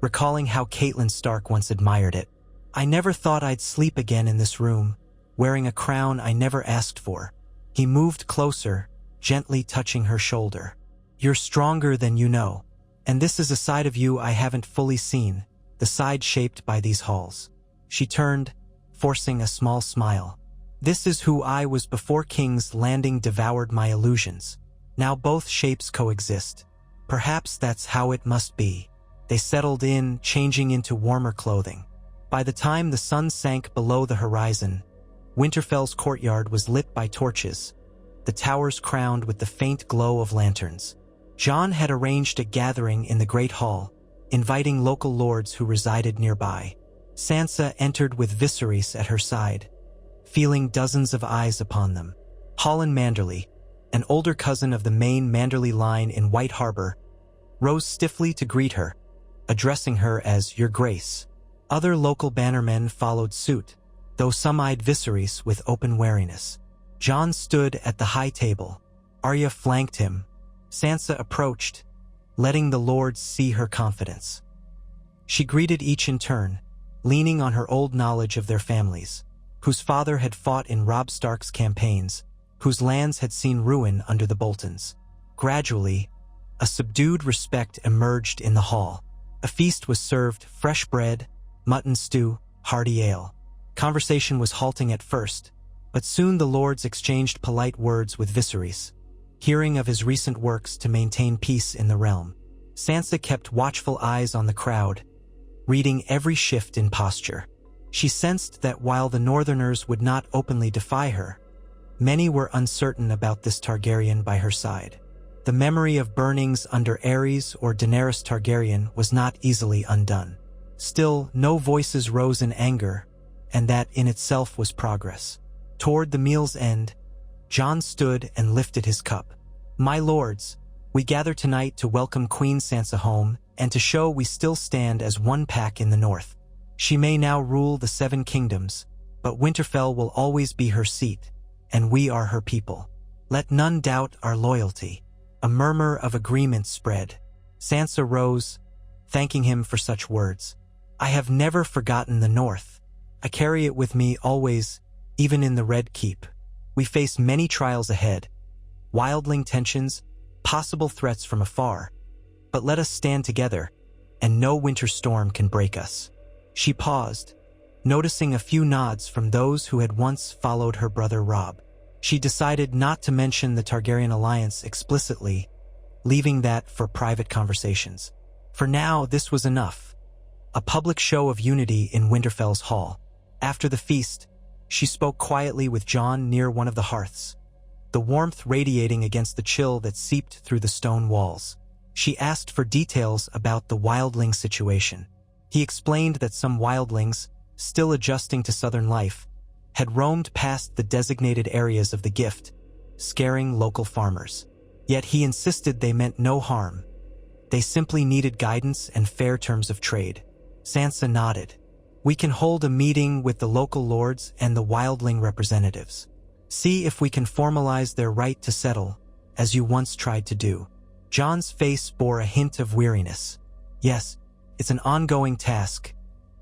S1: recalling how Catelyn Stark once admired it. "I never thought I'd sleep again in this room, wearing a crown I never asked for." He moved closer, gently touching her shoulder. "You're stronger than you know, and this is a side of you I haven't fully seen, the side shaped by these halls." She turned, forcing a small smile. "This is who I was before King's Landing devoured my illusions. Now both shapes coexist. Perhaps that's how it must be." They settled in, changing into warmer clothing. By the time the sun sank below the horizon, Winterfell's courtyard was lit by torches, the towers crowned with the faint glow of lanterns. Jon had arranged a gathering in the Great Hall, inviting local lords who resided nearby. Sansa entered with Viserys at her side, feeling dozens of eyes upon them. Holland Manderley, an older cousin of the main Manderley line in White Harbor, rose stiffly to greet her, addressing her as Your Grace. Other local bannermen followed suit, though some eyed Viserys with open wariness. Jon stood at the high table. Arya flanked him. Sansa approached, letting the lords see her confidence. She greeted each in turn, leaning on her old knowledge of their families, whose father had fought in Robb Stark's campaigns, whose lands had seen ruin under the Boltons. Gradually, a subdued respect emerged in the hall. A feast was served, fresh bread, mutton stew, hearty ale. Conversation was halting at first, but soon the lords exchanged polite words with Viserys, hearing of his recent works to maintain peace in the realm. Sansa kept watchful eyes on the crowd, reading every shift in posture. She sensed that while the Northerners would not openly defy her, many were uncertain about this Targaryen by her side. The memory of burnings under Aerys or Daenerys Targaryen was not easily undone. Still, no voices rose in anger, and that in itself was progress. Toward the meal's end, Jon stood and lifted his cup. "My lords, we gather tonight to welcome Queen Sansa home and to show we still stand as one pack in the north. She may now rule the 7 kingdoms, but Winterfell will always be her seat, and we are her people. Let none doubt our loyalty." A murmur of agreement spread. Sansa rose, thanking him for such words. "I have never forgotten the North. I carry it with me always, even in the Red Keep. We face many trials ahead, wildling tensions, possible threats from afar. But let us stand together, and no winter storm can break us." She paused, noticing a few nods from those who had once followed her brother Robb. She decided not to mention the Targaryen alliance explicitly, leaving that for private conversations. For now, this was enough. A public show of unity in Winterfell's hall. After the feast, she spoke quietly with Jon near one of the hearths, the warmth radiating against the chill that seeped through the stone walls. She asked for details about the wildling situation. He explained that some wildlings, still adjusting to southern life, had roamed past the designated areas of the gift, scaring local farmers. Yet he insisted they meant no harm. They simply needed guidance and fair terms of trade. Sansa nodded. "We can hold a meeting with the local lords and the wildling representatives. See if we can formalize their right to settle, as you once tried to do." Jon's face bore a hint of weariness. "Yes, it's an ongoing task.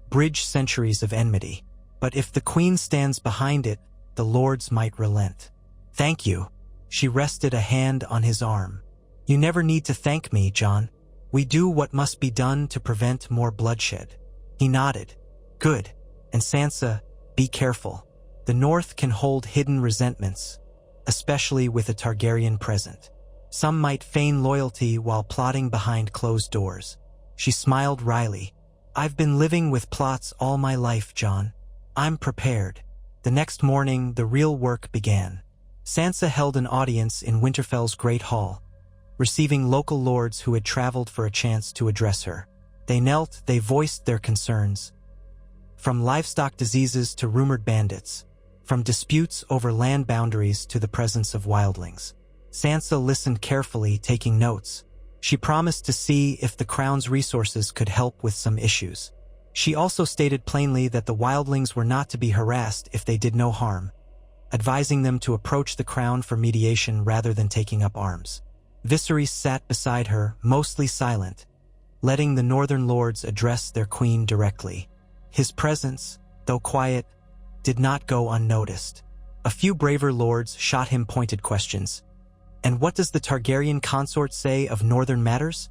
S1: Bridge centuries of enmity. But if the Queen stands behind it, the lords might relent." "Thank you." She rested a hand on his arm. "You never need to thank me, Jon. We do what must be done to prevent more bloodshed." He nodded. "Good. And Sansa, be careful. The North can hold hidden resentments, especially with a Targaryen present. Some might feign loyalty while plotting behind closed doors." She smiled wryly. "I've been living with plots all my life, Jon. I'm prepared." The next morning, the real work began. Sansa held an audience in Winterfell's Great Hall, receiving local lords who had traveled for a chance to address her. They knelt, they voiced their concerns. From livestock diseases to rumored bandits, from disputes over land boundaries to the presence of wildlings. Sansa listened carefully, taking notes. She promised to see if the crown's resources could help with some issues. She also stated plainly that the wildlings were not to be harassed if they did no harm, advising them to approach the crown for mediation rather than taking up arms. Viseris sat beside her, mostly silent, letting the northern lords address their queen directly. His presence, though quiet, did not go unnoticed. A few braver lords shot him pointed questions. "And what does the Targaryen consort say of northern matters?"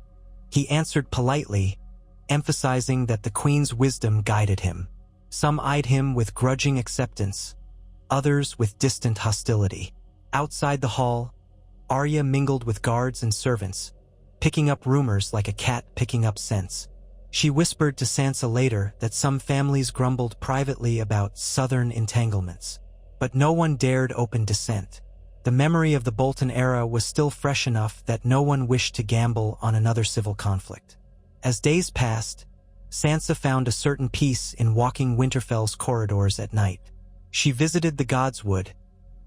S1: He answered politely, emphasizing that the queen's wisdom guided him. Some eyed him with grudging acceptance, others with distant hostility. Outside the hall, Arya mingled with guards and servants, picking up rumors like a cat picking up scents. She whispered to Sansa later that some families grumbled privately about southern entanglements, but no one dared open dissent. The memory of the Bolton era was still fresh enough that no one wished to gamble on another civil conflict. As days passed, Sansa found a certain peace in walking Winterfell's corridors at night. She visited the Godswood,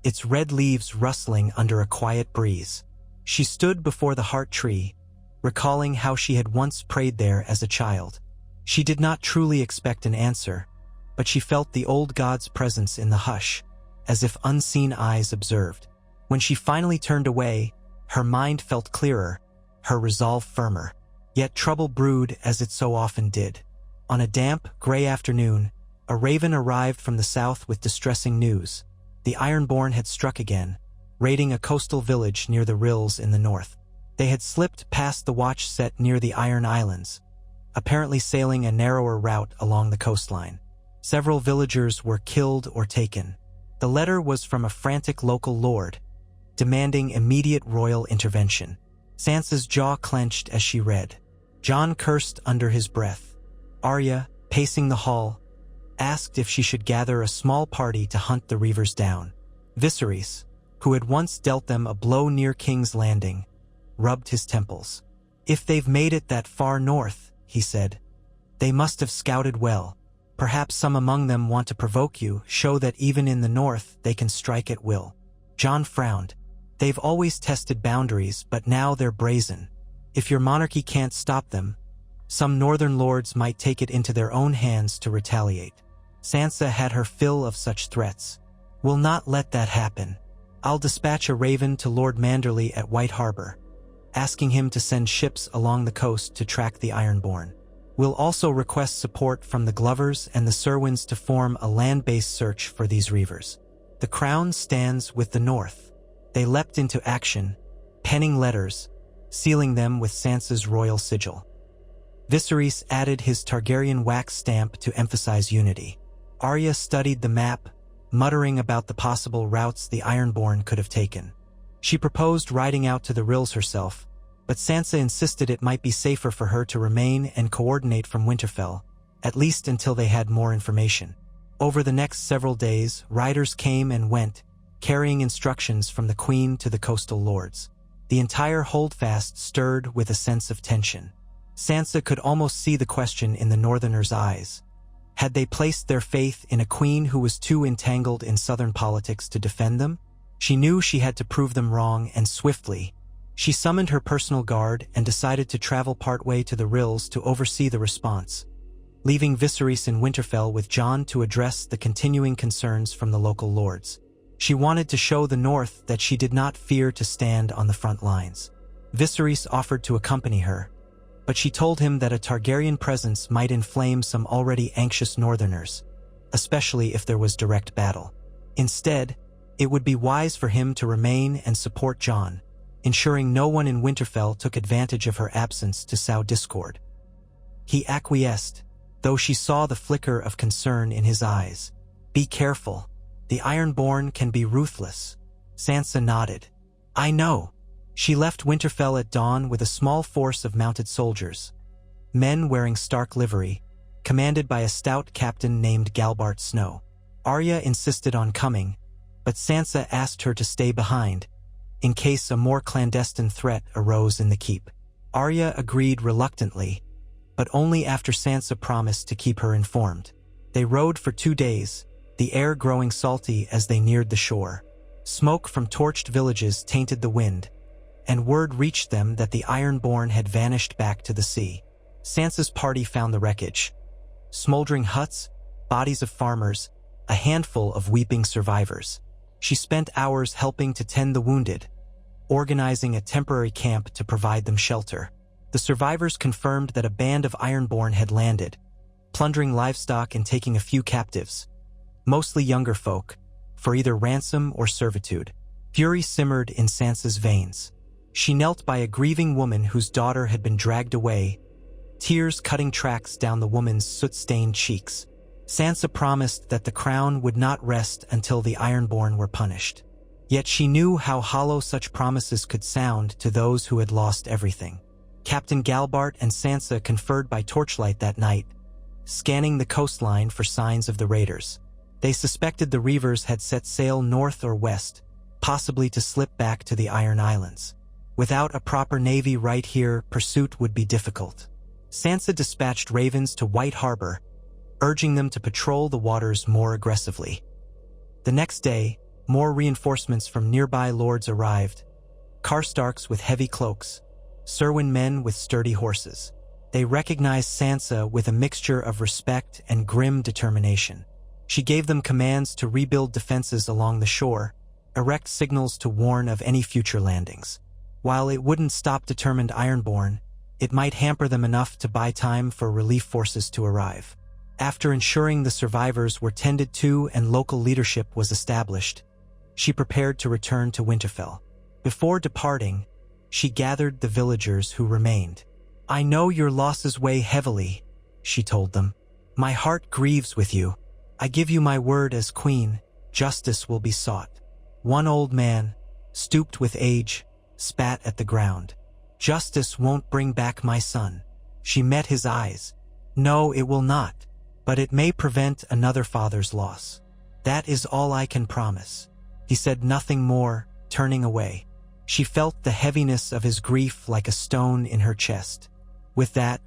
S1: its red leaves rustling under a quiet breeze. She stood before the heart tree, recalling how she had once prayed there as a child. She did not truly expect an answer, but she felt the old god's presence in the hush, as if unseen eyes observed. When she finally turned away, her mind felt clearer, her resolve firmer. Yet trouble brewed as it so often did. On a damp, gray afternoon, a raven arrived from the south with distressing news. The ironborn had struck again, raiding a coastal village near the rills in the north. They had slipped past the watch set near the Iron Islands, apparently sailing a narrower route along the coastline. Several villagers were killed or taken. The letter was from a frantic local lord, demanding immediate royal intervention. Sansa's jaw clenched as she read. Jon cursed under his breath. Arya, pacing the hall, asked if she should gather a small party to hunt the reavers down. Viserys, who had once dealt them a blow near King's Landing, rubbed his temples. "If they've made it that far north," he said, "they must have scouted well. Perhaps some among them want to provoke you, show that even in the north they can strike at will." Jon frowned. "They've always tested boundaries, but now they're brazen. If your monarchy can't stop them, some northern lords might take it into their own hands to retaliate. Sansa had her fill of such threats. We'll not let that happen. I'll dispatch a raven to Lord Manderley at White Harbor, asking him to send ships along the coast to track the ironborn. We'll also request support from the Glovers and the Serwins to form a land-based search for these reavers. The crown stands with the north." They leapt into action, penning letters, sealing them with Sansa's royal sigil. Viserys added his Targaryen wax stamp to emphasize unity. Arya studied the map, muttering about the possible routes the Ironborn could have taken. She proposed riding out to the Rills herself, but Sansa insisted it might be safer for her to remain and coordinate from Winterfell, at least until they had more information. Over the next several days, riders came and went, carrying instructions from the Queen to the coastal lords. The entire holdfast stirred with a sense of tension. Sansa could almost see the question in the Northerners' eyes. Had they placed their faith in a queen who was too entangled in southern politics to defend them? She knew she had to prove them wrong, and swiftly. She summoned her personal guard and decided to travel partway to the Rills to oversee the response, leaving Viserys in Winterfell with Jon to address the continuing concerns from the local lords. She wanted to show the North that she did not fear to stand on the front lines. Viserys offered to accompany her, but she told him that a Targaryen presence might inflame some already anxious Northerners, especially if there was direct battle. Instead, it would be wise for him to remain and support Jon, ensuring no one in Winterfell took advantage of her absence to sow discord. He acquiesced, though she saw the flicker of concern in his eyes. "Be careful. The Ironborn can be ruthless." Sansa nodded. "I know." She left Winterfell at dawn with a small force of mounted soldiers, men wearing Stark livery, commanded by a stout captain named Galbart Snow. Arya insisted on coming, but Sansa asked her to stay behind, in case a more clandestine threat arose in the keep. Arya agreed reluctantly, but only after Sansa promised to keep her informed. They rode for 2 days, the air growing salty as they neared the shore. Smoke from torched villages tainted the wind, and word reached them that the Ironborn had vanished back to the sea. Sansa's party found the wreckage: smoldering huts, bodies of farmers, a handful of weeping survivors. She spent hours helping to tend the wounded, organizing a temporary camp to provide them shelter. The survivors confirmed that a band of Ironborn had landed, plundering livestock and taking a few captives, mostly younger folk, for either ransom or servitude. Fury simmered in Sansa's veins. She knelt by a grieving woman whose daughter had been dragged away, tears cutting tracks down the woman's soot-stained cheeks. Sansa promised that the crown would not rest until the Ironborn were punished. Yet she knew how hollow such promises could sound to those who had lost everything. Captain Galbart and Sansa conferred by torchlight that night, scanning the coastline for signs of the raiders. They suspected the Reavers had set sail north or west, possibly to slip back to the Iron Islands. Without a proper navy right here, pursuit would be difficult. Sansa dispatched ravens to White Harbor, urging them to patrol the waters more aggressively. The next day, more reinforcements from nearby lords arrived, Karstarks with heavy cloaks, Serwyn men with sturdy horses. They recognized Sansa with a mixture of respect and grim determination. She gave them commands to rebuild defenses along the shore, erect signals to warn of any future landings. While it wouldn't stop determined Ironborn, it might hamper them enough to buy time for relief forces to arrive. After ensuring the survivors were tended to and local leadership was established, she prepared to return to Winterfell. Before departing, she gathered the villagers who remained. "I know your losses weigh heavily," she told them. "My heart grieves with you. I give you my word as queen, justice will be sought." One old man, stooped with age, spat at the ground. "Justice won't bring back my son." She met his eyes. "No, it will not, but it may prevent another father's loss. That is all I can promise." He said nothing more, turning away. She felt the heaviness of his grief like a stone in her chest. With that,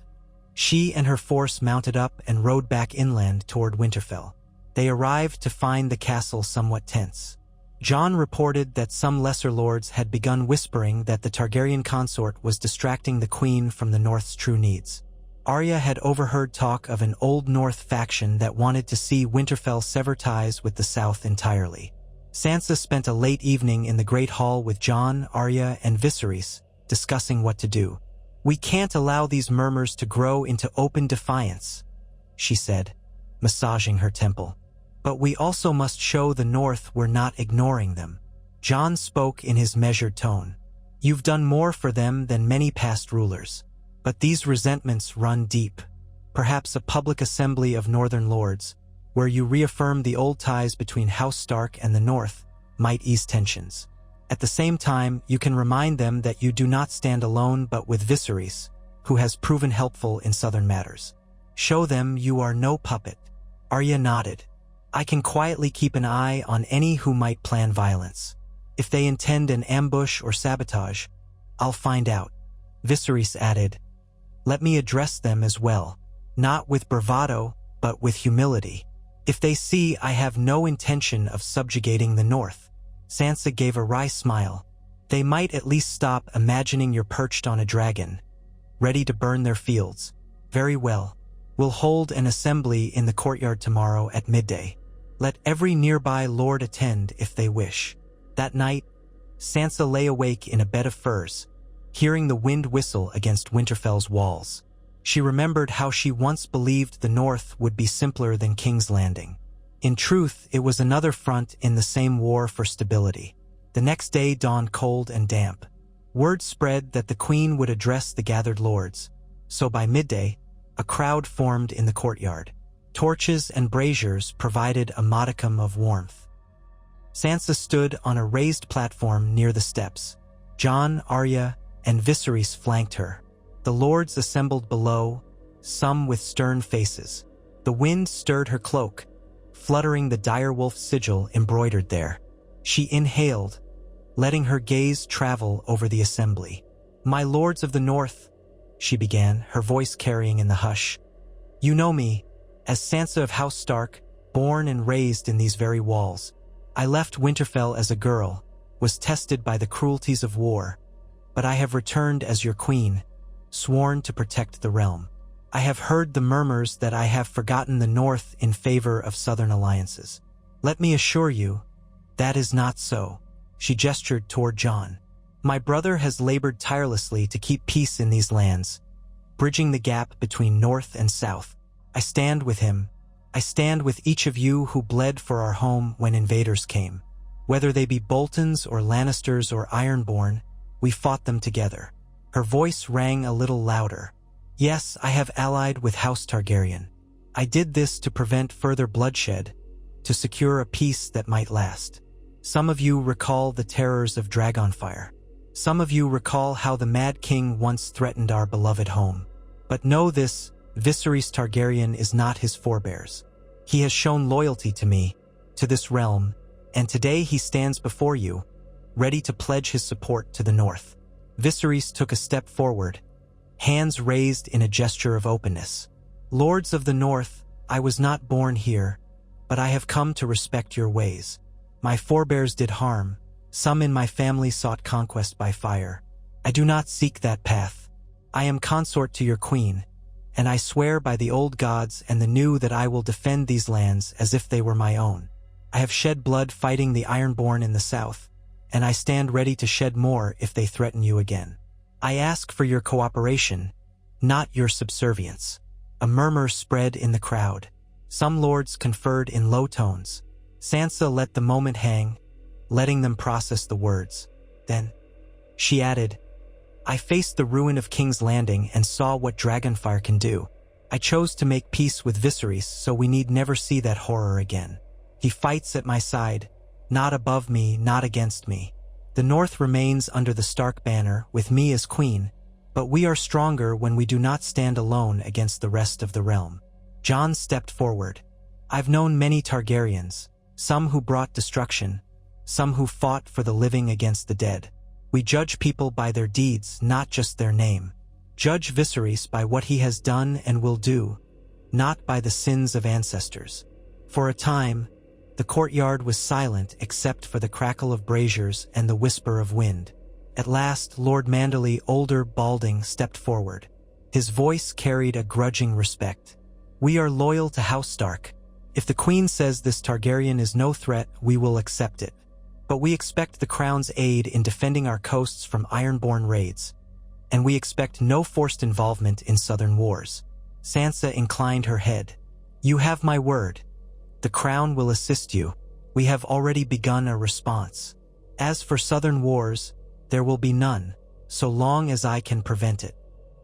S1: she and her force mounted up and rode back inland toward Winterfell. They arrived to find the castle somewhat tense. Jon reported that some lesser lords had begun whispering that the Targaryen consort was distracting the queen from the North's true needs. Arya had overheard talk of an Old North faction that wanted to see Winterfell sever ties with the South entirely. Sansa spent a late evening in the Great Hall with Jon, Arya, and Viserys, discussing what to do. "We can't allow these murmurs to grow into open defiance," she said, massaging her temple. "But we also must show the North we're not ignoring them." Jon spoke in his measured tone. "You've done more for them than many past rulers. But these resentments run deep. Perhaps a public assembly of Northern lords, where you reaffirm the old ties between House Stark and the North, might ease tensions. At the same time, you can remind them that you do not stand alone but with Viserys, who has proven helpful in southern matters. Show them you are no puppet." Arya nodded. "I can quietly keep an eye on any who might plan violence. If they intend an ambush or sabotage, I'll find out." Viserys added, "Let me address them as well, not with bravado, but with humility. If they see I have no intention of subjugating the North." Sansa gave a wry smile. "They might at least stop imagining you're perched on a dragon, ready to burn their fields." "Very well. We'll hold an assembly in the courtyard tomorrow at midday. Let every nearby lord attend if they wish." That night, Sansa lay awake in a bed of furs, hearing the wind whistle against Winterfell's walls. She remembered how she once believed the North would be simpler than King's Landing. In truth, it was another front in the same war for stability. The next day dawned cold and damp. Word spread that the Queen would address the gathered lords, so by midday, a crowd formed in the courtyard. Torches and braziers provided a modicum of warmth. Sansa stood on a raised platform near the steps. Jon, Arya, and Viserys flanked her. The lords assembled below, some with stern faces. The wind stirred her cloak, fluttering the direwolf sigil embroidered there. She inhaled, letting her gaze travel over the assembly. "My lords of the North," she began, her voice carrying in the hush. "You know me, as Sansa of House Stark, born and raised in these very walls. I left Winterfell as a girl, was tested by the cruelties of war, but I have returned as your queen, sworn to protect the realm. I have heard the murmurs that I have forgotten the North in favor of southern alliances. Let me assure you, that is not so." She gestured toward Jon. "My brother has labored tirelessly to keep peace in these lands, bridging the gap between North and South. I stand with him. I stand with each of you who bled for our home when invaders came. Whether they be Boltons or Lannisters or Ironborn, we fought them together." Her voice rang a little louder. "Yes, I have allied with House Targaryen. I did this to prevent further bloodshed, to secure a peace that might last. Some of you recall the terrors of Dragonfire. Some of you recall how the Mad King once threatened our beloved home. But know this, Viserys Targaryen is not his forebears. He has shown loyalty to me, to this realm, and today he stands before you, ready to pledge his support to the North." Viserys took a step forward, hands raised in a gesture of openness. "Lords of the North, I was not born here, but I have come to respect your ways. My forebears did harm. Some in my family sought conquest by fire. I do not seek that path. I am consort to your queen, and I swear by the old gods and the new that I will defend these lands as if they were my own. I have shed blood fighting the Ironborn in the south, and I stand ready to shed more if they threaten you again. I ask for your cooperation, not your subservience." A murmur spread in the crowd. Some lords conferred in low tones. Sansa let the moment hang, letting them process the words. Then, she added, "I faced the ruin of King's Landing and saw what Dragonfire can do. I chose to make peace with Viserys so we need never see that horror again. He fights at my side, not above me, not against me. The North remains under the Stark banner, with me as queen, but we are stronger when we do not stand alone against the rest of the realm." Jon stepped forward. "I've known many Targaryens, some who brought destruction, some who fought for the living against the dead. We judge people by their deeds, not just their name. Judge Viseris by what he has done and will do, not by the sins of ancestors. For a time, the courtyard was silent except for the crackle of braziers and the whisper of wind. At last, Lord Manderley, older, balding, stepped forward. His voice carried a grudging respect. "We are loyal to House Stark. If the Queen says this Targaryen is no threat, we will accept it. But we expect the Crown's aid in defending our coasts from ironborn raids. And we expect no forced involvement in southern wars." Sansa inclined her head. "You have my word. The Crown will assist you. We have already begun a response. As for southern wars, there will be none, so long as I can prevent it."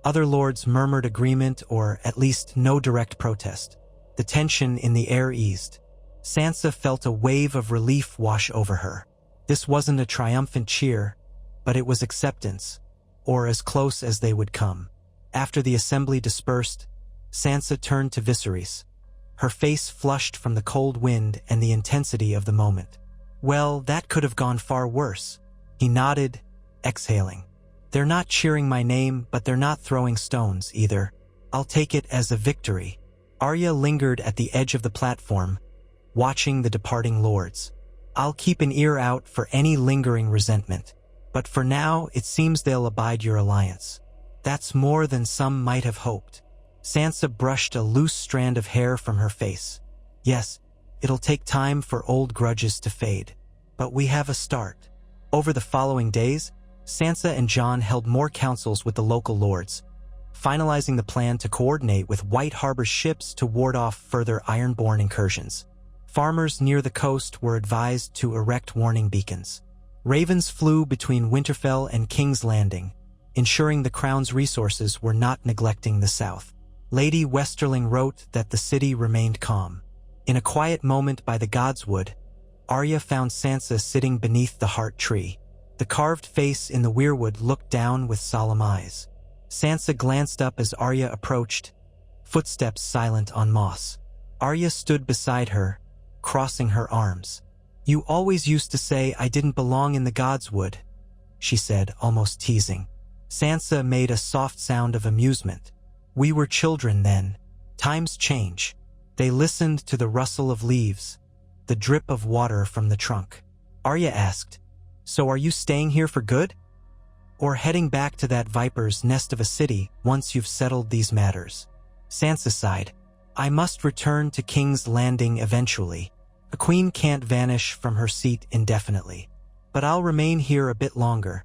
S1: Other lords murmured agreement or at least no direct protest. The tension in the air eased. Sansa felt a wave of relief wash over her. This wasn't a triumphant cheer, but it was acceptance, or as close as they would come. After the assembly dispersed, Sansa turned to Viserys, her face flushed from the cold wind and the intensity of the moment. "Well, that could have gone far worse." He nodded, exhaling. "They're not cheering my name, but they're not throwing stones either. I'll take it as a victory." Arya lingered at the edge of the platform, watching the departing lords. "I'll keep an ear out for any lingering resentment. But for now, it seems they'll abide your alliance. That's more than some might have hoped." Sansa brushed a loose strand of hair from her face. "Yes, it'll take time for old grudges to fade. But we have a start." Over the following days, Sansa and Jon held more councils with the local lords, finalizing the plan to coordinate with White Harbor's ships to ward off further ironborn incursions. Farmers near the coast were advised to erect warning beacons. Ravens flew between Winterfell and King's Landing, ensuring the Crown's resources were not neglecting the south. Lady Westerling wrote that the city remained calm. In a quiet moment by the Godswood, Arya found Sansa sitting beneath the heart tree. The carved face in the weirwood looked down with solemn eyes. Sansa glanced up as Arya approached, footsteps silent on moss. Arya stood beside her, crossing her arms. "You always used to say I didn't belong in the Godswood," she said, almost teasing. Sansa made a soft sound of amusement. "We were children then. Times change." They listened to the rustle of leaves, the drip of water from the trunk. Arya asked, "So are you staying here for good? Or heading back to that viper's nest of a city once you've settled these matters?" Sansa sighed. "I must return to King's Landing eventually. A queen can't vanish from her seat indefinitely. But I'll remain here a bit longer,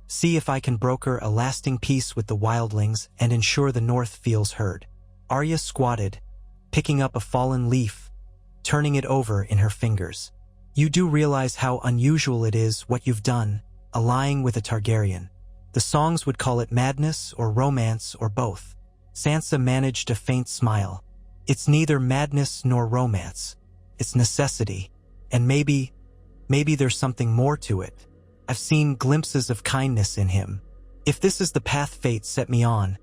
S1: see if I can broker a lasting peace with the wildlings and ensure the North feels heard." Arya squatted, picking up a fallen leaf, turning it over in her fingers. "You do realize how unusual it is what you've done, allying with a Targaryen. The songs would call it madness or romance or both." Sansa managed a faint smile. "It's neither madness nor romance. It's necessity. And maybe there's something more to it. I've seen glimpses of kindness in him. If this is the path fate set me on,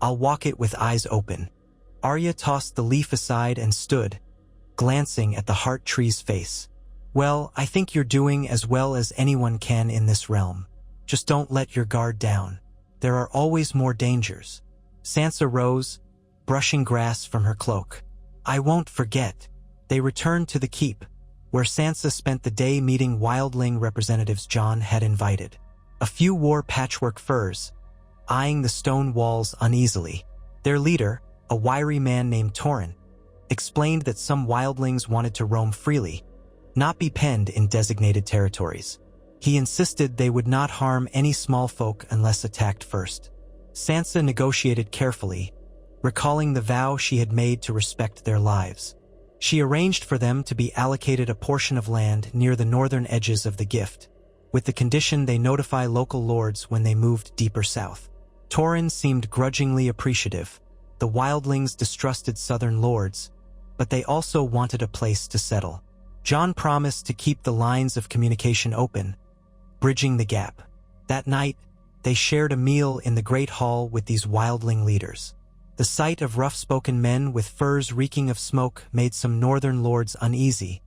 S1: I'll walk it with eyes open." Arya tossed the leaf aside and stood, glancing at the heart tree's face. "Well, I think you're doing as well as anyone can in this realm. Just don't let your guard down. There are always more dangers." Sansa rose, brushing grass from her cloak. "I won't forget." They returned to the keep, where Sansa spent the day meeting wildling representatives Jon had invited. A few wore patchwork furs, eyeing the stone walls uneasily. Their leader, a wiry man named Torrin, explained that some wildlings wanted to roam freely, not be penned in designated territories. He insisted they would not harm any small folk unless attacked first. Sansa negotiated carefully, recalling the vow she had made to respect their lives. She arranged for them to be allocated a portion of land near the northern edges of the gift, with the condition they notify local lords when they moved deeper south. Torrin seemed grudgingly appreciative. The wildlings distrusted southern lords, but they also wanted a place to settle. Jon promised to keep the lines of communication open, bridging the gap. That night, they shared a meal in the Great Hall with these wildling leaders. The sight of rough-spoken men with furs reeking of smoke made some northern lords uneasy,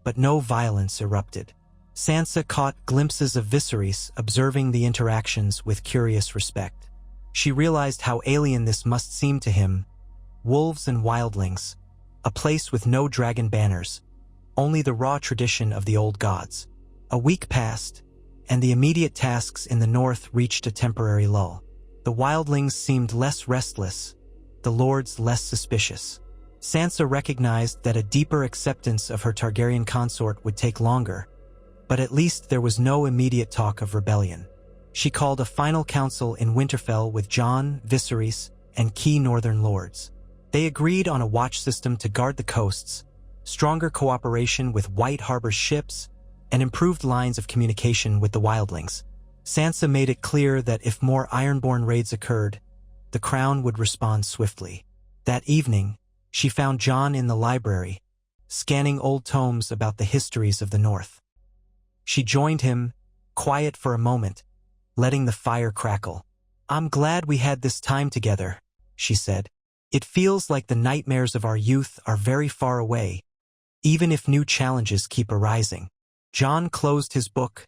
S1: but no violence erupted. Sansa caught glimpses of Viserys observing the interactions with curious respect. She realized how alien this must seem to him. Wolves and wildlings, a place with no dragon banners, only the raw tradition of the old gods. A week passed, and the immediate tasks in the north reached a temporary lull. The wildlings seemed less restless, the lords less suspicious. Sansa recognized that a deeper acceptance of her Targaryen consort would take longer, but at least there was no immediate talk of rebellion. She called a final council in Winterfell with Jon, Viserys, and key northern lords. They agreed on a watch system to guard the coasts, stronger cooperation with White Harbor's ships, and improved lines of communication with the wildlings. Sansa made it clear that if more ironborn raids occurred, the crown would respond swiftly. That evening, she found Jon in the library, scanning old tomes about the histories of the North. She joined him, quiet for a moment, letting the fire crackle. "I'm glad we had this time together," she said. "It feels like the nightmares of our youth are very far away, even if new challenges keep arising." Jon closed his book,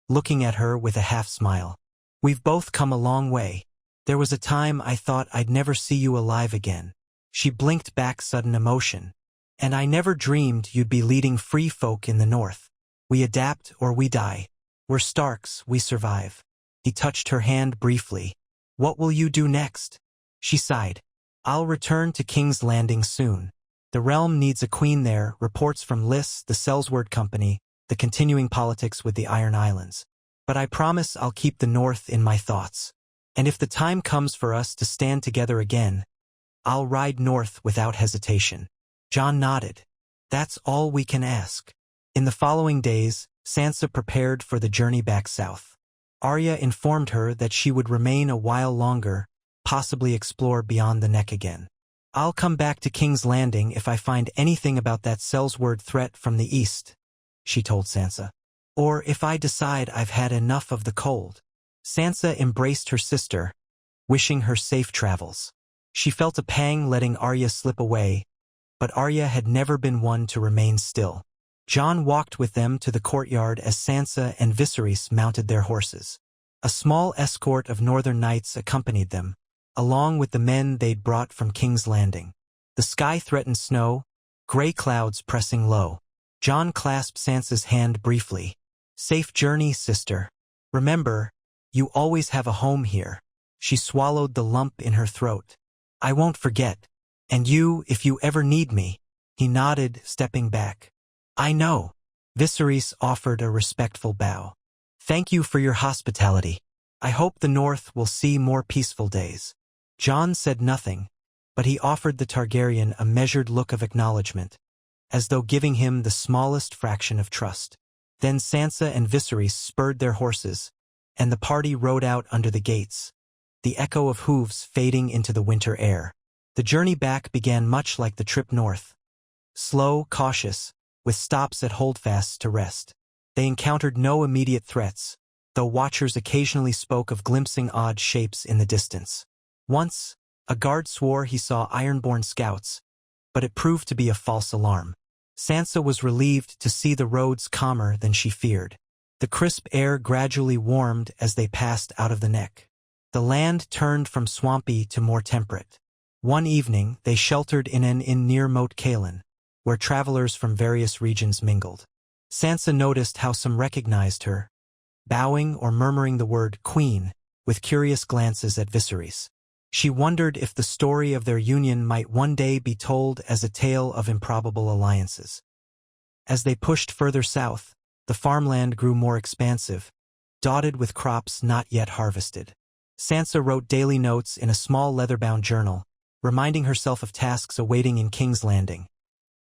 S1: looking at her with a half-smile. "We've both come a long way. There was a time I thought I'd never see you alive again." She blinked back sudden emotion. "And I never dreamed you'd be leading free folk in the north. We adapt or we die. We're Starks, we survive." He touched her hand briefly. "What will you do next?" She sighed. "I'll return to King's Landing soon. The realm needs a queen there," reports from Lys, the Sellsword Company, the continuing politics with the Iron Islands. "But I promise I'll keep the North in my thoughts. And if the time comes for us to stand together again, I'll ride north without hesitation." Jon nodded. "That's all we can ask." In the following days, Sansa prepared for the journey back south. Arya informed her that she would remain a while longer, possibly explore beyond the Neck again. "I'll come back to King's Landing if I find anything about that Sellsword threat from the east," she told Sansa. "Or if I decide I've had enough of the cold." Sansa embraced her sister, wishing her safe travels. She felt a pang letting Arya slip away, but Arya had never been one to remain still. Jon walked with them to the courtyard as Sansa and Viserys mounted their horses. A small escort of northern knights accompanied them, along with the men they'd brought from King's Landing. The sky threatened snow, gray clouds pressing low. Jon clasped Sansa's hand briefly. "Safe journey, sister. Remember, you always have a home here." She swallowed the lump in her throat. "I won't forget. And you, if you ever need me." He nodded, stepping back. "I know." Viserys offered a respectful bow. "Thank you for your hospitality. I hope the North will see more peaceful days." Jon said nothing, but he offered the Targaryen a measured look of acknowledgement, as though giving him the smallest fraction of trust. Then Sansa and Viserys spurred their horses, and the party rode out under the gates, the echo of hooves fading into the winter air. The journey back began much like the trip north. Slow, cautious, with stops at holdfasts to rest. They encountered no immediate threats, though watchers occasionally spoke of glimpsing odd shapes in the distance. Once, a guard swore he saw ironborn scouts, but it proved to be a false alarm. Sansa was relieved to see the roads calmer than she feared. The crisp air gradually warmed as they passed out of the Neck. The land turned from swampy to more temperate. One evening, they sheltered in an inn near Moat Cailin, where travelers from various regions mingled. Sansa noticed how some recognized her, bowing or murmuring the word "Queen," with curious glances at Viserys. She wondered if the story of their union might one day be told as a tale of improbable alliances. As they pushed further south, the farmland grew more expansive, dotted with crops not yet harvested. Sansa wrote daily notes in a small leather-bound journal, reminding herself of tasks awaiting in King's Landing,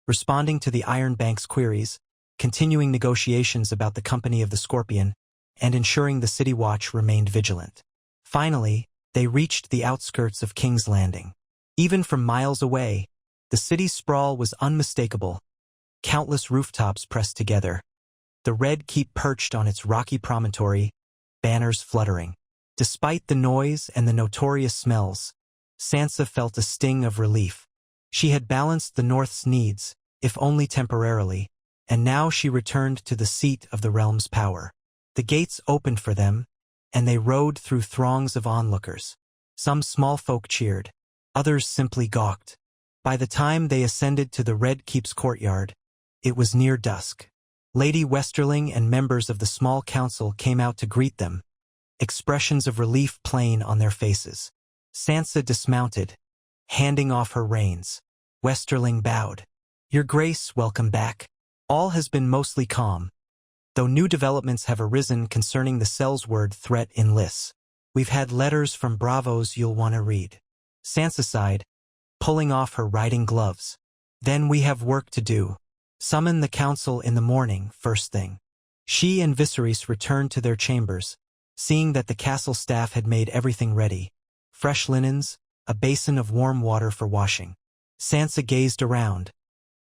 S1: responding to the Iron Bank's queries, continuing negotiations about the Company of the Scorpion, and ensuring the City Watch remained vigilant. Finally, they reached the outskirts of King's Landing. Even from miles away, the city's sprawl was unmistakable. Countless rooftops pressed together, the Red Keep perched on its rocky promontory, banners fluttering. Despite the noise and the notorious smells, Sansa felt a sting of relief. She had balanced the North's needs, if only temporarily, and now she returned to the seat of the realm's power. The gates opened for them, and they rode through throngs of onlookers. Some small folk cheered, others simply gawked. By the time they ascended to the Red Keep's courtyard, it was near dusk. Lady Westerling and members of the small council came out to greet them, expressions of relief plain on their faces. Sansa dismounted, handing off her reins. Westerling bowed. "Your Grace, welcome back. All has been mostly calm, though new developments have arisen concerning the Sellsword threat in Lys. We've had letters from bravos you'll want to read." Sansa sighed, pulling off her riding gloves. "Then we have work to do. Summon the council in the morning, first thing." She and Viserys returned to their chambers, seeing that the castle staff had made everything ready. Fresh linens, a basin of warm water for washing. Sansa gazed around,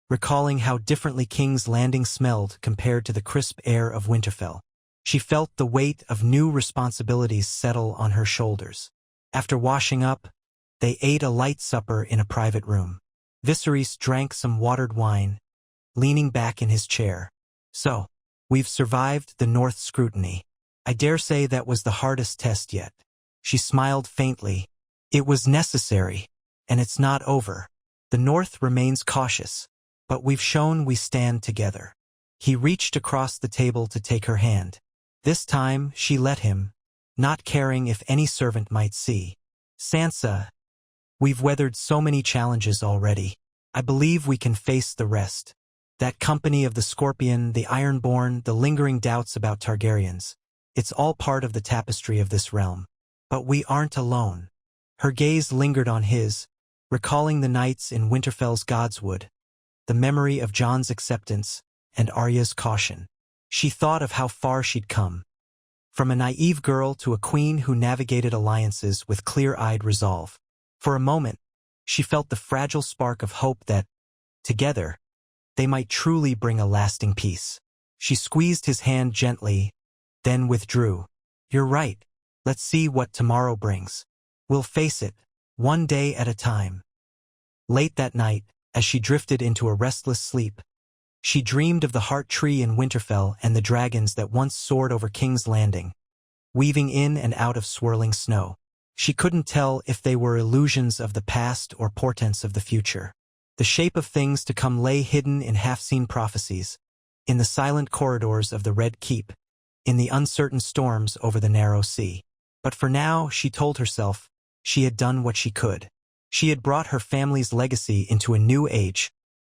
S1: recalling how differently King's Landing smelled compared to the crisp air of Winterfell. She felt the weight of new responsibilities settle on her shoulders. After washing up, they ate a light supper in a private room. Viserys drank some watered wine, leaning back in his chair. "So, we've survived the North scrutiny. I dare say that was the hardest test yet." She smiled faintly. "It was necessary, and it's not over. The North remains cautious, but we've shown we stand together." He reached across the table to take her hand. This time she let him, not caring if any servant might see. "Sansa, we've weathered so many challenges already. I believe we can face the rest. That company of the Scorpion, the Ironborn, the lingering doubts about Targaryens. It's all part of the tapestry of this realm. But we aren't alone." Her gaze lingered on his, recalling the nights in Winterfell's Godswood, the memory of Jon's acceptance, and Arya's caution. She thought of how far she'd come. From a naive girl to a queen who navigated alliances with clear-eyed resolve. For a moment, she felt the fragile spark of hope that, together, they might truly bring a lasting peace. She squeezed his hand gently, then withdrew. "You're right. Let's see what tomorrow brings. We'll face it, one day at a time." Late that night, as she drifted into a restless sleep, she dreamed of the heart tree in Winterfell and the dragons that once soared over King's Landing, weaving in and out of swirling snow. She couldn't tell if they were illusions of the past or portents of the future. The shape of things to come lay hidden in half-seen prophecies, in the silent corridors of the Red Keep, in the uncertain storms over the narrow sea. But for now, she told herself, she had done what she could. She had brought her family's legacy into a new age,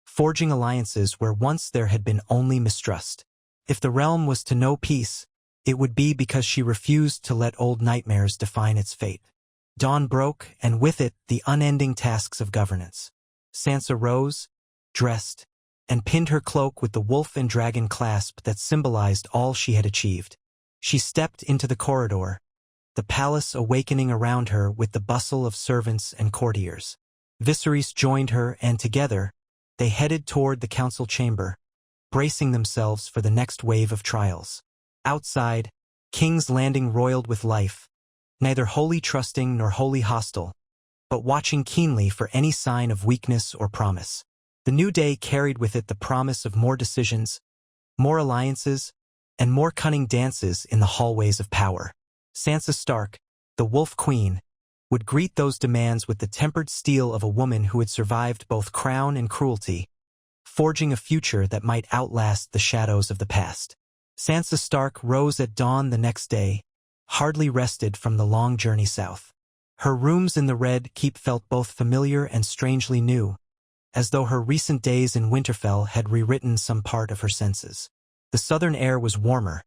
S1: forging alliances where once there had been only mistrust. If the realm was to know peace, it would be because she refused to let old nightmares define its fate. Dawn broke, and with it, the unending tasks of governance. Sansa rose, dressed, and pinned her cloak with the wolf and dragon clasp that symbolized all she had achieved. She stepped into the corridor, the palace awakening around her with the bustle of servants and courtiers. Viserys joined her, and together, they headed toward the council chamber, bracing themselves for the next wave of trials. Outside, King's Landing roiled with life, neither wholly trusting nor wholly hostile, but watching keenly for any sign of weakness or promise. The new day carried with it the promise of more decisions, more alliances, and more cunning dances in the hallways of power. Sansa Stark, the Wolf Queen, would greet those demands with the tempered steel of a woman who had survived both crown and cruelty, forging a future that might outlast the shadows of the past. Sansa Stark rose at dawn the next day, hardly rested from the long journey south. Her rooms in the Red Keep felt both familiar and strangely new, as though her recent days in Winterfell had rewritten some part of her senses. The southern air was warmer,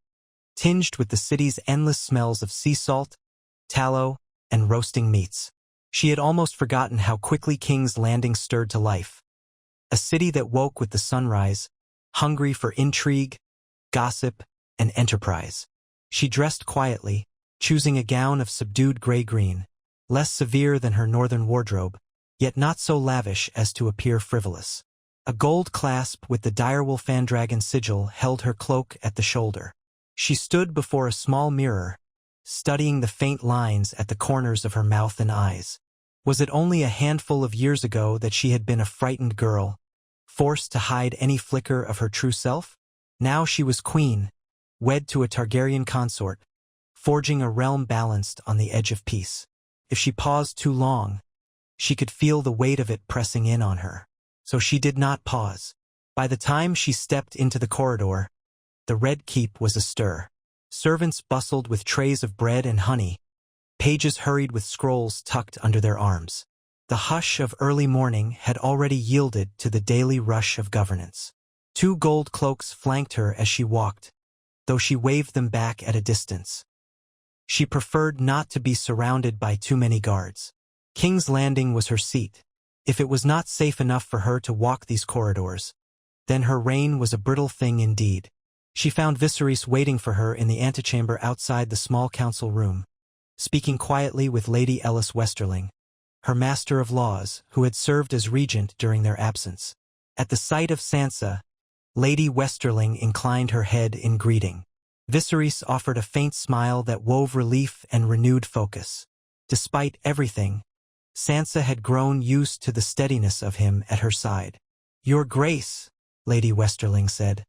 S1: tinged with the city's endless smells of sea salt, tallow, and roasting meats. She had almost forgotten how quickly King's Landing stirred to life. A city that woke with the sunrise, hungry for intrigue, gossip, and enterprise. She dressed quietly, choosing a gown of subdued gray-green, less severe than her northern wardrobe, yet not so lavish as to appear frivolous. A gold clasp with the direwolf Fandragon sigil held her cloak at the shoulder. She stood before a small mirror, studying the faint lines at the corners of her mouth and eyes. Was it only a handful of years ago that she had been a frightened girl, forced to hide any flicker of her true self? Now she was queen, wed to a Targaryen consort, forging a realm balanced on the edge of peace. If she paused too long, she could feel the weight of it pressing in on her. So she did not pause. By the time she stepped into the corridor, the Red Keep was astir. Servants bustled with trays of bread and honey. Pages hurried with scrolls tucked under their arms. The hush of early morning had already yielded to the daily rush of governance. 2 gold cloaks flanked her as she walked, though she waved them back at a distance. She preferred not to be surrounded by too many guards. King's Landing was her seat. If it was not safe enough for her to walk these corridors, then her reign was a brittle thing indeed. She found Viseris waiting for her in the antechamber outside the small council room, speaking quietly with Lady Ellis Westerling, her master of laws, who had served as regent during their absence. At the sight of Sansa, Lady Westerling inclined her head in greeting. Viserys offered a faint smile that wove relief and renewed focus. Despite everything, Sansa had grown used to the steadiness of him at her side. "Your Grace," Lady Westerling said,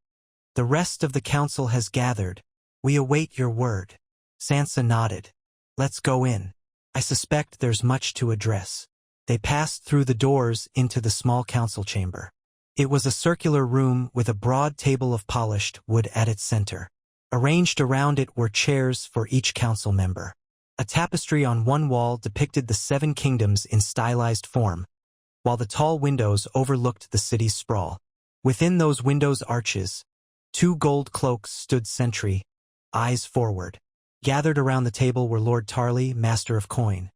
S1: "the rest of the council has gathered. We await your word." Sansa nodded. "Let's go in. I suspect there's much to address." They passed through the doors into the small council chamber. It was a circular room with a broad table of polished wood at its center. Arranged around it were chairs for each council member. A tapestry on one wall depicted the 7 kingdoms in stylized form, while the tall windows overlooked the city's sprawl. Within those windows' arches, 2 gold cloaks stood sentry, eyes forward. Gathered around the table were Lord Tarley, Master of Coin,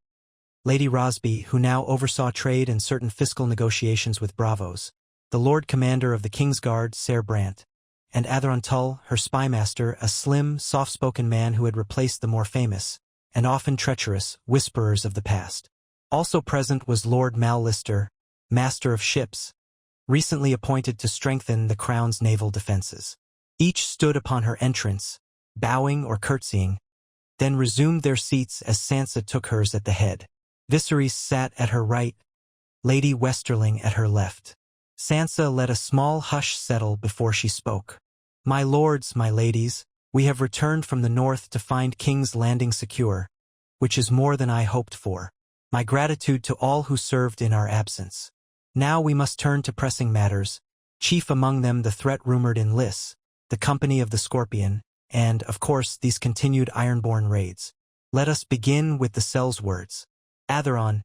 S1: Lady Rosby, who now oversaw trade and certain fiscal negotiations with Bravos, the Lord Commander of the Kingsguard, Ser Brant, and Atheron Tull, her spymaster, a slim, soft-spoken man who had replaced the more famous, and often treacherous, whisperers of the past. Also present was Lord Mal Lister, Master of Ships, recently appointed to strengthen the Crown's naval defenses. Each stood upon her entrance, bowing or curtsying, then resumed their seats as Sansa took hers at the head. Viserys sat at her right, Lady Westerling at her left. Sansa let a small hush settle before she spoke. "My lords, my ladies, we have returned from the north to find King's Landing secure, which is more than I hoped for. My gratitude to all who served in our absence. Now we must turn to pressing matters, chief among them the threat rumored in Lys, the Company of the Scorpion, and, of course, these continued ironborn raids. Let us begin with the Cell's words. Atheron,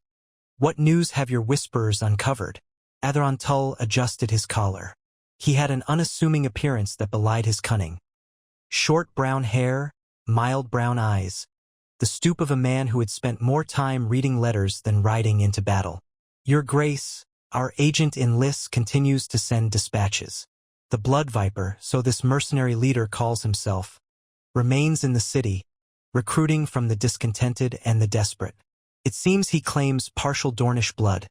S1: what news have your whisperers uncovered?" Atheron Tull adjusted his collar. He had an unassuming appearance that belied his cunning. Short brown hair, mild brown eyes, the stoop of a man who had spent more time reading letters than riding into battle. "Your Grace, our agent in Lys continues to send dispatches. The Blood Viper, so this mercenary leader calls himself, remains in the city, recruiting from the discontented and the desperate. It seems he claims partial Dornish blood,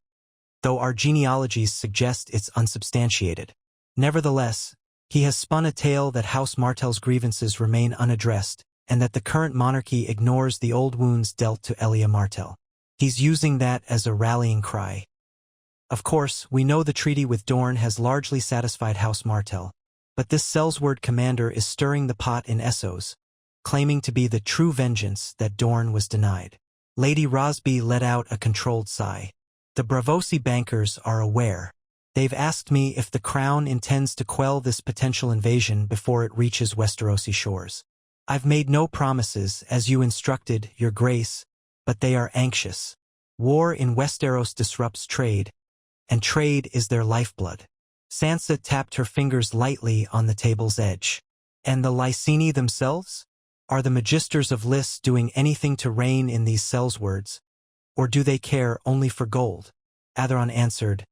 S1: though our genealogies suggest it's unsubstantiated. Nevertheless, he has spun a tale that House Martell's grievances remain unaddressed, and that the current monarchy ignores the old wounds dealt to Elia Martell. He's using that as a rallying cry. Of course, we know the treaty with Dorne has largely satisfied House Martell, but this Sellsword commander is stirring the pot in Essos, claiming to be the true vengeance that Dorne was denied." Lady Rosby let out a controlled sigh. "The Bravosi bankers are aware. They've asked me if the Crown intends to quell this potential invasion before it reaches Westerosi shores. I've made no promises, as you instructed, Your Grace, but they are anxious. War in Westeros disrupts trade, and trade is their lifeblood." Sansa tapped her fingers lightly on the table's edge. "And the Lyseni themselves? Are the Magisters of Lys doing anything to rein in these Sellswords, or do they care only for gold?" Atheron answered,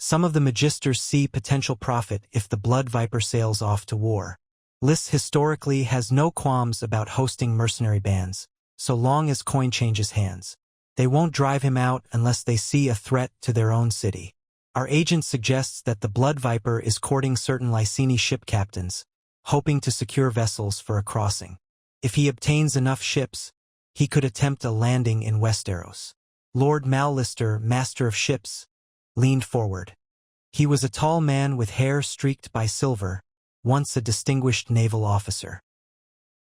S1: "Some of the Magisters see potential profit if the Blood Viper sails off to war. Lys historically has no qualms about hosting mercenary bands, so long as coin changes hands. They won't drive him out unless they see a threat to their own city. Our agent suggests that the Blood Viper is courting certain Lyseni ship captains, hoping to secure vessels for a crossing. If he obtains enough ships, he could attempt a landing in Westeros." Lord Mal Lister, Master of Ships, leaned forward. He was a tall man with hair streaked by silver, once a distinguished naval officer.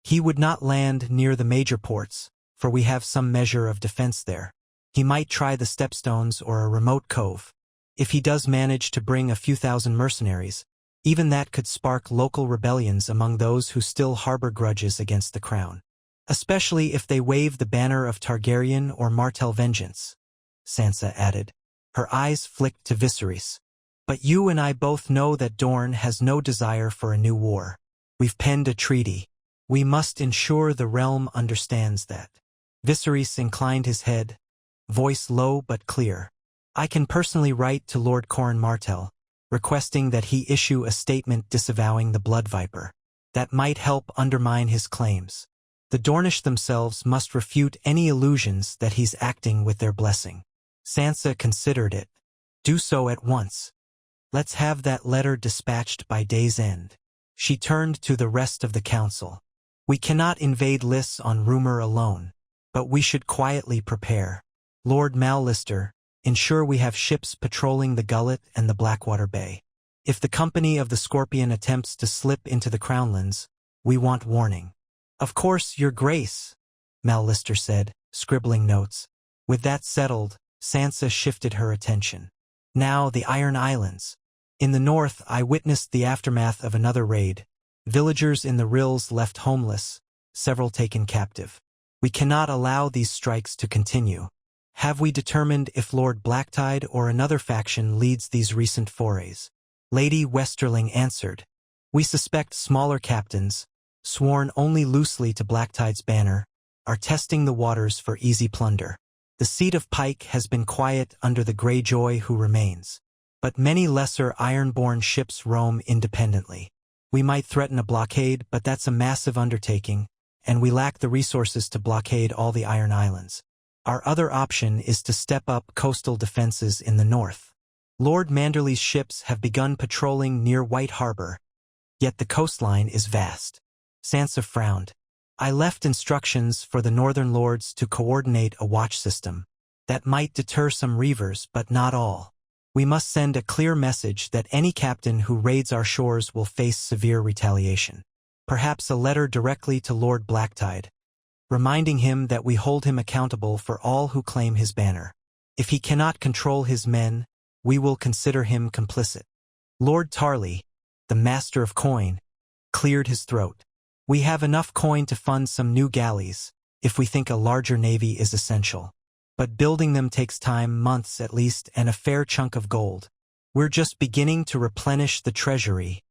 S1: He would not land near the major ports, for we have some measure of defense there. He might try the Stepstones or a remote cove. If he does manage to bring a few thousand mercenaries, even that could spark local rebellions among those who still harbor grudges against the crown. Especially if they wave the banner of Targaryen or Martell vengeance, Sansa added. Her eyes flicked to Viserys. But you and I both know that Dorne has no desire for a new war. We've penned a treaty. We must ensure the realm understands that. Viserys inclined his head, voice low but clear. I can personally write to Lord Corin Martell, requesting that he issue a statement disavowing the Blood Viper. That might help undermine his claims. The Dornish themselves must refute any illusions that he's acting with their blessing. Sansa considered it. Do so at once. Let's have that letter dispatched by day's end. She turned to the rest of the council. We cannot invade Lys on rumor alone, but we should quietly prepare. Lord Mallister, ensure we have ships patrolling the Gullet and the Blackwater Bay. If the company of the Scorpion attempts to slip into the Crownlands, we want warning. Of course, Your Grace, Mallister said, scribbling notes. With that settled, Sansa shifted her attention. Now the Iron Islands. In the north, I witnessed the aftermath of another raid. Villagers in the rills left homeless, several taken captive. We cannot allow these strikes to continue. Have we determined if Lord Blacktide or another faction leads these recent forays? Lady Westerling answered. We suspect smaller captains, sworn only loosely to Blacktide's banner, are testing the waters for easy plunder. The seat of Pike has been quiet under the Greyjoy who remains. But many lesser ironborn ships roam independently. We might threaten a blockade, but that's a massive undertaking, and we lack the resources to blockade all the Iron Islands. Our other option is to step up coastal defenses in the north. Lord Manderley's ships have begun patrolling near White Harbor, yet the coastline is vast. Sansa frowned. I left instructions for the northern lords to coordinate a watch system. That might deter some reavers, but not all. We must send a clear message that any captain who raids our shores will face severe retaliation. Perhaps a letter directly to Lord Blacktide, reminding him that we hold him accountable for all who claim his banner. If he cannot control his men, we will consider him complicit. Lord Tarley, the master of coin, cleared his throat. We have enough coin to fund some new galleys, if we think a larger navy is essential. But building them takes time, months at least, and a fair chunk of gold. We're just beginning to replenish the treasury,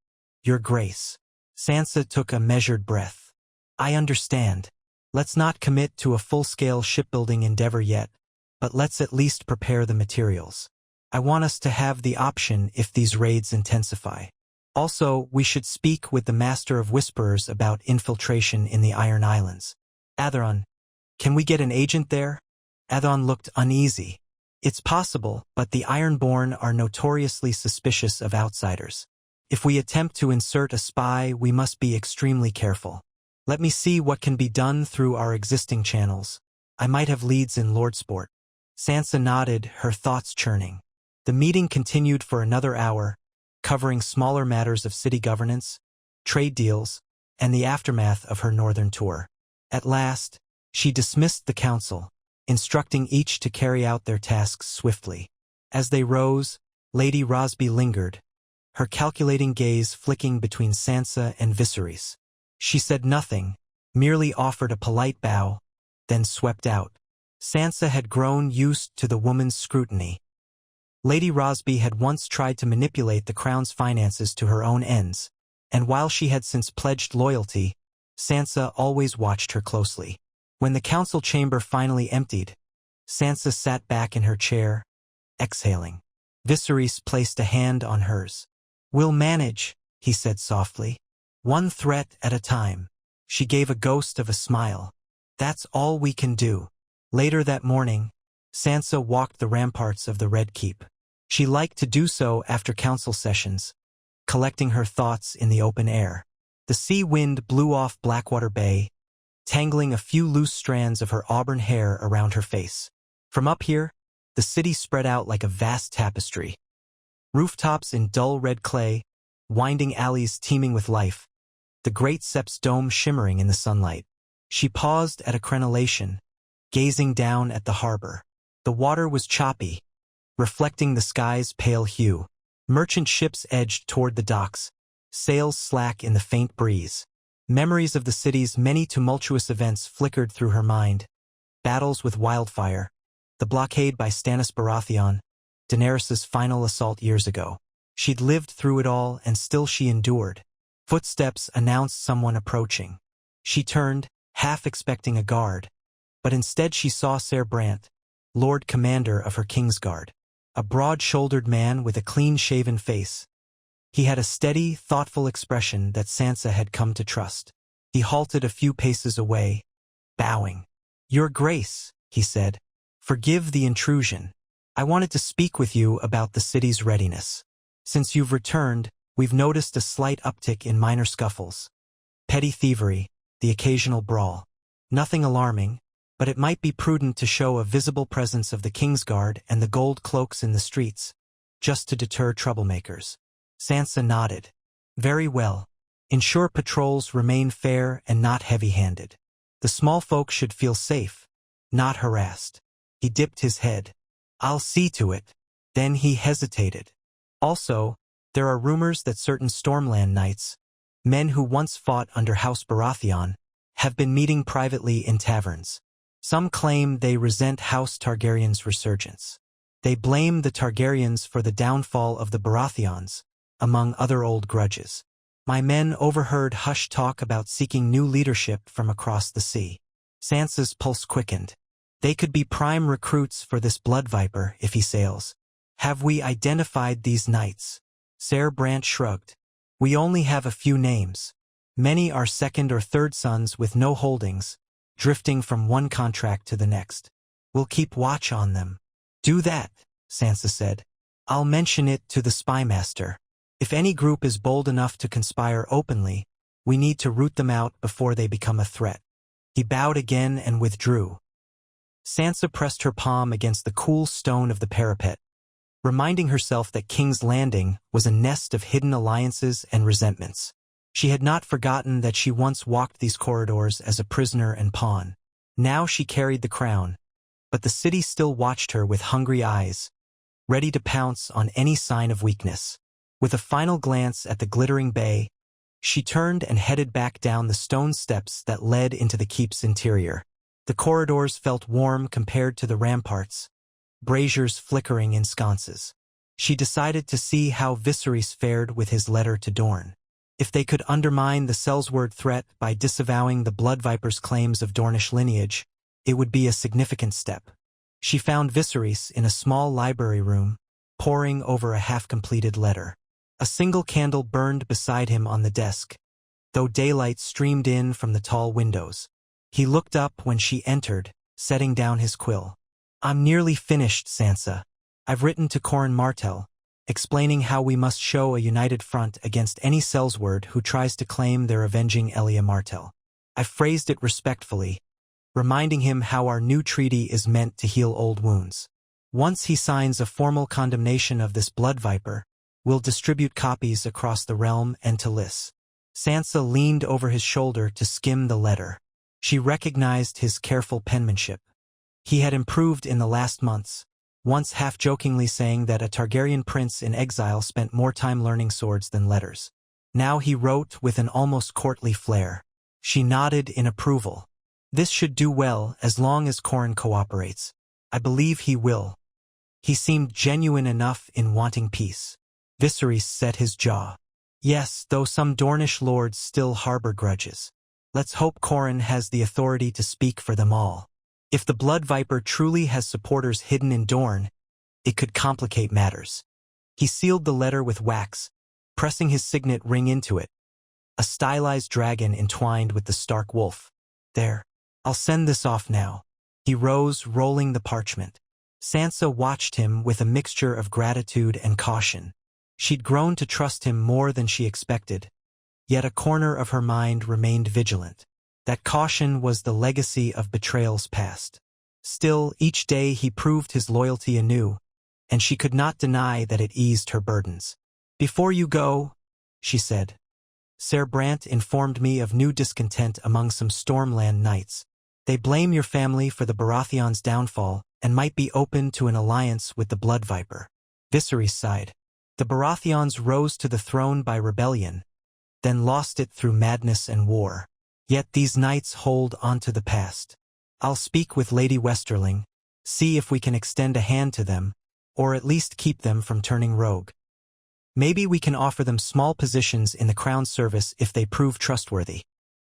S1: Your Grace. Sansa took a measured breath. I understand. Let's not commit to a full-scale shipbuilding endeavor yet, but let's at least prepare the materials. I want us to have the option if these raids intensify. Also, we should speak with the Master of Whisperers about infiltration in the Iron Islands. Atheron, can we get an agent there? Atheron looked uneasy. It's possible, but the Ironborn are notoriously suspicious of outsiders. If we attempt to insert a spy, we must be extremely careful. Let me see what can be done through our existing channels. I might have leads in Lordsport. Sansa nodded, her thoughts churning. The meeting continued for another hour, covering smaller matters of city governance, trade deals, and the aftermath of her northern tour. At last, she dismissed the council, instructing each to carry out their tasks swiftly. As they rose, Lady Rosby lingered, her calculating gaze flicking between Sansa and Viserys. She said nothing, merely offered a polite bow, then swept out. Sansa had grown used to the woman's scrutiny. Lady Rosby had once tried to manipulate the crown's finances to her own ends, and while she had since pledged loyalty, Sansa always watched her closely. When the council chamber finally emptied, Sansa sat back in her chair, exhaling. Viserys placed a hand on hers. We'll manage, he said softly. One threat at a time. She gave a ghost of a smile. That's all we can do. Later that morning, Sansa walked the ramparts of the Red Keep. She liked to do so after council sessions, collecting her thoughts in the open air. The sea wind blew off Blackwater Bay, tangling a few loose strands of her auburn hair around her face. From up here, the city spread out like a vast tapestry. Rooftops in dull red clay, winding alleys teeming with life, the great Sept's dome shimmering in the sunlight. She paused at a crenellation, gazing down at the harbor. The water was choppy, reflecting the sky's pale hue. Merchant ships edged toward the docks, sails slack in the faint breeze. Memories of the city's many tumultuous events flickered through her mind. Battles with wildfire, the blockade by Stannis Baratheon, Daenerys's final assault years ago. She'd lived through it all, and still she endured. Footsteps announced someone approaching. She turned, half expecting a guard, but instead she saw Ser Brant, Lord Commander of her Kingsguard. A broad-shouldered man with a clean-shaven face. He had a steady, thoughtful expression that Sansa had come to trust. He halted a few paces away, bowing. "Your Grace," he said, "forgive the intrusion. I wanted to speak with you about the city's readiness. Since you've returned, we've noticed a slight uptick in minor scuffles. Petty thievery, the occasional brawl. Nothing alarming, but it might be prudent to show a visible presence of the Kingsguard and the gold cloaks in the streets, just to deter troublemakers." Sansa nodded. "Very well. Ensure patrols remain fair and not heavy-handed. The small folk should feel safe, not harassed." He dipped his head. "I'll see to it." Then he hesitated. "Also, there are rumors that certain Stormland knights, men who once fought under House Baratheon, have been meeting privately in taverns. Some claim they resent House Targaryen's resurgence. They blame the Targaryens for the downfall of the Baratheons, among other old grudges. My men overheard hushed talk about seeking new leadership from across the sea." Sansa's pulse quickened. "They could be prime recruits for this blood viper if he sails. Have we identified these knights?" Ser Brant shrugged. "We only have a few names. Many are second or third sons with no holdings, drifting from one contract to the next. We'll keep watch on them." "Do that," Sansa said. "I'll mention it to the spymaster. If any group is bold enough to conspire openly, we need to root them out before they become a threat." He bowed again and withdrew. Sansa pressed her palm against the cool stone of the parapet, reminding herself that King's Landing was a nest of hidden alliances and resentments. She had not forgotten that she once walked these corridors as a prisoner and pawn. Now she carried the crown, but the city still watched her with hungry eyes, ready to pounce on any sign of weakness. With a final glance at the glittering bay, she turned and headed back down the stone steps that led into the keep's interior. The corridors felt warm compared to the ramparts, braziers flickering in sconces. She decided to see how Viserys fared with his letter to Dorne. If they could undermine the Sellsword threat by disavowing the Blood Viper's claims of Dornish lineage, it would be a significant step. She found Viserys in a small library room, poring over a half-completed letter. A single candle burned beside him on the desk, though daylight streamed in from the tall windows. He looked up when she entered, setting down his quill. "I'm nearly finished, Sansa. I've written to Corin Martell, explaining how we must show a united front against any Sellsword who tries to claim they're avenging Elia Martell. I phrased it respectfully, reminding him how our new treaty is meant to heal old wounds. Once he signs a formal condemnation of this blood viper, we'll distribute copies across the realm and to Lys." Sansa leaned over his shoulder to skim the letter. She recognized his careful penmanship. He had improved in the last months, once half-jokingly saying that a Targaryen prince in exile spent more time learning swords than letters. Now he wrote with an almost courtly flair. She nodded in approval. "This should do well as long as Corin cooperates. I believe he will." He seemed genuine enough in wanting peace. Viserys set his jaw. "Yes, though some Dornish lords still harbor grudges. Let's hope Corin has the authority to speak for them all. If the Blood Viper truly has supporters hidden in Dorne, it could complicate matters." He sealed the letter with wax, pressing his signet ring into it. A stylized dragon entwined with the Stark wolf. "There. I'll send this off now." He rose, rolling the parchment. Sansa watched him with a mixture of gratitude and caution. She'd grown to trust him more than she expected, yet a corner of her mind remained vigilant. That caution was the legacy of betrayals past. Still, each day he proved his loyalty anew, and she could not deny that it eased her burdens. "Before you go," she said, "Ser Brant informed me of new discontent among some Stormland knights. They blame your family for the Baratheons' downfall and might be open to an alliance with the Blood Viper." Viseris sighed. "The Baratheons rose to the throne by rebellion, then lost it through madness and war. Yet these knights hold onto the past. I'll speak with Lady Westerling, see if we can extend a hand to them, or at least keep them from turning rogue. Maybe we can offer them small positions in the crown's service if they prove trustworthy.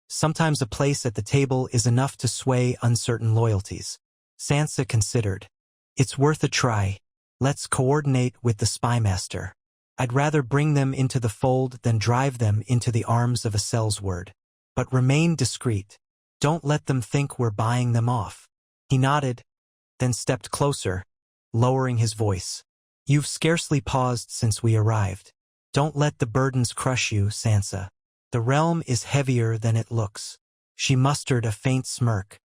S1: Sometimes a place at the table is enough to sway uncertain loyalties." Sansa considered. "It's worth a try. Let's coordinate with the spymaster. I'd rather bring them into the fold than drive them into the arms of a sellsword. But remain discreet. Don't let them think we're buying them off." He nodded, then stepped closer, lowering his voice. "You've scarcely paused since we arrived. Don't let the burdens crush you, Sansa. The realm is heavier than it looks." She mustered a faint smirk.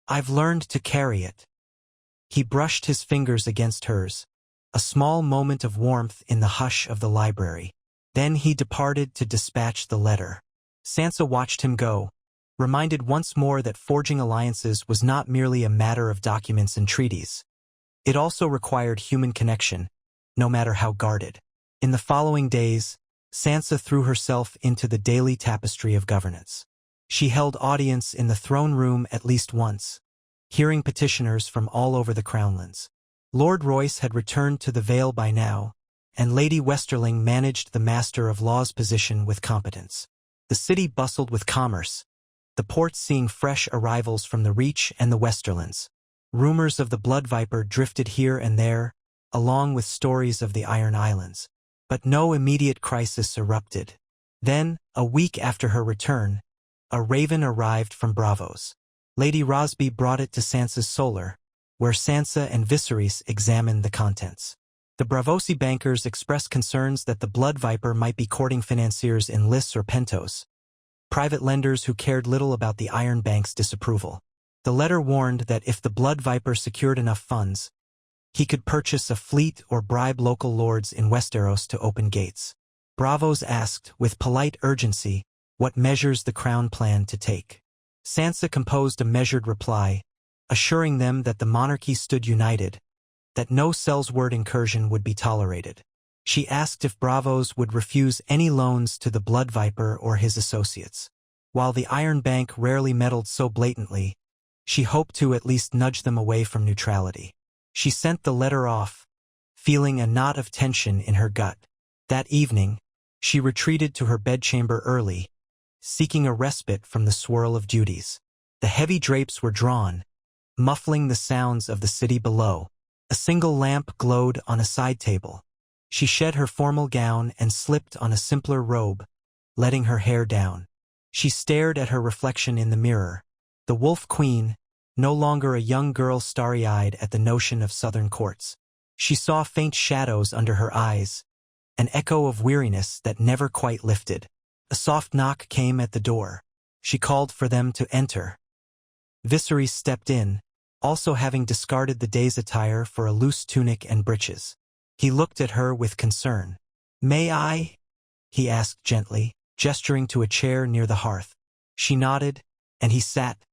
S1: "I've learned to carry it." He brushed his fingers against hers, a small moment of warmth in the hush of the library. Then he departed to dispatch the letter. Sansa watched him go, reminded once more that forging alliances was not merely a matter of documents and treaties. It also required human connection, no matter how guarded. In the following days, Sansa threw herself into the daily tapestry of governance. She held audience in the throne room at least once, hearing petitioners from all over the Crownlands. Lord Royce had returned to the Vale by now, and Lady Westerling managed the Master of Law's position with competence. The city bustled with commerce, the ports seeing fresh arrivals from the Reach and the Westerlands. Rumors of the Blood Viper drifted here and there, along with stories of the Iron Islands. But no immediate crisis erupted. Then, a week after her return, a raven arrived from Bravos. Lady Rosby brought it to Sansa's solar, where Sansa and Viserys examined the contents. The Bravosi bankers expressed concerns that the Blood Viper might be courting financiers in Lys or Pentos, private lenders who cared little about the Iron Bank's disapproval. The letter warned that if the Blood Viper secured enough funds, he could purchase a fleet or bribe local lords in Westeros to open gates. Bravos asked, with polite urgency, what measures the crown planned to take. Sansa composed a measured reply, assuring them that the monarchy stood united, that no sellsword incursion would be tolerated. She asked if Bravos would refuse any loans to the Blood Viper or his associates. While the Iron Bank rarely meddled so blatantly, she hoped to at least nudge them away from neutrality. She sent the letter off, feeling a knot of tension in her gut. That evening, she retreated to her bedchamber early, seeking a respite from the swirl of duties. The heavy drapes were drawn, muffling the sounds of the city below. A single lamp glowed on a side table. She shed her formal gown and slipped on a simpler robe, letting her hair down. She stared at her reflection in the mirror. The Wolf Queen, no longer a young girl starry-eyed at the notion of southern courts. She saw faint shadows under her eyes, an echo of weariness that never quite lifted. A soft knock came at the door. She called for them to enter. Viserys stepped in, also having discarded the day's attire for a loose tunic and breeches. He looked at her with concern. "May I?" he asked gently, gesturing to a chair near the hearth. She nodded, and he sat,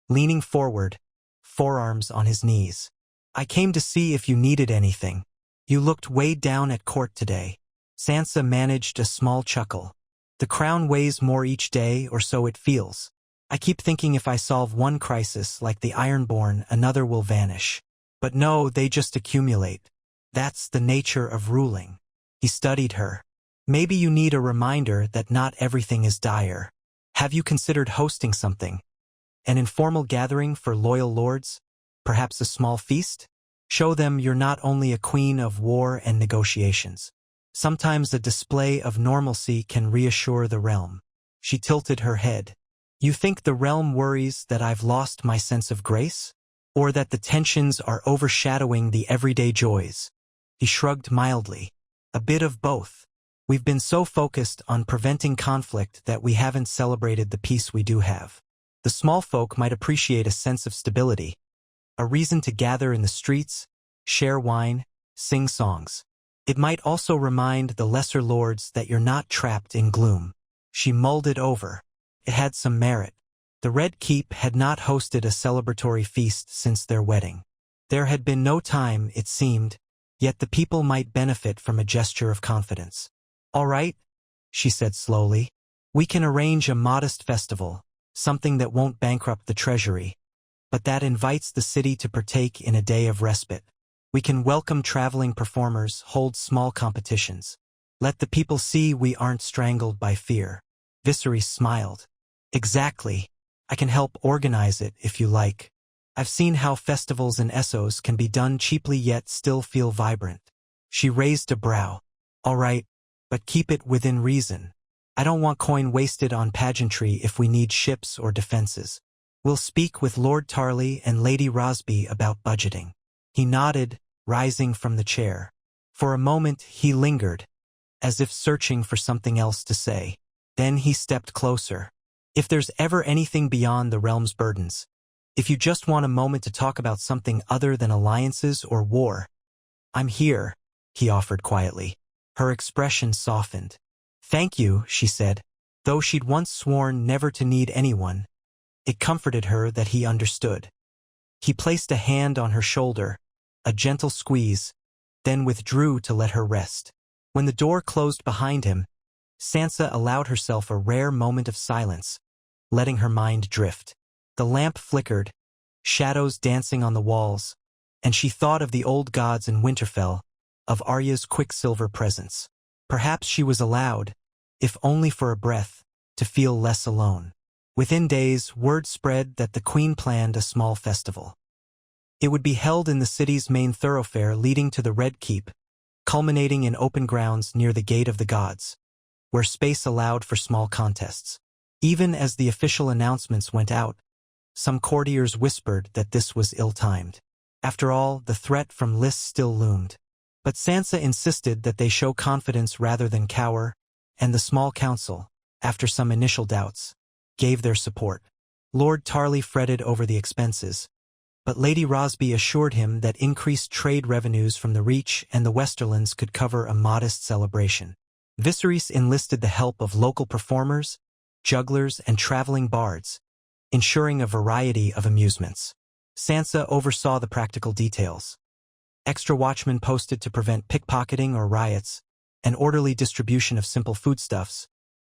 S1: leaning forward, forearms on his knees. "I came to see if you needed anything. You looked weighed down at court today." Sansa managed a small chuckle. "The crown weighs more each day, or so it feels. I keep thinking if I solve one crisis like the ironborn, another will vanish. But no, they just accumulate. That's the nature of ruling." He studied her. "Maybe you need a reminder that not everything is dire. Have you considered hosting something? An informal gathering for loyal lords? Perhaps a small feast? Show them you're not only a queen of war and negotiations. Sometimes a display of normalcy can reassure the realm." She tilted her head. "You think the realm worries that I've lost my sense of grace? Or that the tensions are overshadowing the everyday joys?" He shrugged mildly. "A bit of both. We've been so focused on preventing conflict that we haven't celebrated the peace we do have. The small folk might appreciate a sense of stability, a reason to gather in the streets, share wine, sing songs. It might also remind the lesser lords that you're not trapped in gloom. She mulled it over. It had some merit. The Red Keep had not hosted a celebratory feast since their wedding. There had been no time, it seemed, yet the people might benefit from a gesture of confidence. "All right," she said slowly. "We can arrange a modest festival, something that won't bankrupt the treasury, but that invites the city to partake in a day of respite. We can welcome traveling performers, hold small competitions. Let the people see we aren't strangled by fear." Viseris smiled. "Exactly. I can help organize it if you like. I've seen how festivals in Essos can be done cheaply yet still feel vibrant." She raised a brow. "All right, but keep it within reason. I don't want coin wasted on pageantry if we need ships or defenses. We'll speak with Lord Tarley and Lady Rosby about budgeting." He nodded, rising from the chair. For a moment he lingered, as if searching for something else to say. Then he stepped closer. "If there's ever anything beyond the realm's burdens, if you just want a moment to talk about something other than alliances or war, I'm here," he offered quietly. Her expression softened. "Thank you," she said. Though she'd once sworn never to need anyone, it comforted her that he understood. He placed a hand on her shoulder, a gentle squeeze, then withdrew to let her rest. When the door closed behind him, Sansa allowed herself a rare moment of silence, letting her mind drift. The lamp flickered, shadows dancing on the walls, and she thought of the old gods in Winterfell, of Arya's quicksilver presence. Perhaps she was allowed, if only for a breath, to feel less alone. Within days, word spread that the Queen planned a small festival. It would be held in the city's main thoroughfare leading to the Red Keep, culminating in open grounds near the Gate of the Gods, where space allowed for small contests. Even as the official announcements went out, some courtiers whispered that this was ill-timed. After all, the threat from Lys still loomed. But Sansa insisted that they show confidence rather than cower, and the small council, after some initial doubts, gave their support. Lord Tarley fretted over the expenses, but Lady Rosby assured him that increased trade revenues from the Reach and the Westerlands could cover a modest celebration. Viserys enlisted the help of local performers, jugglers, and traveling bards, ensuring a variety of amusements. Sansa oversaw the practical details. Extra watchmen posted to prevent pickpocketing or riots, an orderly distribution of simple foodstuffs,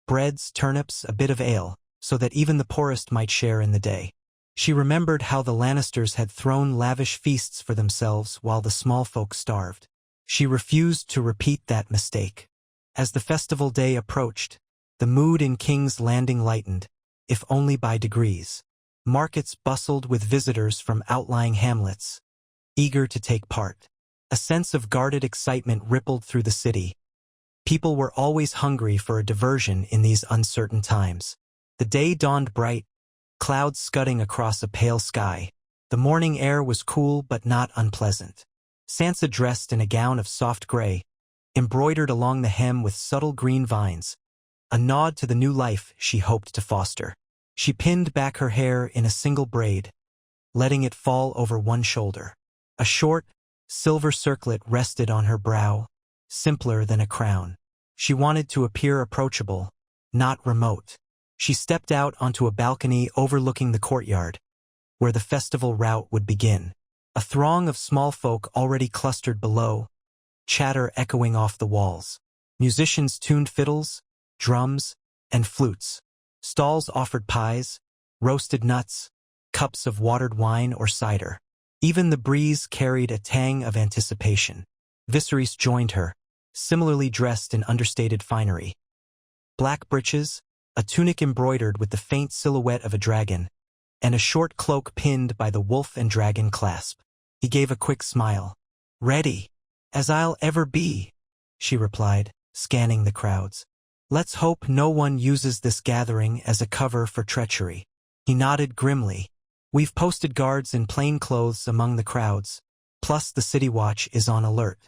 S1: breads, turnips, a bit of ale, so that even the poorest might share in the day. She remembered how the Lannisters had thrown lavish feasts for themselves while the small folk starved. She refused to repeat that mistake. As the festival day approached, the mood in King's Landing lightened, if only by degrees. Markets bustled with visitors from outlying hamlets, eager to take part. A sense of guarded excitement rippled through the city. People were always hungry for a diversion in these uncertain times. The day dawned bright, clouds scudding across a pale sky. The morning air was cool but not unpleasant. Sansa dressed in a gown of soft gray, embroidered along the hem with subtle green vines, a nod to the new life she hoped to foster. She pinned back her hair in a single braid, letting it fall over one shoulder. A short, silver circlet rested on her brow, simpler than a crown. She wanted to appear approachable, not remote. She stepped out onto a balcony overlooking the courtyard, where the festival route would begin. A throng of small folk already clustered below, chatter echoing off the walls. Musicians tuned fiddles, drums, and flutes. Stalls offered pies, roasted nuts, cups of watered wine or cider. Even the breeze carried a tang of anticipation. Viserys joined her, similarly dressed in understated finery. Black breeches, a tunic embroidered with the faint silhouette of a dragon, and a short cloak pinned by the wolf and dragon clasp. He gave a quick smile. "Ready, as I'll ever be," she replied, scanning the crowds. "Let's hope no one uses this gathering as a cover for treachery." He nodded grimly. "We've posted guards in plain clothes among the crowds, plus the city watch is on alert.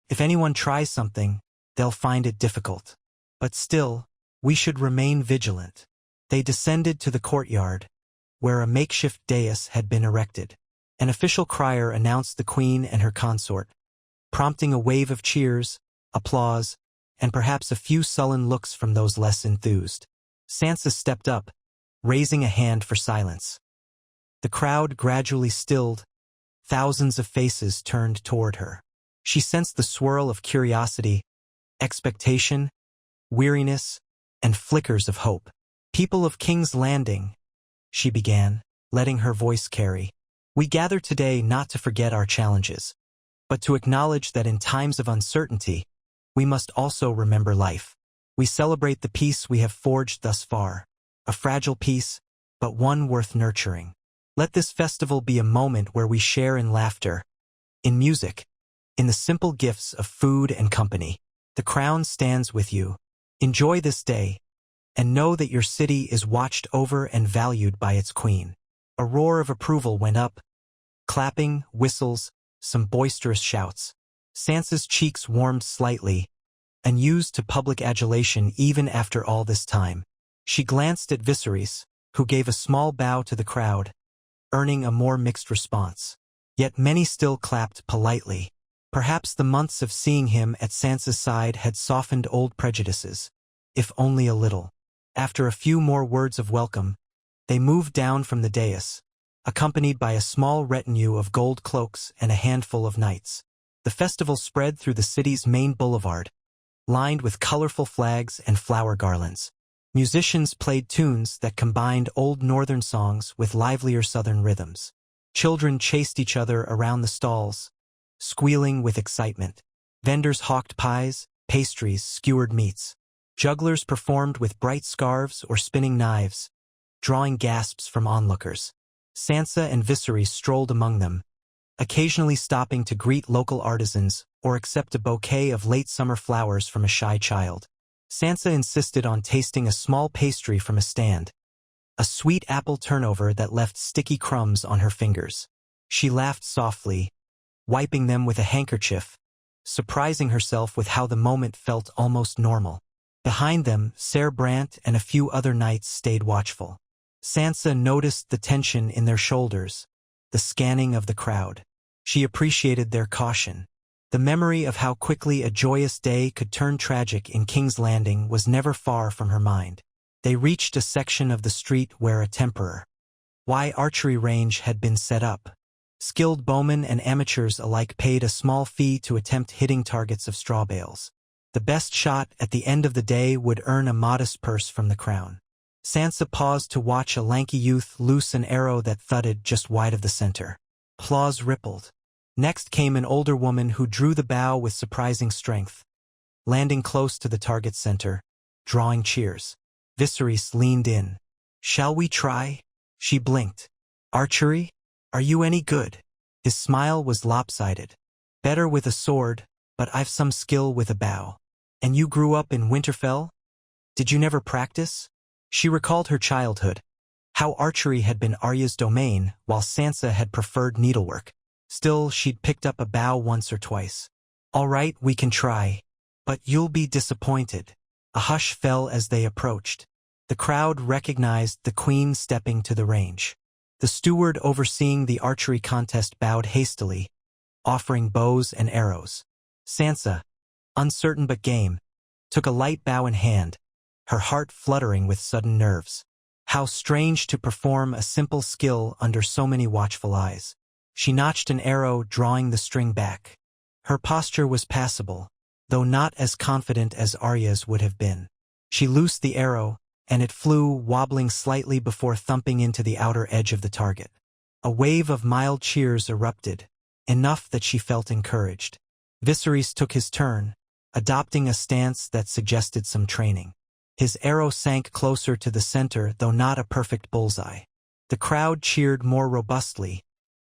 S1: If anyone tries something, they'll find it difficult. But still, we should remain vigilant." They descended to the courtyard, where a makeshift dais had been erected. An official crier announced the Queen and her consort, prompting a wave of cheers, applause, and perhaps a few sullen looks from those less enthused. Sansa stepped up, raising a hand for silence. The crowd gradually stilled, thousands of faces turned toward her. She sensed the swirl of curiosity, expectation, weariness, and flickers of hope. "People of King's Landing," she began, letting her voice carry. "We gather today not to forget our challenges, but to acknowledge that in times of uncertainty, we must also remember life. We celebrate the peace we have forged thus far, a fragile peace, but one worth nurturing. Let this festival be a moment where we share in laughter, in music, in the simple gifts of food and company. The crown stands with you. Enjoy this day, and know that your city is watched over and valued by its queen." A roar of approval went up, clapping, whistles, some boisterous shouts. Sansa's cheeks warmed slightly, unused to public adulation even after all this time. She glanced at Viseris, who gave a small bow to the crowd, earning a more mixed response. Yet many still clapped politely. Perhaps the months of seeing him at Sansa's side had softened old prejudices, if only a little. After a few more words of welcome, they moved down from the dais, accompanied by a small retinue of gold cloaks and a handful of knights. The festival spread through the city's main boulevard, lined with colorful flags and flower garlands. Musicians played tunes that combined old northern songs with livelier southern rhythms. Children chased each other around the stalls, squealing with excitement. Vendors hawked pies, pastries, skewered meats. Jugglers performed with bright scarves or spinning knives, drawing gasps from onlookers. Sansa and Viserys strolled among them, occasionally stopping to greet local artisans or accept a bouquet of late summer flowers from a shy child. Sansa insisted on tasting a small pastry from a stand, a sweet apple turnover that left sticky crumbs on her fingers. She laughed softly, wiping them with a handkerchief, surprising herself with how the moment felt almost normal. Behind them, Ser Brant and a few other knights stayed watchful. Sansa noticed the tension in their shoulders, the scanning of the crowd. She appreciated their caution. The memory of how quickly a joyous day could turn tragic in King's Landing was never far from her mind. They reached a section of the street where a temporary archery range had been set up. Skilled bowmen and amateurs alike paid a small fee to attempt hitting targets of straw bales. The best shot at the end of the day would earn a modest purse from the crown. Sansa paused to watch a lanky youth loose an arrow that thudded just wide of the center. Applause rippled. Next came an older woman who drew the bow with surprising strength, landing close to the target center, drawing cheers. Viserys leaned in. "Shall we try?" She blinked. "Archery? Are you any good?" His smile was lopsided. "Better with a sword, but I've some skill with a bow." "And you grew up in Winterfell? Did you never practice?" She recalled her childhood, how archery had been Arya's domain while Sansa had preferred needlework. Still, she'd picked up a bow once or twice. "All right, we can try. But you'll be disappointed." A hush fell as they approached. The crowd recognized the queen stepping to the range. The steward overseeing the archery contest bowed hastily, offering bows and arrows. Sansa, uncertain but game, took a light bow in hand, her heart fluttering with sudden nerves. How strange to perform a simple skill under so many watchful eyes. She notched an arrow, drawing the string back. Her posture was passable, though not as confident as Arya's would have been. She loosed the arrow, and it flew, wobbling slightly before thumping into the outer edge of the target. A wave of mild cheers erupted, enough that she felt encouraged. Viserys took his turn, adopting a stance that suggested some training. His arrow sank closer to the center, though not a perfect bullseye. The crowd cheered more robustly,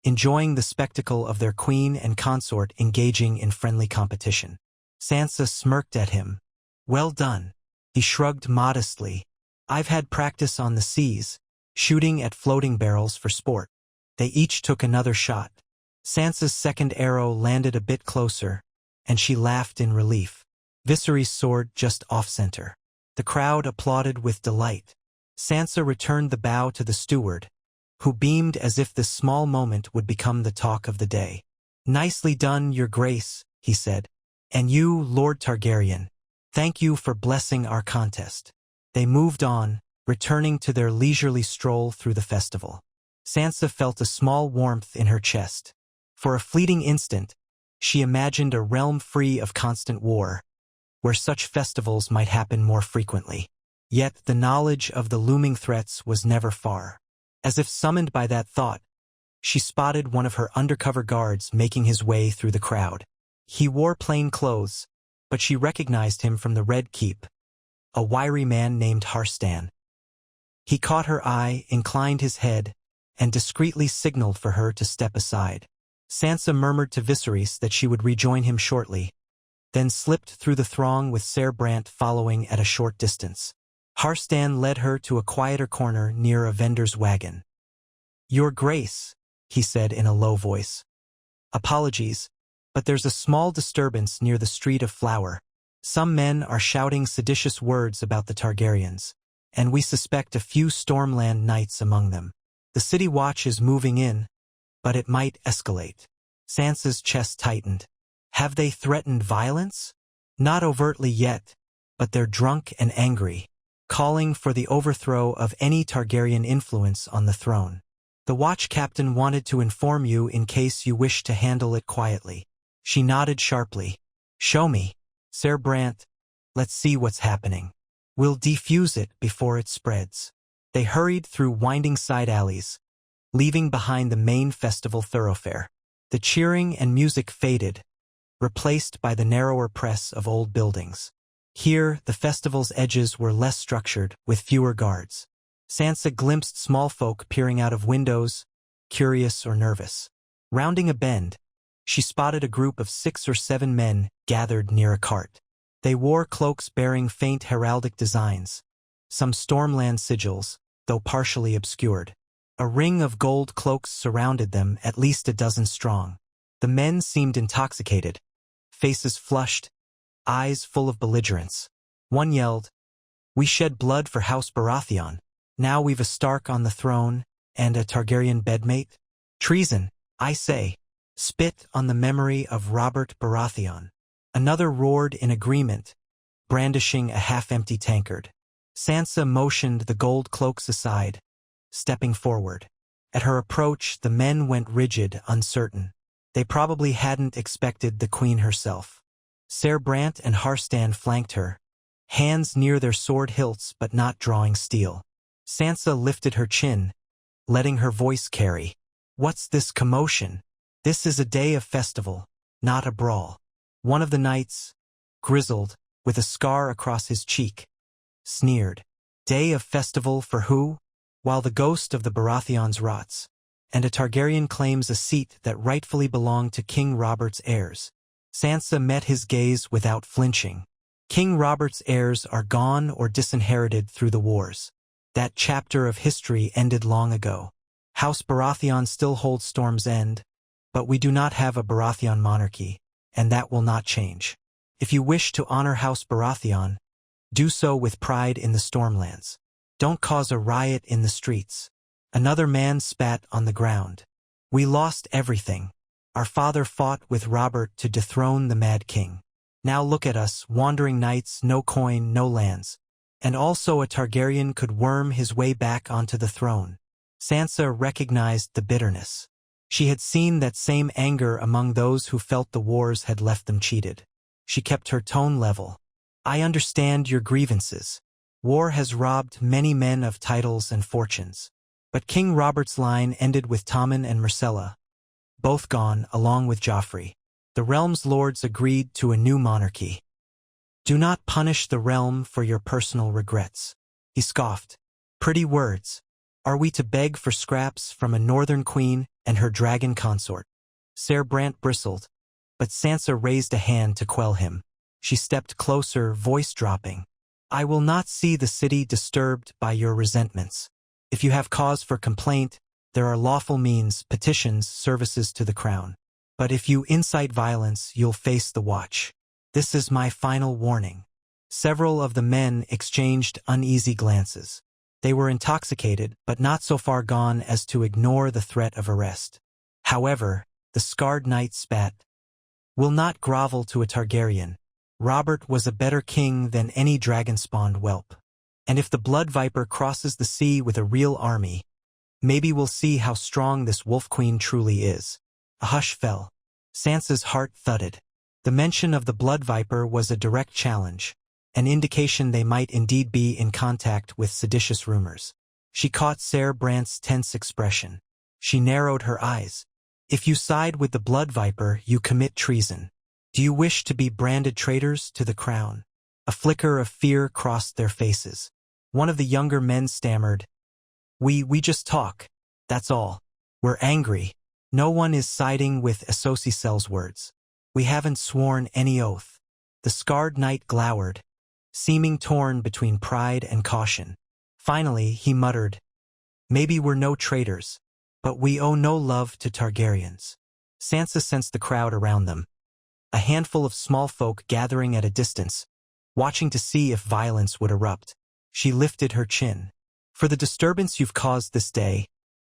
S1: enjoying the spectacle of their queen and consort engaging in friendly competition. Sansa smirked at him. "Well done." He shrugged modestly. "I've had practice on the seas, shooting at floating barrels for sport." They each took another shot. Sansa's second arrow landed a bit closer, and she laughed in relief. Viserys soared just off-center. The crowd applauded with delight. Sansa returned the bow to the steward, who beamed as if this small moment would become the talk of the day. "Nicely done, Your Grace," he said. "And you, Lord Targaryen, thank you for blessing our contest." They moved on, returning to their leisurely stroll through the festival. Sansa felt a small warmth in her chest. For a fleeting instant, she imagined a realm free of constant war, where such festivals might happen more frequently. Yet the knowledge of the looming threats was never far. As if summoned by that thought, she spotted one of her undercover guards making his way through the crowd. He wore plain clothes, but she recognized him from the Red Keep, a wiry man named Harstan. He caught her eye, inclined his head, and discreetly signaled for her to step aside. Sansa murmured to Viserys that she would rejoin him shortly, then slipped through the throng with Ser Brant following at a short distance. Harstan led her to a quieter corner near a vendor's wagon. "Your Grace," he said in a low voice. "Apologies, but there's a small disturbance near the Street of Flower. Some men are shouting seditious words about the Targaryens, and we suspect a few Stormland knights among them. The city watch is moving in, but it might escalate." Sansa's chest tightened. Have they threatened violence? Not overtly yet, but they're drunk and angry, calling for the overthrow of any Targaryen influence on the throne. The watch captain wanted to inform you in case you wish to handle it quietly. She nodded sharply. "Show me, Ser Brant. Let's see what's happening. We'll defuse it before it spreads." They hurried through winding side alleys, leaving behind the main festival thoroughfare. The cheering and music faded, replaced by the narrower press of old buildings. Here, the festival's edges were less structured, with fewer guards. Sansa glimpsed small folk peering out of windows, curious or nervous. Rounding a bend, she spotted a group of 6 or 7 men gathered near a cart. They wore cloaks bearing faint heraldic designs, some Stormland sigils, though partially obscured. A ring of gold cloaks surrounded them, at least a dozen strong. The men seemed intoxicated, faces flushed, eyes full of belligerence. One yelled, "We shed blood for House Baratheon. Now we've a Stark on the throne, and a Targaryen bedmate? Treason, I say. Spit on the memory of Robert Baratheon." Another roared in agreement, brandishing a half-empty tankard. Sansa motioned the gold cloaks aside, stepping forward. At her approach, the men went rigid, uncertain. They probably hadn't expected the queen herself. Ser Brant and Harstan flanked her, hands near their sword hilts but not drawing steel. Sansa lifted her chin, letting her voice carry. "What's this commotion? This is a day of festival, not a brawl." One of the knights, grizzled, with a scar across his cheek, sneered. "Day of festival for who? While the ghost of the Baratheons rots, and a Targaryen claims a seat that rightfully belonged to King Robert's heirs." Sansa met his gaze without flinching. King Robert's heirs are gone or disinherited through the wars. That chapter of history ended long ago. House Baratheon still holds Storm's End, but we do not have a Baratheon monarchy, and that will not change. If you wish to honor House Baratheon, do so with pride in the Stormlands. Don't cause a riot in the streets. Another man spat on the ground. "We lost everything. Our father fought with Robert to dethrone the Mad King. Now look at us, wandering knights, no coin, no lands. And also a Targaryen could worm his way back onto the throne." Sansa recognized the bitterness. She had seen that same anger among those who felt the wars had left them cheated. She kept her tone level. "I understand your grievances. War has robbed many men of titles and fortunes. But King Robert's line ended with Tommen and Myrcella, both gone along with Joffrey. The realm's lords agreed to a new monarchy. Do not punish the realm for your personal regrets." He scoffed. "Pretty words. Are we to beg for scraps from a northern queen and her dragon consort?" Ser Brant bristled, but Sansa raised a hand to quell him. She stepped closer, voice dropping. "I will not see the city disturbed by your resentments. If you have cause for complaint, there are lawful means, petitions, services to the crown. But if you incite violence, you'll face the watch. This is my final warning." Several of the men exchanged uneasy glances. They were intoxicated, but not so far gone as to ignore the threat of arrest. However, the scarred knight spat. will not grovel to a Targaryen. Robert was a better king than any dragon-spawned whelp. And if the blood viper crosses the sea with a real army, maybe we'll see how strong this wolf queen truly is. A hush fell. Sansa's heart thudded. The mention of the blood viper was a direct challenge, an indication they might indeed be in contact with seditious rumors. She caught Ser Brandt's tense expression. She narrowed her eyes. If you side with the blood viper, you commit treason. Do you wish to be branded traitors to the crown? A flicker of fear crossed their faces. One of the younger men stammered, We just talk. That's all. We're angry. No one is siding with Associcel's words. We haven't sworn any oath. The scarred knight glowered, seeming torn between pride and caution. Finally, he muttered, Maybe we're no traitors, but we owe no love to Targaryens. Sansa sensed the crowd around them, a handful of small folk gathering at a distance, watching to see if violence would erupt. She lifted her chin. For the disturbance you've caused this day,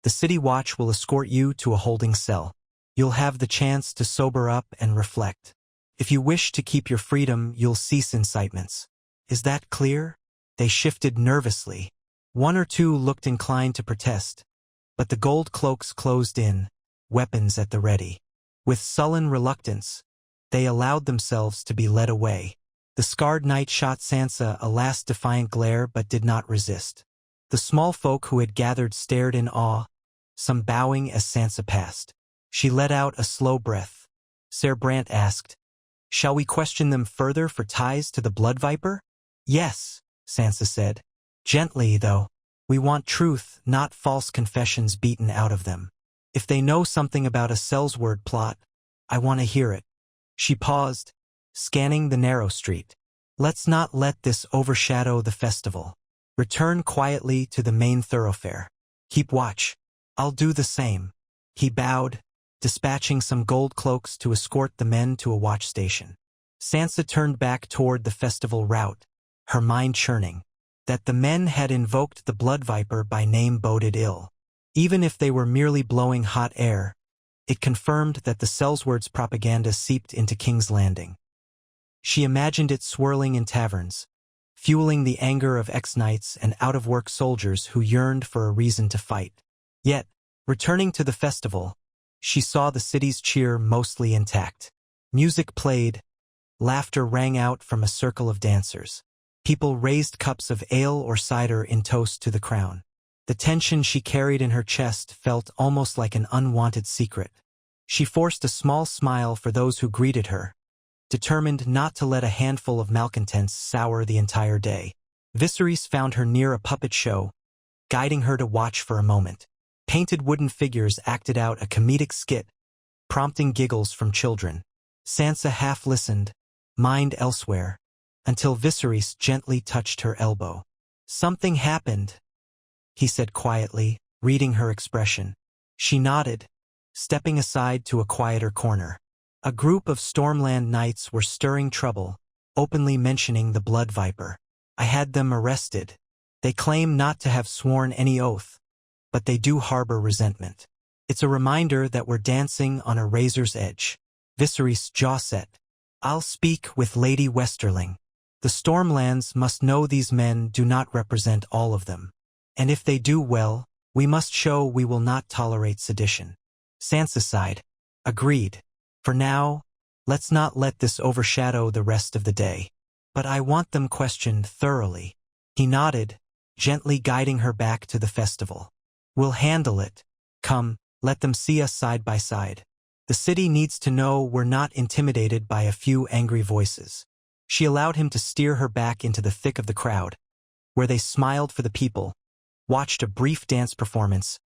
S1: the City Watch will escort you to a holding cell. You'll have the chance to sober up and reflect. If you wish to keep your freedom, you'll cease incitements. Is that clear? They shifted nervously. One or two looked inclined to protest, but the gold cloaks closed in, weapons at the ready. With sullen reluctance, they allowed themselves to be led away. The scarred knight shot Sansa a last defiant glare but did not resist. The small folk who had gathered stared in awe, some bowing as Sansa passed. She let out a slow breath. Ser Brandt asked, Shall we question them further for ties to the blood viper? Yes, Sansa said. Gently, though. We want truth, not false confessions beaten out of them. If they know something about a Sellsword plot, I want to hear it. She paused, scanning the narrow street. Let's not let this overshadow the festival. Return quietly to the main thoroughfare. Keep watch. I'll do the same. He bowed, dispatching some gold cloaks to escort the men to a watch station. Sansa turned back toward the festival route, her mind churning. That the men had invoked the blood viper by name boded ill. Even if they were merely blowing hot air, it confirmed that the Sellsword's propaganda seeped into King's Landing. She imagined it swirling in taverns, fueling the anger of ex-knights and out-of-work soldiers who yearned for a reason to fight. Yet, returning to the festival, she saw the city's cheer mostly intact. Music played, laughter rang out from a circle of dancers. People raised cups of ale or cider in toast to the crown. The tension she carried in her chest felt almost like an unwanted secret. She forced a small smile for those who greeted her, determined not to let a handful of malcontents sour the entire day. Viseris found her near a puppet show, guiding her to watch for a moment. Painted wooden figures acted out a comedic skit, prompting giggles from children. Sansa half listened, mind elsewhere, until Viserys gently touched her elbow. Something happened, he said quietly, reading her expression. She nodded, stepping aside to a quieter corner. A group of Stormland knights were stirring trouble, openly mentioning the blood viper. I had them arrested. They claim not to have sworn any oath, but they do harbor resentment. It's a reminder that we're dancing on a razor's edge. Viserys' jaw set. I'll speak with Lady Westerling. The Stormlands must know these men do not represent all of them. And if they do well, we must show we will not tolerate sedition. Sansa sighed. Agreed. For now, let's not let this overshadow the rest of the day. But I want them questioned thoroughly. He nodded, gently guiding her back to the festival. We'll handle it. Come, let them see us side by side. The city needs to know we're not intimidated by a few angry voices. She allowed him to steer her back into the thick of the crowd, where they smiled for the people, watched a brief dance performance,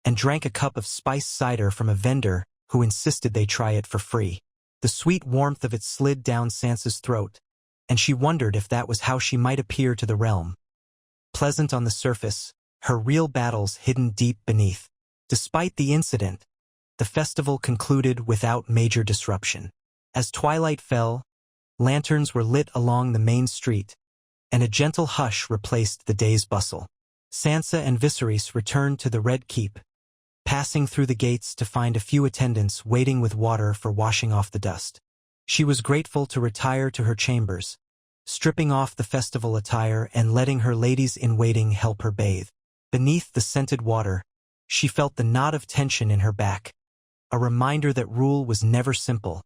S1: and drank a cup of spiced cider from a vendor who insisted they try it for free. The sweet warmth of it slid down Sansa's throat, and she wondered if that was how she might appear to the realm. Pleasant on the surface, her real battles hidden deep beneath. Despite the incident, the festival concluded without major disruption. As twilight fell, lanterns were lit along the main street, and a gentle hush replaced the day's bustle. Sansa and Viserys returned to the Red Keep, passing through the gates to find a few attendants waiting with water for washing off the dust. She was grateful to retire to her chambers, stripping off the festival attire and letting her ladies-in-waiting help her bathe. Beneath the scented water, she felt the knot of tension in her back, a reminder that rule was never simple,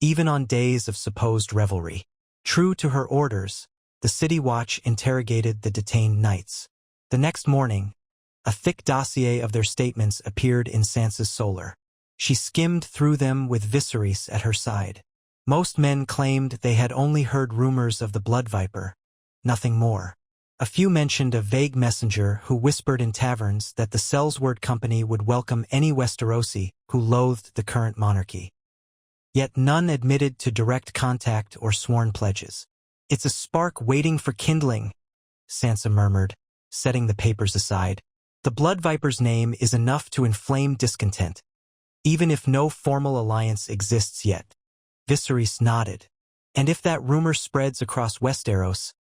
S1: even on days of supposed revelry. True to her orders, the city watch interrogated the detained knights. The next morning, a thick dossier of their statements appeared in Sansa's solar. She skimmed through them with Viseris at her side. Most men claimed they had only heard rumors of the blood viper, nothing more. A few mentioned a vague messenger who whispered in taverns that the Sellsword Company would welcome any Westerosi who loathed the current monarchy. Yet none admitted to direct contact or sworn pledges. "It's a spark waiting for kindling," Sansa murmured, setting the papers aside. "The blood viper's name is enough to inflame discontent, even if no formal alliance exists yet." Viserys nodded. "And if that rumor spreads across Westeros,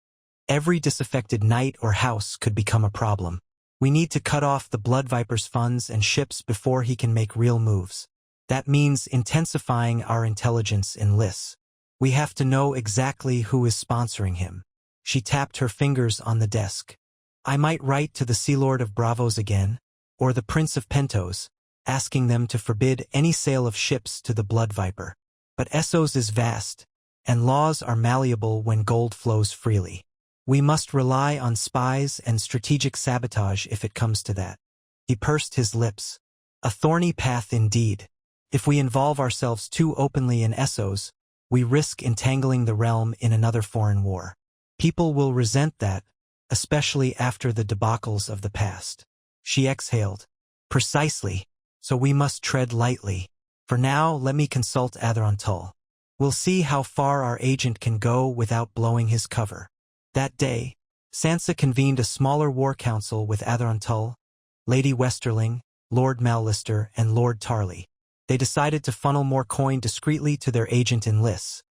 S1: every disaffected knight or house could become a problem. We need to cut off the blood viper's funds and ships before he can make real moves. That means intensifying our intelligence in lists. We have to know exactly who is sponsoring him." She tapped her fingers on the desk. "I might write to the Sea Lord of Bravos again, or the Prince of Pentos, asking them to forbid any sale of ships to the blood viper. But Essos is vast, and laws are malleable when gold flows freely. We must rely on spies and strategic sabotage if it comes to that." He pursed his lips. "A thorny path indeed. If we involve ourselves too openly in Essos, we risk entangling the realm in another foreign war. People will resent that, especially after the debacles of the past." She exhaled. "Precisely, so we must tread lightly. For now, let me consult Atheron Tull. We'll see how far our agent can go without blowing his cover." That day, Sansa convened a smaller war council with Atheron Tull, Lady Westerling, Lord Mallister, and Lord Tarley. They decided to funnel more coin discreetly to their agent in lists,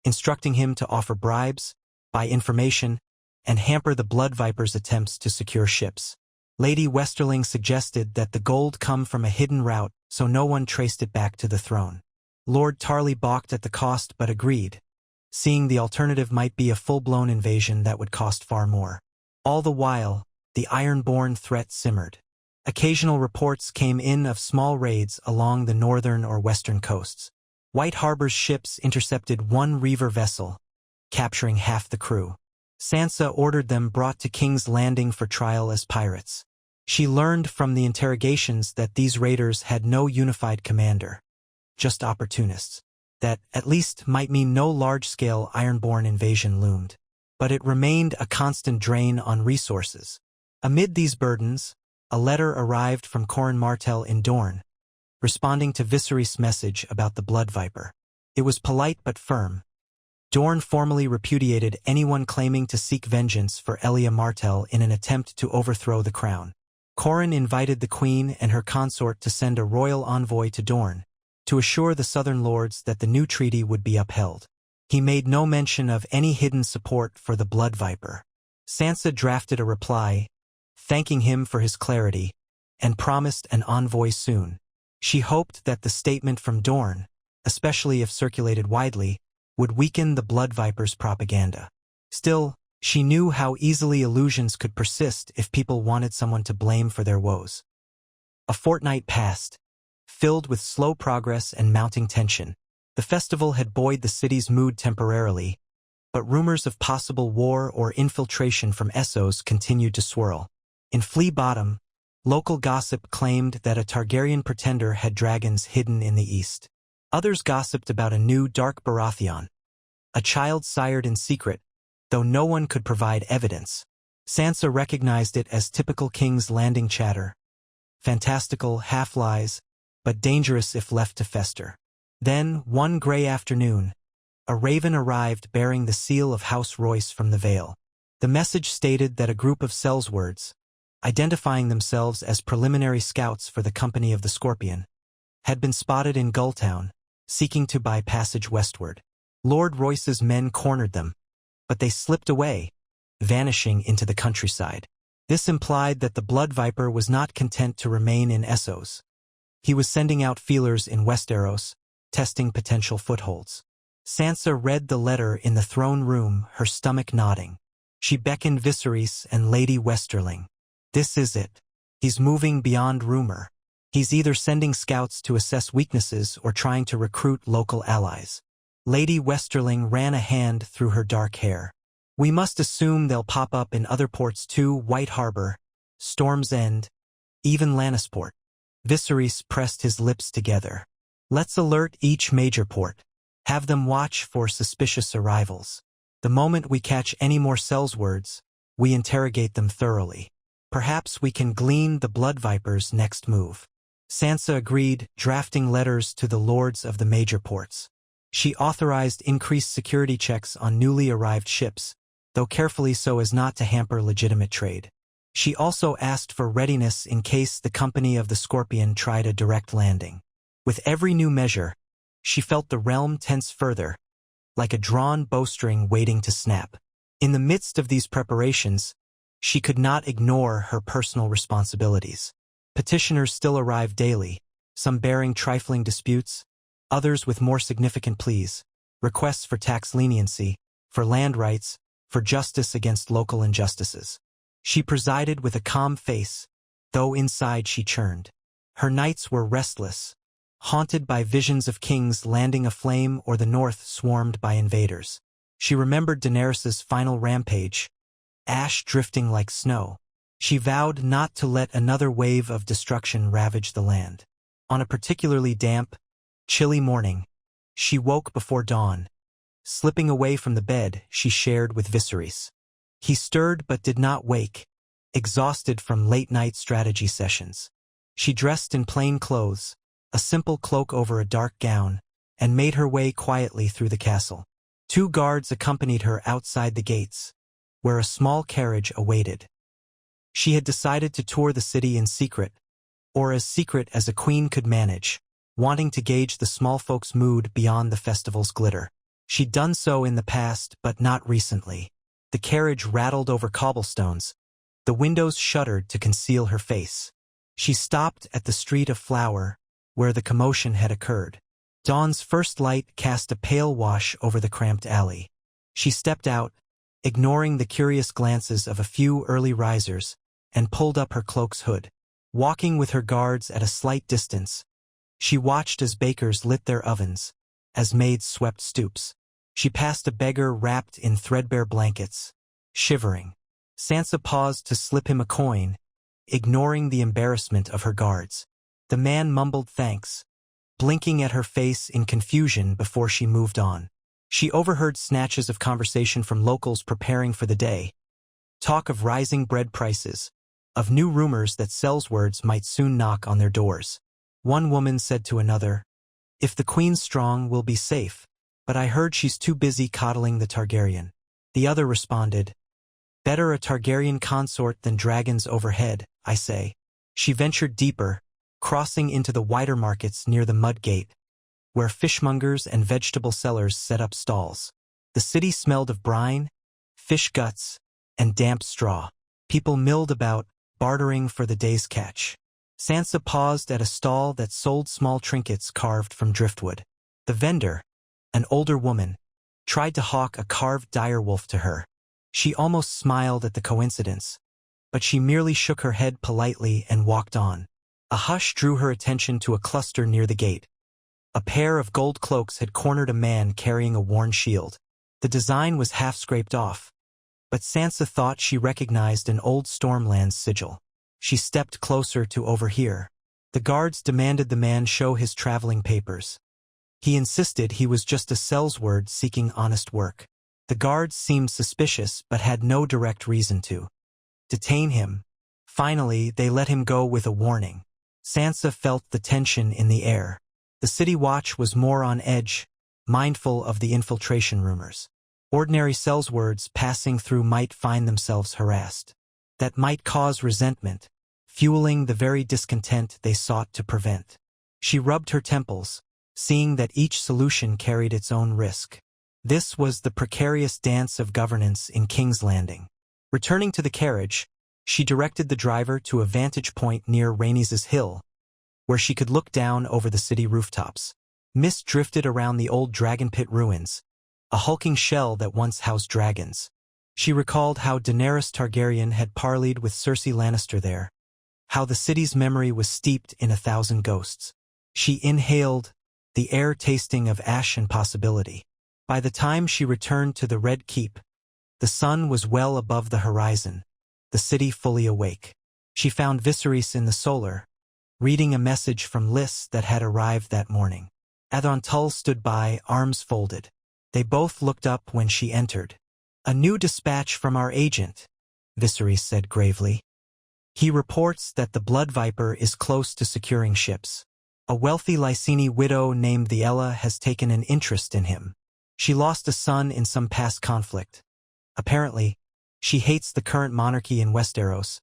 S1: instructing him to offer bribes, buy information, and hamper the blood viper's attempts to secure ships. Lady Westerling suggested that the gold come from a hidden route so no one traced it back to the throne. Lord Tarley balked at the cost but agreed, seeing the alternative might be a full-blown invasion that would cost far more. All the while, the ironborn threat simmered. Occasional reports came in of small raids along the northern or western coasts. White Harbor's ships intercepted one Reaver vessel, capturing half the crew. Sansa ordered them brought to King's Landing for trial as pirates. She learned from the interrogations that these raiders had no unified commander, just opportunists. That, at least, might mean no large-scale ironborn invasion loomed. But it remained a constant drain on resources. Amid these burdens, a letter arrived from Corin Martell in Dorne, responding to Viserys' message about the blood viper. It was polite but firm. Dorne formally repudiated anyone claiming to seek vengeance for Elia Martell in an attempt to overthrow the crown. Corin invited the Queen and her consort to send a royal envoy to Dorne, to assure the southern lords that the new treaty would be upheld. He made no mention of any hidden support for the blood viper. Sansa drafted a reply, thanking him for his clarity, and promised an envoy soon. She hoped that the statement from Dorne, especially if circulated widely, would weaken the blood viper's propaganda. Still, she knew how easily illusions could persist if people wanted someone to blame for their woes. A fortnight passed, filled with slow progress and mounting tension. The festival had buoyed the city's mood temporarily, but rumors of possible war or infiltration from Essos continued to swirl. In Flea Bottom, local gossip claimed that a Targaryen pretender had dragons hidden in the east. Others gossiped about a new Dark Baratheon, a child sired in secret, though no one could provide evidence. Sansa recognized it as typical King's Landing chatter, fantastical half-lies, but dangerous if left to fester. Then, one gray afternoon, a raven arrived bearing the seal of House Royce from the Vale. The message stated that a group of Sellswords, identifying themselves as preliminary scouts for the Company of the Scorpion, had been spotted in Gulltown, seeking to buy passage westward. Lord Royce's men cornered them, but they slipped away, vanishing into the countryside. This implied that the blood viper was not content to remain in Essos. He was sending out feelers in Westeros, testing potential footholds. Sansa read the letter in the throne room, her stomach nodding. She beckoned Viserys and Lady Westerling. This is it. He's moving beyond rumor. He's either sending scouts to assess weaknesses or trying to recruit local allies. Lady Westerling ran a hand through her dark hair. We must assume they'll pop up in other ports too, White Harbor, Storm's End, even Lannisport. Viserys pressed his lips together. Let's alert each major port. Have them watch for suspicious arrivals. The moment we catch any more Sells words, we interrogate them thoroughly. Perhaps we can glean the Blood Viper's next move. Sansa agreed, drafting letters to the lords of the major ports. She authorized increased security checks on newly arrived ships, though carefully so as not to hamper legitimate trade. She also asked for readiness in case the Company of the Scorpion tried a direct landing. With every new measure, she felt the realm tense further, like a drawn bowstring waiting to snap. In the midst of these preparations, she could not ignore her personal responsibilities. Petitioners still arrived daily, some bearing trifling disputes, others with more significant pleas, requests for tax leniency, for land rights, for justice against local injustices. She presided with a calm face, though inside she churned. Her nights were restless, haunted by visions of kings landing aflame or the north swarmed by invaders. She remembered Daenerys's final rampage, ash drifting like snow. She vowed not to let another wave of destruction ravage the land. On a particularly damp, chilly morning, she woke before dawn. Slipping away from the bed she shared with Viserys. He stirred but did not wake, exhausted from late-night strategy sessions. She dressed in plain clothes, a simple cloak over a dark gown, and made her way quietly through the castle. 2 guards accompanied her outside the gates, where a small carriage awaited. She had decided to tour the city in secret, or as secret as a queen could manage, wanting to gauge the small folks' mood beyond the festival's glitter. She'd done so in the past, but not recently. The carriage rattled over cobblestones. The windows shuddered to conceal her face. She stopped at the Street of Flower, where the commotion had occurred. Dawn's first light cast a pale wash over the cramped alley. She stepped out, ignoring the curious glances of a few early risers, and pulled up her cloak's hood. Walking with her guards at a slight distance, she watched as bakers lit their ovens, as maids swept stoops. She passed a beggar wrapped in threadbare blankets, shivering. Sansa paused to slip him a coin, ignoring the embarrassment of her guards. The man mumbled thanks, blinking at her face in confusion before she moved on. She overheard snatches of conversation from locals preparing for the day. Talk of rising bread prices, of new rumors that Sellswords might soon knock on their doors. One woman said to another, "If the queen's strong, we'll be safe, but I heard she's too busy coddling the Targaryen." The other responded, "Better a Targaryen consort than dragons overhead, I say." She ventured deeper, crossing into the wider markets near the mud gate, where fishmongers and vegetable sellers set up stalls. The city smelled of brine, fish guts, and damp straw. People milled about, bartering for the day's catch. Sansa paused at a stall that sold small trinkets carved from driftwood. The vendor, an older woman, tried to hawk a carved direwolf to her. She almost smiled at the coincidence, but she merely shook her head politely and walked on. A hush drew her attention to a cluster near the gate. A pair of gold cloaks had cornered a man carrying a worn shield. The design was half scraped off, but Sansa thought she recognized an old Stormlands sigil. She stepped closer to overhear. The guards demanded the man show his traveling papers. He insisted he was just a Sellsword seeking honest work. The guards seemed suspicious but had no direct reason to detain him. Finally, they let him go with a warning. Sansa felt the tension in the air. The city watch was more on edge, mindful of the infiltration rumors. Ordinary Sellswords passing through might find themselves harassed. That might cause resentment, fueling the very discontent they sought to prevent. She rubbed her temples, seeing that each solution carried its own risk. This was the precarious dance of governance in King's Landing. Returning to the carriage, she directed the driver to a vantage point near Rhaenys' Hill, where she could look down over the city rooftops. Mist drifted around the old dragon pit ruins, a hulking shell that once housed dragons. She recalled how Daenerys Targaryen had parleyed with Cersei Lannister there, how the city's memory was steeped in 1,000 ghosts. She inhaled, the air tasting of ash and possibility. By the time she returned to the Red Keep, the sun was well above the horizon, the city fully awake. She found Viseris in the solar, reading a message from Lys that had arrived that morning. Adon Tull stood by, arms folded. They both looked up when she entered. "A new dispatch from our agent," Viseris said gravely. "He reports that the Blood Viper is close to securing ships. A wealthy Lyseni widow named the Ella has taken an interest in him. She lost a son in some past conflict. Apparently, she hates the current monarchy in Westeros,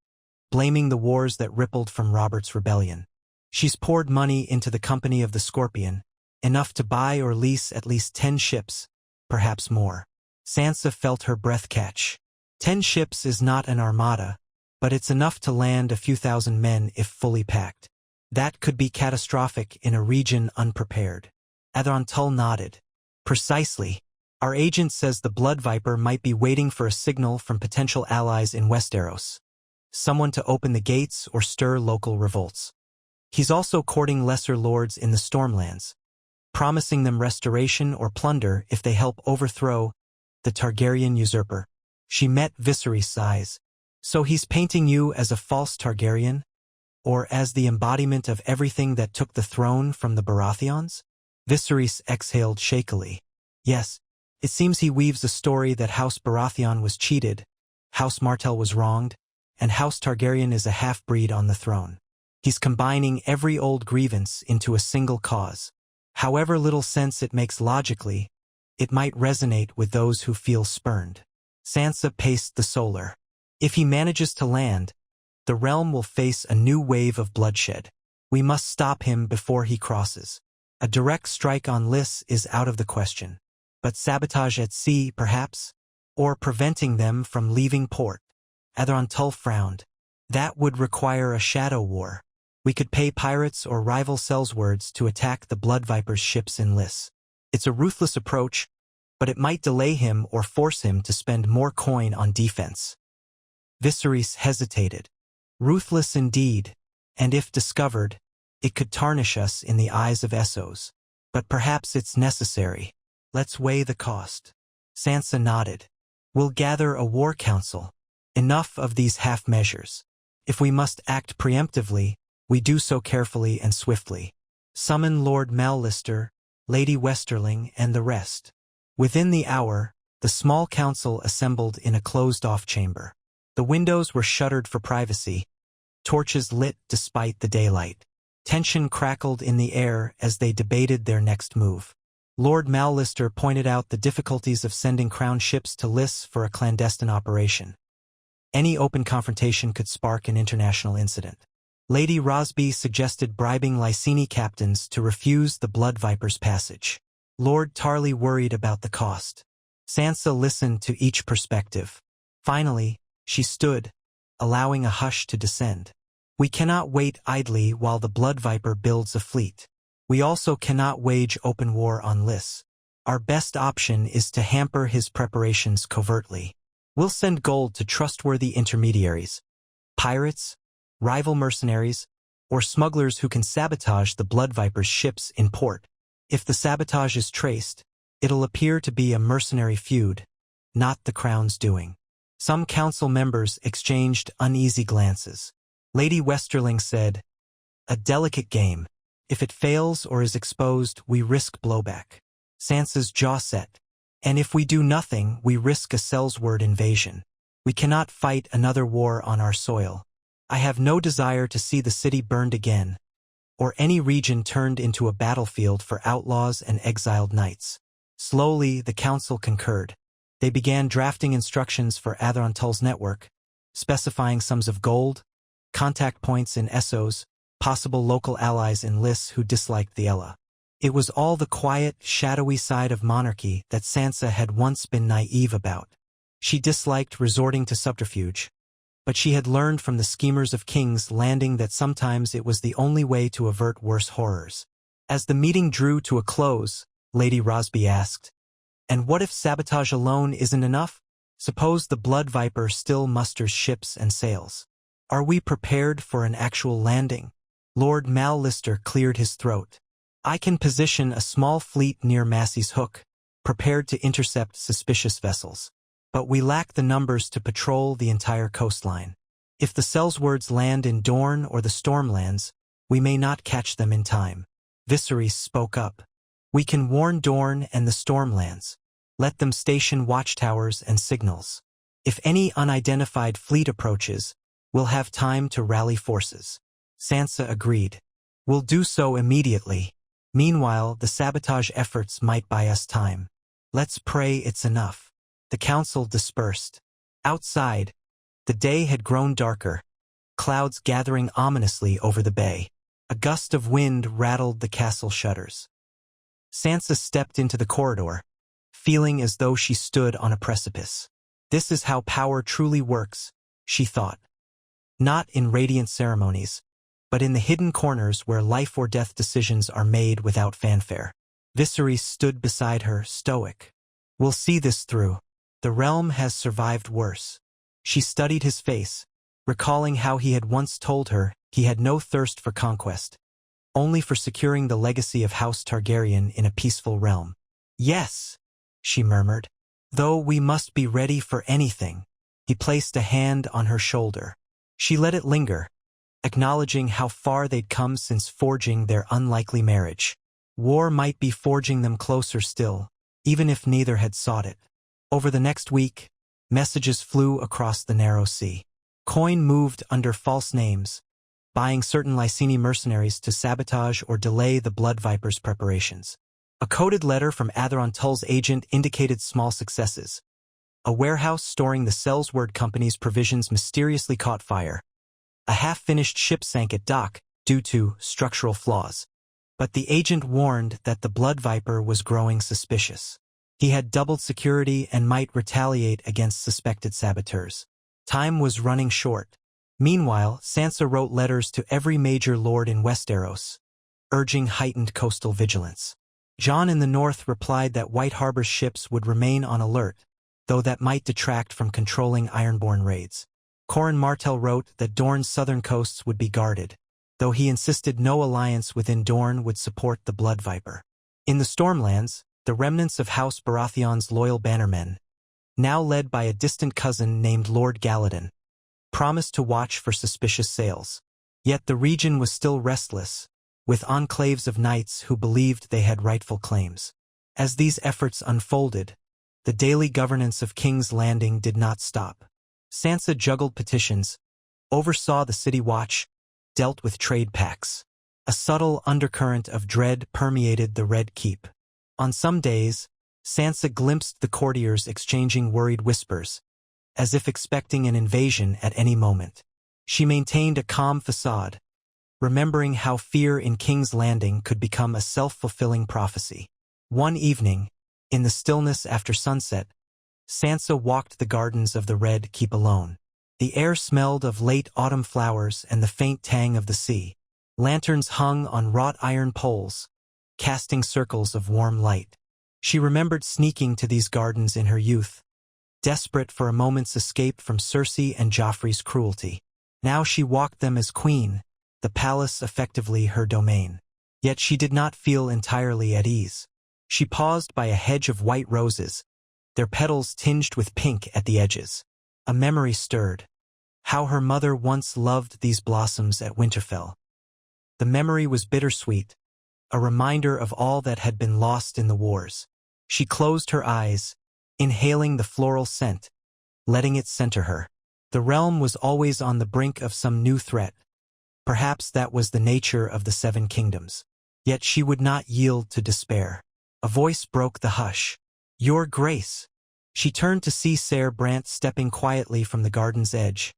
S1: blaming the wars that rippled from Robert's rebellion. She's poured money into the Company of the Scorpion, enough to buy or lease at least 10 ships, perhaps more." Sansa felt her breath catch. 10 ships is not an armada, but it's enough to land a few thousand men if fully packed. That could be catastrophic in a region unprepared. Adon Tull nodded. "Precisely. Our agent says the Blood Viper might be waiting for a signal from potential allies in Westeros. Someone to open the gates or stir local revolts. He's also courting lesser lords in the Stormlands, promising them restoration or plunder if they help overthrow the Targaryen usurper." She met Viserys' eyes. "So he's painting you as a false Targaryen? Or as the embodiment of everything that took the throne from the Baratheons?" Viserys exhaled shakily. "Yes, it seems he weaves a story that House Baratheon was cheated, House Martell was wronged, and House Targaryen is a half-breed on the throne. He's combining every old grievance into a single cause. However little sense it makes logically, it might resonate with those who feel spurned." Sansa paced the solar. "If he manages to land, the realm will face a new wave of bloodshed. We must stop him before he crosses. A direct strike on Lys is out of the question. But sabotage at sea, perhaps? Or preventing them from leaving port?" Adon Tull frowned. "That would require a shadow war. We could pay pirates or rival sellswords to attack the Blood Viper's ships in Lys. It's a ruthless approach, but it might delay him or force him to spend more coin on defense." Viserys hesitated. "Ruthless indeed, and if discovered, it could tarnish us in the eyes of Essos. But perhaps it's necessary. Let's weigh the cost." Sansa nodded. "We'll gather a war council. Enough of these half measures. If we must act preemptively, we do so carefully and swiftly. Summon Lord Mallister, Lady Westerling, and the rest." Within the hour, the small council assembled in a closed-off chamber. The windows were shuttered for privacy, torches lit despite the daylight. Tension crackled in the air as they debated their next move. Lord Mallister pointed out the difficulties of sending crown ships to Lys for a clandestine operation. Any open confrontation could spark an international incident. Lady Rosby suggested bribing Lyseni captains to refuse the Blood Viper's passage. Lord Tarly worried about the cost. Sansa listened to each perspective. Finally, she stood, allowing a hush to descend. "We cannot wait idly while the Blood Viper builds a fleet. We also cannot wage open war on Lys. Our best option is to hamper his preparations covertly. We'll send gold to trustworthy intermediaries, pirates, rival mercenaries, or smugglers who can sabotage the Blood Viper's ships in port. If the sabotage is traced, it'll appear to be a mercenary feud, not the crown's doing." Some council members exchanged uneasy glances. Lady Westerling said, "A delicate game. If it fails or is exposed, we risk blowback." Sansa's jaw set. "And if we do nothing, we risk a sellsword invasion. We cannot fight another war on our soil. I have no desire to see the city burned again, or any region turned into a battlefield for outlaws and exiled knights." Slowly, the council concurred. They began drafting instructions for Adon Tull's network, specifying sums of gold, contact points in Essos, possible local allies in Lys who disliked the Ella. It was all the quiet, shadowy side of monarchy that Sansa had once been naive about. She disliked resorting to subterfuge, but she had learned from the schemers of King's Landing that sometimes it was the only way to avert worse horrors. As the meeting drew to a close, Lady Rosby asked, "And what if sabotage alone isn't enough? Suppose the Blood Viper still musters ships and sails. Are we prepared for an actual landing?" Lord Mallister cleared his throat. "I can position a small fleet near Massey's Hook, prepared to intercept suspicious vessels. But we lack the numbers to patrol the entire coastline. If the Sellswords land in Dorne or the Stormlands, we may not catch them in time." Viseris spoke up. "We can warn Dorne and the Stormlands. Let them station watchtowers and signals. If any unidentified fleet approaches, we'll have time to rally forces." Sansa agreed. "We'll do so immediately. Meanwhile, the sabotage efforts might buy us time. Let's pray it's enough." The council dispersed. Outside, the day had grown darker, clouds gathering ominously over the bay. A gust of wind rattled the castle shutters. Sansa stepped into the corridor, feeling as though she stood on a precipice. This is how power truly works, she thought. Not in radiant ceremonies, but in the hidden corners where life or death decisions are made without fanfare. Viseris stood beside her, stoic. "We'll see this through. The realm has survived worse." She studied his face, recalling how he had once told her he had no thirst for conquest, only for securing the legacy of House Targaryen in a peaceful realm. "Yes," she murmured, "though we must be ready for anything." He placed a hand on her shoulder. She let it linger, acknowledging how far they'd come since forging their unlikely marriage. War might be forging them closer still, even if neither had sought it. Over the next week, messages flew across the narrow sea. Coin moved under false names, buying certain Lyseni mercenaries to sabotage or delay the Blood Viper's preparations. A coded letter from Atheron Tull's agent indicated small successes. A warehouse storing the Sellsword Company's provisions mysteriously caught fire. A half-finished ship sank at dock due to structural flaws. But the agent warned that the Blood Viper was growing suspicious. He had doubled security and might retaliate against suspected saboteurs. Time was running short. Meanwhile, Sansa wrote letters to every major lord in Westeros, urging heightened coastal vigilance. Jon in the north replied that White Harbor's ships would remain on alert, though that might detract from controlling ironborn raids. Corin Martell wrote that Dorne's southern coasts would be guarded, though he insisted no alliance within Dorne would support the Blood Viper. In the Stormlands, the remnants of House Baratheon's loyal bannermen, now led by a distant cousin named Lord Galladon, promised to watch for suspicious sails. Yet the region was still restless, with enclaves of knights who believed they had rightful claims. As these efforts unfolded, the daily governance of King's Landing did not stop. Sansa juggled petitions, oversaw the city watch, dealt with trade pacts. A subtle undercurrent of dread permeated the Red Keep. On some days, Sansa glimpsed the courtiers exchanging worried whispers, as if expecting an invasion at any moment. She maintained a calm facade, remembering how fear in King's Landing could become a self-fulfilling prophecy. One evening, in the stillness after sunset, Sansa walked the gardens of the Red Keep alone. The air smelled of late autumn flowers and the faint tang of the sea. Lanterns hung on wrought iron poles, casting circles of warm light. She remembered sneaking to these gardens in her youth, desperate for a moment's escape from Cersei and Joffrey's cruelty. Now she walked them as queen, the palace effectively her domain. Yet she did not feel entirely at ease. She paused by a hedge of white roses, their petals tinged with pink at the edges. A memory stirred. How her mother once loved these blossoms at Winterfell. The memory was bittersweet, a reminder of all that had been lost in the wars. She closed her eyes, inhaling the floral scent, letting it center her. The realm was always on the brink of some new threat. Perhaps that was the nature of the Seven Kingdoms. Yet she would not yield to despair. A voice broke the hush. "Your Grace." She turned to see Ser Brant stepping quietly from the garden's edge,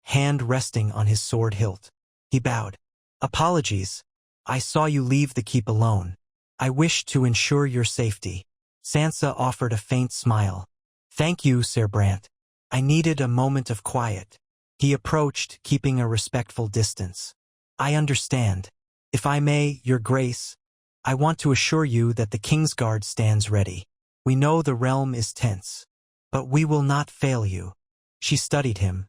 S1: hand resting on his sword hilt. He bowed. "Apologies. I saw you leave the keep alone. I wished to ensure your safety." Sansa offered a faint smile. "Thank you, Ser Brant. I needed a moment of quiet." He approached, keeping a respectful distance. "I understand. If I may, Your Grace, I want to assure you that the Kingsguard stands ready. We know the realm is tense, but we will not fail you." She studied him,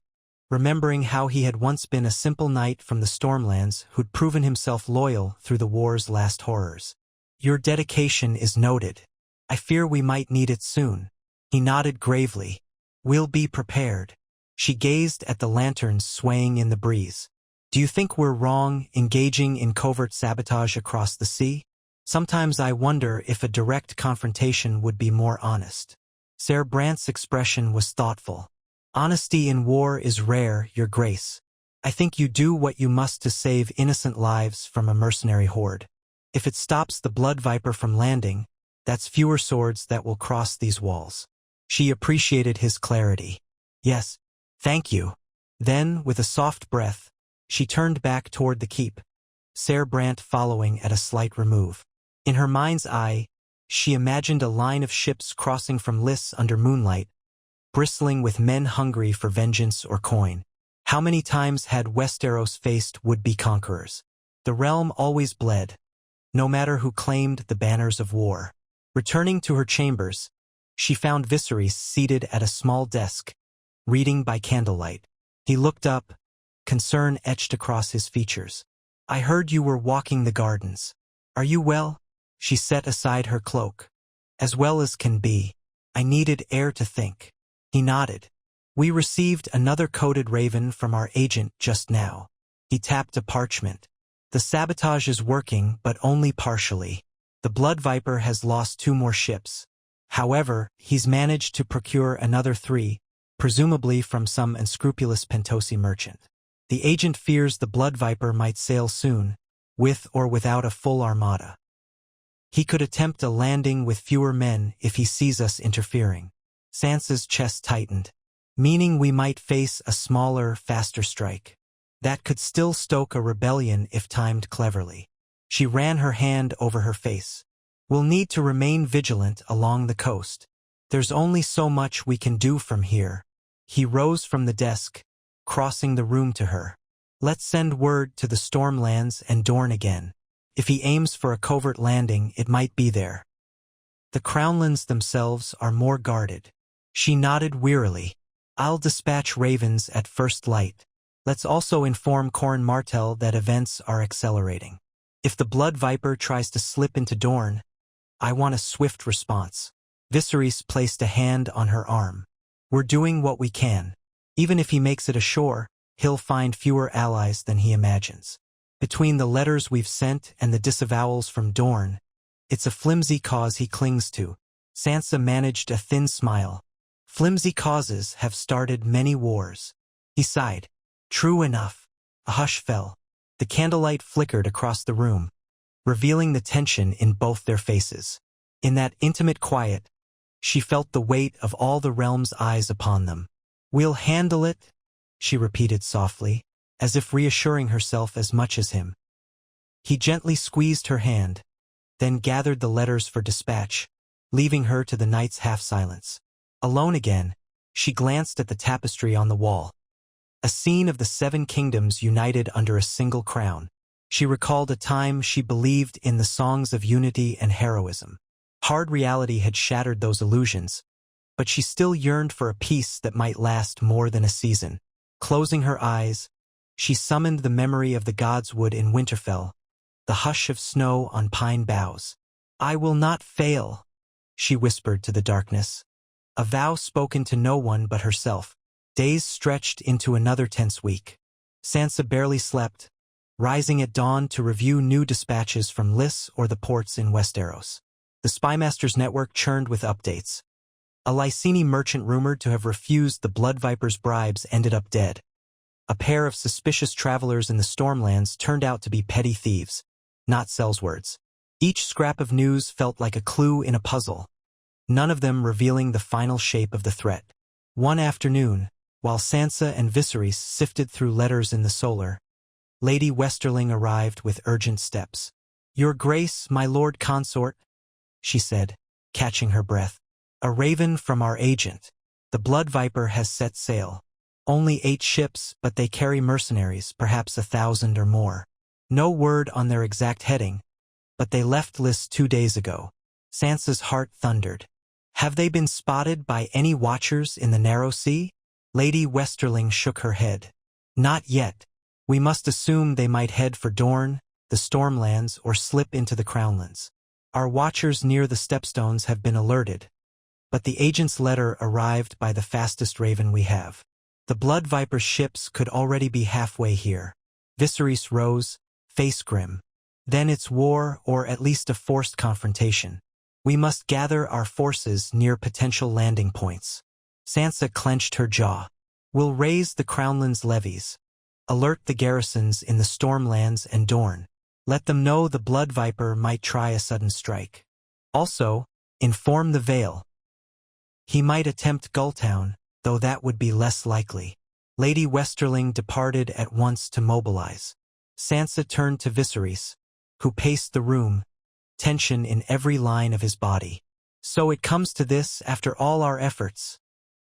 S1: remembering how he had once been a simple knight from the Stormlands who'd proven himself loyal through the war's last horrors. "Your dedication is noted. I fear we might need it soon." He nodded gravely. "We'll be prepared." She gazed at the lanterns swaying in the breeze. "Do you think we're wrong engaging in covert sabotage across the sea? Sometimes I wonder if a direct confrontation would be more honest." Ser Brandt's expression was thoughtful. "Honesty in war is rare, Your Grace. I think you do what you must to save innocent lives from a mercenary horde. If it stops the blood viper from landing, that's fewer swords that will cross these walls." She appreciated his clarity. "Yes, thank you." Then, with a soft breath, she turned back toward the keep, Ser Brandt following at a slight remove. In her mind's eye, she imagined a line of ships crossing from Lys under moonlight, bristling with men hungry for vengeance or coin. How many times had Westeros faced would-be conquerors? The realm always bled, no matter who claimed the banners of war. Returning to her chambers, she found Viseris seated at a small desk, reading by candlelight. He looked up, concern etched across his features. "I heard you were walking the gardens. Are you well?" She set aside her cloak. "As well as can be. I needed air to think." He nodded. "We received another coded raven from our agent just now." He tapped a parchment. "The sabotage is working, but only partially. The Blood Viper has lost 2 more ships. However, he's managed to procure another 3, presumably from some unscrupulous Pentosi merchant. The agent fears the Blood Viper might sail soon, with or without a full armada. He could attempt a landing with fewer men if he sees us interfering." Sansa's chest tightened. "Meaning we might face a smaller, faster strike. That could still stoke a rebellion if timed cleverly." She ran her hand over her face. "We'll need to remain vigilant along the coast. There's only so much we can do from here." He rose from the desk, crossing the room to her. "Let's send word to the Stormlands and Dorne again. If he aims for a covert landing, it might be there. The Crownlands themselves are more guarded." She nodded wearily. "I'll dispatch ravens at first light. Let's also inform Corran Martell that events are accelerating. If the Blood Viper tries to slip into Dorne, I want a swift response." Viseris placed a hand on her arm. "We're doing what we can. Even if he makes it ashore, he'll find fewer allies than he imagines. Between the letters we've sent and the disavowals from Dorne, it's a flimsy cause he clings to." Sansa managed a thin smile. "Flimsy causes have started many wars." He sighed. "True enough." A hush fell. The candlelight flickered across the room, revealing the tension in both their faces. In that intimate quiet, she felt the weight of all the realm's eyes upon them. "We'll handle it," she repeated softly, as if reassuring herself as much as him. He gently squeezed her hand, then gathered the letters for dispatch, leaving her to the night's half-silence. Alone again, she glanced at the tapestry on the wall. A scene of the 7 kingdoms united under a single crown. She recalled a time she believed in the songs of unity and heroism. Hard reality had shattered those illusions, but she still yearned for a peace that might last more than a season. Closing her eyes, she summoned the memory of the godswood in Winterfell, the hush of snow on pine boughs. "I will not fail," she whispered to the darkness. A vow spoken to no one but herself. Days stretched into another tense week. Sansa barely slept, rising at dawn to review new dispatches from Lys or the ports in Westeros. The Spymaster's network churned with updates. A Lyseni merchant rumored to have refused the Blood Viper's bribes ended up dead. A pair of suspicious travelers in the Stormlands turned out to be petty thieves, not sellswords. Each scrap of news felt like a clue in a puzzle, none of them revealing the final shape of the threat. One afternoon, while Sansa and Viserys sifted through letters in the Solar, Lady Westerling arrived with urgent steps. "Your Grace, my Lord Consort," she said, catching her breath. "A raven from our agent. The Blood Viper has set sail. Only 8 ships, but they carry mercenaries, perhaps 1,000 or more. No word on their exact heading, But they left Lys 2 days ago. Sansa's heart thundered. Have they been spotted by any watchers in the Narrow Sea? Lady Westerling shook her head. Not yet. We must assume they might head for Dorne, the Stormlands, or slip into the Crownlands. Our watchers near the Stepstones have been alerted. But the agent's letter arrived by the fastest raven we have. The Blood Viper's ships could already be halfway here. Viseris rose, face grim. Then it's war, or at least a forced confrontation. We must gather our forces near potential landing points. Sansa clenched her jaw. We'll raise the Crownlands levies. Alert the garrisons in the Stormlands and Dorne. Let them know the Blood Viper might try a sudden strike. Also, inform the Vale. He might attempt Gulltown, though that would be less likely. Lady Westerling departed at once to mobilize. Sansa turned to Viserys, who paced the room, tension in every line of his body. So it comes to this after all our efforts,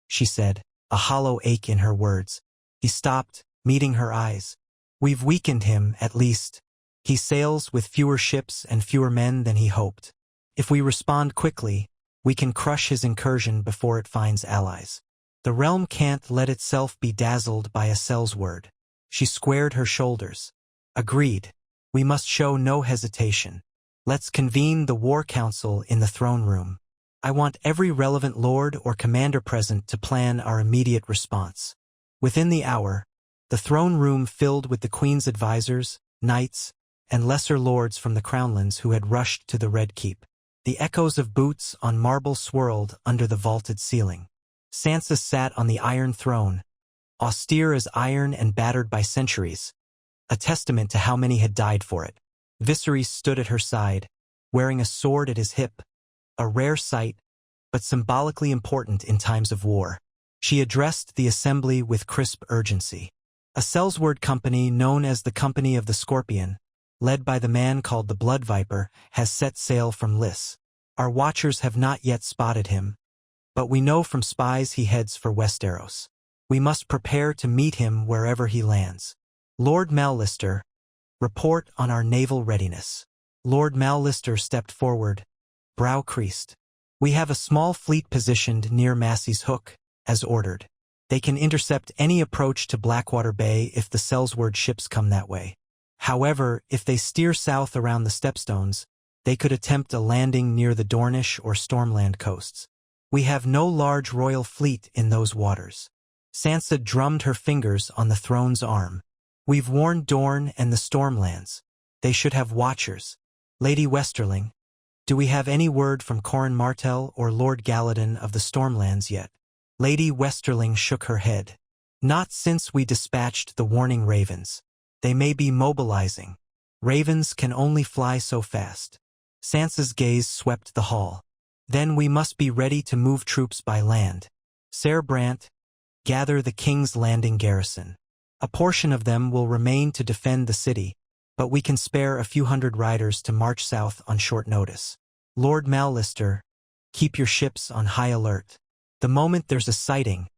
S1: she said, a hollow ache in her words. He stopped, meeting her eyes. We've weakened him, at least. He sails with fewer ships and fewer men than he hoped. If we respond quickly, we can crush his incursion before it finds allies. The realm can't let itself be dazzled by a sellsword. She squared her shoulders. Agreed. We must show no hesitation. Let's convene the War Council in the throne room. I want every relevant lord or commander present to plan our immediate response. Within the hour, the throne room filled with the Queen's advisors, knights, and lesser lords from the Crownlands who had rushed to the Red Keep. The echoes of boots on marble swirled under the vaulted ceiling. Sansa sat on the Iron Throne, austere as iron and battered by centuries, a testament to how many had died for it. Viserys stood at her side, wearing a sword at his hip, a rare sight, but symbolically important in times of war. She addressed the assembly with crisp urgency. A sellsword company known as the Company of the Scorpion, led by the man called the Blood Viper, has set sail from Lys. Our watchers have not yet spotted him, but we know from spies he heads for Westeros. We must prepare to meet him wherever he lands. Lord Mallister, report on our naval readiness. Lord Mallister stepped forward, brow creased. We have a small fleet positioned near Massey's Hook, as ordered. They can intercept any approach to Blackwater Bay if the sellsword ships come that way. However, if they steer south around the Stepstones, they could attempt a landing near the Dornish or Stormland coasts. We have no large royal fleet in those waters. Sansa drummed her fingers on the throne's arm. We've warned Dorne and the Stormlands. They should have watchers. Lady Westerling, do we have any word from Corin Martell or Lord Galladon of the Stormlands yet? Lady Westerling shook her head. Not since we dispatched the warning ravens. They may be mobilizing. Ravens can only fly so fast. Sansa's gaze swept the hall. Then we must be ready to move troops by land. Ser Brant, gather the King's Landing garrison. A portion of them will remain to defend the city, but we can spare a few hundred riders to march south on short notice. Lord Mallister, keep your ships on high alert. The moment there's a sighting,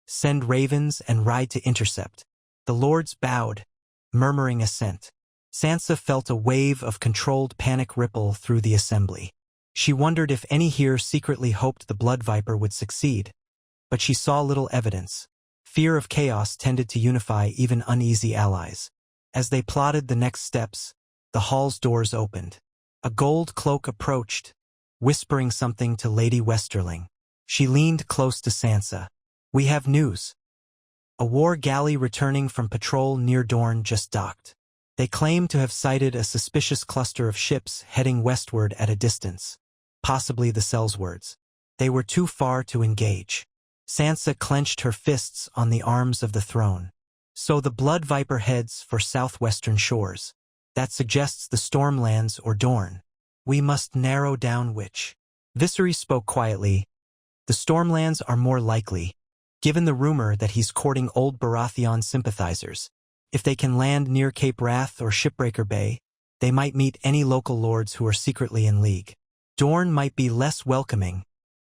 S1: send ravens and ride to intercept. The lords bowed, murmuring assent. Sansa felt a wave of controlled panic ripple through the assembly. She wondered if any here secretly hoped the Blood Viper would succeed, but she saw little evidence. Fear of chaos tended to unify even uneasy allies. As they plotted the next steps, the hall's doors opened. A gold cloak approached, whispering something to Lady Westerling. She leaned close to Sansa. We have news. A war galley returning from patrol near Dorne just docked. They claim to have sighted a suspicious cluster of ships heading westward at a distance, possibly the sellswords. They were too far to engage. Sansa clenched her fists on the arms of the throne. So the Blood Viper heads for southwestern shores. That suggests the Stormlands or Dorne. We must narrow down which. Viserys spoke quietly. The Stormlands are more likely, given the rumor that he's courting old Baratheon sympathizers. If they can land near Cape Wrath or Shipbreaker Bay, they might meet any local lords who are secretly in league. Dorne might be less welcoming,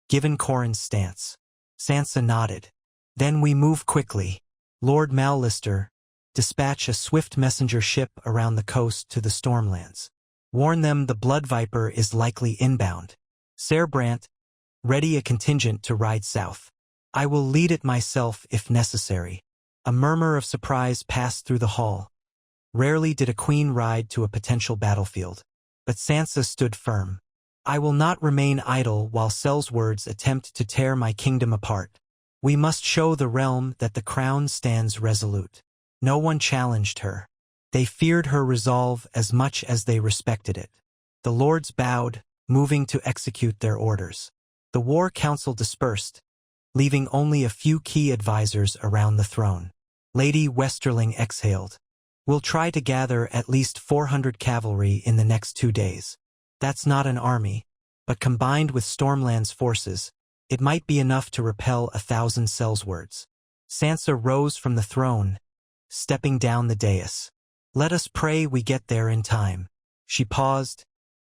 S1: given Corin's stance. Sansa nodded. Then we move quickly. Lord Mallister, dispatch a swift messenger ship around the coast to the Stormlands. Warn them the blood viper is likely inbound. Ser Brant, ready a contingent to ride south. I will lead it myself if necessary. A murmur of surprise passed through the hall. Rarely did a queen ride to a potential battlefield. But Sansa stood firm. I will not remain idle while sellswords attempt to tear my kingdom apart. We must show the realm that the crown stands resolute. No one challenged her. They feared her resolve as much as they respected it. The lords bowed, moving to execute their orders. The war council dispersed, leaving only a few key advisors around the throne. Lady Westerling exhaled. We'll try to gather at least 400 cavalry in the next 2 days. That's not an army, but combined with Stormlands forces, it might be enough to repel 1,000 sellswords. Sansa rose from the throne, stepping down the dais. Let us pray we get there in time. She paused,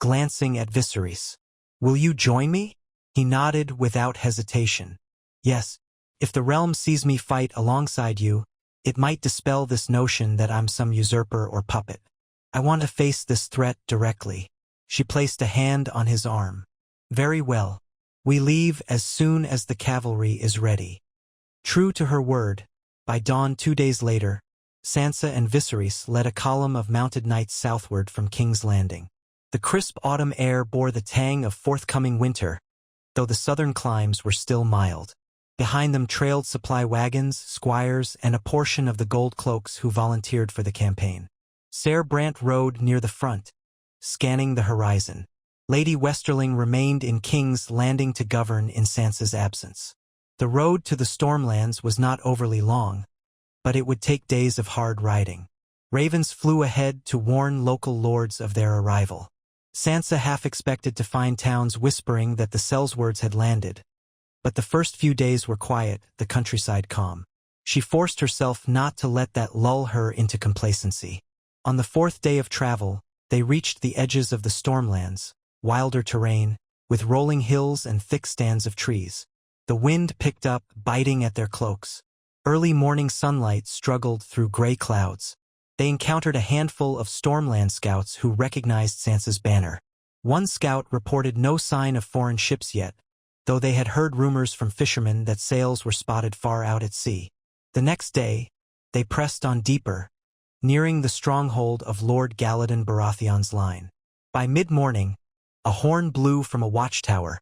S1: glancing at Viseris. Will you join me? He nodded without hesitation. Yes, if the realm sees me fight alongside you, it might dispel this notion that I'm some usurper or puppet. I want to face this threat directly. She placed a hand on his arm. Very well. We leave as soon as the cavalry is ready. True to her word, by dawn 2 days later, Sansa and Viserys led a column of mounted knights southward from King's Landing. The crisp autumn air bore the tang of forthcoming winter, though the southern climes were still mild. Behind them trailed supply wagons, squires, and a portion of the gold cloaks who volunteered for the campaign. Ser Brant rode near the front, scanning the horizon. Lady Westerling remained in King's Landing to govern in Sansa's absence. The road to the Stormlands was not overly long, but it would take days of hard riding. Ravens flew ahead to warn local lords of their arrival. Sansa half expected to find towns whispering that the sellswords had landed, but the first few days were quiet, the countryside calm. She forced herself not to let that lull her into complacency. On the 4th day of travel, they reached the edges of the Stormlands, wilder terrain, with rolling hills and thick stands of trees. The wind picked up, biting at their cloaks. Early morning sunlight struggled through gray clouds. They encountered a handful of Stormland scouts who recognized Sansa's banner. One scout reported no sign of foreign ships yet, though they had heard rumors from fishermen that sails were spotted far out at sea. The next day, they pressed on deeper, nearing the stronghold of Lord Galladon Baratheon's line. By mid-morning, a horn blew from a watchtower,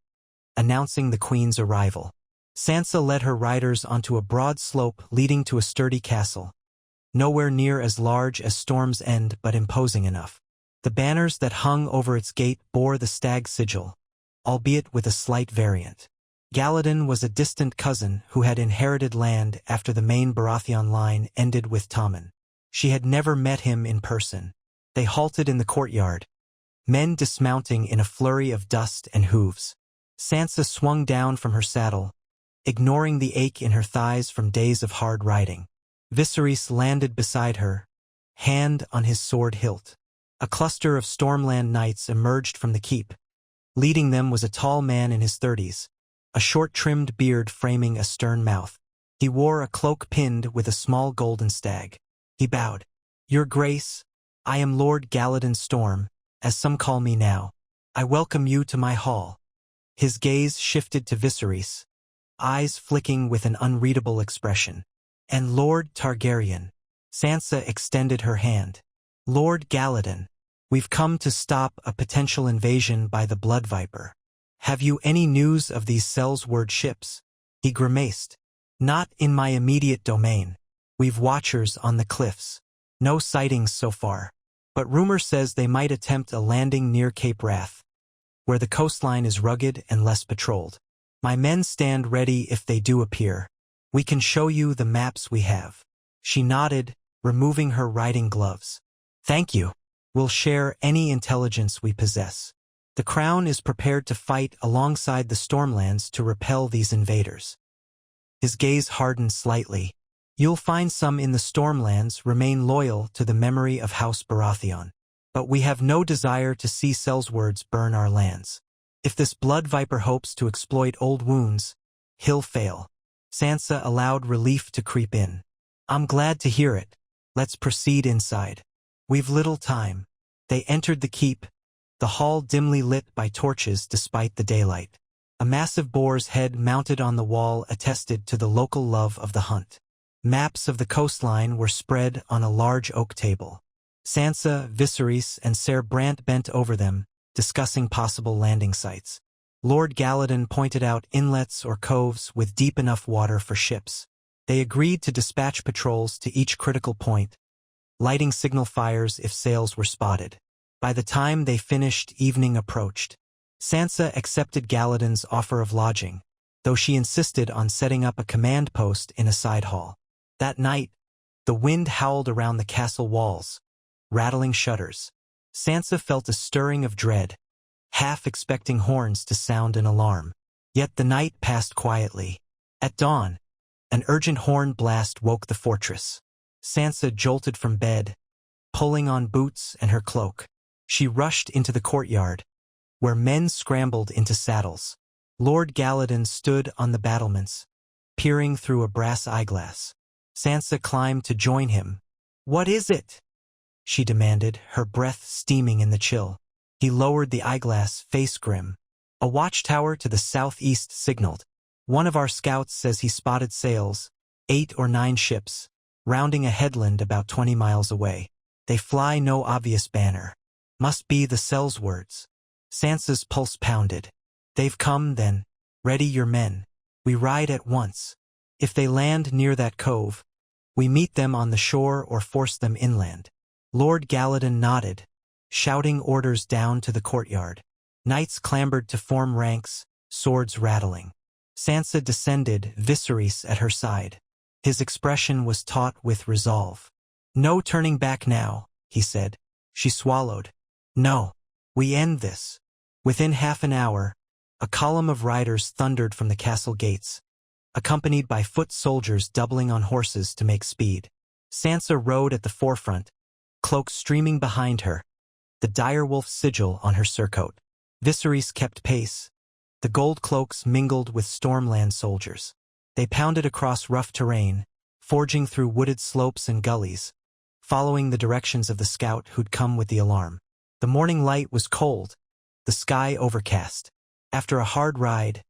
S1: announcing the queen's arrival. Sansa led her riders onto a broad slope leading to a sturdy castle, nowhere near as large as Storm's End but imposing enough. The banners that hung over its gate bore the stag sigil, albeit with a slight variant. Galladon was a distant cousin who had inherited land after the main Baratheon line ended with Tommen. She had never met him in person. They halted in the courtyard, men dismounting in a flurry of dust and hooves. Sansa swung down from her saddle, ignoring the ache in her thighs from days of hard riding. Viserys landed beside her, hand on his sword hilt. A cluster of Stormland knights emerged from the keep. Leading them was a tall man in his 30s, a short-trimmed beard framing a stern mouth. He wore a cloak pinned with a small golden stag. He bowed. Your Grace, I am Lord Galladon Storm, as some call me now. I welcome you to my hall. His gaze shifted to Viserys, eyes flicking with an unreadable expression. And Lord Targaryen. Sansa extended her hand. Lord Galladon, we've come to stop a potential invasion by the blood viper. Have you any news of these sellsword ships? He grimaced. Not in my immediate domain. We've watchers on the cliffs. No sightings so far. But rumor says they might attempt a landing near Cape Wrath, where the coastline is rugged and less patrolled. My men stand ready if they do appear. We can show you the maps we have. She nodded, removing her riding gloves. Thank you. We'll share any intelligence we possess. The Crown is prepared to fight alongside the Stormlands to repel these invaders. His gaze hardened slightly. You'll find some in the Stormlands remain loyal to the memory of House Baratheon. But we have no desire to see sellswords burn our lands. If this blood viper hopes to exploit old wounds, he'll fail. Sansa allowed relief to creep in. I'm glad to hear it. Let's proceed inside. We've little time. They entered the keep, the hall dimly lit by torches despite the daylight. A massive boar's head mounted on the wall attested to the local love of the hunt. Maps of the coastline were spread on a large oak table. Sansa, Viseris, and Ser Brant bent over them, discussing possible landing sites. Lord Galladon pointed out inlets or coves with deep enough water for ships. They agreed to dispatch patrols to each critical point, lighting signal fires if sails were spotted. By the time they finished, evening approached. Sansa accepted Galladon's offer of lodging, though she insisted on setting up a command post in a side hall. That night, the wind howled around the castle walls, rattling shutters. Sansa felt a stirring of dread, half expecting horns to sound an alarm. Yet the night passed quietly. At dawn, an urgent horn blast woke the fortress. Sansa jolted from bed, pulling on boots and her cloak. She rushed into the courtyard, where men scrambled into saddles. Lord Galladon stood on the battlements, peering through a brass eyeglass. Sansa climbed to join him. "What is it?" she demanded, her breath steaming in the chill. He lowered the eyeglass, face grim. A watchtower to the southeast signaled. "One of our scouts says he spotted sails, 8 or 9 ships, rounding a headland about 20 miles away. They fly no obvious banner. Must be the sellswords." Sansa's pulse pounded. "They've come, then. Ready your men. We ride at once. If they land near that cove, we meet them on the shore or force them inland." Lord Galladon nodded, shouting orders down to the courtyard. Knights clambered to form ranks, swords rattling. Sansa descended, Viserys at her side. His expression was taut with resolve. "No turning back now," he said. She swallowed. "No. We end this." Within half an hour, a column of riders thundered from the castle gates, accompanied by foot soldiers doubling on horses to make speed. Sansa rode at the forefront, cloak streaming behind her, the direwolf sigil on her surcoat. Viserys kept pace. The gold cloaks mingled with stormland soldiers. They pounded across rough terrain, forging through wooded slopes and gullies, following the directions of the scout who'd come with the alarm. The morning light was cold, the sky overcast. After a hard ride,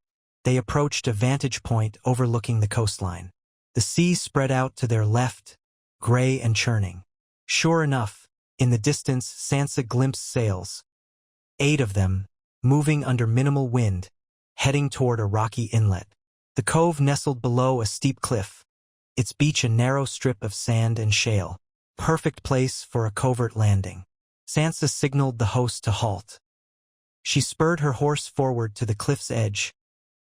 S1: they approached a vantage point overlooking the coastline. The sea spread out to their left, gray and churning. Sure enough, in the distance Sansa glimpsed sails, 8 of them, moving under minimal wind, heading toward a rocky inlet. The cove nestled below a steep cliff, its beach a narrow strip of sand and shale. Perfect place for a covert landing. Sansa signaled the host to halt. She spurred her horse forward to the cliff's edge,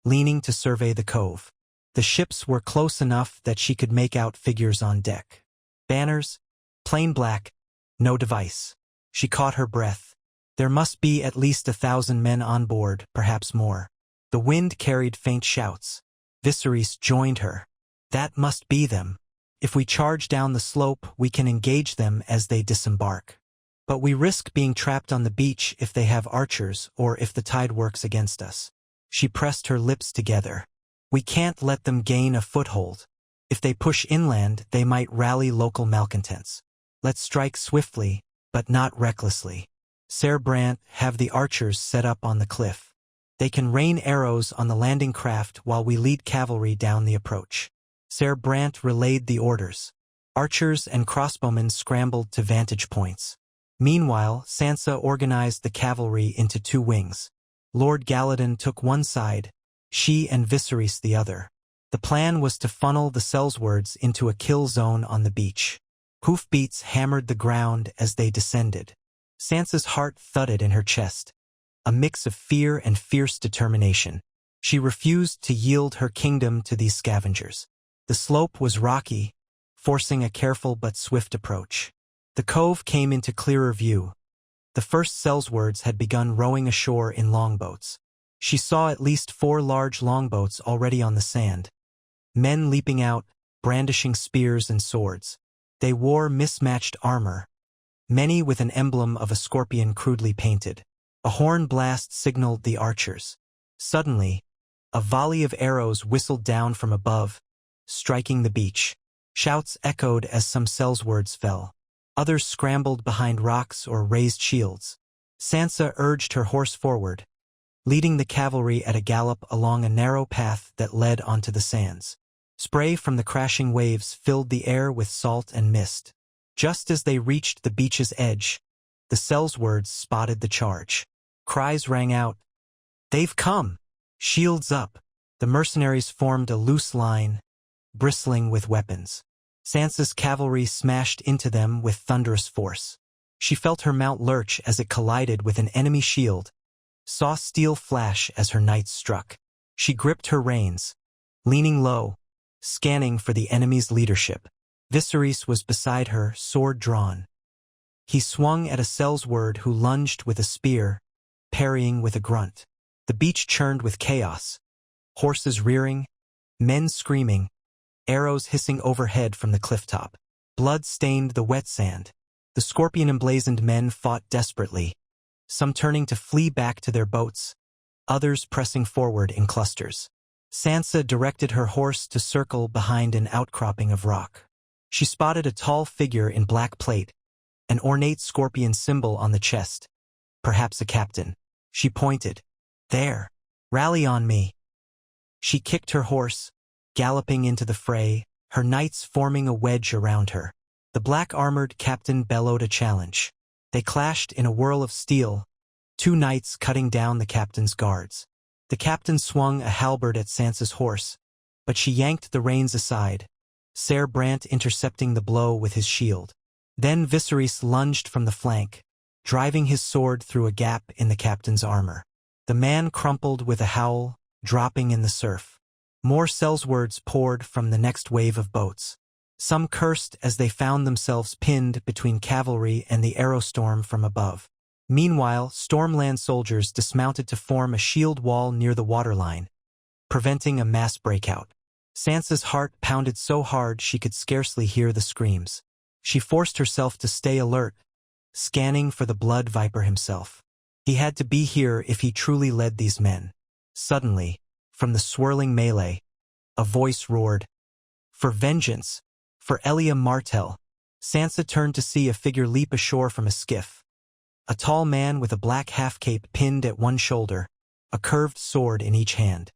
S1: leaning to survey the cove. The ships were close enough that she could make out figures on deck. Banners, plain black, no device. She caught her breath. There must be at least 1,000 men on board, perhaps more. The wind carried faint shouts. Viserys joined her. "That must be them. If we charge down the slope, we can engage them as they disembark. But we risk being trapped on the beach if they have archers or if the tide works against us." She pressed her lips together. "We can't let them gain a foothold. If they push inland, they might rally local malcontents. Let's strike swiftly, but not recklessly. Ser Brant, have the archers set up on the cliff. They can rain arrows on the landing craft while we lead cavalry down the approach." Ser Brant relayed the orders. Archers and crossbowmen scrambled to vantage points. Meanwhile, Sansa organized the cavalry into 2 wings. Lord Galladon took one side, she and Viserys the other. The plan was to funnel the sellswords into a kill zone on the beach. Hoofbeats hammered the ground as they descended. Sansa's heart thudded in her chest, a mix of fear and fierce determination. She refused to yield her kingdom to these scavengers. The slope was rocky, forcing a careful but swift approach. The cove came into clearer view. The first sellswords had begun rowing ashore in longboats. She saw at least 4 large longboats already on the sand. Men leaping out, brandishing spears and swords. They wore mismatched armor, many with an emblem of a scorpion crudely painted. A horn blast signaled the archers. Suddenly, a volley of arrows whistled down from above, striking the beach. Shouts echoed as some sellswords fell. Others scrambled behind rocks or raised shields. Sansa urged her horse forward, leading the cavalry at a gallop along a narrow path that led onto the sands. Spray from the crashing waves filled the air with salt and mist. Just as they reached the beach's edge, the Sellswords spotted the charge. Cries rang out, "They've come! Shields up!" The mercenaries formed a loose line, bristling with weapons. Sansa's cavalry smashed into them with thunderous force. She felt her mount lurch as it collided with an enemy shield, saw steel flash as her knights struck. She gripped her reins, leaning low, scanning for the enemy's leadership. Viseris was beside her, sword drawn. He swung at a Sellsword who lunged with a spear, parrying with a grunt. The beach churned with chaos. Horses rearing, men screaming, arrows hissing overhead from the clifftop. Blood stained the wet sand. The scorpion-emblazoned men fought desperately, some turning to flee back to their boats, others pressing forward in clusters. Sansa directed her horse to circle behind an outcropping of rock. She spotted a tall figure in black plate, an ornate scorpion symbol on the chest, perhaps a captain. She pointed. "There, rally on me." She kicked her horse, galloping into the fray, her knights forming a wedge around her. The black-armored captain bellowed a challenge. They clashed in a whirl of steel, two knights cutting down the captain's guards. The captain swung a halberd at Sansa's horse, but she yanked the reins aside, Ser Brant intercepting the blow with his shield. Then Viserys lunged from the flank, driving his sword through a gap in the captain's armor. The man crumpled with a howl, dropping in the surf. More Sellswords poured from the next wave of boats. Some cursed as they found themselves pinned between cavalry and the arrow storm from above. Meanwhile, stormland soldiers dismounted to form a shield wall near the waterline, preventing a mass breakout. Sansa's heart pounded so hard she could scarcely hear the screams. She forced herself to stay alert, scanning for the blood viper himself. He had to be here if he truly led these men. Suddenly, from the swirling melee, a voice roared, "For vengeance! For Elia Martell!" Sansa turned to see a figure leap ashore from a skiff. A tall man with a black half-cape pinned at one shoulder, a curved sword in each hand.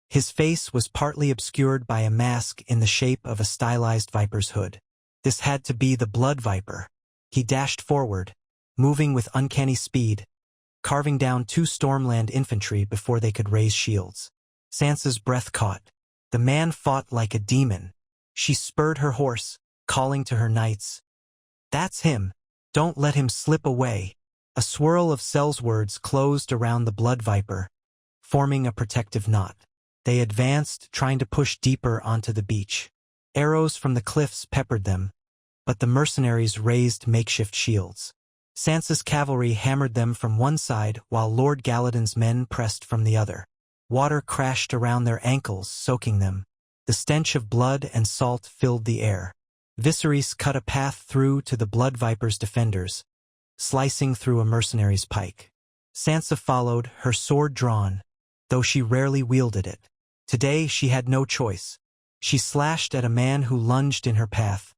S1: His face was partly obscured by a mask in the shape of a stylized viper's hood. This had to be the blood viper. He dashed forward, moving with uncanny speed, carving down two Stormland infantry before they could raise shields. Sansa's breath caught. The man fought like a demon. She spurred her horse, calling to her knights. "That's him. Don't let him slip away." A swirl of Sellswords closed around the blood viper, forming a protective knot. They advanced, trying to push deeper onto the beach. Arrows from the cliffs peppered them, but the mercenaries raised makeshift shields. Sansa's cavalry hammered them from one side while Lord Galladon's men pressed from the other. Water crashed around their ankles, soaking them. The stench of blood and salt filled the air. Viserys cut a path through to the blood viper's defenders, slicing through a mercenary's pike. Sansa followed, her sword drawn, though she rarely wielded it. Today she had no choice. She slashed at a man who lunged in her path,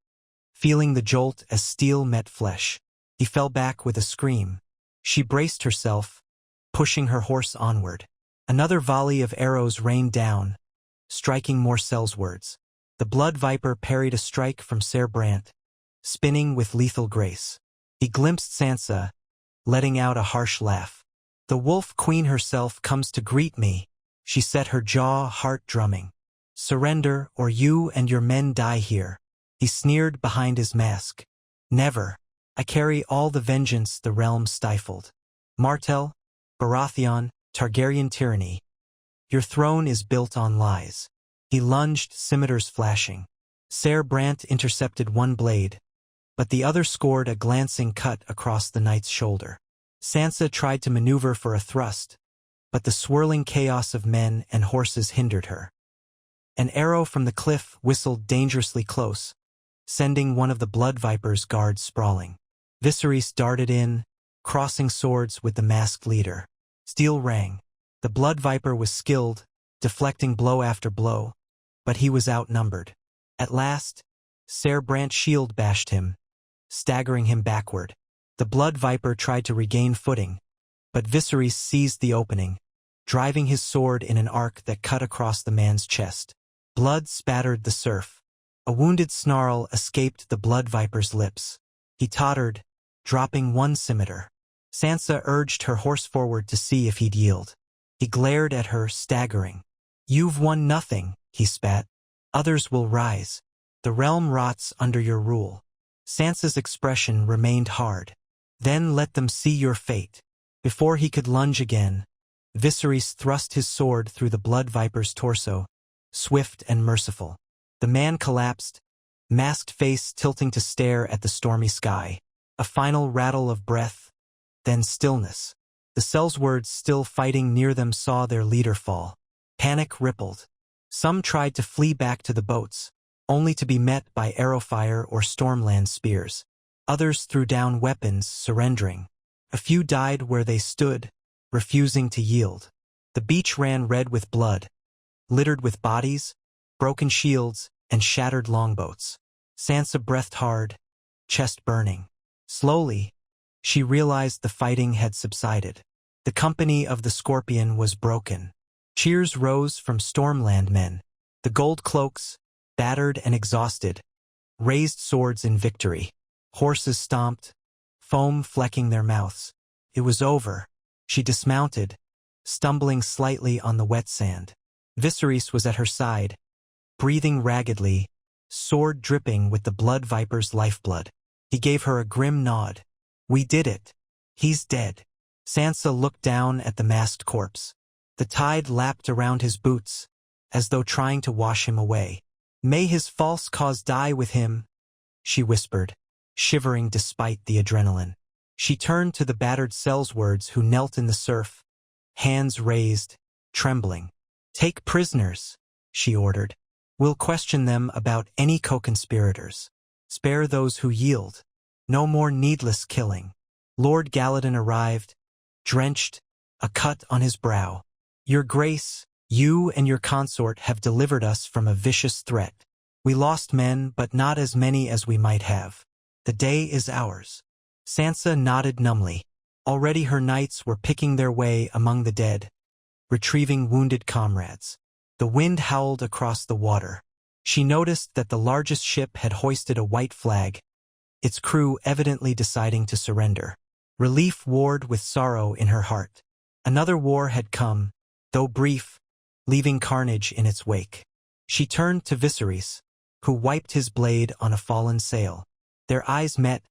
S1: feeling the jolt as steel met flesh. He fell back with a scream. She braced herself, pushing her horse onward. Another volley of arrows rained down, striking more Sellswords. The blood viper parried a strike from Ser Brant, spinning with lethal grace. He glimpsed Sansa, letting out a harsh laugh. "The Wolf Queen herself comes to greet me," she set, her jaw heart drumming. "Surrender, or you and your men die here." He sneered behind his mask. "Never. I carry all the vengeance the realm stifled. Martell, Baratheon, Targaryen tyranny. Your throne is built on lies." He lunged, scimitars flashing. Ser Brant intercepted one blade, but the other scored a glancing cut across the knight's shoulder. Sansa tried to maneuver for a thrust, but the swirling chaos of men and horses hindered her. An arrow from the cliff whistled dangerously close, sending one of the blood viper's guards sprawling. Viserys darted in, crossing swords with the masked leader. Steel rang. The blood viper was skilled, deflecting blow after blow, but he was outnumbered. At last, Ser Brant's shield bashed him, staggering him backward. The blood viper tried to regain footing, But Viserys seized the opening, driving his sword in an arc that cut across the man's chest. Blood spattered the surf. A wounded snarl escaped the blood viper's lips. He tottered, dropping one scimitar. Sansa urged her horse forward to see if he'd yield. He glared at her, staggering. "You've won nothing," he spat. "Others will rise. The realm rots under your rule." Sansa's expression remained hard. "Then let them see your fate." Before he could lunge again, Viserys thrust his sword through the blood viper's torso, swift and merciful. The man collapsed, masked face tilting to stare at the stormy sky. A final rattle of breath, then stillness. The Sellswords still fighting near them saw their leader fall. Panic rippled. Some tried to flee back to the boats, only to be met by arrowfire or stormland spears. Others threw down weapons, surrendering. A few died where they stood, refusing to yield. The beach ran red with blood, littered with bodies, broken shields, and shattered longboats. Sansa breathed hard, chest burning. Slowly, she realized the fighting had subsided. The company of the Scorpion was broken. Cheers rose from Stormland men. The gold cloaks, battered and exhausted, raised swords in victory. Horses stomped, foam flecking their mouths. It was over. She dismounted, stumbling slightly on the wet sand. Viserys was at her side, breathing raggedly, sword dripping with the blood viper's lifeblood. He gave her a grim nod. "We did it. He's dead." Sansa looked down at the masked corpse. The tide lapped around his boots, as though trying to wash him away. "May his false cause die with him," she whispered, shivering despite the adrenaline. She turned to the battered Sellswords who knelt in the surf, hands raised, trembling. "Take prisoners," she ordered. "We'll question them about any co-conspirators. Spare those who yield. No more needless killing." Lord Galladon arrived, drenched, a cut on his brow. "Your Grace, you and your consort have delivered us from a vicious threat. We lost men, but not as many as we might have. The day is ours." Sansa nodded numbly. Already her knights were picking their way among the dead, retrieving wounded comrades. The wind howled across the water. She noticed that the largest ship had hoisted a white flag, its crew evidently deciding to surrender. Relief warred with sorrow in her heart. Another war had come, though brief, leaving carnage in its wake. She turned to Viserys, who wiped his blade on a fallen sail. Their eyes met,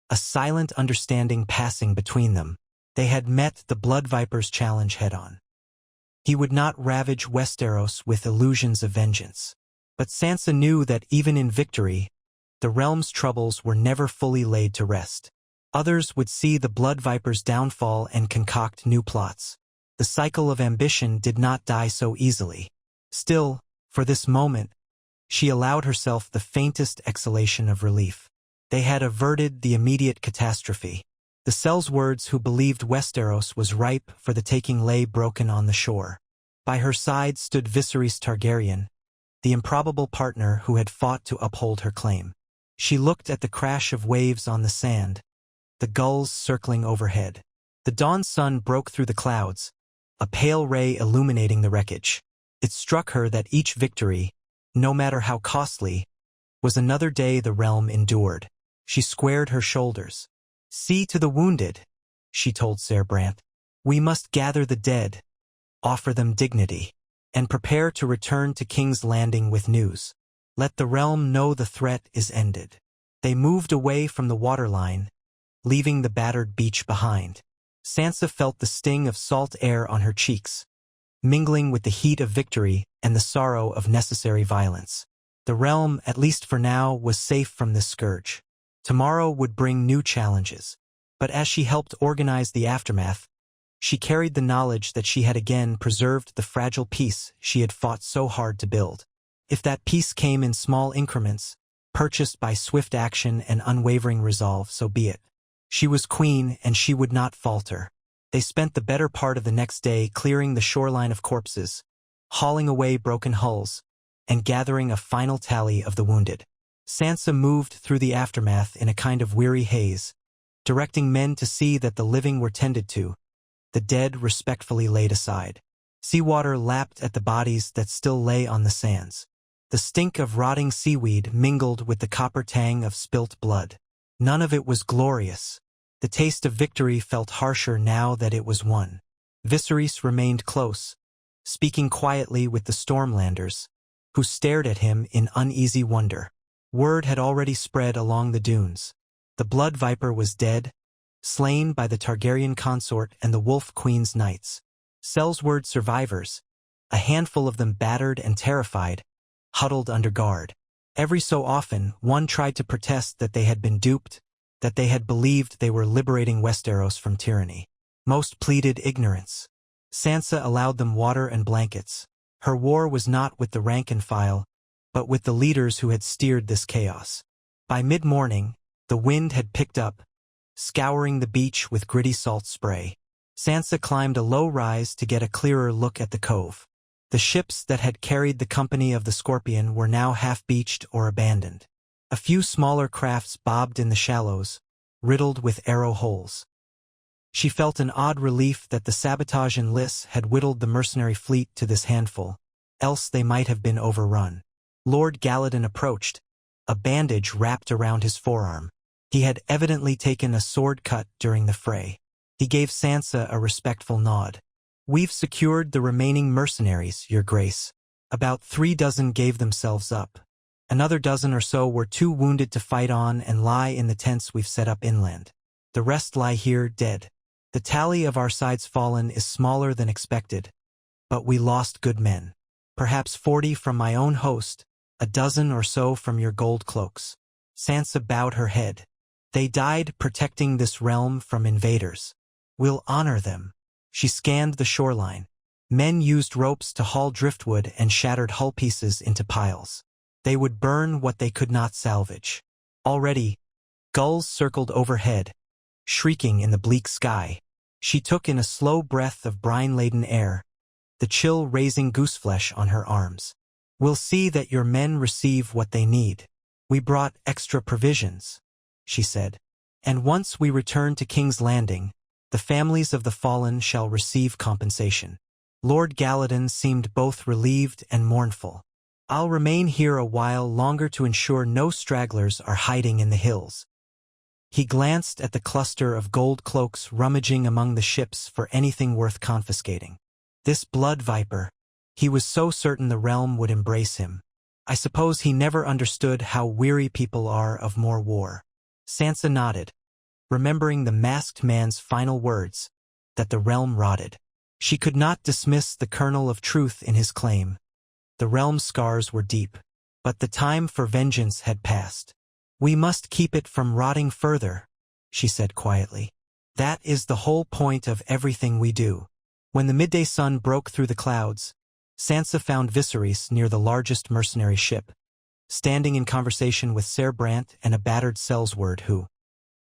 S1: a silent understanding passing between them. They had met the blood viper's challenge head-on. He would not ravage Westeros with illusions of vengeance. But Sansa knew that even in victory, the realm's troubles were never fully laid to rest. Others would see the blood viper's downfall and concoct new plots. The cycle of ambition did not die so easily. Still, for this moment, she allowed herself the faintest exhalation of relief. They had averted the immediate catastrophe. The Sellswords who believed Westeros was ripe for the taking lay broken on the shore. By her side stood Viserys Targaryen, the improbable partner who had fought to uphold her claim. She looked at the crash of waves on the sand, the gulls circling overhead. The dawn sun broke through the clouds, a pale ray illuminating the wreckage. It struck her that each victory, no matter how costly, was another day the realm endured. She squared her shoulders. "See to the wounded," she told Ser Brant. "We must gather the dead, offer them dignity, and prepare to return to King's Landing with news. Let the realm know the threat is ended." They moved away from the waterline, leaving the battered beach behind. Sansa felt the sting of salt air on her cheeks, mingling with the heat of victory and the sorrow of necessary violence. The realm, at least for now, was safe from this scourge. Tomorrow would bring new challenges. But as she helped organize the aftermath, she carried the knowledge that she had again preserved the fragile peace she had fought so hard to build. If that peace came in small increments, purchased by swift action and unwavering resolve, so be it. She was queen, and she would not falter. They spent the better part of the next day clearing the shoreline of corpses, hauling away broken hulls, and gathering a final tally of the wounded. Sansa moved through the aftermath in a kind of weary haze, directing men to see that the living were tended to, the dead respectfully laid aside. Seawater lapped at the bodies that still lay on the sands. The stink of rotting seaweed mingled with the copper tang of spilt blood. None of it was glorious. The taste of victory felt harsher now that it was won. Viseris remained close, speaking quietly with the Stormlanders, who stared at him in uneasy wonder. Word had already spread along the dunes. The Blood Viper was dead, slain by the Targaryen consort and the Wolf Queen's knights. Sellsword survivors, a handful of them battered and terrified, huddled under guard. Every so often, one tried to protest that they had been duped, that they had believed they were liberating Westeros from tyranny. Most pleaded ignorance. Sansa allowed them water and blankets. Her war was not with the rank and file, but with the leaders who had steered this chaos. By mid-morning, the wind had picked up, scouring the beach with gritty salt spray. Sansa climbed a low rise to get a clearer look at the cove. The ships that had carried the company of the Scorpion were now half-beached or abandoned. A few smaller crafts bobbed in the shallows, riddled with arrow holes. She felt an odd relief that the sabotage and Lys had whittled the mercenary fleet to this handful, else they might have been overrun. Lord Galladon approached, a bandage wrapped around his forearm. He had evidently taken a sword cut during the fray. He gave Sansa a respectful nod. "We've secured the remaining mercenaries, Your Grace." About 3 dozen gave themselves up. Another dozen or so were too wounded to fight on and lie in the tents we've set up inland. The rest lie here dead. The tally of our side's fallen is smaller than expected, but we lost good men. Perhaps 40 from my own host, a dozen or so from your gold cloaks. Sansa bowed her head. They died protecting this realm from invaders. We'll honor them. She scanned the shoreline. Men used ropes to haul driftwood and shattered hull pieces into piles. They would burn what they could not salvage. Already, gulls circled overhead, shrieking in the bleak sky. She took in a slow breath of brine-laden air, the chill raising gooseflesh on her arms. "We'll see that your men receive what they need. We brought extra provisions," she said. "And once we return to King's Landing, the families of the fallen shall receive compensation." Lord Galladon seemed both relieved and mournful. "I'll remain here a while longer to ensure no stragglers are hiding in the hills." He glanced at the cluster of gold cloaks rummaging among the ships for anything worth confiscating. This Blood Viper, he was so certain the realm would embrace him. I suppose he never understood how weary people are of more war. Sansa nodded, remembering the masked man's final words, that the realm rotted. She could not dismiss the kernel of truth in his claim. The realm's scars were deep, but the time for vengeance had passed. "We must keep it from rotting further," she said quietly. "That is the whole point of everything we do." When the midday sun broke through the clouds, Sansa found Viserys near the largest mercenary ship, standing in conversation with Ser Brant and a battered Sellsword who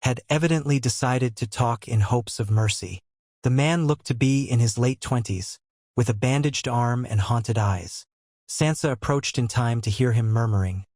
S1: had evidently decided to talk in hopes of mercy. The man looked to be in his late 20s, with a bandaged arm and haunted eyes. Sansa approached in time to hear him murmuring,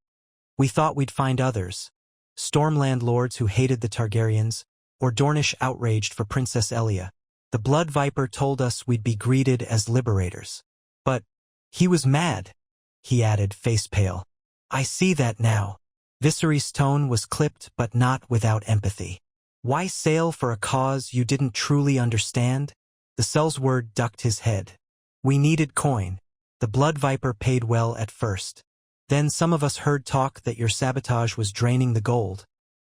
S1: "We thought we'd find others, Stormland lords who hated the Targaryens, or Dornish outraged for Princess Elia. The Blood Viper told us we'd be greeted as liberators. But he was mad," he added, face pale. "I see that now." Viserys' tone was clipped but not without empathy. "Why sail for a cause you didn't truly understand?" The Sellsword ducked his head. "We needed coin. The Blood Viper paid well at first. Then some of us heard talk that your sabotage was draining the gold,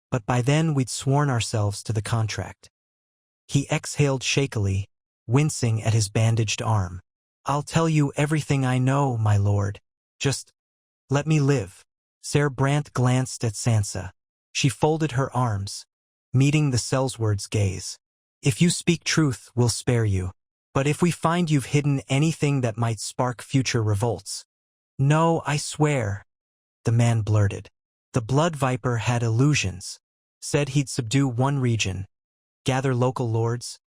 S1: but by then we'd sworn ourselves to the contract." He exhaled shakily, wincing at his bandaged arm. "I'll tell you everything I know, my lord. Just let me live." Ser Brant glanced at Sansa. She folded her arms, meeting the Sellsword's gaze. "If you speak truth, we'll spare you. But if we find you've hidden anything that might spark future revolts—" "No, I swear," the man blurted. "The Blood Viper had illusions. Said he'd subdue one region, gather local lords.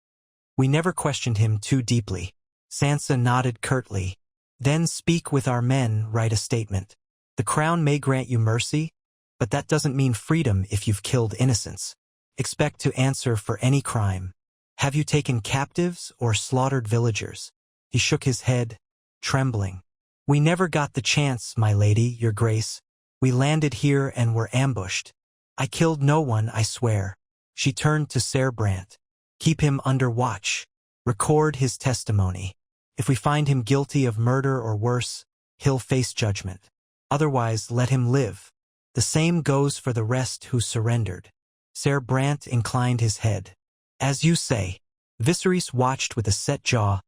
S1: We never questioned him too deeply." Sansa nodded curtly. "Then speak with our men, write a statement. The crown may grant you mercy, but that doesn't mean freedom if you've killed innocents. Expect to answer for any crime." Have you taken captives or slaughtered villagers? He shook his head, trembling. We never got the chance, my lady, your grace. We landed here and were ambushed. I killed no one, I swear. She turned to Ser Brant. Keep him under watch. Record his testimony. If we find him guilty of murder or worse, he'll face judgment. Otherwise, let him live. The same goes for the rest who surrendered. Ser Brant inclined his head. As you say. Viseris watched with a set jaw,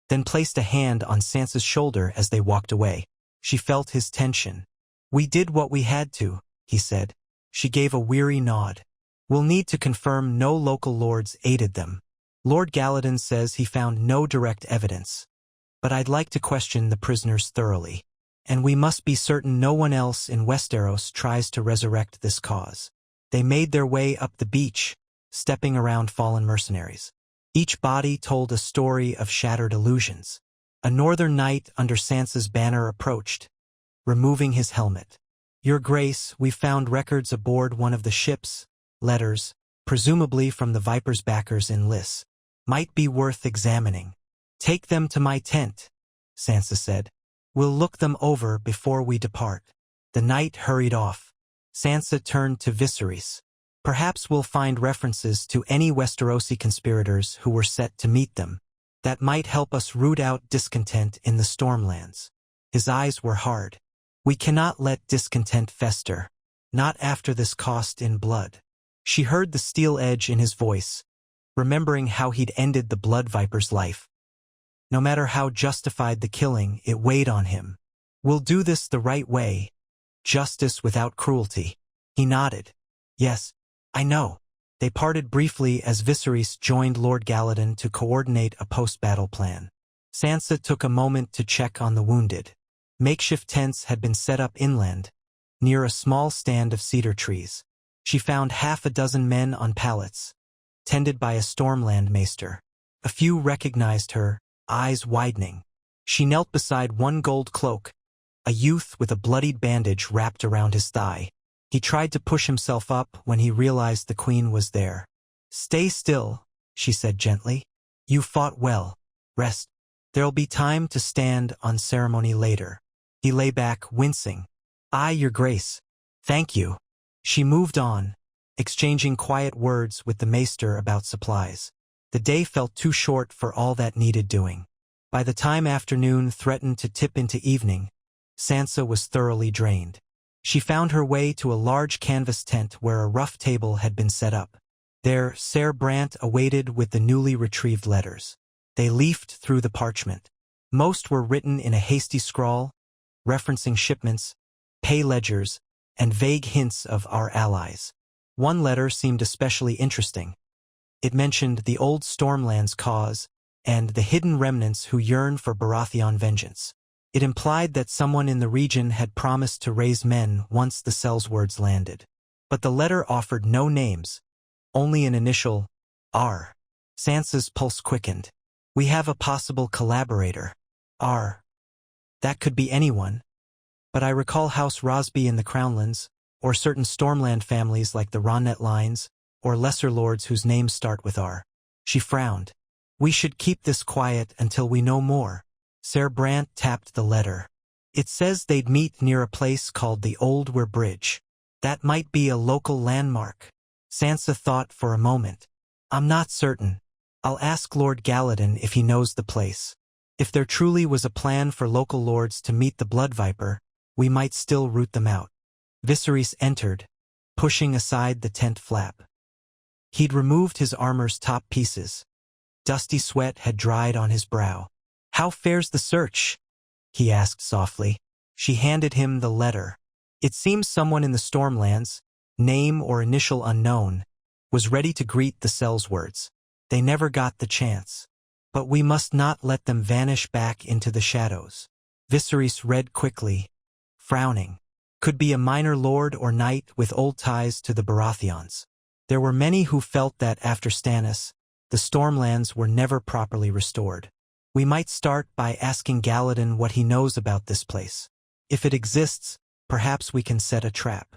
S1: then placed a hand on Sansa's shoulder as they walked away. She felt his tension. We did what we had to, he said. She gave a weary nod. We'll need to confirm no local lords aided them. Lord Galladon says he found no direct evidence. But I'd like to question the prisoners thoroughly. And we must be certain no one else in Westeros tries to resurrect this cause. They made their way up the beach, stepping around fallen mercenaries. Each body told a story of shattered illusions. A northern knight under Sansa's banner approached, removing his helmet. Your Grace, we found records aboard one of the ships, letters, presumably from the Viper's backers in Lys. Might be worth examining. Take them to my tent, Sansa said. We'll look them over before we depart. The knight hurried off. Sansa turned to Viserys. Perhaps we'll find references to any Westerosi conspirators who were set to meet them. That might help us root out discontent in the stormlands. His eyes were hard. We cannot let discontent fester. Not after this cost in blood. She heard the steel edge in his voice, remembering how he'd ended the Blood Viper's life. No matter how justified the killing, it weighed on him. We'll do this the right way. Justice without cruelty. He nodded. Yes, I know. They parted briefly as Viserys joined Lord Galladon to coordinate a post-battle plan. Sansa took a moment to check on the wounded. Makeshift tents had been set up inland, near a small stand of cedar trees. She found half a dozen men on pallets, tended by a stormland maester. A few recognized her, eyes widening. She knelt beside one gold cloak, a youth with a bloodied bandage wrapped around his thigh. He tried to push himself up when he realized the queen was there. Stay still, she said gently. You fought well. Rest. There'll be time to stand on ceremony later. He lay back, wincing. Aye, your grace. Thank you. She moved on, exchanging quiet words with the maester about supplies. The day felt too short for all that needed doing. By the time afternoon threatened to tip into evening, Sansa was thoroughly drained. She found her way to a large canvas tent where a rough table had been set up. There, Ser Brant awaited with the newly retrieved letters. They leafed through the parchment. Most were written in a hasty scrawl, referencing shipments, pay ledgers, and vague hints of our allies. One letter seemed especially interesting. It mentioned the old Stormlands cause and the hidden remnants who yearn for Baratheon vengeance. It implied that someone in the region had promised to raise men once the Sellswords landed. But the letter offered no names, only an initial, R. Sansa's pulse quickened. We have a possible collaborator. R. That could be anyone. But I recall House Rosby in the Crownlands, or certain Stormland families like the Ronnet Lines, or lesser lords whose names start with R. She frowned. We should keep this quiet until we know more. Ser Brant tapped the letter. It says they'd meet near a place called the Old Weir Bridge. That might be a local landmark. Sansa thought for a moment. I'm not certain. I'll ask Lord Galladon if he knows the place. If there truly was a plan for local lords to meet the Blood Viper, we might still root them out. Viserys entered, pushing aside the tent flap. He'd removed his armor's top pieces. Dusty sweat had dried on his brow. How fares the search? He asked softly. She handed him the letter. It seems someone in the Stormlands, name or initial unknown, was ready to greet the Sellswords. They never got the chance. But we must not let them vanish back into the shadows. Viserys read quickly, frowning. Could be a minor lord or knight with old ties to the Baratheons. There were many who felt that after Stannis, the Stormlands were never properly restored. We might start by asking Galladon what he knows about this place. If it exists, perhaps we can set a trap.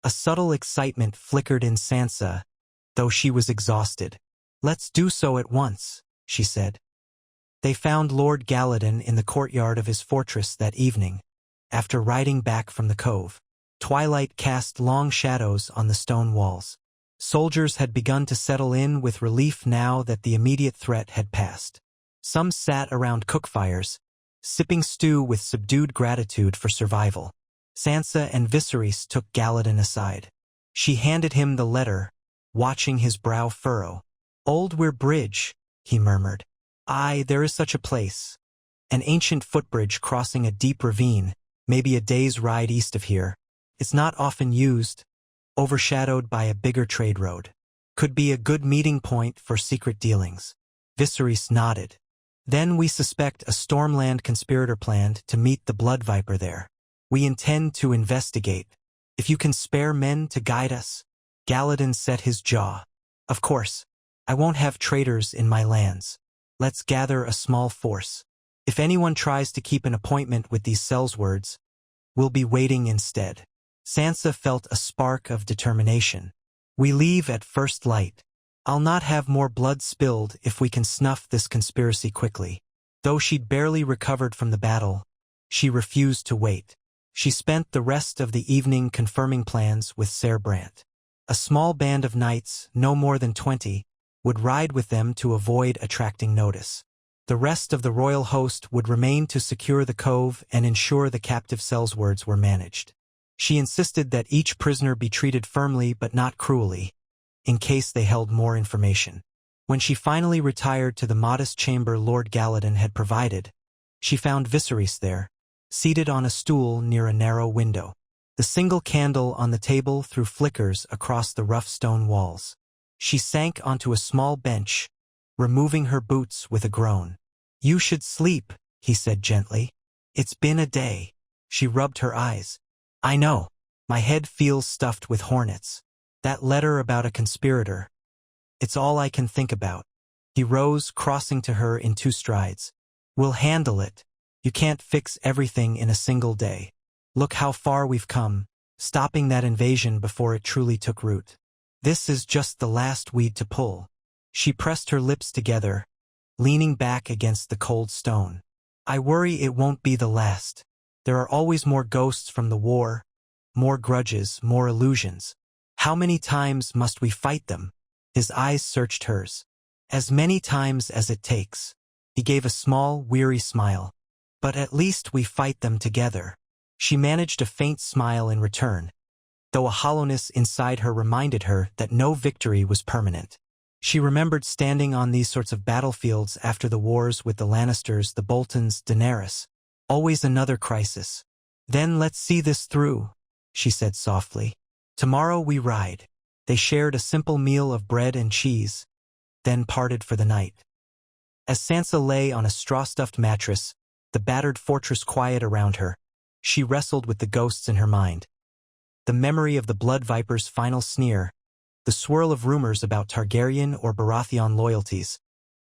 S1: A subtle excitement flickered in Sansa, though she was exhausted. "Let's do so at once," she said. They found Lord Galladon in the courtyard of his fortress that evening, after riding back from the cove. Twilight cast long shadows on the stone walls. Soldiers had begun to settle in with relief now that the immediate threat had passed. Some sat around cookfires, sipping stew with subdued gratitude for survival. Sansa and Viserys took Galladon aside. She handed him the letter, watching his brow furrow. "Old Weir Bridge," he murmured. "Aye, there is such a place. An ancient footbridge crossing a deep ravine, maybe a day's ride east of here. It's not often used, overshadowed by a bigger trade road. Could be a good meeting point for secret dealings." Viserys nodded. "Then we suspect a Stormland conspirator planned to meet the Blood Viper there. We intend to investigate. If you can spare men to guide us." Galladon set his jaw. "Of course. I won't have traitors in my lands. Let's gather a small force. If anyone tries to keep an appointment with these sellswords, we'll be waiting instead." Sansa felt a spark of determination. "We leave at first light. I'll not have more blood spilled if we can snuff this conspiracy quickly." Though she'd barely recovered from the battle, she refused to wait. She spent the rest of the evening confirming plans with Ser Brandt. A small band of knights, no more than 20, would ride with them to avoid attracting notice. The rest of the royal host would remain to secure the cove and ensure the captive sellswords were managed. She insisted that each prisoner be treated firmly but not cruelly, in case they held more information. When she finally retired to the modest chamber Lord Galladon had provided, she found Viserys there, seated on a stool near a narrow window. The single candle on the table threw flickers across the rough stone walls. She sank onto a small bench, removing her boots with a groan. "You should sleep," he said gently. "It's been a day." She rubbed her eyes. "I know. My head feels stuffed with hornets. That letter about a conspirator. It's all I can think about." He rose, crossing to her in 2 strides. "We'll handle it. You can't fix everything in a single day. Look how far we've come, stopping that invasion before it truly took root. This is just the last weed to pull." She pressed her lips together, leaning back against the cold stone. "I worry it won't be the last. There are always more ghosts from the war, more grudges, more illusions. How many times must we fight them?" His eyes searched hers. "As many times as it takes." He gave a small, weary smile. "But at least we fight them together." She managed a faint smile in return, though a hollowness inside her reminded her that no victory was permanent. She remembered standing on these sorts of battlefields after the wars with the Lannisters, the Boltons, Daenerys. Always another crisis. "Then let's see this through," she said softly. "Tomorrow we ride." They shared a simple meal of bread and cheese, then parted for the night. As Sansa lay on a straw-stuffed mattress, the battered fortress quiet around her, she wrestled with the ghosts in her mind. The memory of the Blood Viper's final sneer, the swirl of rumors about Targaryen or Baratheon loyalties,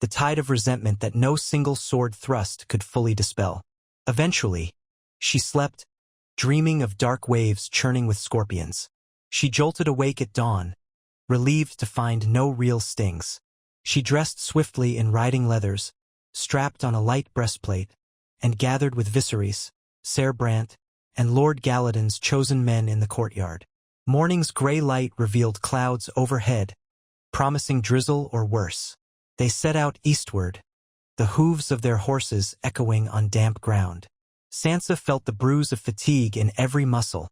S1: the tide of resentment that no single sword thrust could fully dispel. Eventually, she slept, dreaming of dark waves churning with scorpions. She jolted awake at dawn, relieved to find no real stings. She dressed swiftly in riding leathers, strapped on a light breastplate, and gathered with Viserys, Ser Brandt, and Lord Galladon's chosen men in the courtyard. Morning's gray light revealed clouds overhead, promising drizzle or worse. They set out eastward, the hooves of their horses echoing on damp ground. Sansa felt the bruise of fatigue in every muscle,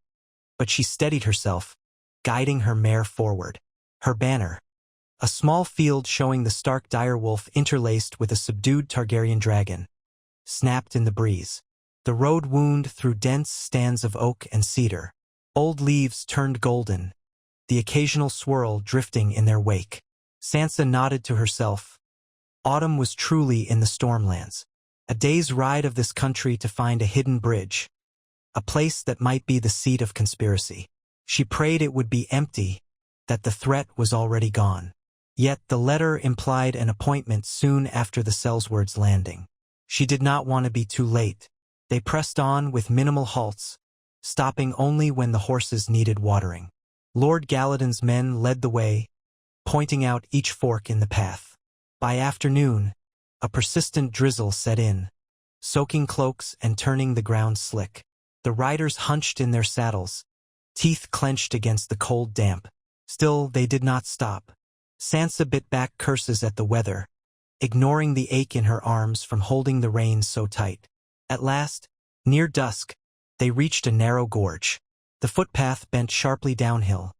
S1: but she steadied herself, guiding her mare forward. Her banner, a small field showing the stark direwolf interlaced with a subdued Targaryen dragon, snapped in the breeze. The road wound through dense stands of oak and cedar. Old leaves turned golden, the occasional swirl drifting in their wake. Sansa nodded to herself. Autumn was truly in the Stormlands. A day's ride of this country to find a hidden bridge, a place that might be the seat of conspiracy. She prayed it would be empty, that the threat was already gone. Yet the letter implied an appointment soon after the sellsword's landing. She did not want to be too late. They pressed on with minimal halts, stopping only when the horses needed watering. Lord Galladon's men led the way, pointing out each fork in the path. By afternoon, a persistent drizzle set in, soaking cloaks and turning the ground slick. The riders hunched in their saddles, teeth clenched against the cold damp. Still, they did not stop. Sansa bit back curses at the weather, ignoring the ache in her arms from holding the reins so tight. At last, near dusk, they reached a narrow gorge. The footpath bent sharply downhill,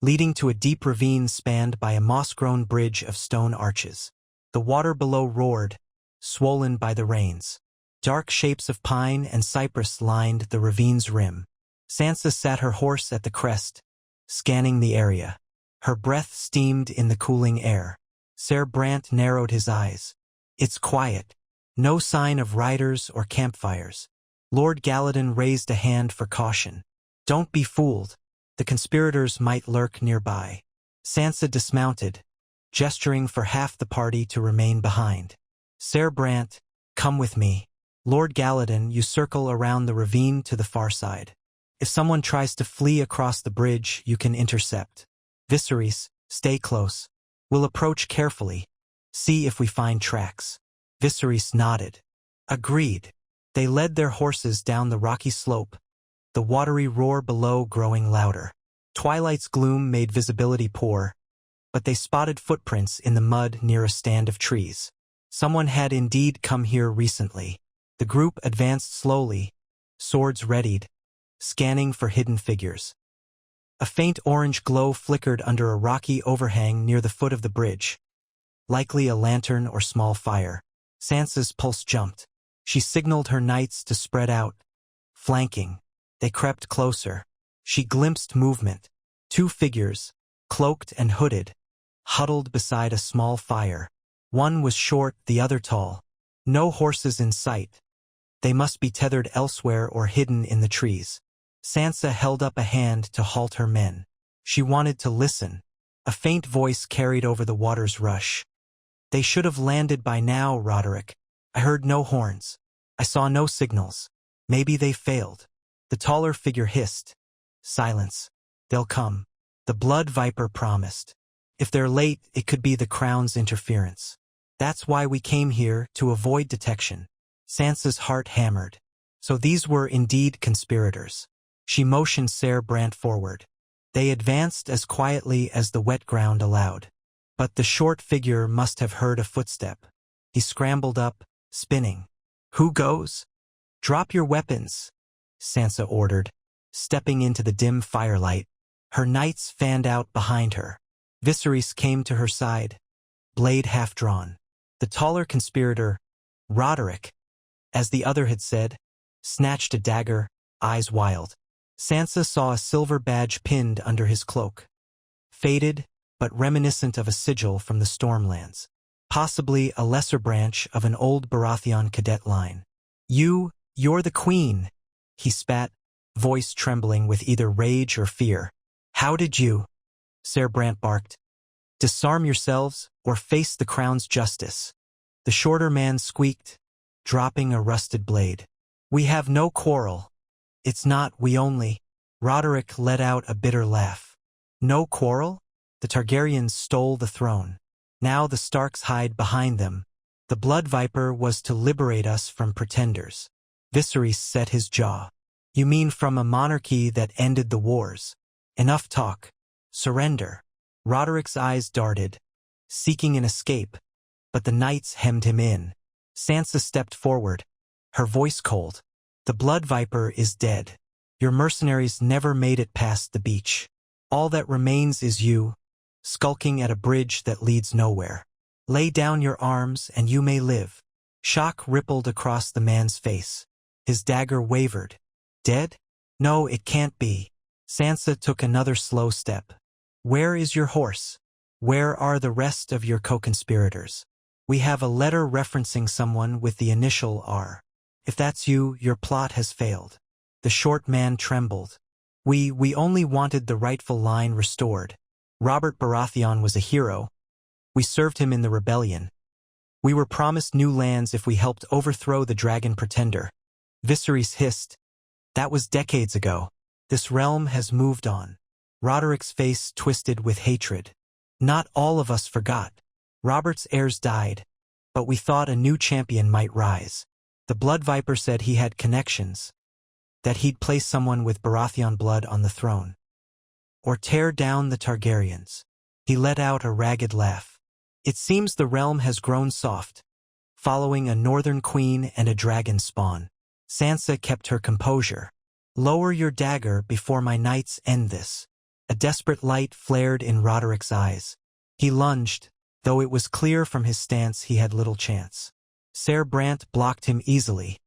S1: leading to a deep ravine spanned by a moss-grown bridge of stone arches. The water below roared, swollen by the rains. Dark shapes of pine and cypress lined the ravine's rim. Sansa sat her horse at the crest, scanning the area. Her breath steamed in the cooling air. Ser Brant narrowed his eyes. It's quiet. No sign of riders or campfires. Lord Galladon raised a hand for caution. Don't be fooled. The conspirators might lurk nearby. Sansa dismounted, gesturing for half the party to remain behind. Ser Brant, come with me. Lord Galladon, you circle around the ravine to the far side. If someone tries to flee across the bridge, you can intercept. Viseris, stay close. We'll approach carefully. See if we find tracks. Viseris nodded. Agreed. They led their horses down the rocky slope, the watery roar below growing louder. Twilight's gloom made visibility poor, but they spotted footprints in the mud near a stand of trees. Someone had indeed come here recently. The group advanced slowly, swords readied, scanning for hidden figures. A faint orange glow flickered under a rocky overhang near the foot of the bridge, likely a lantern or small fire. Sansa's pulse jumped. She signaled her knights to spread out, flanking. They crept closer. She glimpsed movement. Two figures, cloaked and hooded, huddled beside a small fire. One was short, the other tall. No horses in sight. They must be tethered elsewhere or hidden in the trees. Sansa held up a hand to halt her men. She wanted to listen. A faint voice carried over the water's rush. They should have landed by now, Roderick. I heard no horns. I saw no signals. Maybe they failed. The taller figure hissed. Silence. They'll come. The blood viper promised. If they're late, it could be the crown's interference. That's why we came here, to avoid detection. Sansa's heart hammered. So these were indeed conspirators. She motioned Ser Brant forward. They advanced as quietly as the wet ground allowed. But the short figure must have heard a footstep. He scrambled up, spinning. Who goes? Drop your weapons, Sansa ordered, stepping into the dim firelight. Her knights fanned out behind her. Viserys came to her side, blade half drawn. The taller conspirator, Roderick, as the other had said, snatched a dagger, eyes wild. Sansa saw a silver badge pinned under his cloak. Faded, but reminiscent of a sigil from the Stormlands. Possibly a lesser branch of an old Baratheon cadet line. You're the queen, he spat, voice trembling with either rage or fear. How did you? Ser Brant barked. Disarm yourselves, or face the crown's justice. The shorter man squeaked, dropping a rusted blade. We have no quarrel. It's not we only. Roderick let out a bitter laugh. No quarrel? The Targaryens stole the throne. Now the Starks hide behind them. The blood viper was to liberate us from pretenders. Viserys set his jaw. You mean from a monarchy that ended the wars? Enough talk. Surrender. Roderick's eyes darted, seeking an escape, but the knights hemmed him in. Sansa stepped forward, her voice cold. The blood viper is dead. Your mercenaries never made it past the beach. All that remains is you, skulking at a bridge that leads nowhere. Lay down your arms and you may live. Shock rippled across the man's face. His dagger wavered. Dead? No, it can't be. Sansa took another slow step. Where is your horse? Where are the rest of your co-conspirators? We have a letter referencing someone with the initial R. If that's you, your plot has failed. The short man trembled. We only wanted the rightful line restored. Robert Baratheon was a hero. We served him in the rebellion. We were promised new lands if we helped overthrow the dragon pretender. Viserys hissed. That was decades ago. This realm has moved on. Roderick's face twisted with hatred. Not all of us forgot. Robert's heirs died, but we thought a new champion might rise. The Blood Viper said he had connections, that he'd place someone with Baratheon blood on the throne. Or tear down the Targaryens. He let out a ragged laugh. It seems the realm has grown soft, following a northern queen and a dragon spawn. Sansa kept her composure. Lower your dagger before my knights end this. A desperate light flared in Roderick's eyes. He lunged, though it was clear from his stance he had little chance. Ser Brant blocked him easily,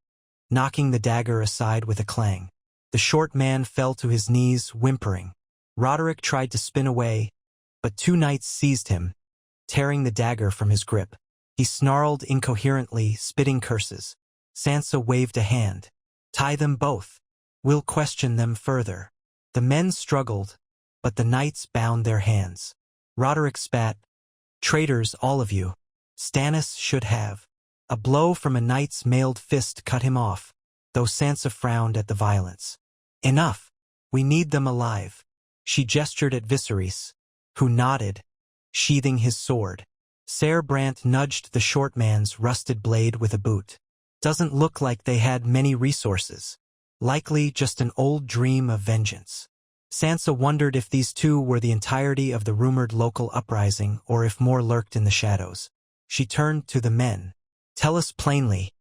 S1: knocking the dagger aside with a clang. The short man fell to his knees, whimpering. Roderick tried to spin away, but two knights seized him, tearing the dagger from his grip. He snarled incoherently, spitting curses. Sansa waved a hand. Tie them both. We'll question them further. The men struggled, but the knights bound their hands. Roderick spat. Traitors, all of you. Stannis should have. A blow from a knight's mailed fist cut him off, though Sansa frowned at the violence. Enough. We need them alive. She gestured at Viseris, who nodded, sheathing his sword. Ser Brant nudged the short man's rusted blade with a boot. Doesn't look like they had many resources. Likely just an old dream of vengeance. Sansa wondered if these two were the entirety of the rumored local uprising or if more lurked in the shadows. She turned to the men. Tell us plainly.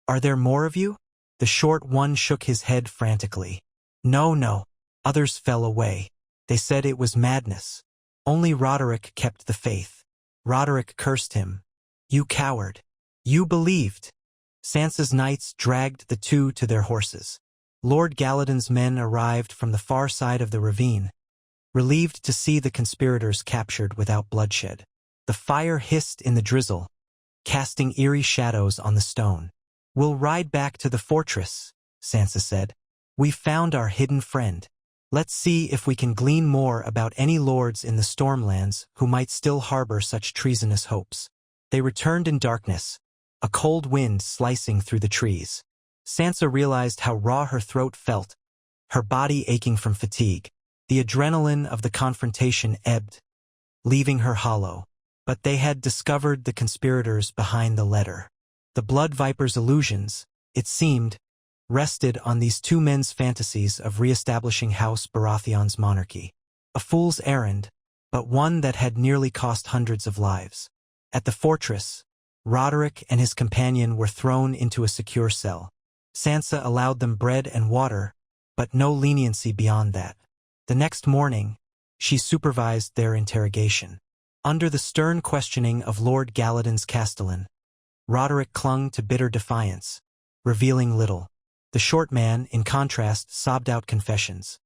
S1: Are there more of you? The short one shook his head frantically. No. Others fell away. They said it was madness. Only Roderick kept the faith. Roderick cursed him. You coward. You believed. Sansa's knights dragged the two to their horses. Lord Galladon's men arrived from the far side of the ravine, relieved to see the conspirators captured without bloodshed. The fire hissed in the drizzle, casting eerie shadows on the stone. We'll ride back to the fortress, Sansa said. We've found our hidden friend. Let's see if we can glean more about any lords in the stormlands who might still harbor such treasonous hopes. They returned in darkness, a cold wind slicing through the trees. Sansa realized how raw her throat felt, her body aching from fatigue. The adrenaline of the confrontation ebbed, leaving her hollow. But they had discovered the conspirators behind the letter. The Blood Viper's illusions, it seemed, rested on these two men's fantasies of re-establishing House Baratheon's monarchy. A fool's errand, but one that had nearly cost hundreds of lives. At the fortress, Roderick and his companion were thrown into a secure cell. Sansa allowed them bread and water, but no leniency beyond that. The next morning, she supervised their interrogation. Under the stern questioning of Lord Galladon's castellan, Roderick clung to bitter defiance, revealing little. The short man, in contrast, sobbed out confessions.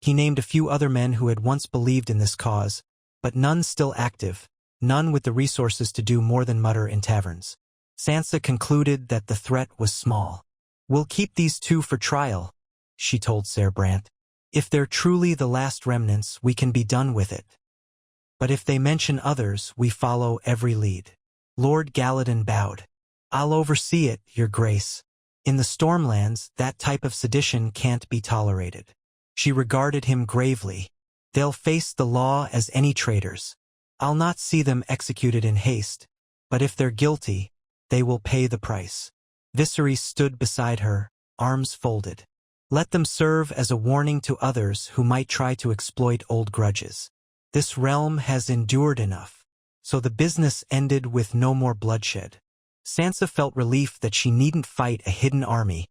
S1: He named a few other men who had once believed in this cause, but none still active, none with the resources to do more than mutter in taverns. Sansa concluded that the threat was small. We'll keep these two for trial, she told Ser Brant. If they're truly the last remnants, we can be done with it. But if they mention others, we follow every lead. Lord Galladon bowed. I'll oversee it, Your Grace. In the Stormlands, that type of sedition can't be tolerated. She regarded him gravely. They'll face the law as any traitors. I'll not see them executed in haste, but if they're guilty, they will pay the price. Viseris stood beside her, arms folded. Let them serve as a warning to others who might try to exploit old grudges. This realm has endured enough. So the business ended with no more bloodshed. Sansa felt relief that she needn't fight a hidden army,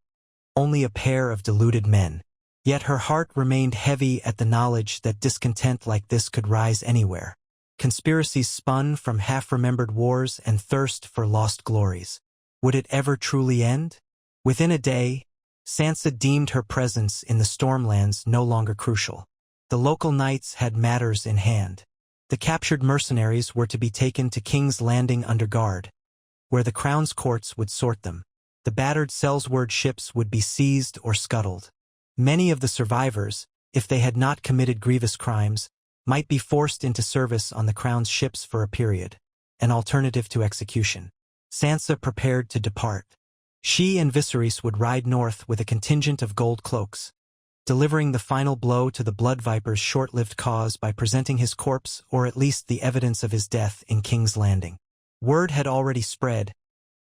S1: only a pair of deluded men. Yet her heart remained heavy at the knowledge that discontent like this could rise anywhere. Conspiracies spun from half-remembered wars and thirst for lost glories. Would it ever truly end? Within a day, Sansa deemed her presence in the Stormlands no longer crucial. The local knights had matters in hand. The captured mercenaries were to be taken to King's Landing under guard, where the Crown's courts would sort them. The battered Sellsword ships would be seized or scuttled. Many of the survivors, if they had not committed grievous crimes, might be forced into service on the Crown's ships for a period, an alternative to execution. Sansa prepared to depart. She and Viserys would ride north with a contingent of gold cloaks, delivering the final blow to the Blood Viper's short-lived cause by presenting his corpse, or at least the evidence of his death, in King's Landing. Word had already spread,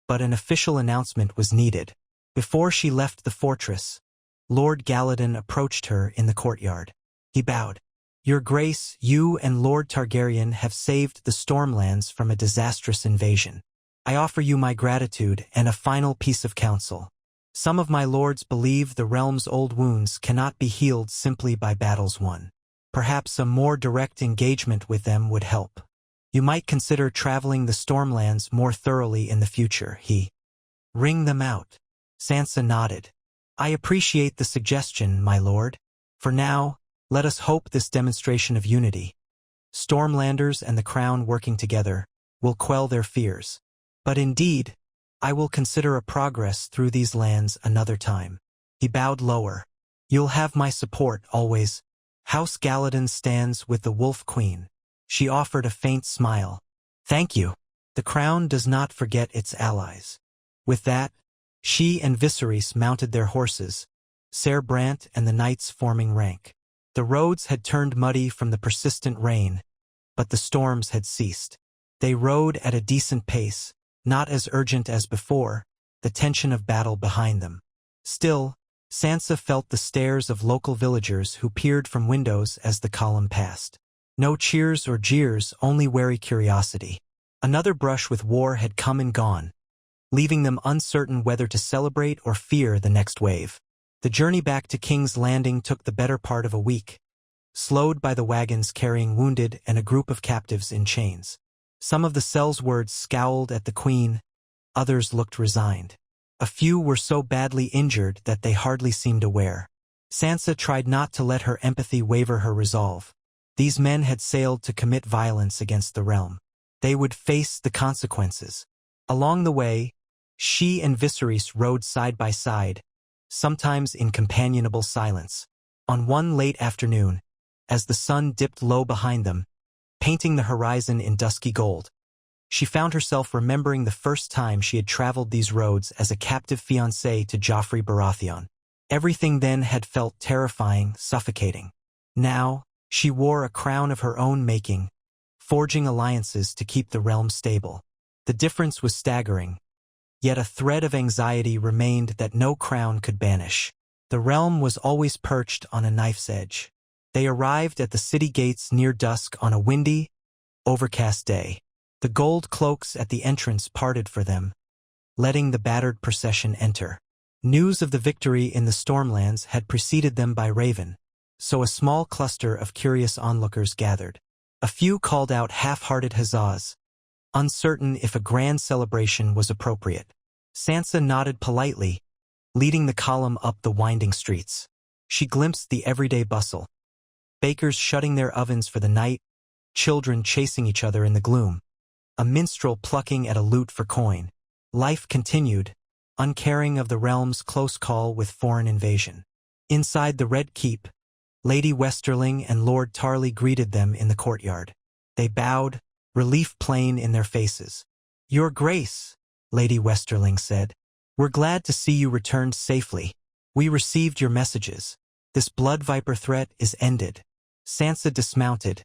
S1: but an official announcement was needed. Before she left the fortress, Lord Galladon approached her in the courtyard. He bowed. "Your Grace, you and Lord Targaryen have saved the Stormlands from a disastrous invasion. I offer you my gratitude and a final piece of counsel. Some of my lords believe the realm's old wounds cannot be healed simply by battles won. Perhaps a more direct engagement with them would help. You might consider traveling the Stormlands more thoroughly in the future." Ring them out. Sansa nodded. "I appreciate the suggestion, my lord. For now, let us hope this demonstration of unity, Stormlanders and the Crown working together, will quell their fears. But indeed, I will consider a progress through these lands another time." He bowed lower. "You'll have my support always. House Galladon stands with the Wolf Queen." She offered a faint smile. "Thank you. The Crown does not forget its allies." With that, she and Viseris mounted their horses, Ser Brant and the knights forming rank. The roads had turned muddy from the persistent rain, but the storms had ceased. They rode at a decent pace, not as urgent as before, the tension of battle behind them. Still, Sansa felt the stares of local villagers who peered from windows as the column passed. No cheers or jeers, only wary curiosity. Another brush with war had come and gone, leaving them uncertain whether to celebrate or fear the next wave. The journey back to King's Landing took the better part of a week, slowed by the wagons carrying wounded and a group of captives in chains. Some of the Sellswords scowled at the Queen, others looked resigned. A few were so badly injured that they hardly seemed aware. Sansa tried not to let her empathy waver her resolve. These men had sailed to commit violence against the realm. They would face the consequences. Along the way, she and Viserys rode side by side, sometimes in companionable silence. On one late afternoon, as the sun dipped low behind them, painting the horizon in dusky gold, she found herself remembering the first time she had traveled these roads as a captive fiancée to Joffrey Baratheon. Everything then had felt terrifying, suffocating. Now, she wore a crown of her own making, forging alliances to keep the realm stable. The difference was staggering, yet a thread of anxiety remained that no crown could banish. The realm was always perched on a knife's edge. They arrived at the city gates near dusk on a windy, overcast day. The gold cloaks at the entrance parted for them, letting the battered procession enter. News of the victory in the Stormlands had preceded them by Raven, so a small cluster of curious onlookers gathered. A few called out half-hearted huzzahs, uncertain if a grand celebration was appropriate. Sansa nodded politely, leading the column up the winding streets. She glimpsed the everyday bustle. Bakers shutting their ovens for the night, children chasing each other in the gloom, a minstrel plucking at a lute for coin. Life continued, uncaring of the realm's close call with foreign invasion. Inside the Red Keep, Lady Westerling and Lord Tarly greeted them in the courtyard. They bowed, relief plain in their faces. "Your Grace," Lady Westerling said, "we're glad to see you returned safely. We received your messages. This blood viper threat is ended." Sansa dismounted,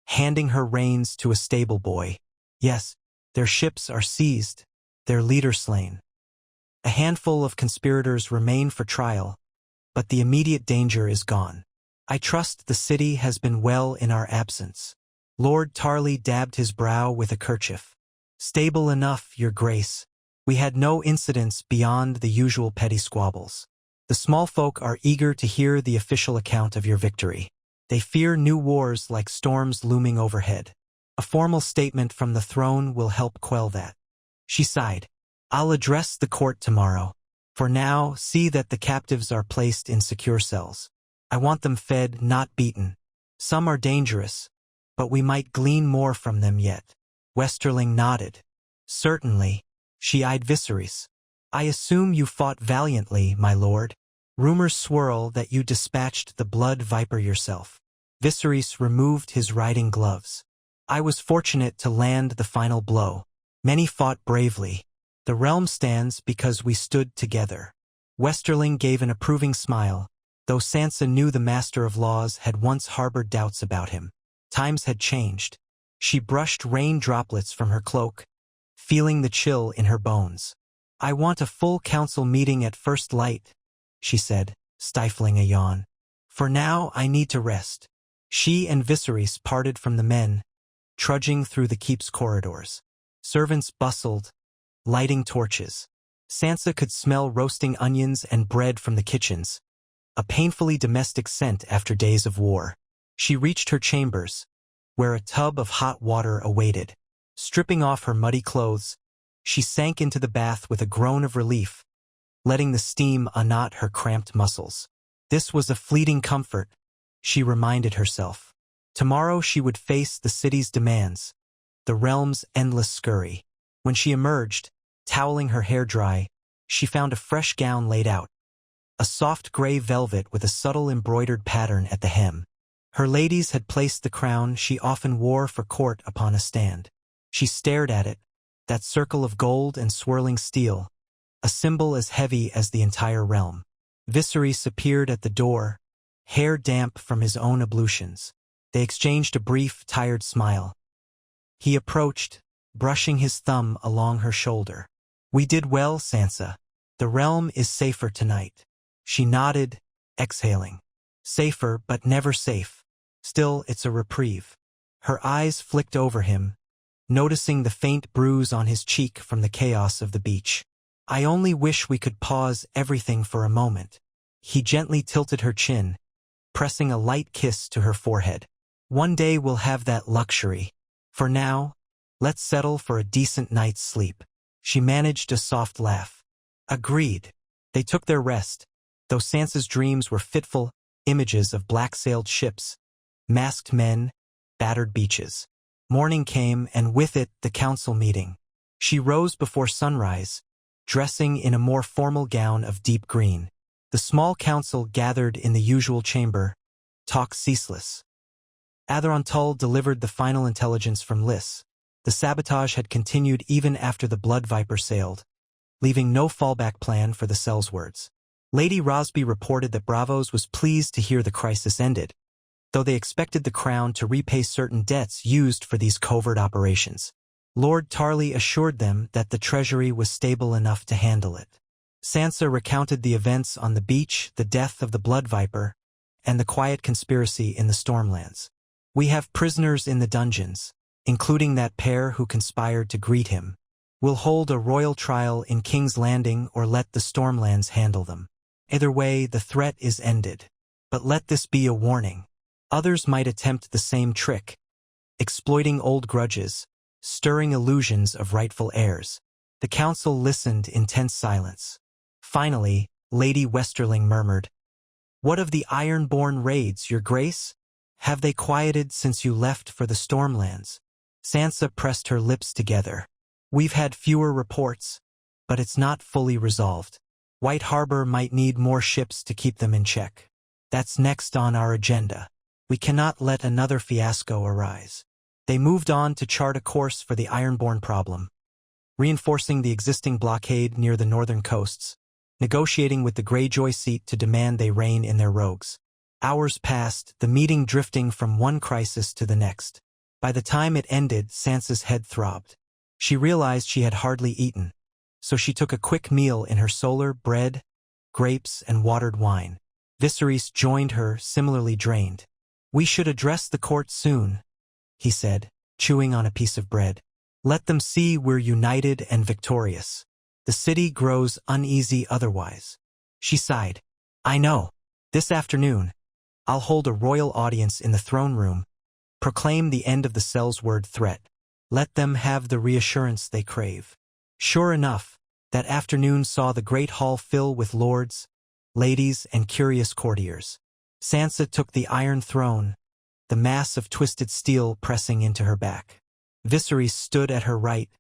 S1: handing her reins to a stable boy. "Yes, their ships are seized, their leader slain. A handful of conspirators remain for trial, but the immediate danger is gone. I trust the city has been well in our absence." Lord Tarly dabbed his brow with a kerchief. "Stable enough, Your Grace. We had no incidents beyond the usual petty squabbles. The small folk are eager to hear the official account of your victory. They fear new wars like storms looming overhead. A formal statement from the throne will help quell that." She sighed. "I'll address the court tomorrow. For now, see that the captives are placed in secure cells. I want them fed, not beaten. Some are dangerous, but we might glean more from them yet." Westerling nodded. "Certainly." She eyed Viserys. "I assume you fought valiantly, my lord. Rumors swirl that you dispatched the blood viper yourself." Viserys removed his riding gloves. "I was fortunate to land the final blow. Many fought bravely. The realm stands because we stood together." Westerling gave an approving smile. Though Sansa knew the Master of Laws had once harbored doubts about him, times had changed. She brushed rain droplets from her cloak, feeling the chill in her bones. "I want a full council meeting at first light," she said, stifling a yawn. "For now, I need to rest." She and Viserys parted from the men, trudging through the keep's corridors. Servants bustled, lighting torches. Sansa could smell roasting onions and bread from the kitchens, a painfully domestic scent after days of war. She reached her chambers, where a tub of hot water awaited. Stripping off her muddy clothes, she sank into the bath with a groan of relief, letting the steam unknot her cramped muscles. This was a fleeting comfort, she reminded herself. Tomorrow she would face the city's demands, the realm's endless scurry. When she emerged, toweling her hair dry, she found a fresh gown laid out, a soft gray velvet with a subtle embroidered pattern at the hem. Her ladies had placed the crown she often wore for court upon a stand. She stared at it, that circle of gold and swirling steel, a symbol as heavy as the entire realm. Viserys appeared at the door, hair damp from his own ablutions. They exchanged a brief, tired smile. He approached, brushing his thumb along her shoulder. "We did well, Sansa. The realm is safer tonight." She nodded, exhaling. Safer, but never safe. Still, it's a reprieve. Her eyes flicked over him, noticing the faint bruise on his cheek from the chaos of the beach. "I only wish we could pause everything for a moment." He gently tilted her chin, pressing a light kiss to her forehead. "One day we'll have that luxury. For now, let's settle for a decent night's sleep." She managed a soft laugh. Agreed. They took their rest, though Sansa's dreams were fitful images of black-sailed ships, masked men, battered beaches. Morning came, and with it the council meeting. She rose before sunrise, dressing in a more formal gown of deep green. The small council gathered in the usual chamber, talk ceaseless. Atherontul delivered the final intelligence from Lys. The sabotage had continued even after the Blood Viper sailed, leaving no fallback plan for the Sellswords. Lady Rosby reported that Braavos was pleased to hear the crisis ended, though they expected the Crown to repay certain debts used for these covert operations. Lord Tarly assured them that the treasury was stable enough to handle it. Sansa recounted the events on the beach, the death of the Blood Viper, and the quiet conspiracy in the Stormlands. "We have prisoners in the dungeons, including that pair who conspired to greet him. We'll hold a royal trial in King's Landing or let the Stormlands handle them. Either way, the threat is ended. But let this be a warning. Others might attempt the same trick, exploiting old grudges, stirring illusions of rightful heirs." The council listened in tense silence. Finally, Lady Westerling murmured, "What of the ironborn raids, Your Grace? Have they quieted since you left for the Stormlands?" Sansa pressed her lips together. "We've had fewer reports, but it's not fully resolved. White Harbor might need more ships to keep them in check. That's next on our agenda. We cannot let another fiasco arise." They moved on to chart a course for the ironborn problem, reinforcing the existing blockade near the northern coasts, negotiating with the Greyjoy seat to demand they rein in their rogues. Hours passed, the meeting drifting from one crisis to the next. By the time it ended, Sansa's head throbbed. She realized she had hardly eaten, so she took a quick meal in her solar bread, grapes, and watered wine. Viserys joined her, similarly drained. "We should address the court soon," he said, chewing on a piece of bread. "Let them see we're united and victorious. The city grows uneasy otherwise." She sighed. "I know. This afternoon, I'll hold a royal audience in the throne room, proclaim the end of the Sellsword threat. Let them have the reassurance they crave." Sure enough, that afternoon saw the great hall fill with lords, ladies, and curious courtiers. Sansa took the Iron Throne, the mass of twisted steel pressing into her back. Viserys stood at her right,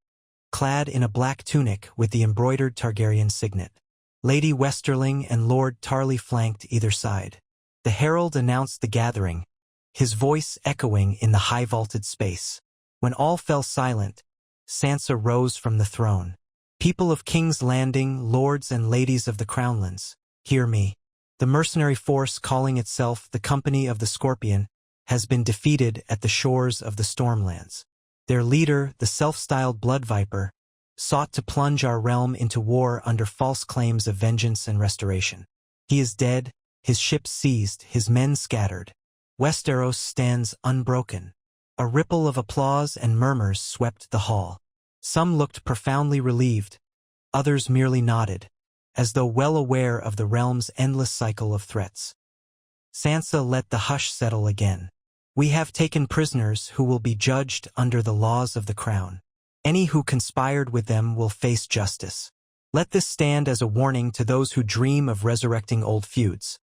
S1: clad in a black tunic with the embroidered Targaryen signet. Lady Westerling and Lord Tarly flanked either side. The herald announced the gathering, his voice echoing in the high-vaulted space. When all fell silent, Sansa rose from the throne. "People of King's Landing, lords and ladies of the Crownlands, hear me. The mercenary force calling itself the Company of the Scorpion has been defeated at the shores of the Stormlands. Their leader, the self-styled Blood Viper, sought to plunge our realm into war under false claims of vengeance and restoration. He is dead, his ships seized, his men scattered. Westeros stands unbroken. A ripple of applause and murmurs swept the hall. Some looked profoundly relieved, others merely nodded, as though well aware of the realm's endless cycle of threats. Sansa let the hush settle again. We have taken prisoners who will be judged under the laws of the crown. Any who conspired with them will face justice. Let this stand as a warning to those who dream of resurrecting old feuds.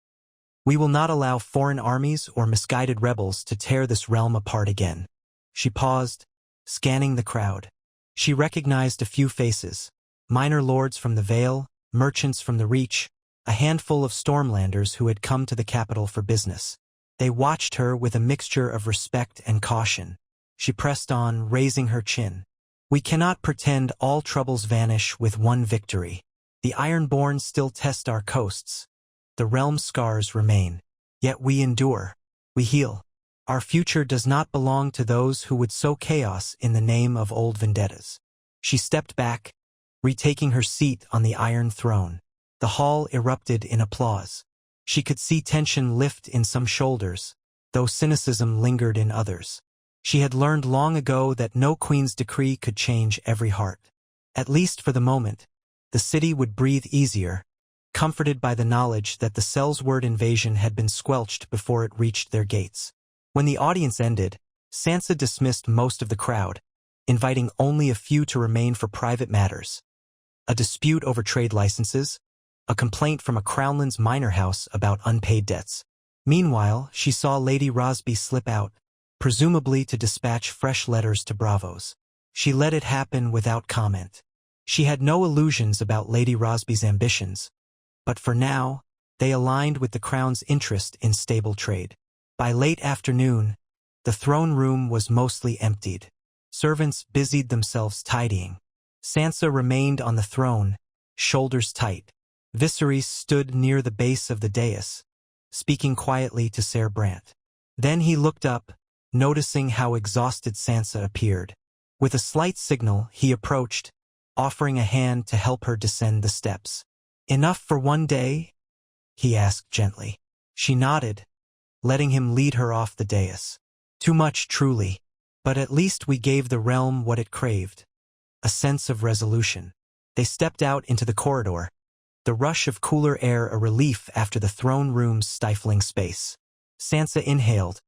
S1: We will not allow foreign armies or misguided rebels to tear this realm apart again. She paused, scanning the crowd. She recognized a few faces: minor lords from the Vale, merchants from the Reach, a handful of Stormlanders who had come to the capital for business. They watched her with a mixture of respect and caution. She pressed on, raising her chin. We cannot pretend all troubles vanish with one victory. The ironborn still test our coasts. The realm's scars remain. Yet we endure. We heal. Our future does not belong to those who would sow chaos in the name of old vendettas. She stepped back, retaking her seat on the Iron Throne. The hall erupted in applause. She could see tension lift in some shoulders, though cynicism lingered in others. She had learned long ago that no queen's decree could change every heart. At least for the moment, the city would breathe easier, comforted by the knowledge that the Sellsword invasion had been squelched before it reached their gates. When the audience ended, Sansa dismissed most of the crowd, inviting only a few to remain for private matters. A dispute over trade licenses, a complaint from a Crownlands minor house about unpaid debts. Meanwhile, she saw Lady Rosby slip out, presumably to dispatch fresh letters to Bravos. She let it happen without comment. She had no illusions about Lady Rosby's ambitions, but for now, they aligned with the Crown's interest in stable trade. By late afternoon, the throne room was mostly emptied. Servants busied themselves tidying. Sansa remained on the throne, shoulders tight. Viseris stood near the base of the dais, speaking quietly to Ser Brant. Then he looked up, noticing how exhausted Sansa appeared. With a slight signal, he approached, offering a hand to help her descend the steps. "Enough for one day?" he asked gently. She nodded, letting him lead her off the dais. "Too much, truly. But at least we gave the realm what it craved. A sense of resolution." They stepped out into the corridor, the rush of cooler air a relief after the throne room's stifling space. Sansa inhaled,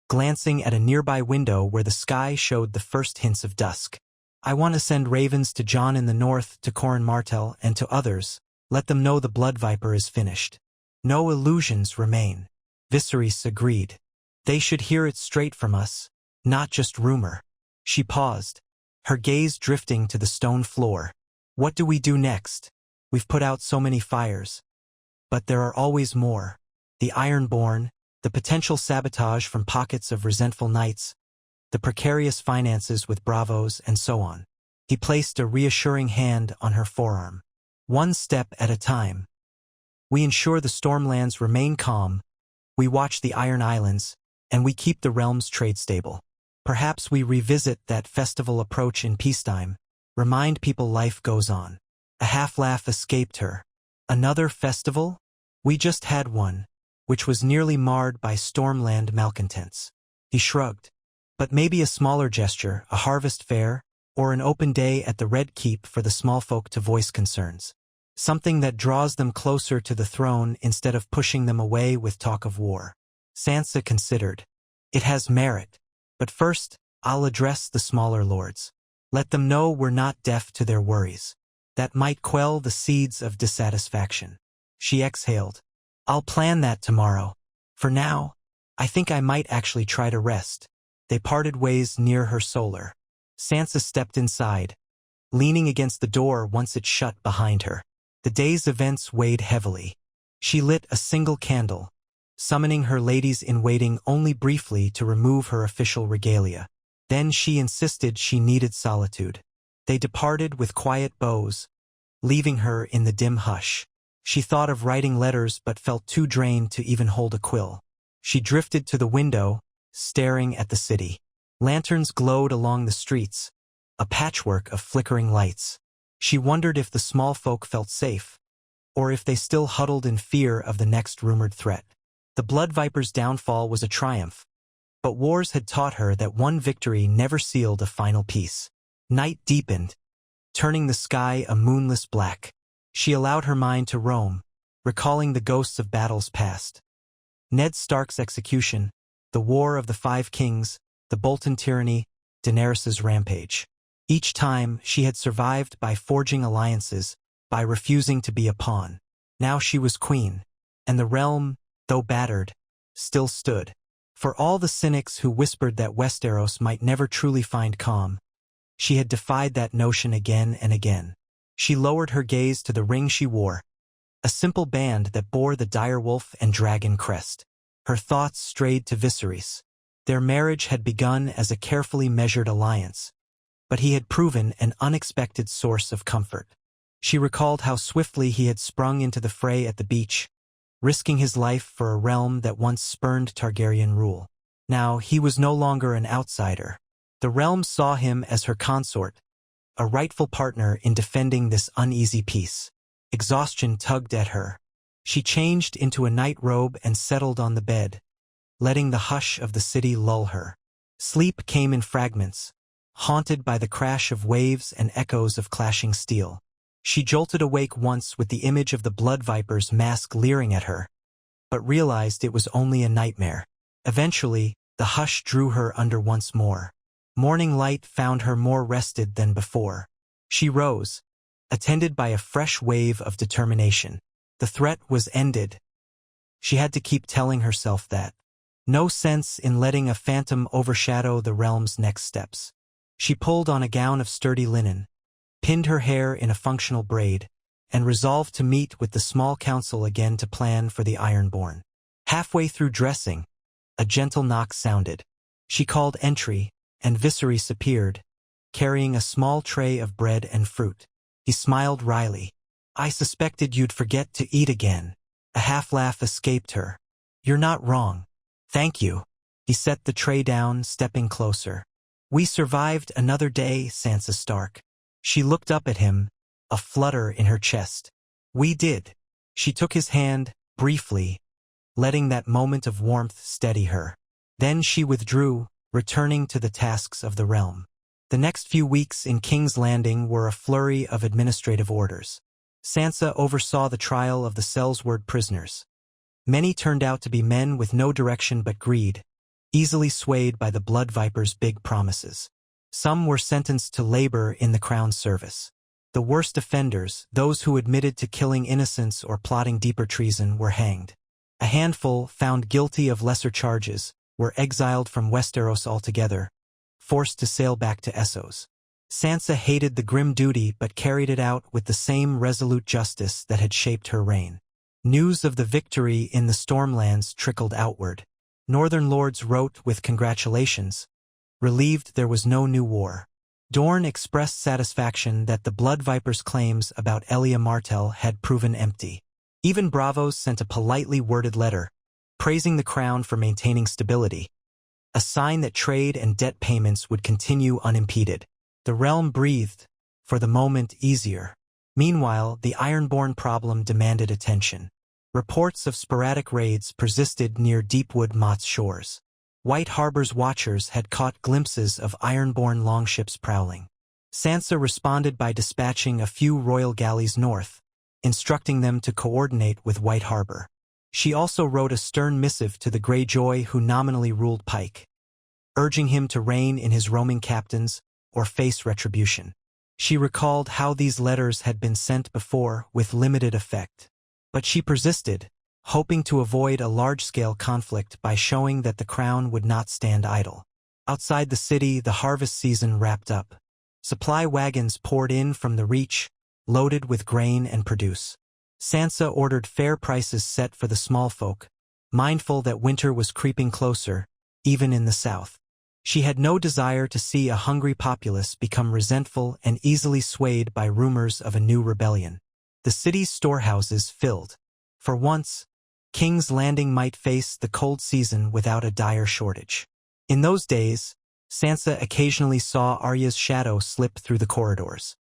S1: glancing at a nearby window where the sky showed the first hints of dusk. "I want to send ravens to Jon in the north, to Corin Martell, and to others. Let them know the Blood Viper is finished. No illusions remain." Viserys agreed. "They should hear it straight from us, not just rumor." She paused, her gaze drifting to the stone floor. "What do we do next? We've put out so many fires. But there are always more. The ironborn, the potential sabotage from pockets of resentful knights, the precarious finances with Bravos, and so on." He placed a reassuring hand on her forearm. "One step at a time. We ensure the Stormlands remain calm, we watch the Iron Islands, and we keep the realm's trade stable. Perhaps we revisit that festival approach in peacetime, remind people life goes on." A half-laugh escaped her. "Another festival? We just had one, which was nearly marred by Stormland malcontents." He shrugged. "But maybe a smaller gesture, a harvest fair, or an open day at the Red Keep for the small folk to voice concerns. Something that draws them closer to the throne instead of pushing them away with talk of war." Sansa considered. "It has merit. But first, I'll address the smaller lords. Let them know we're not deaf to their worries. That might quell the seeds of dissatisfaction." She exhaled. "I'll plan that tomorrow. For now, I think I might actually try to rest." They parted ways near her solar. Sansa stepped inside, leaning against the door once it shut behind her. The day's events weighed heavily. She lit a single candle, summoning her ladies-in-waiting only briefly to remove her official regalia. Then she insisted she needed solitude. They departed with quiet bows, leaving her in the dim hush. She thought of writing letters but felt too drained to even hold a quill. She drifted to the window, staring at the city. Lanterns glowed along the streets, a patchwork of flickering lights. She wondered if the small folk felt safe, or if they still huddled in fear of the next rumored threat. The Blood Viper's downfall was a triumph, but wars had taught her that one victory never sealed a final peace. Night deepened, turning the sky a moonless black. She allowed her mind to roam, recalling the ghosts of battles past. Ned Stark's execution, the War of the Five Kings, the Bolton tyranny, Daenerys's rampage. Each time, she had survived by forging alliances, by refusing to be a pawn. Now she was queen, and the realm, though battered, still stood. For all the cynics who whispered that Westeros might never truly find calm, she had defied that notion again and again. She lowered her gaze to the ring she wore, a simple band that bore the direwolf and dragon crest. Her thoughts strayed to Viseris. Their marriage had begun as a carefully measured alliance, but he had proven an unexpected source of comfort. She recalled how swiftly he had sprung into the fray at the beach, risking his life for a realm that once spurned Targaryen rule. Now he was no longer an outsider. The realm saw him as her consort, a rightful partner in defending this uneasy peace. Exhaustion tugged at her. She changed into a night robe and settled on the bed, letting the hush of the city lull her. Sleep came in fragments, haunted by the crash of waves and echoes of clashing steel. She jolted awake once with the image of the Blood Viper's mask leering at her, but realized it was only a nightmare. Eventually, the hush drew her under once more. Morning light found her more rested than before. She rose, attended by a fresh wave of determination. The threat was ended. She had to keep telling herself that. No sense in letting a phantom overshadow the realm's next steps. She pulled on a gown of sturdy linen, pinned her hair in a functional braid, and resolved to meet with the small council again to plan for the ironborn. Halfway through dressing, a gentle knock sounded. She called entry, and Viseris appeared, carrying a small tray of bread and fruit. He smiled wryly. "I suspected you'd forget to eat again." A half-laugh escaped her. "You're not wrong. Thank you." He set the tray down, stepping closer. "We survived another day, Sansa Stark." She looked up at him, a flutter in her chest. "We did." She took his hand, briefly, letting that moment of warmth steady her. Then she withdrew, returning to the tasks of the realm. The next few weeks in King's Landing were a flurry of administrative orders. Sansa oversaw the trial of the Sellsword prisoners. Many turned out to be men with no direction but greed, easily swayed by the Blood Viper's big promises. Some were sentenced to labor in the crown's service. The worst offenders, those who admitted to killing innocents or plotting deeper treason, were hanged. A handful, found guilty of lesser charges, were exiled from Westeros altogether, forced to sail back to Essos. Sansa hated the grim duty but carried it out with the same resolute justice that had shaped her reign. News of the victory in the stormlands trickled outward. Northern lords wrote with congratulations, relieved there was no new war. Dorne expressed satisfaction that the Blood Viper's claims about Elia Martell had proven empty. Even Bravos sent a politely worded letter, praising the crown for maintaining stability, a sign that trade and debt payments would continue unimpeded. The realm breathed, for the moment, easier. Meanwhile, the ironborn problem demanded attention. Reports of sporadic raids persisted near Deepwood Mott's shores. White Harbor's watchers had caught glimpses of ironborn longships prowling. Sansa responded by dispatching a few royal galleys north, instructing them to coordinate with White Harbor. She also wrote a stern missive to the Greyjoy who nominally ruled Pike, urging him to rein in his roaming captains or face retribution. She recalled how these letters had been sent before with limited effect. But she persisted, hoping to avoid a large-scale conflict by showing that the crown would not stand idle. Outside the city, the harvest season wrapped up. Supply wagons poured in from the Reach, loaded with grain and produce. Sansa ordered fair prices set for the small folk, mindful that winter was creeping closer, even in the south. She had no desire to see a hungry populace become resentful and easily swayed by rumors of a new rebellion. the city's storehouses filled. For once, King's Landing might face the cold season without a dire shortage. In those days, Sansa occasionally saw Arya's shadow slip through the corridors.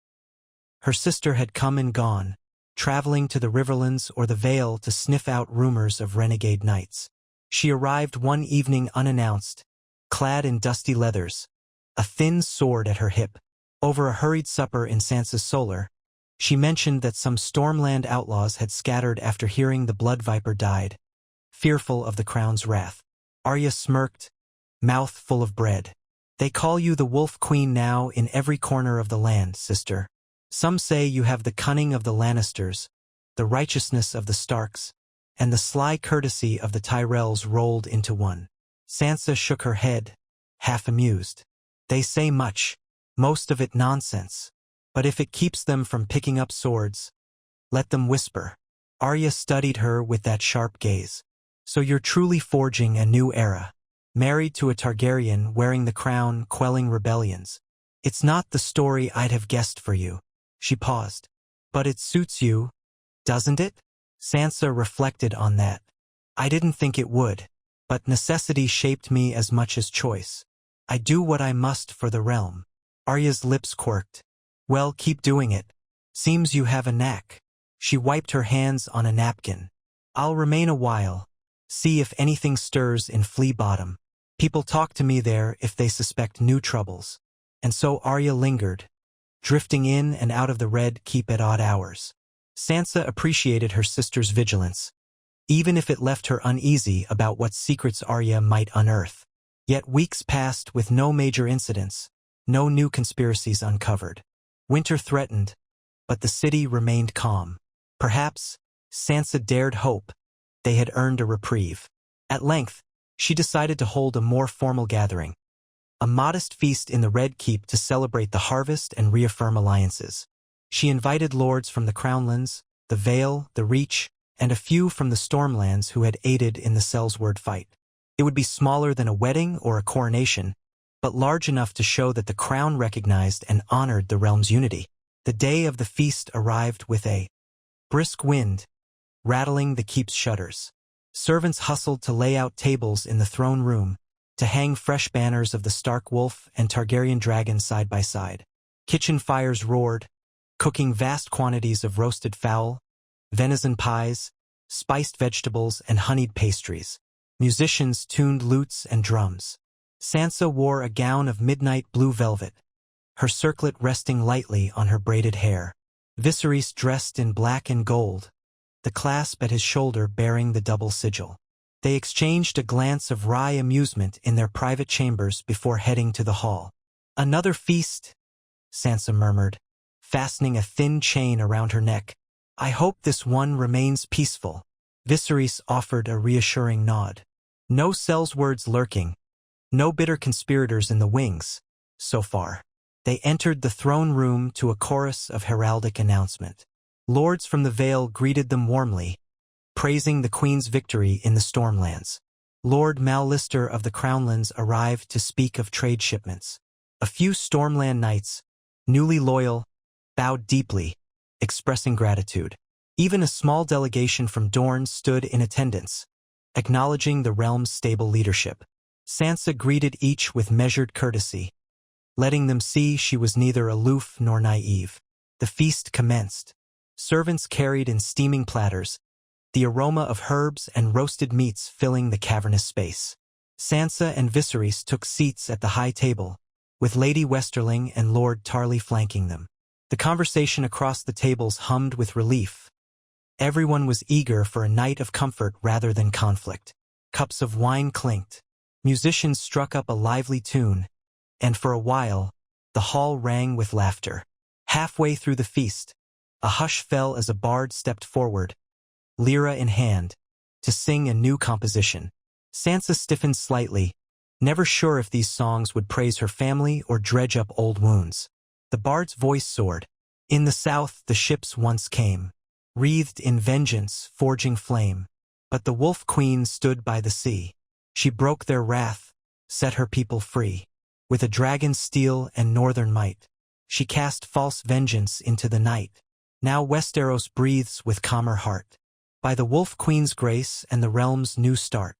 S1: Her sister had come and gone, traveling to the Riverlands or the Vale to sniff out rumors of renegade knights. She arrived one evening unannounced, clad in dusty leathers, a thin sword at her hip. Over a hurried supper in Sansa's solar, she mentioned that some Stormland outlaws had scattered after hearing the Blood Viper died, fearful of the crown's wrath. Arya smirked, mouth full of bread. They call you the Wolf Queen now in every corner of the land, sister. Some say you have the cunning of the Lannisters, the righteousness of the Starks, and the sly courtesy of the Tyrells rolled into one. Sansa shook her head, half amused. They say much, most of it nonsense. But if it keeps them from picking up swords, let them whisper. Arya studied her with that sharp gaze. So you're truly forging a new era. Married to a Targaryen, wearing the crown, quelling rebellions. It's not the story I'd have guessed for you. She paused. But it suits you, doesn't it? Sansa reflected on that. I didn't think it would, but necessity shaped me as much as choice. I do what I must for the realm. Arya's lips quirked. Well, keep doing it. Seems you have a knack. She wiped her hands on a napkin. I'll remain a while. See if anything stirs in Flea Bottom. People talk to me there if they suspect new troubles. And so Arya lingered, drifting in and out of the Red Keep at odd hours. Sansa appreciated her sister's vigilance, even if it left her uneasy about what secrets Arya might unearth. Yet weeks passed with no major incidents, no new conspiracies uncovered. Winter threatened, but the city remained calm. Perhaps, Sansa dared hope, they had earned a reprieve. At length, she decided to hold a more formal gathering. A modest feast in the Red Keep to celebrate the harvest and reaffirm alliances. She invited lords from the Crownlands, the Vale, the Reach, and a few from the Stormlands who had aided in the Sellsword fight. It would be smaller than a wedding or a coronation, but large enough to show that the crown recognized and honored the realm's unity. The day of the feast arrived with a brisk wind, rattling the keep's shutters. Servants hustled to lay out tables in the throne room, to hang fresh banners of the Stark wolf and Targaryen dragon side by side. Kitchen fires roared, cooking vast quantities of roasted fowl, venison pies, spiced vegetables, and honeyed pastries. Musicians tuned lutes and drums. Sansa wore a gown of midnight blue velvet, her circlet resting lightly on her braided hair. Viseris dressed in black and gold, the clasp at his shoulder bearing the double sigil. They exchanged a glance of wry amusement in their private chambers before heading to the hall. Another feast, Sansa murmured, fastening a thin chain around her neck. I hope this one remains peaceful. Viserys offered a reassuring nod. No Sellswords lurking, no bitter conspirators in the wings, so far. They entered the throne room to a chorus of heraldic announcement. Lords from the Vale greeted them warmly, praising the Queen's victory in the Stormlands. Lord Mallister of the Crownlands arrived to speak of trade shipments. A few Stormland knights, newly loyal, bowed deeply, expressing gratitude. Even a small delegation from Dorne stood in attendance, acknowledging the realm's stable leadership. Sansa greeted each with measured courtesy, letting them see she was neither aloof nor naive. The feast commenced. Servants carried in steaming platters, the aroma of herbs and roasted meats filling the cavernous space. Sansa and Viserys took seats at the high table, with Lady Westerling and Lord Tarly flanking them. The conversation across the tables hummed with relief. Everyone was eager for a night of comfort rather than conflict. Cups of wine clinked. Musicians struck up a lively tune, and for a while, the hall rang with laughter. Halfway through the feast, a hush fell as a bard stepped forward, lyra in hand, to sing a new composition. Sansa stiffened slightly, never sure if these songs would praise her family or dredge up old wounds. The bard's voice soared. In the south the ships once came, wreathed in vengeance, forging flame. But the Wolf Queen stood by the sea. She broke their wrath, set her people free. With a dragon's steel and northern might, she cast false vengeance into the night. Now Westeros breathes with calmer heart. By the Wolf Queen's grace and the realm's new start.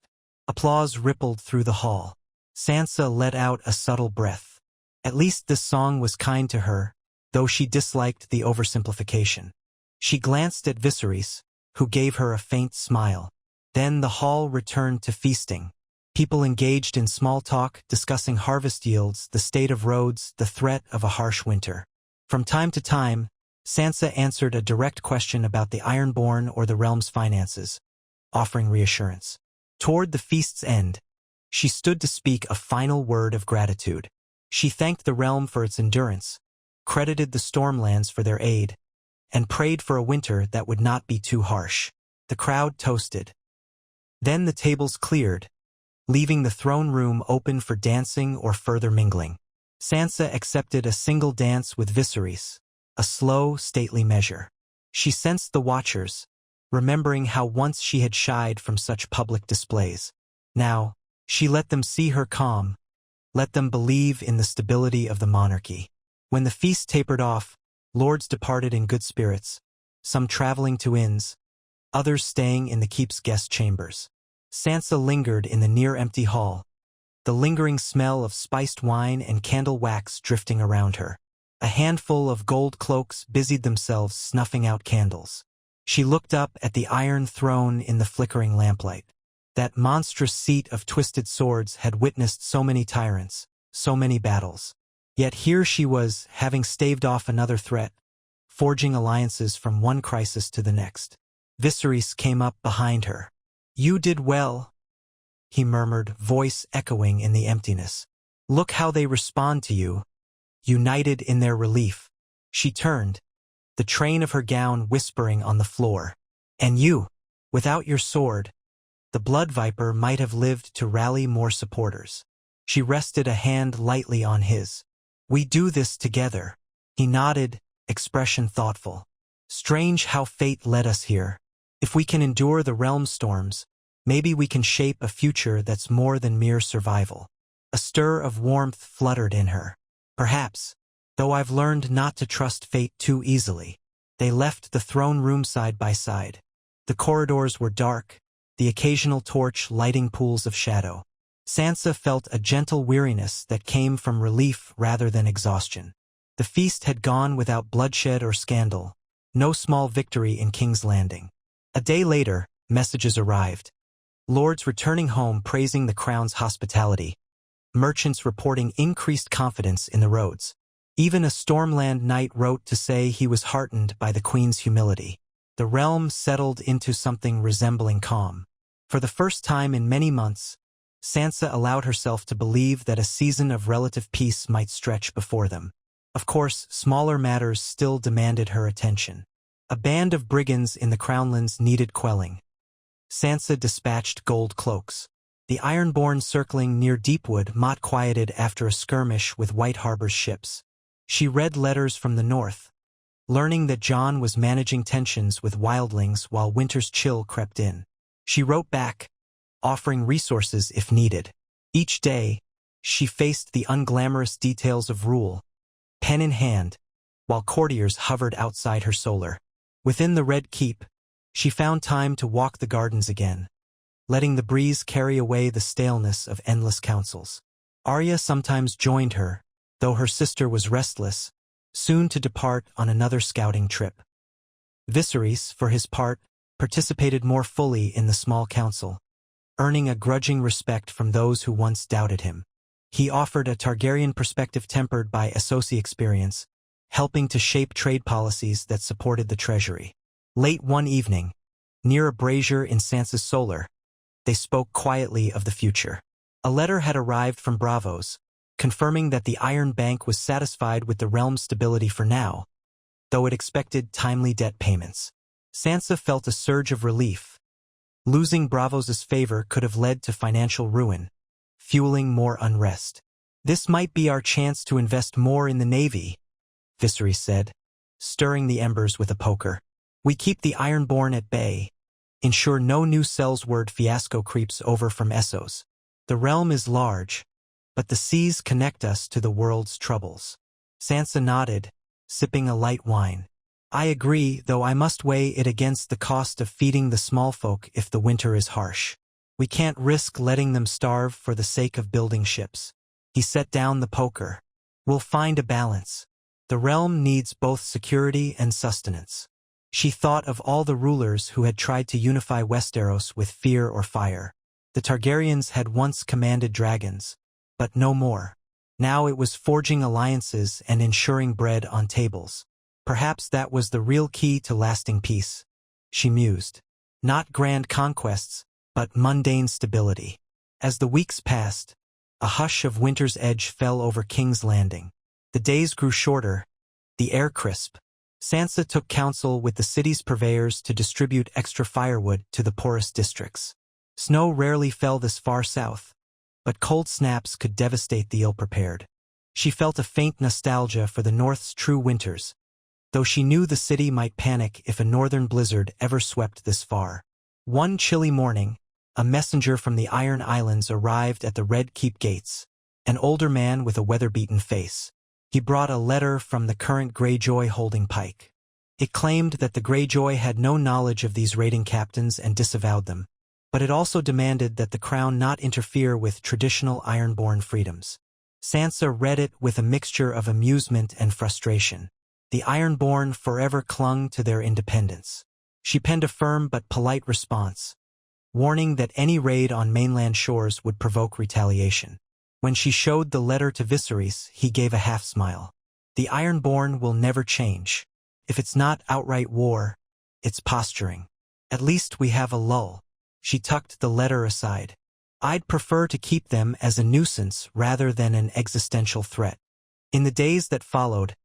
S1: Applause rippled through the hall. Sansa let out a subtle breath. At least this song was kind to her, though she disliked the oversimplification. She glanced at Viseris, who gave her a faint smile. Then the hall returned to feasting. People engaged in small talk, discussing harvest yields, the state of roads, the threat of a harsh winter. From time to time, Sansa answered a direct question about the ironborn or the realm's finances, offering reassurance. Toward the feast's end, she stood to speak a final word of gratitude. She thanked the realm for its endurance, credited the stormlands for their aid, and prayed for a winter that would not be too harsh. The crowd toasted. Then the tables cleared, leaving the throne room open for dancing or further mingling. Sansa accepted a single dance with Viseris, a slow, stately measure. She sensed the watchers, remembering how once she had shied from such public displays. Now, she let them see her calm, let them believe in the stability of the monarchy. When the feast tapered off, lords departed in good spirits, some traveling to inns, others staying in the keep's guest chambers. Sansa lingered in the near-empty hall, the lingering smell of spiced wine and candle wax drifting around her. A handful of gold cloaks busied themselves snuffing out candles. She looked up at the iron throne in the flickering lamplight. That monstrous seat of twisted swords had witnessed so many tyrants, so many battles. Yet here she was, having staved off another threat, forging alliances from one crisis to the next. Viserys came up behind her. "You did well," he murmured, voice echoing in the emptiness. "Look how they respond to you, united in their relief." She turned, the train of her gown whispering on the floor. "And you, without your sword, the blood viper might have lived to rally more supporters." She rested a hand lightly on his. "We do this together." He nodded, expression thoughtful. "Strange how fate led us here. If we can endure the realm storms, maybe we can shape a future that's more than mere survival." A stir of warmth fluttered in her. "Perhaps, though I've learned not to trust fate too easily." They left the throne room side by side. The corridors were dark, the occasional torch lighting pools of shadow. Sansa felt a gentle weariness that came from relief rather than exhaustion. The feast had gone without bloodshed or scandal, no small victory in King's Landing. A day later, messages arrived. Lords returning home praising the crown's hospitality. Merchants reporting increased confidence in the roads. Even a Stormland knight wrote to say he was heartened by the queen's humility. The realm settled into something resembling calm. For the first time in many months, Sansa allowed herself to believe that a season of relative peace might stretch before them. Of course, smaller matters still demanded her attention. A band of brigands in the Crownlands needed quelling. Sansa dispatched gold cloaks. The ironborn circling near Deepwood Mott quieted after a skirmish with White Harbor's ships. She read letters from the north, learning that Jon was managing tensions with wildlings while winter's chill crept in. She wrote back, offering resources if needed. Each day, she faced the unglamorous details of rule, pen in hand, while courtiers hovered outside her solar. Within the Red Keep, she found time to walk the gardens again, letting the breeze carry away the staleness of endless councils. Arya sometimes joined her, though her sister was restless, soon to depart on another scouting trip. Viserys, for his part, participated more fully in the small council, earning a grudging respect from those who once doubted him. He offered a Targaryen perspective tempered by Essosi experience, helping to shape trade policies that supported the treasury. Late one evening, near a brazier in Sansa's solar, they spoke quietly of the future. A letter had arrived from Braavos, confirming that the Iron Bank was satisfied with the realm's stability for now, though it expected timely debt payments. Sansa felt a surge of relief. Losing Braavos' favor could have led to financial ruin, fueling more unrest. "This might be our chance to invest more in the Navy," Viserys said, stirring the embers with a poker. "We keep the Ironborn at bay, ensure no new Sellsword fiasco creeps over from Essos. The realm is large, but the seas connect us to the world's troubles." Sansa nodded, sipping a light wine. I agree, though I must weigh it against the cost of feeding the small folk if the winter is harsh. We can't risk letting them starve for the sake of building ships. He set down the poker. We'll find a balance. The realm needs both security and sustenance. She thought of all the rulers who had tried to unify Westeros with fear or fire. The Targaryens had once commanded dragons, but no more. Now it was forging alliances and ensuring bread on tables. Perhaps that was the real key to lasting peace, she mused. Not grand conquests, but mundane stability. As the weeks passed, a hush of winter's edge fell over King's Landing. The days grew shorter, the air crisp. Sansa took counsel with the city's purveyors to distribute extra firewood to the poorest districts. Snow rarely fell this far south, but cold snaps could devastate the ill-prepared. She felt a faint nostalgia for the North's true winters, though she knew the city might panic if a northern blizzard ever swept this far. One chilly morning, a messenger from the Iron Islands arrived at the Red Keep gates, an older man with a weather-beaten face. He brought a letter from the current Greyjoy holding pike. It claimed that the Greyjoy had no knowledge of these raiding captains and disavowed them, but it also demanded that the crown not interfere with traditional ironborn freedoms. Sansa read it with a mixture of amusement and frustration. The ironborn forever clung to their independence. She penned a firm but polite response, warning that any raid on mainland shores would provoke retaliation. When she showed the letter to Viseris, he gave a half-smile. The ironborn will never change. If it's not outright war, it's posturing. At least we have a lull. She tucked the letter aside. I'd prefer to keep them as a nuisance rather than an existential threat. In the days that followed,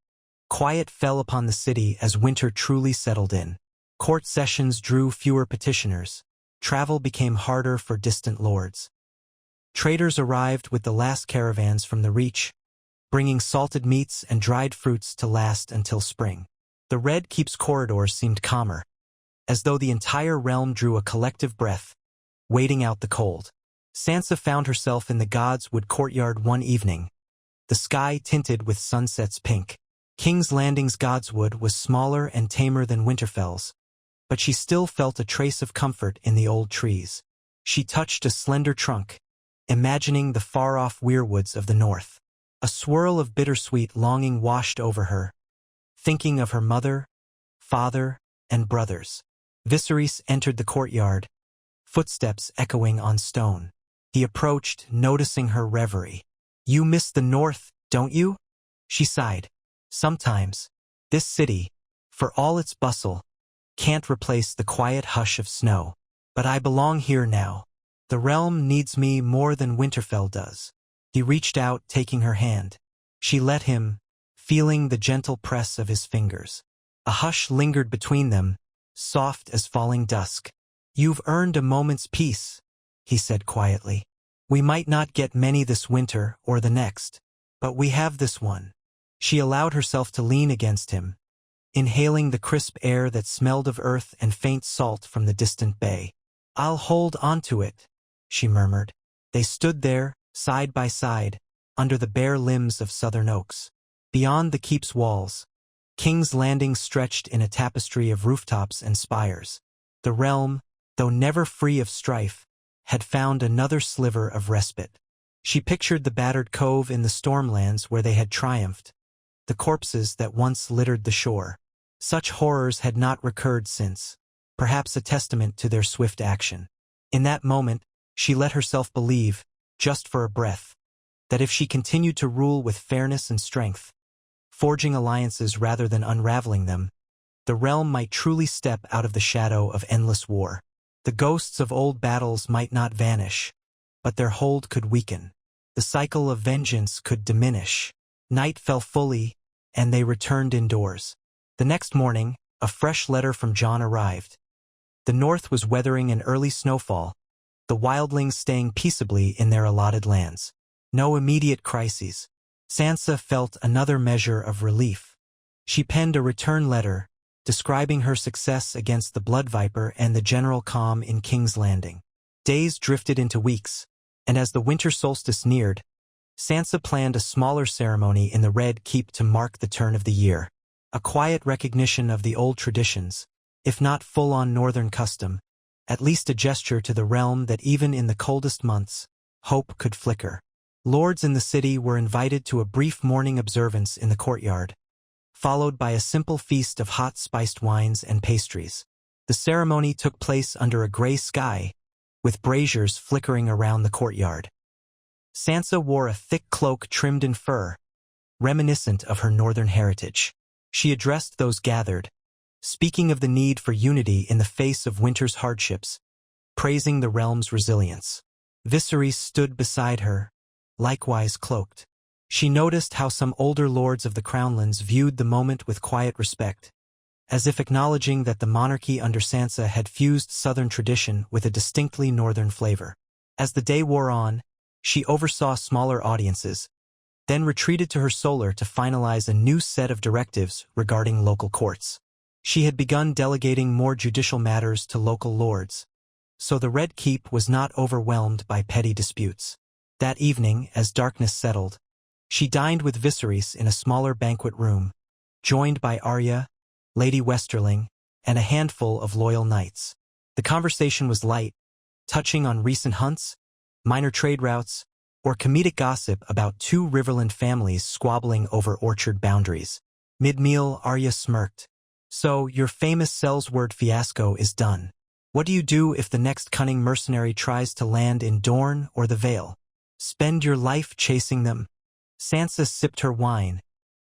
S1: quiet fell upon the city as winter truly settled in. Court sessions drew fewer petitioners. Travel became harder for distant lords. Traders arrived with the last caravans from the Reach, bringing salted meats and dried fruits to last until spring. The Red Keep's corridors seemed calmer, as though the entire realm drew a collective breath, waiting out the cold. Sansa found herself in the Godswood courtyard one evening, the sky tinted with sunset's pink. King's Landing's Godswood was smaller and tamer than Winterfell's, but she still felt a trace of comfort in the old trees. She touched a slender trunk, imagining the far-off weirwoods of the north. A swirl of bittersweet longing washed over her, thinking of her mother, father, and brothers. Viserys entered the courtyard, footsteps echoing on stone. He approached, noticing her reverie. You miss the north, don't you? She sighed. Sometimes, this city, for all its bustle, can't replace the quiet hush of snow. But I belong here now. The realm needs me more than Winterfell does. He reached out, taking her hand. She let him, feeling the gentle press of his fingers. A hush lingered between them, soft as falling dusk. You've earned a moment's peace, he said quietly. We might not get many this winter or the next, but we have this one. She allowed herself to lean against him, inhaling the crisp air that smelled of earth and faint salt from the distant bay. I'll hold on to it, she murmured. They stood there, side by side, under the bare limbs of southern oaks. Beyond the keep's walls, King's Landing stretched in a tapestry of rooftops and spires. The realm, though never free of strife, had found another sliver of respite. She pictured the battered cove in the stormlands where they had triumphed, the corpses that once littered the shore. Such horrors had not recurred since, perhaps a testament to their swift action. In that moment, she let herself believe, just for a breath, that if she continued to rule with fairness and strength, forging alliances rather than unraveling them, the realm might truly step out of the shadow of endless war. The ghosts of old battles might not vanish, but their hold could weaken. The cycle of vengeance could diminish. Night fell fully, and they returned indoors. The next morning, a fresh letter from Jon arrived. The north was weathering an early snowfall, the wildlings staying peaceably in their allotted lands. No immediate crises. Sansa felt another measure of relief. She penned a return letter, describing her success against the Blood Viper and the general calm in King's Landing. Days drifted into weeks, and as the winter solstice neared, Sansa planned a smaller ceremony in the Red Keep to mark the turn of the year. a quiet recognition of the old traditions, if not full-on northern custom, at least a gesture to the realm that even in the coldest months, hope could flicker. Lords in the city were invited to a brief morning observance in the courtyard, followed by a simple feast of hot spiced wines and pastries. The ceremony took place under a gray sky, with braziers flickering around the courtyard. Sansa wore a thick cloak trimmed in fur, reminiscent of her northern heritage. She addressed those gathered, speaking of the need for unity in the face of winter's hardships, praising the realm's resilience. Viseris stood beside her, likewise cloaked. She noticed how some older lords of the Crownlands viewed the moment with quiet respect, as if acknowledging that the monarchy under Sansa had fused southern tradition with a distinctly northern flavor. As the day wore on, she oversaw smaller audiences, then retreated to her solar to finalize a new set of directives regarding local courts. She had begun delegating more judicial matters to local lords, so the Red Keep was not overwhelmed by petty disputes. That evening, as darkness settled, she dined with Viseris in a smaller banquet room, joined by Arya, Lady Westerling, and a handful of loyal knights. The conversation was light, touching on recent hunts, minor trade routes, or comedic gossip about two Riverland families squabbling over orchard boundaries. Mid-meal, Arya smirked. "So, your famous Sellsword fiasco is done. What do you do if the next cunning mercenary tries to land in Dorne or the Vale? Spend your life chasing them?" Sansa sipped her wine,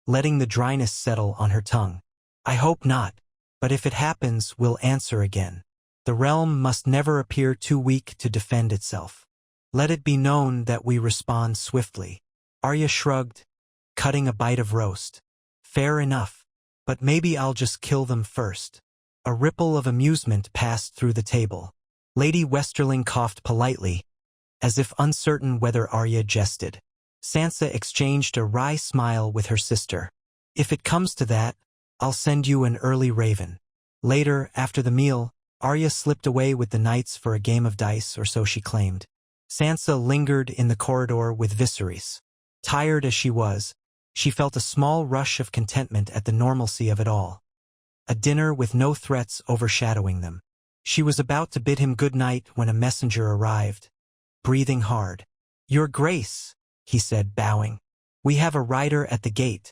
S1: letting the dryness settle on her tongue. "I hope not, but if it happens, we'll answer again. The realm must never appear too weak to defend itself. Let it be known that we respond swiftly." Arya shrugged, cutting a bite of roast. "Fair enough, but maybe I'll just kill them first." A ripple of amusement passed through the table. Lady Westerling coughed politely, as if uncertain whether Arya jested. Sansa exchanged a wry smile with her sister. "If it comes to that, I'll send you an early raven." Later, after the meal, Arya slipped away with the knights for a game of dice, or so she claimed. Sansa lingered in the corridor with Viseris. Tired as she was, she felt a small rush of contentment at the normalcy of it all. A dinner with no threats overshadowing them. She was about to bid him good night when a messenger arrived, breathing hard. "Your Grace," he said, bowing. "We have a rider at the gate,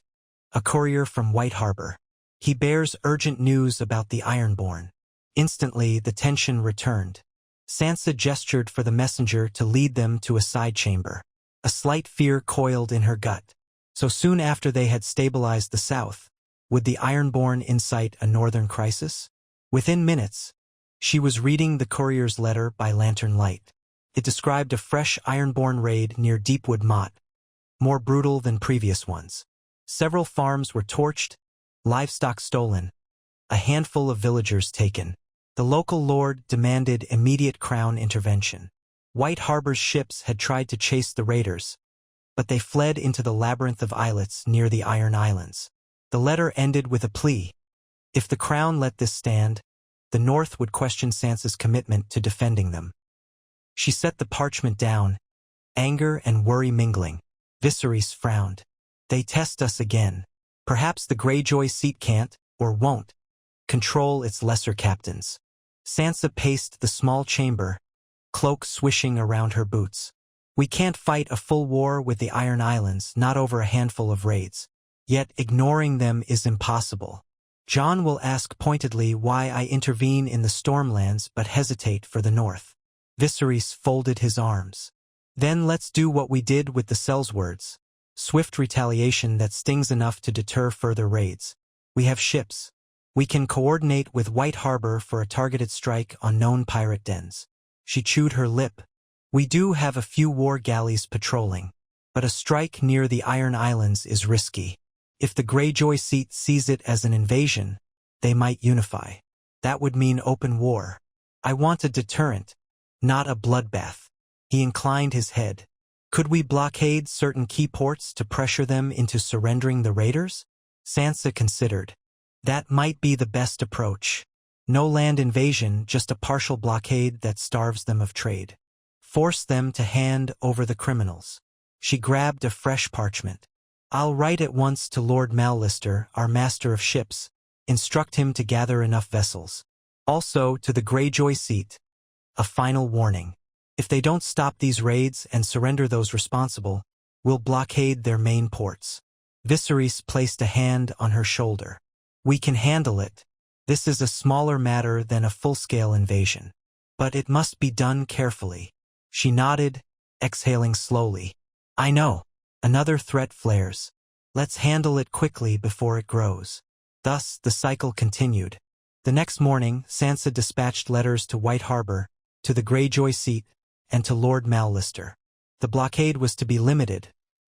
S1: a courier from White Harbor. He bears urgent news about the Ironborn." Instantly, the tension returned. Sansa gestured for the messenger to lead them to a side chamber. A slight fear coiled in her gut. So soon after they had stabilized the south, would the Ironborn incite a northern crisis? Within minutes, she was reading the courier's letter by lantern light. It described a fresh Ironborn raid near Deepwood Motte, more brutal than previous ones. Several farms were torched, livestock stolen, a handful of villagers taken. The local lord demanded immediate crown intervention. White Harbor's ships had tried to chase the raiders, but they fled into the labyrinth of islets near the Iron Islands. The letter ended with a plea. If the crown let this stand, the North would question Sansa's commitment to defending them. She set the parchment down, anger and worry mingling. Viseris frowned. "They test us again. Perhaps the Greyjoy seat can't, or won't, control its lesser captains." Sansa paced the small chamber, cloak swishing around her boots. "We can't fight a full war with the Iron Islands, not over a handful of raids. Yet ignoring them is impossible. Jon will ask pointedly why I intervene in the Stormlands but hesitate for the North." Viserys folded his arms. "Then let's do what we did with the Sellswords. Swift retaliation that stings enough to deter further raids. We have ships. We can coordinate with White Harbor for a targeted strike on known pirate dens." She chewed her lip. "We do have a few war galleys patrolling, but a strike near the Iron Islands is risky. If the Greyjoy seat sees it as an invasion, they might unify. That would mean open war. I want a deterrent, not a bloodbath." He inclined his head. "Could we blockade certain key ports to pressure them into surrendering the raiders?" Sansa considered. "That might be the best approach. No land invasion, just a partial blockade that starves them of trade. Force them to hand over the criminals." She grabbed a fresh parchment. I'll write at once to Lord Mallister, our master of ships, instruct him to gather enough vessels. Also to the Greyjoy seat, a final warning. If they don't stop these raids and surrender those responsible, we'll blockade their main ports. Viseris placed a hand on her shoulder. We can handle it. This is a smaller matter than a full-scale invasion. But it must be done carefully. She nodded, exhaling slowly. I know. Another threat flares. Let's handle it quickly before it grows. Thus, the cycle continued. The next morning, Sansa dispatched letters to White Harbor, to the Greyjoy seat, and to Lord Mallister. The blockade was to be limited,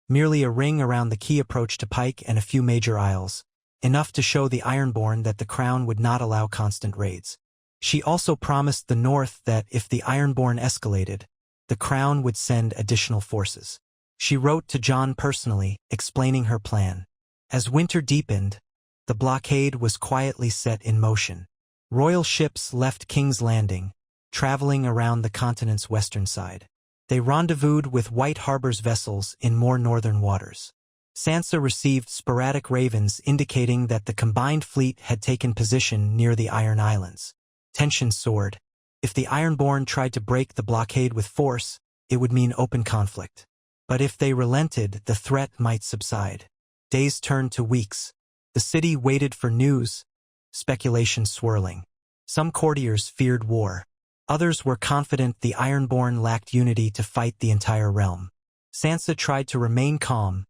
S1: merely a ring around the key approach to Pike and a few major isles, enough to show the Ironborn that the Crown would not allow constant raids. She also promised the North that if the Ironborn escalated, the Crown would send additional forces. She wrote to Jon personally, explaining her plan. As winter deepened, the blockade was quietly set in motion. Royal ships left King's Landing, traveling around the continent's western side. They rendezvoused with White Harbor's vessels in more northern waters. Sansa received sporadic ravens indicating that the combined fleet had taken position near the Iron Islands. Tension soared. If the Ironborn tried to break the blockade with force, it would mean open conflict. But if they relented, the threat might subside. Days turned to weeks. The city waited for news, speculation swirling. Some courtiers feared war. Others were confident the Ironborn lacked unity to fight the entire realm. Sansa tried to remain calm,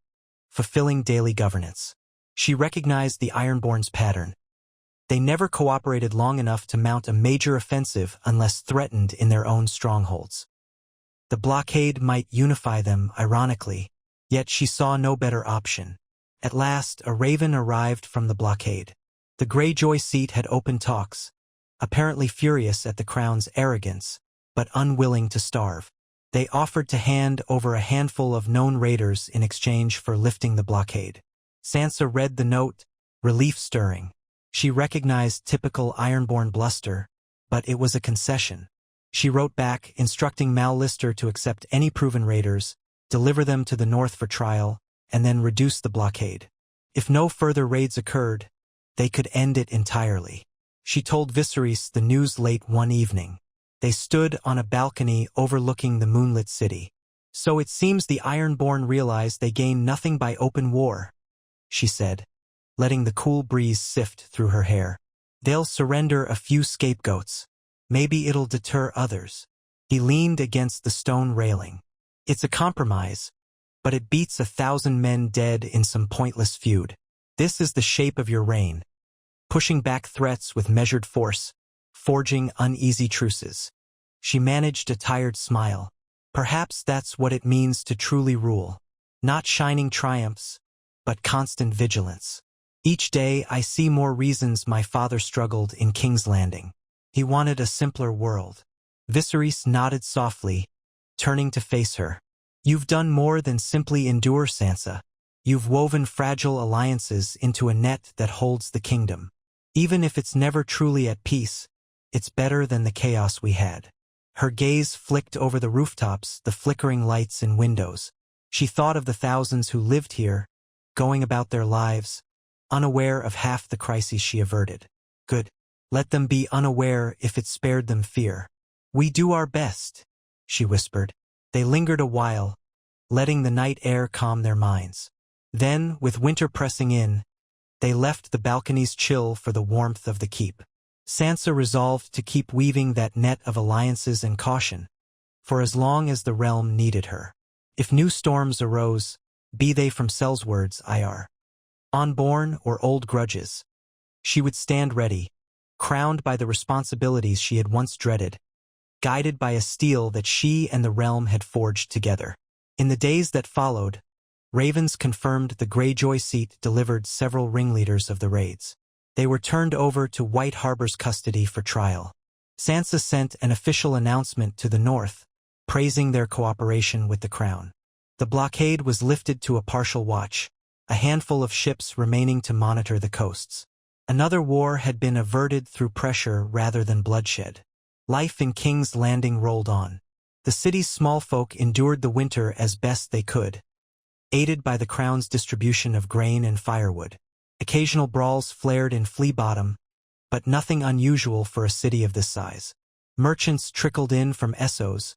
S1: fulfilling daily governance. She recognized the Ironborn's pattern. They never cooperated long enough to mount a major offensive unless threatened in their own strongholds. The blockade might unify them, ironically, yet she saw no better option. At last, a raven arrived from the blockade. The Greyjoy seat had opened talks, apparently furious at the Crown's arrogance, but unwilling to starve. They offered to hand over a handful of known raiders in exchange for lifting the blockade. Sansa read the note, relief stirring. She recognized typical Ironborn bluster, but it was a concession. She wrote back, instructing Mallister to accept any proven raiders, deliver them to the north for trial, and then reduce the blockade. If no further raids occurred, they could end it entirely. She told Viserys the news late one evening. They stood on a balcony overlooking the moonlit city. So it seems the Ironborn realized they gained nothing by open war, she said, letting the cool breeze sift through her hair. They'll surrender a few scapegoats. Maybe it'll deter others. He leaned against the stone railing. It's a compromise, but it beats 1,000 men dead in some pointless feud. This is the shape of your reign. Pushing back threats with measured force, forging uneasy truces. She managed a tired smile. Perhaps that's what it means to truly rule. Not shining triumphs, but constant vigilance. Each day I see more reasons my father struggled in King's Landing. He wanted a simpler world. Viserys nodded softly, turning to face her. You've done more than simply endure, Sansa. You've woven fragile alliances into a net that holds the kingdom. Even if it's never truly at peace, it's better than the chaos we had. Her gaze flicked over the rooftops, the flickering lights in windows. She thought of the thousands who lived here, going about their lives, unaware of half the crises she averted. Good. Let them be unaware if it spared them fear. We do our best, she whispered. They lingered a while, letting the night air calm their minds. Then, with winter pressing in, they left the balcony's chill for the warmth of the keep. Sansa resolved to keep weaving that net of alliances and caution, for as long as the realm needed her. If new storms arose, be they from Sellsword's IR, unborn or old grudges, she would stand ready, crowned by the responsibilities she had once dreaded, guided by a steel that she and the realm had forged together. In the days that followed, ravens confirmed the Greyjoy seat delivered several ringleaders of the raids. They were turned over to White Harbor's custody for trial. Sansa sent an official announcement to the north, praising their cooperation with the Crown. The blockade was lifted to a partial watch, a handful of ships remaining to monitor the coasts. Another war had been averted through pressure rather than bloodshed. Life in King's Landing rolled on. The city's small folk endured the winter as best they could, aided by the crown's distribution of grain and firewood. Occasional brawls flared in Flea Bottom, but nothing unusual for a city of this size. Merchants trickled in from Essos,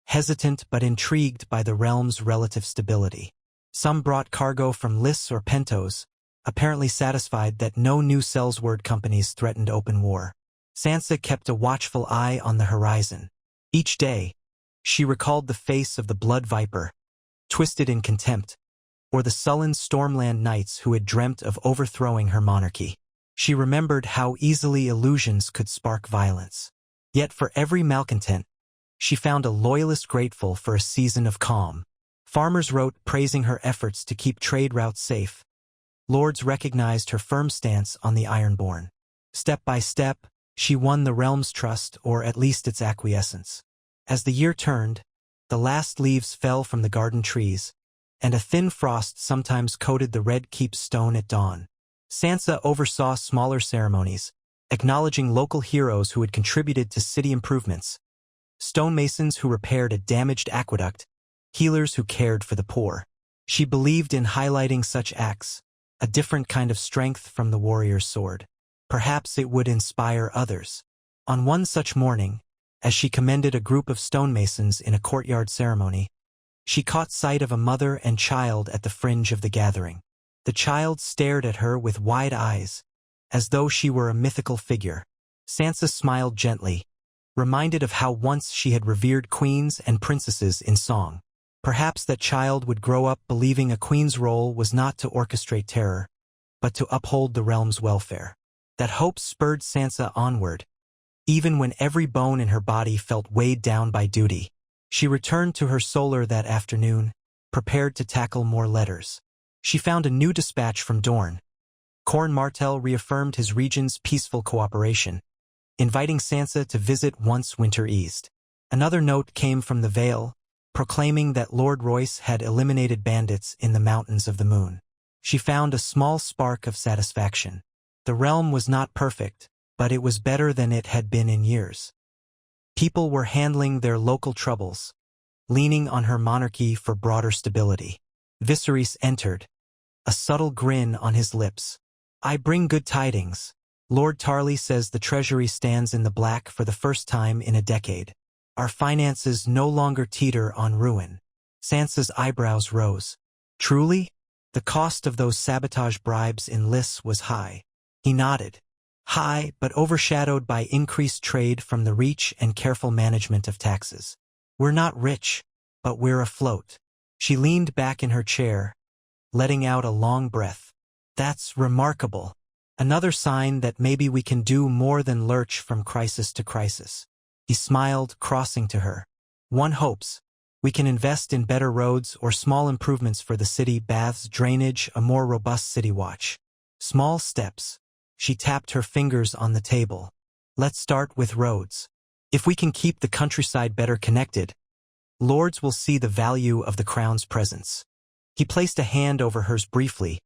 S1: hesitant but intrigued by the realm's relative stability. Some brought cargo from Lys or Pentos, apparently satisfied that no new sellsword companies threatened open war. Sansa kept a watchful eye on the horizon. Each day, she recalled the face of the blood viper, twisted in contempt, or the sullen Stormland knights who had dreamt of overthrowing her monarchy. She remembered how easily illusions could spark violence. Yet for every malcontent, she found a loyalist grateful for a season of calm. Farmers wrote praising her efforts to keep trade routes safe. Lords recognized her firm stance on the ironborn. Step by step, she won the realm's trust, or at least its acquiescence. As the year turned, the last leaves fell from the garden trees, and a thin frost sometimes coated the Red Keep's stone at dawn. Sansa oversaw smaller ceremonies, acknowledging local heroes who had contributed to city improvements. Stonemasons who repaired a damaged aqueduct, healers who cared for the poor. She believed in highlighting such acts, a different kind of strength from the warrior's sword. Perhaps it would inspire others. On one such morning, as she commended a group of stonemasons in a courtyard ceremony, she caught sight of a mother and child at the fringe of the gathering. The child stared at her with wide eyes, as though she were a mythical figure. Sansa smiled gently, reminded of how once she had revered queens and princesses in song. Perhaps that child would grow up believing a queen's role was not to orchestrate terror, but to uphold the realm's welfare. That hope spurred Sansa onward, even when every bone in her body felt weighed down by duty. She returned to her solar that afternoon, prepared to tackle more letters. She found a new dispatch from Dorne. Corn Martell reaffirmed his region's peaceful cooperation, inviting Sansa to visit once winter eased. Another note came from the Vale, proclaiming that Lord Royce had eliminated bandits in the Mountains of the Moon. She found a small spark of satisfaction. The realm was not perfect, but it was better than it had been in years. People were handling their local troubles, leaning on her monarchy for broader stability. Viseris entered, a subtle grin on his lips. "I bring good tidings. Lord Tarly says the treasury stands in the black for the first time in a decade. Our finances no longer teeter on ruin." Sansa's eyebrows rose. Truly? The cost of those sabotage bribes in Lys was high. He nodded. High, but overshadowed by increased trade from the reach and careful management of taxes. "We're not rich, but we're afloat." She leaned back in her chair, letting out a long breath. "That's remarkable. Another sign that maybe we can do more than lurch from crisis to crisis." He smiled, crossing to her. "One hopes. We can invest in better roads or small improvements for the city, baths, drainage, a more robust city watch. Small steps." She tapped her fingers on the table. "Let's start with roads. If we can keep the countryside better connected, lords will see the value of the crown's presence." He placed a hand over hers briefly,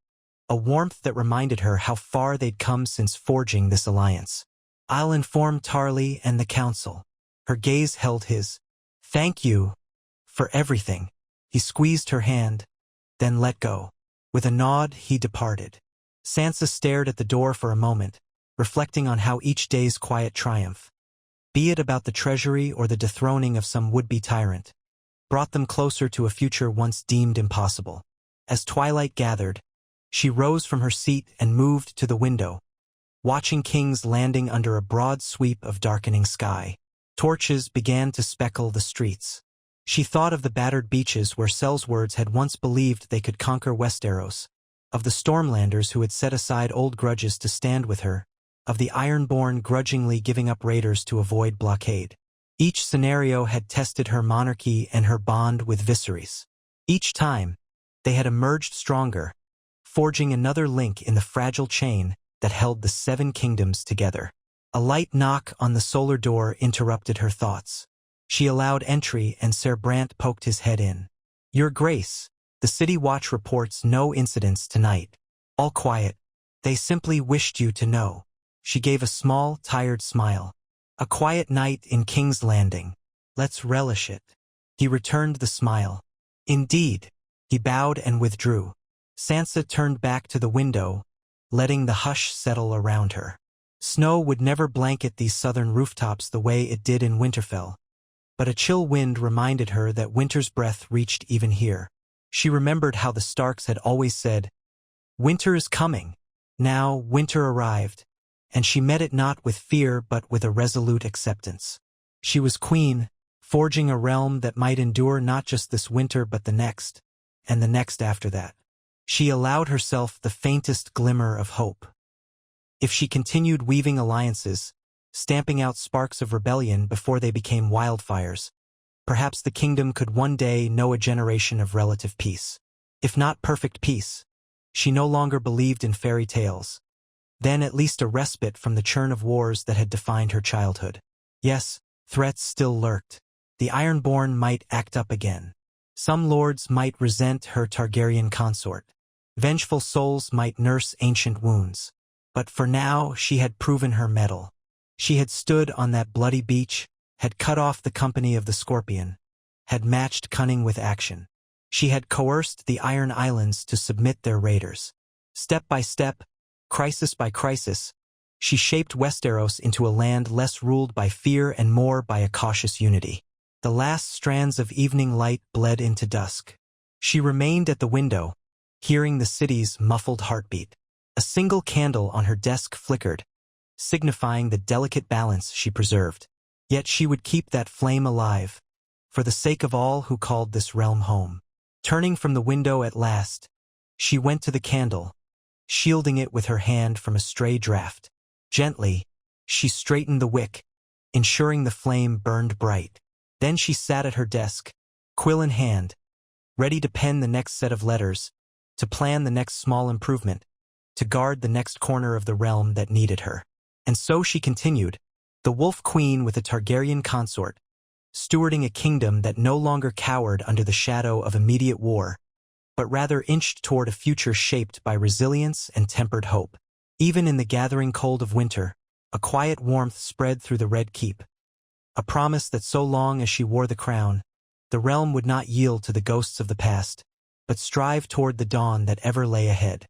S1: a warmth that reminded her how far they'd come since forging this alliance. "I'll inform Tarly and the council." Her gaze held his. "Thank you for everything." He squeezed her hand, then let go. With a nod, he departed. Sansa stared at the door for a moment, reflecting on how each day's quiet triumph, be it about the treasury or the dethroning of some would-be tyrant, brought them closer to a future once deemed impossible. As twilight gathered, she rose from her seat and moved to the window, watching King's Landing under a broad sweep of darkening sky. Torches began to speckle the streets. She thought of the battered beaches where Sellswords had once believed they could conquer Westeros, of the Stormlanders who had set aside old grudges to stand with her, of the Ironborn grudgingly giving up raiders to avoid blockade. Each scenario had tested her monarchy and her bond with Viseris. Each time, they had emerged stronger, forging another link in the fragile chain that held the Seven Kingdoms together. A light knock on the solar door interrupted her thoughts. She allowed entry and Ser Brant poked his head in. "Your Grace, the City Watch reports no incidents tonight. All quiet. They simply wished you to know." She gave a small, tired smile. "A quiet night in King's Landing. Let's relish it." He returned the smile. "Indeed." He bowed and withdrew. Sansa turned back to the window, letting the hush settle around her. Snow would never blanket these southern rooftops the way it did in Winterfell, but a chill wind reminded her that winter's breath reached even here. She remembered how the Starks had always said, "Winter is coming." Now winter arrived, and she met it not with fear but with a resolute acceptance. She was queen, forging a realm that might endure not just this winter but the next, and the next after that. She allowed herself the faintest glimmer of hope. If she continued weaving alliances, stamping out sparks of rebellion before they became wildfires, perhaps the kingdom could one day know a generation of relative peace. If not perfect peace, she no longer believed in fairy tales. Then at least a respite from the churn of wars that had defined her childhood. Yes, threats still lurked. The ironborn might act up again. Some lords might resent her Targaryen consort. Vengeful souls might nurse ancient wounds. But for now, she had proven her mettle. She had stood on that bloody beach, had cut off the company of the Scorpion, had matched cunning with action. She had coerced the Iron Islands to submit their raiders. Step by step, crisis by crisis, she shaped Westeros into a land less ruled by fear and more by a cautious unity. The last strands of evening light bled into dusk. She remained at the window, hearing the city's muffled heartbeat. A single candle on her desk flickered, signifying the delicate balance she preserved. Yet she would keep that flame alive, for the sake of all who called this realm home. Turning from the window at last, she went to the candle, shielding it with her hand from a stray draft. Gently, she straightened the wick, ensuring the flame burned bright. Then she sat at her desk, quill in hand, ready to pen the next set of letters, to plan the next small improvement, to guard the next corner of the realm that needed her. And so she continued, the Wolf Queen with a Targaryen consort, stewarding a kingdom that no longer cowered under the shadow of immediate war, but rather inched toward a future shaped by resilience and tempered hope. Even in the gathering cold of winter, a quiet warmth spread through the Red Keep, a promise that so long as she wore the crown, the realm would not yield to the ghosts of the past, but strive toward the dawn that ever lay ahead.